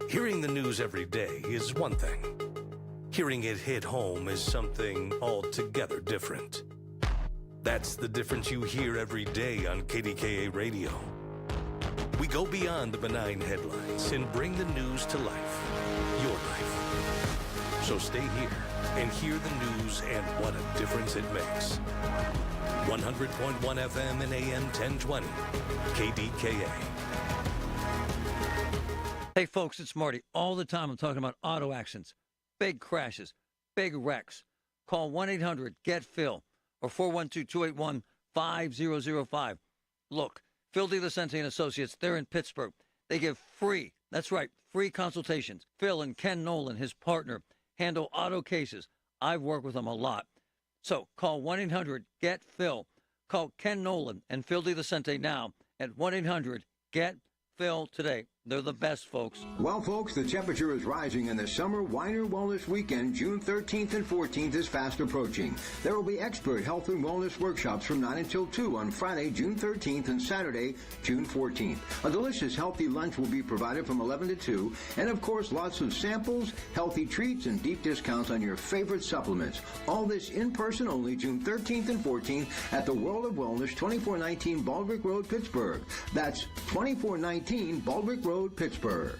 Hearing the news every day is one thing. Hearing it hit home is something altogether different. That's the difference you hear every day on KDKA Radio. We go beyond the benign headlines and bring the news to life, your life. So stay here and hear the news and what a difference it makes. 100.1 FM and AM 1020, KDKA. Hey, folks, it's Marty. All the time I'm talking about auto accidents, big crashes, big wrecks. Call 1-800-GET-PHIL or 412-281-5005. Look, Phil DiLucente and Associates, they're in Pittsburgh. They give free, that's right, free consultations. Phil and Ken Nolan, his partner, handle auto cases. I've worked with them a lot. So call 1-800-GET-PHIL. Call Ken Nolan and Phil DiLucente now at 1-800-GET-PHIL today. They're the best, folks. Well, folks, the temperature is rising and the Summer Weiner Wellness Weekend, June 13th and 14th, is fast approaching. There will be expert health and wellness workshops from 9 until 2 on Friday, June 13th and Saturday, June 14th. A delicious, healthy lunch will be provided from 11 to 2. And, of course, lots of samples, healthy treats, and deep discounts on your favorite supplements. All this in person only, June 13th and 14th at the World of Wellness, 2419 Baldwick Road, Pittsburgh. That's 2419 Baldwick Road, Pittsburgh.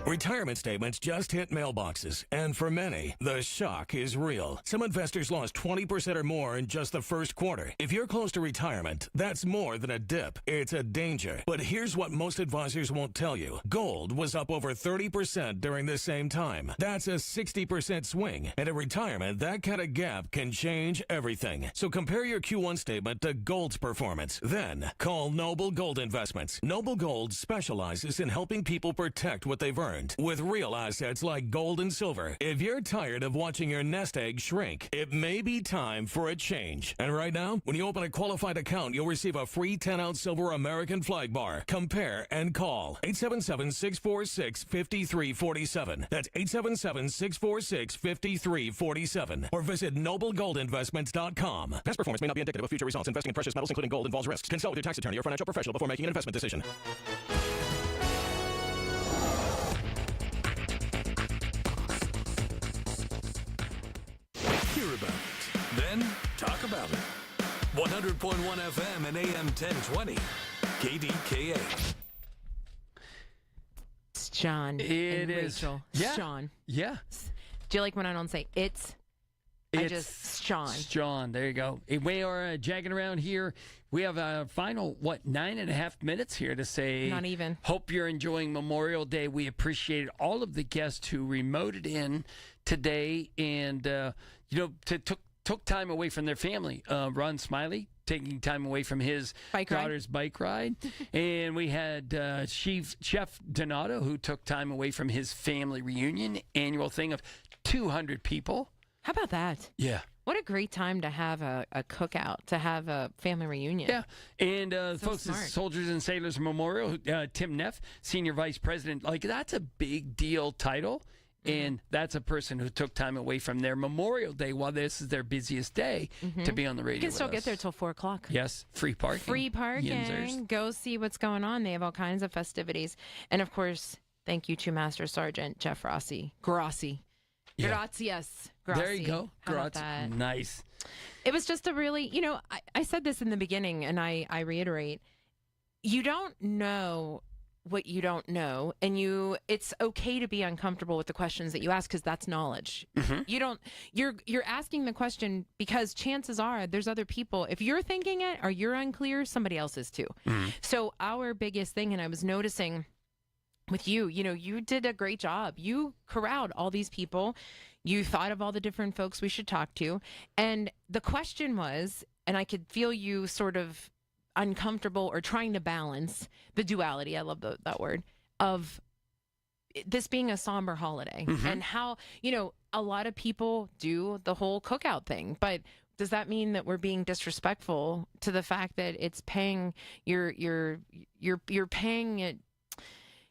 Retirement statements just hit mailboxes, and for many, the shock is real. Some investors lost 20% or more in just the first quarter. If you're close to retirement, that's more than a dip. It's a danger. But here's what most advisors won't tell you. Gold was up over 30% during the same time. That's a 60% swing. And at retirement, that kind of gap can change everything. So compare your Q1 statement to gold's performance. Then call Noble Gold Investments. Noble Gold specializes in helping people protect what they've earned with real assets like gold and silver. If you're tired of watching your nest egg shrink, it may be time for a change. And right now, when you open a qualified account, you'll receive a free 10-ounce silver American flag bar. Compare and call 877-646-5347. That's 877-646-5347. Or visit NobleGoldInvestments.com. Past performance may not be indicative of future results. Investing in precious metals, including gold, involves risks. Consult with your tax attorney or financial professional before making an investment decision. about it. 100.1 FM and AM 1020. KDKA. It's John It and is. Rachel. Yeah. Sean. Yeah. Do you like when I don't say it's? It's Sean. Sean. There you go. We are jagging around here. We have a final, 9.5 minutes here to say. Not even. Hope you're enjoying Memorial Day. We appreciate all of the guests who remoted in today and, took time away from their family. Ron Smiley taking time away from his daughter's bike ride. And we had Chef Donato, who took time away from his family reunion, annual thing of 200 people. How about that? Yeah. What a great time to have a cookout, to have a family reunion. Yeah. And folks, smart. the Soldiers and Sailors Memorial, Tim Neff, Senior Vice President, that's a big deal title. And that's a person who took time away from their Memorial Day while this is their busiest day to be on the radio. You can still with get us. there till 4 o'clock. Yes, free parking. Free parking. Yinzers. Go see what's going on. They have all kinds of festivities. And of course, thank you to Master Sergeant Jeff Grassi. Yeah. Gracias. Grassi. There you go. How about Grazie. that? Nice. It was just a really, I said this in the beginning and I reiterate, you don't know what you don't know, and it's okay to be uncomfortable with the questions that you ask because that's knowledge. You're asking the question because chances are there's other people. If you're thinking it or you're unclear, somebody else is too. So our biggest thing, and I was noticing with you, you did a great job. You corralled all these people. You thought of all the different folks we should talk to. And the question was, and I could feel you sort of uncomfortable or trying to balance the duality, I love that word, of this being a somber holiday and how, a lot of people do the whole cookout thing, but does that mean that we're being disrespectful to the fact that it's paying you're paying it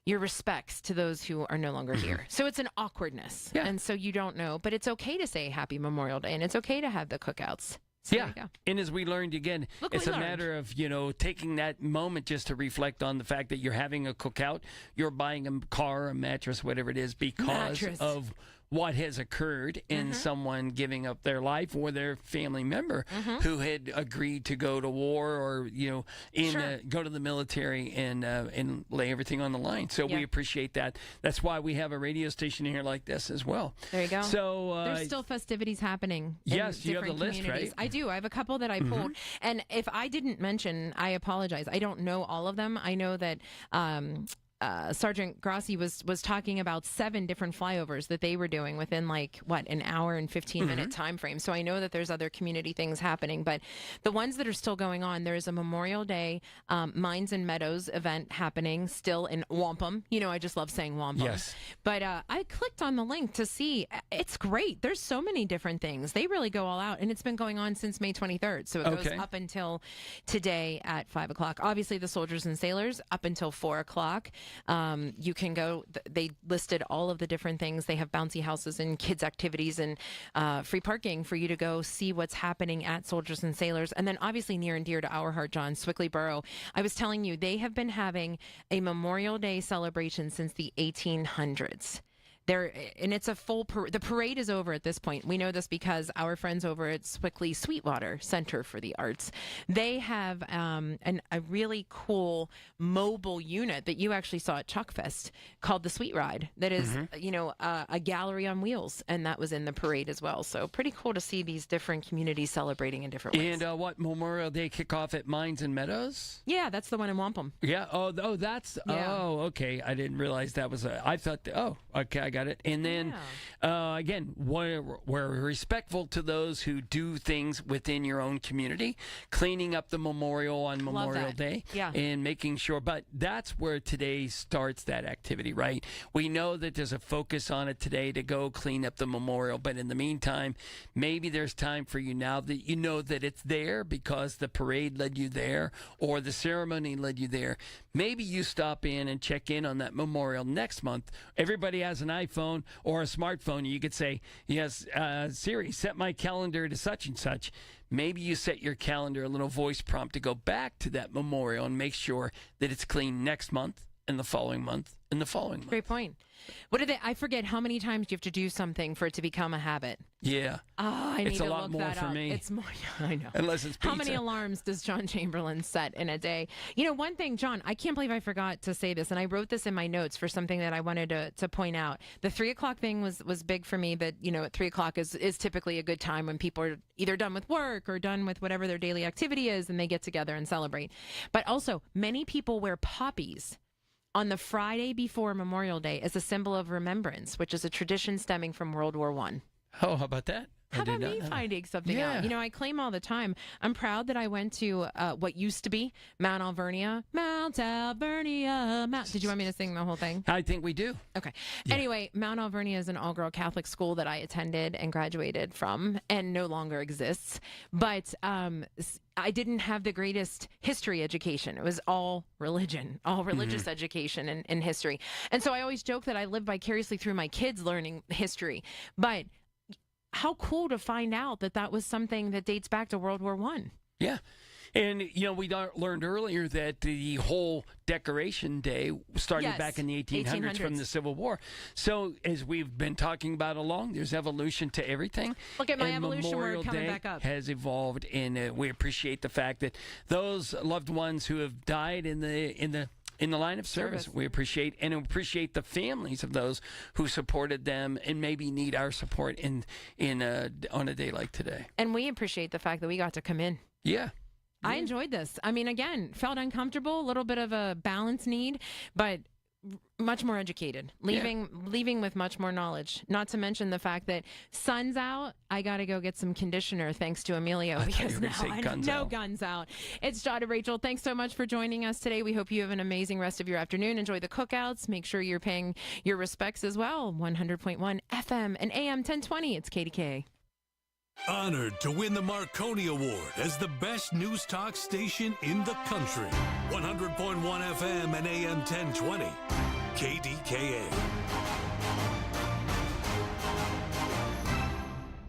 your respects to those who are no longer here? So it's an awkwardness. Yeah. And so you don't know, but it's okay to say Happy Memorial Day and it's okay to have the cookouts. So there you go. And as we learned again, it's a matter of, taking that moment just to reflect on the fact that you're having a cookout, you're buying a car, a mattress, whatever it is, because of what has occurred in someone giving up their life or their family member who had agreed to go to war or, go to the military and lay everything on the line. So we appreciate that. That's why we have a radio station here like this as well. There you go. So there's still festivities happening. Yes, in you have the different list, communities. right? I do. I have a couple that I pulled. And if I didn't mention, I apologize. I don't know all of them. I know that Sergeant Grassi was talking about 7 different flyovers that they were doing within an hour and 15-minute time frame. So I know that there's other community things happening, but the ones that are still going on, there's a Memorial Day Mines and Meadows event happening still in Wampum. I just love saying Wampum. Yes. But I clicked on the link to see. It's great. There's so many different things. They really go all out, and it's been going on since May 23rd. So it goes up until today at 5 o'clock. Obviously, the Soldiers and Sailors up until 4 o'clock. You can go, they listed all of the different things. They have bouncy houses and kids activities and free parking for you to go see what's happening at Soldiers and Sailors. And then obviously near and dear to our heart, John, Swickley Borough. I was telling you, they have been having a Memorial Day celebration since the 1800s. And it's a full the parade is over at this point. We know this because our friends over at Swickley Sweetwater Center for the Arts, they have a really cool mobile unit that you actually saw at Chalkfest called the Sweet Ride. That is, a gallery on wheels, and that was in the parade as well. So pretty cool to see these different communities celebrating in different ways. And what Memorial Day kickoff at Mines and Meadows? Yeah, that's the one in Wampum. Yeah. Okay. I didn't realize that was. I thought. Okay. I got it. And then, again, we're respectful to those who do things within your own community, cleaning up the memorial on Memorial Day and making sure. But that's where today starts that activity, right? We know that there's a focus on it today to go clean up the memorial. But in the meantime, maybe there's time for you now that you know that it's there because the parade led you there or the ceremony led you there. Maybe you stop in and check in on that memorial next month. Everybody has an iPhone or a smartphone. You could say, yes, Siri, set my calendar to such and such. Maybe you set your calendar a little voice prompt to go back to that memorial and make sure that it's clean next month and the following month, and the following month. Great point. What are they? I forget how many times you have to do something for it to become a habit. Yeah. Oh, I need it's to a lot look more that for up. me. It's more. I know. Unless it's pizza. How many alarms does John Chamberlain set in a day? You know, one thing, John, I can't believe I forgot to say this, and I wrote this in my notes for something that I wanted to point out. The 3 o'clock thing was big for me. That, you know, at 3 o'clock is typically a good time when people are either done with work or done with whatever their daily activity is, and they get together and celebrate. But also, many people wear poppies on the Friday before Memorial Day as a symbol of remembrance, which is a tradition stemming from World War I. Oh, how about that? How about me finding something out? You know, I claim all the time. I'm proud that I went to what used to be Mount Alvernia. Mount Alvernia. Did you want me to sing the whole thing? I think we do. Okay. Yeah. Anyway, Mount Alvernia is an all-girl Catholic school that I attended and graduated from and no longer exists. But I didn't have the greatest history education. It was all religion, all religious education and history. And so I always joke that I live vicariously through my kids learning history. But how cool to find out that was something that dates back to World War I. Yeah. And, you know, we learned earlier that the whole Decoration Day started back in the 1800s from the Civil War. So, as we've been talking about along, there's evolution to everything. Look at my evolution Memorial word coming Day back up. Has evolved, and we appreciate the fact that those loved ones who have died in the line of service, we appreciate, and appreciate the families of those who supported them and maybe need our support on a day like today. And we appreciate the fact that we got to come in. Yeah. I enjoyed this. I mean, again, felt uncomfortable, a little bit of a balance need, but much more educated, leaving with much more knowledge. Not to mention the fact that sun's out. I got to go get some conditioner thanks to Emilio because now I know guns out. It's John and Rachel. Thanks so much for joining us today. We hope you have an amazing rest of your afternoon. Enjoy the cookouts. Make sure you're paying your respects as well. 100.1 FM and AM 1020. It's KDKA. Honored to win the Marconi Award as the best news talk station in the country. 100.1 FM and AM 1020. KDKA.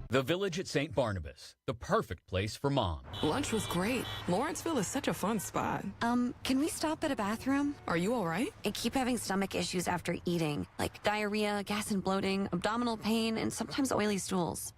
The Village at St. Barnabas, the perfect place for mom. Lunch was great. Lawrenceville is such a fun spot. Can we stop at a bathroom? Are you all right? I keep having stomach issues after eating, like diarrhea, gas and bloating, abdominal pain, and sometimes oily stools.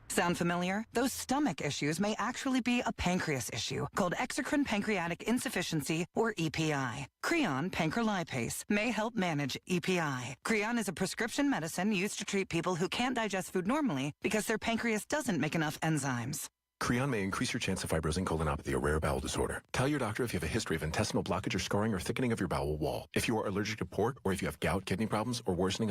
Sound familiar? Those stomach issues may actually be a pancreas issue called exocrine pancreatic insufficiency, or EPI. Creon pancrelipase may help manage EPI. Creon is a prescription medicine used to treat people who can't digest food normally because their pancreas doesn't make enough enzymes. Creon may increase your chance of fibrosing colonopathy, a rare bowel disorder. Tell your doctor if you have a history of intestinal blockage or scarring or thickening of your bowel wall. If you are allergic to pork, or if you have gout, kidney problems, or worsening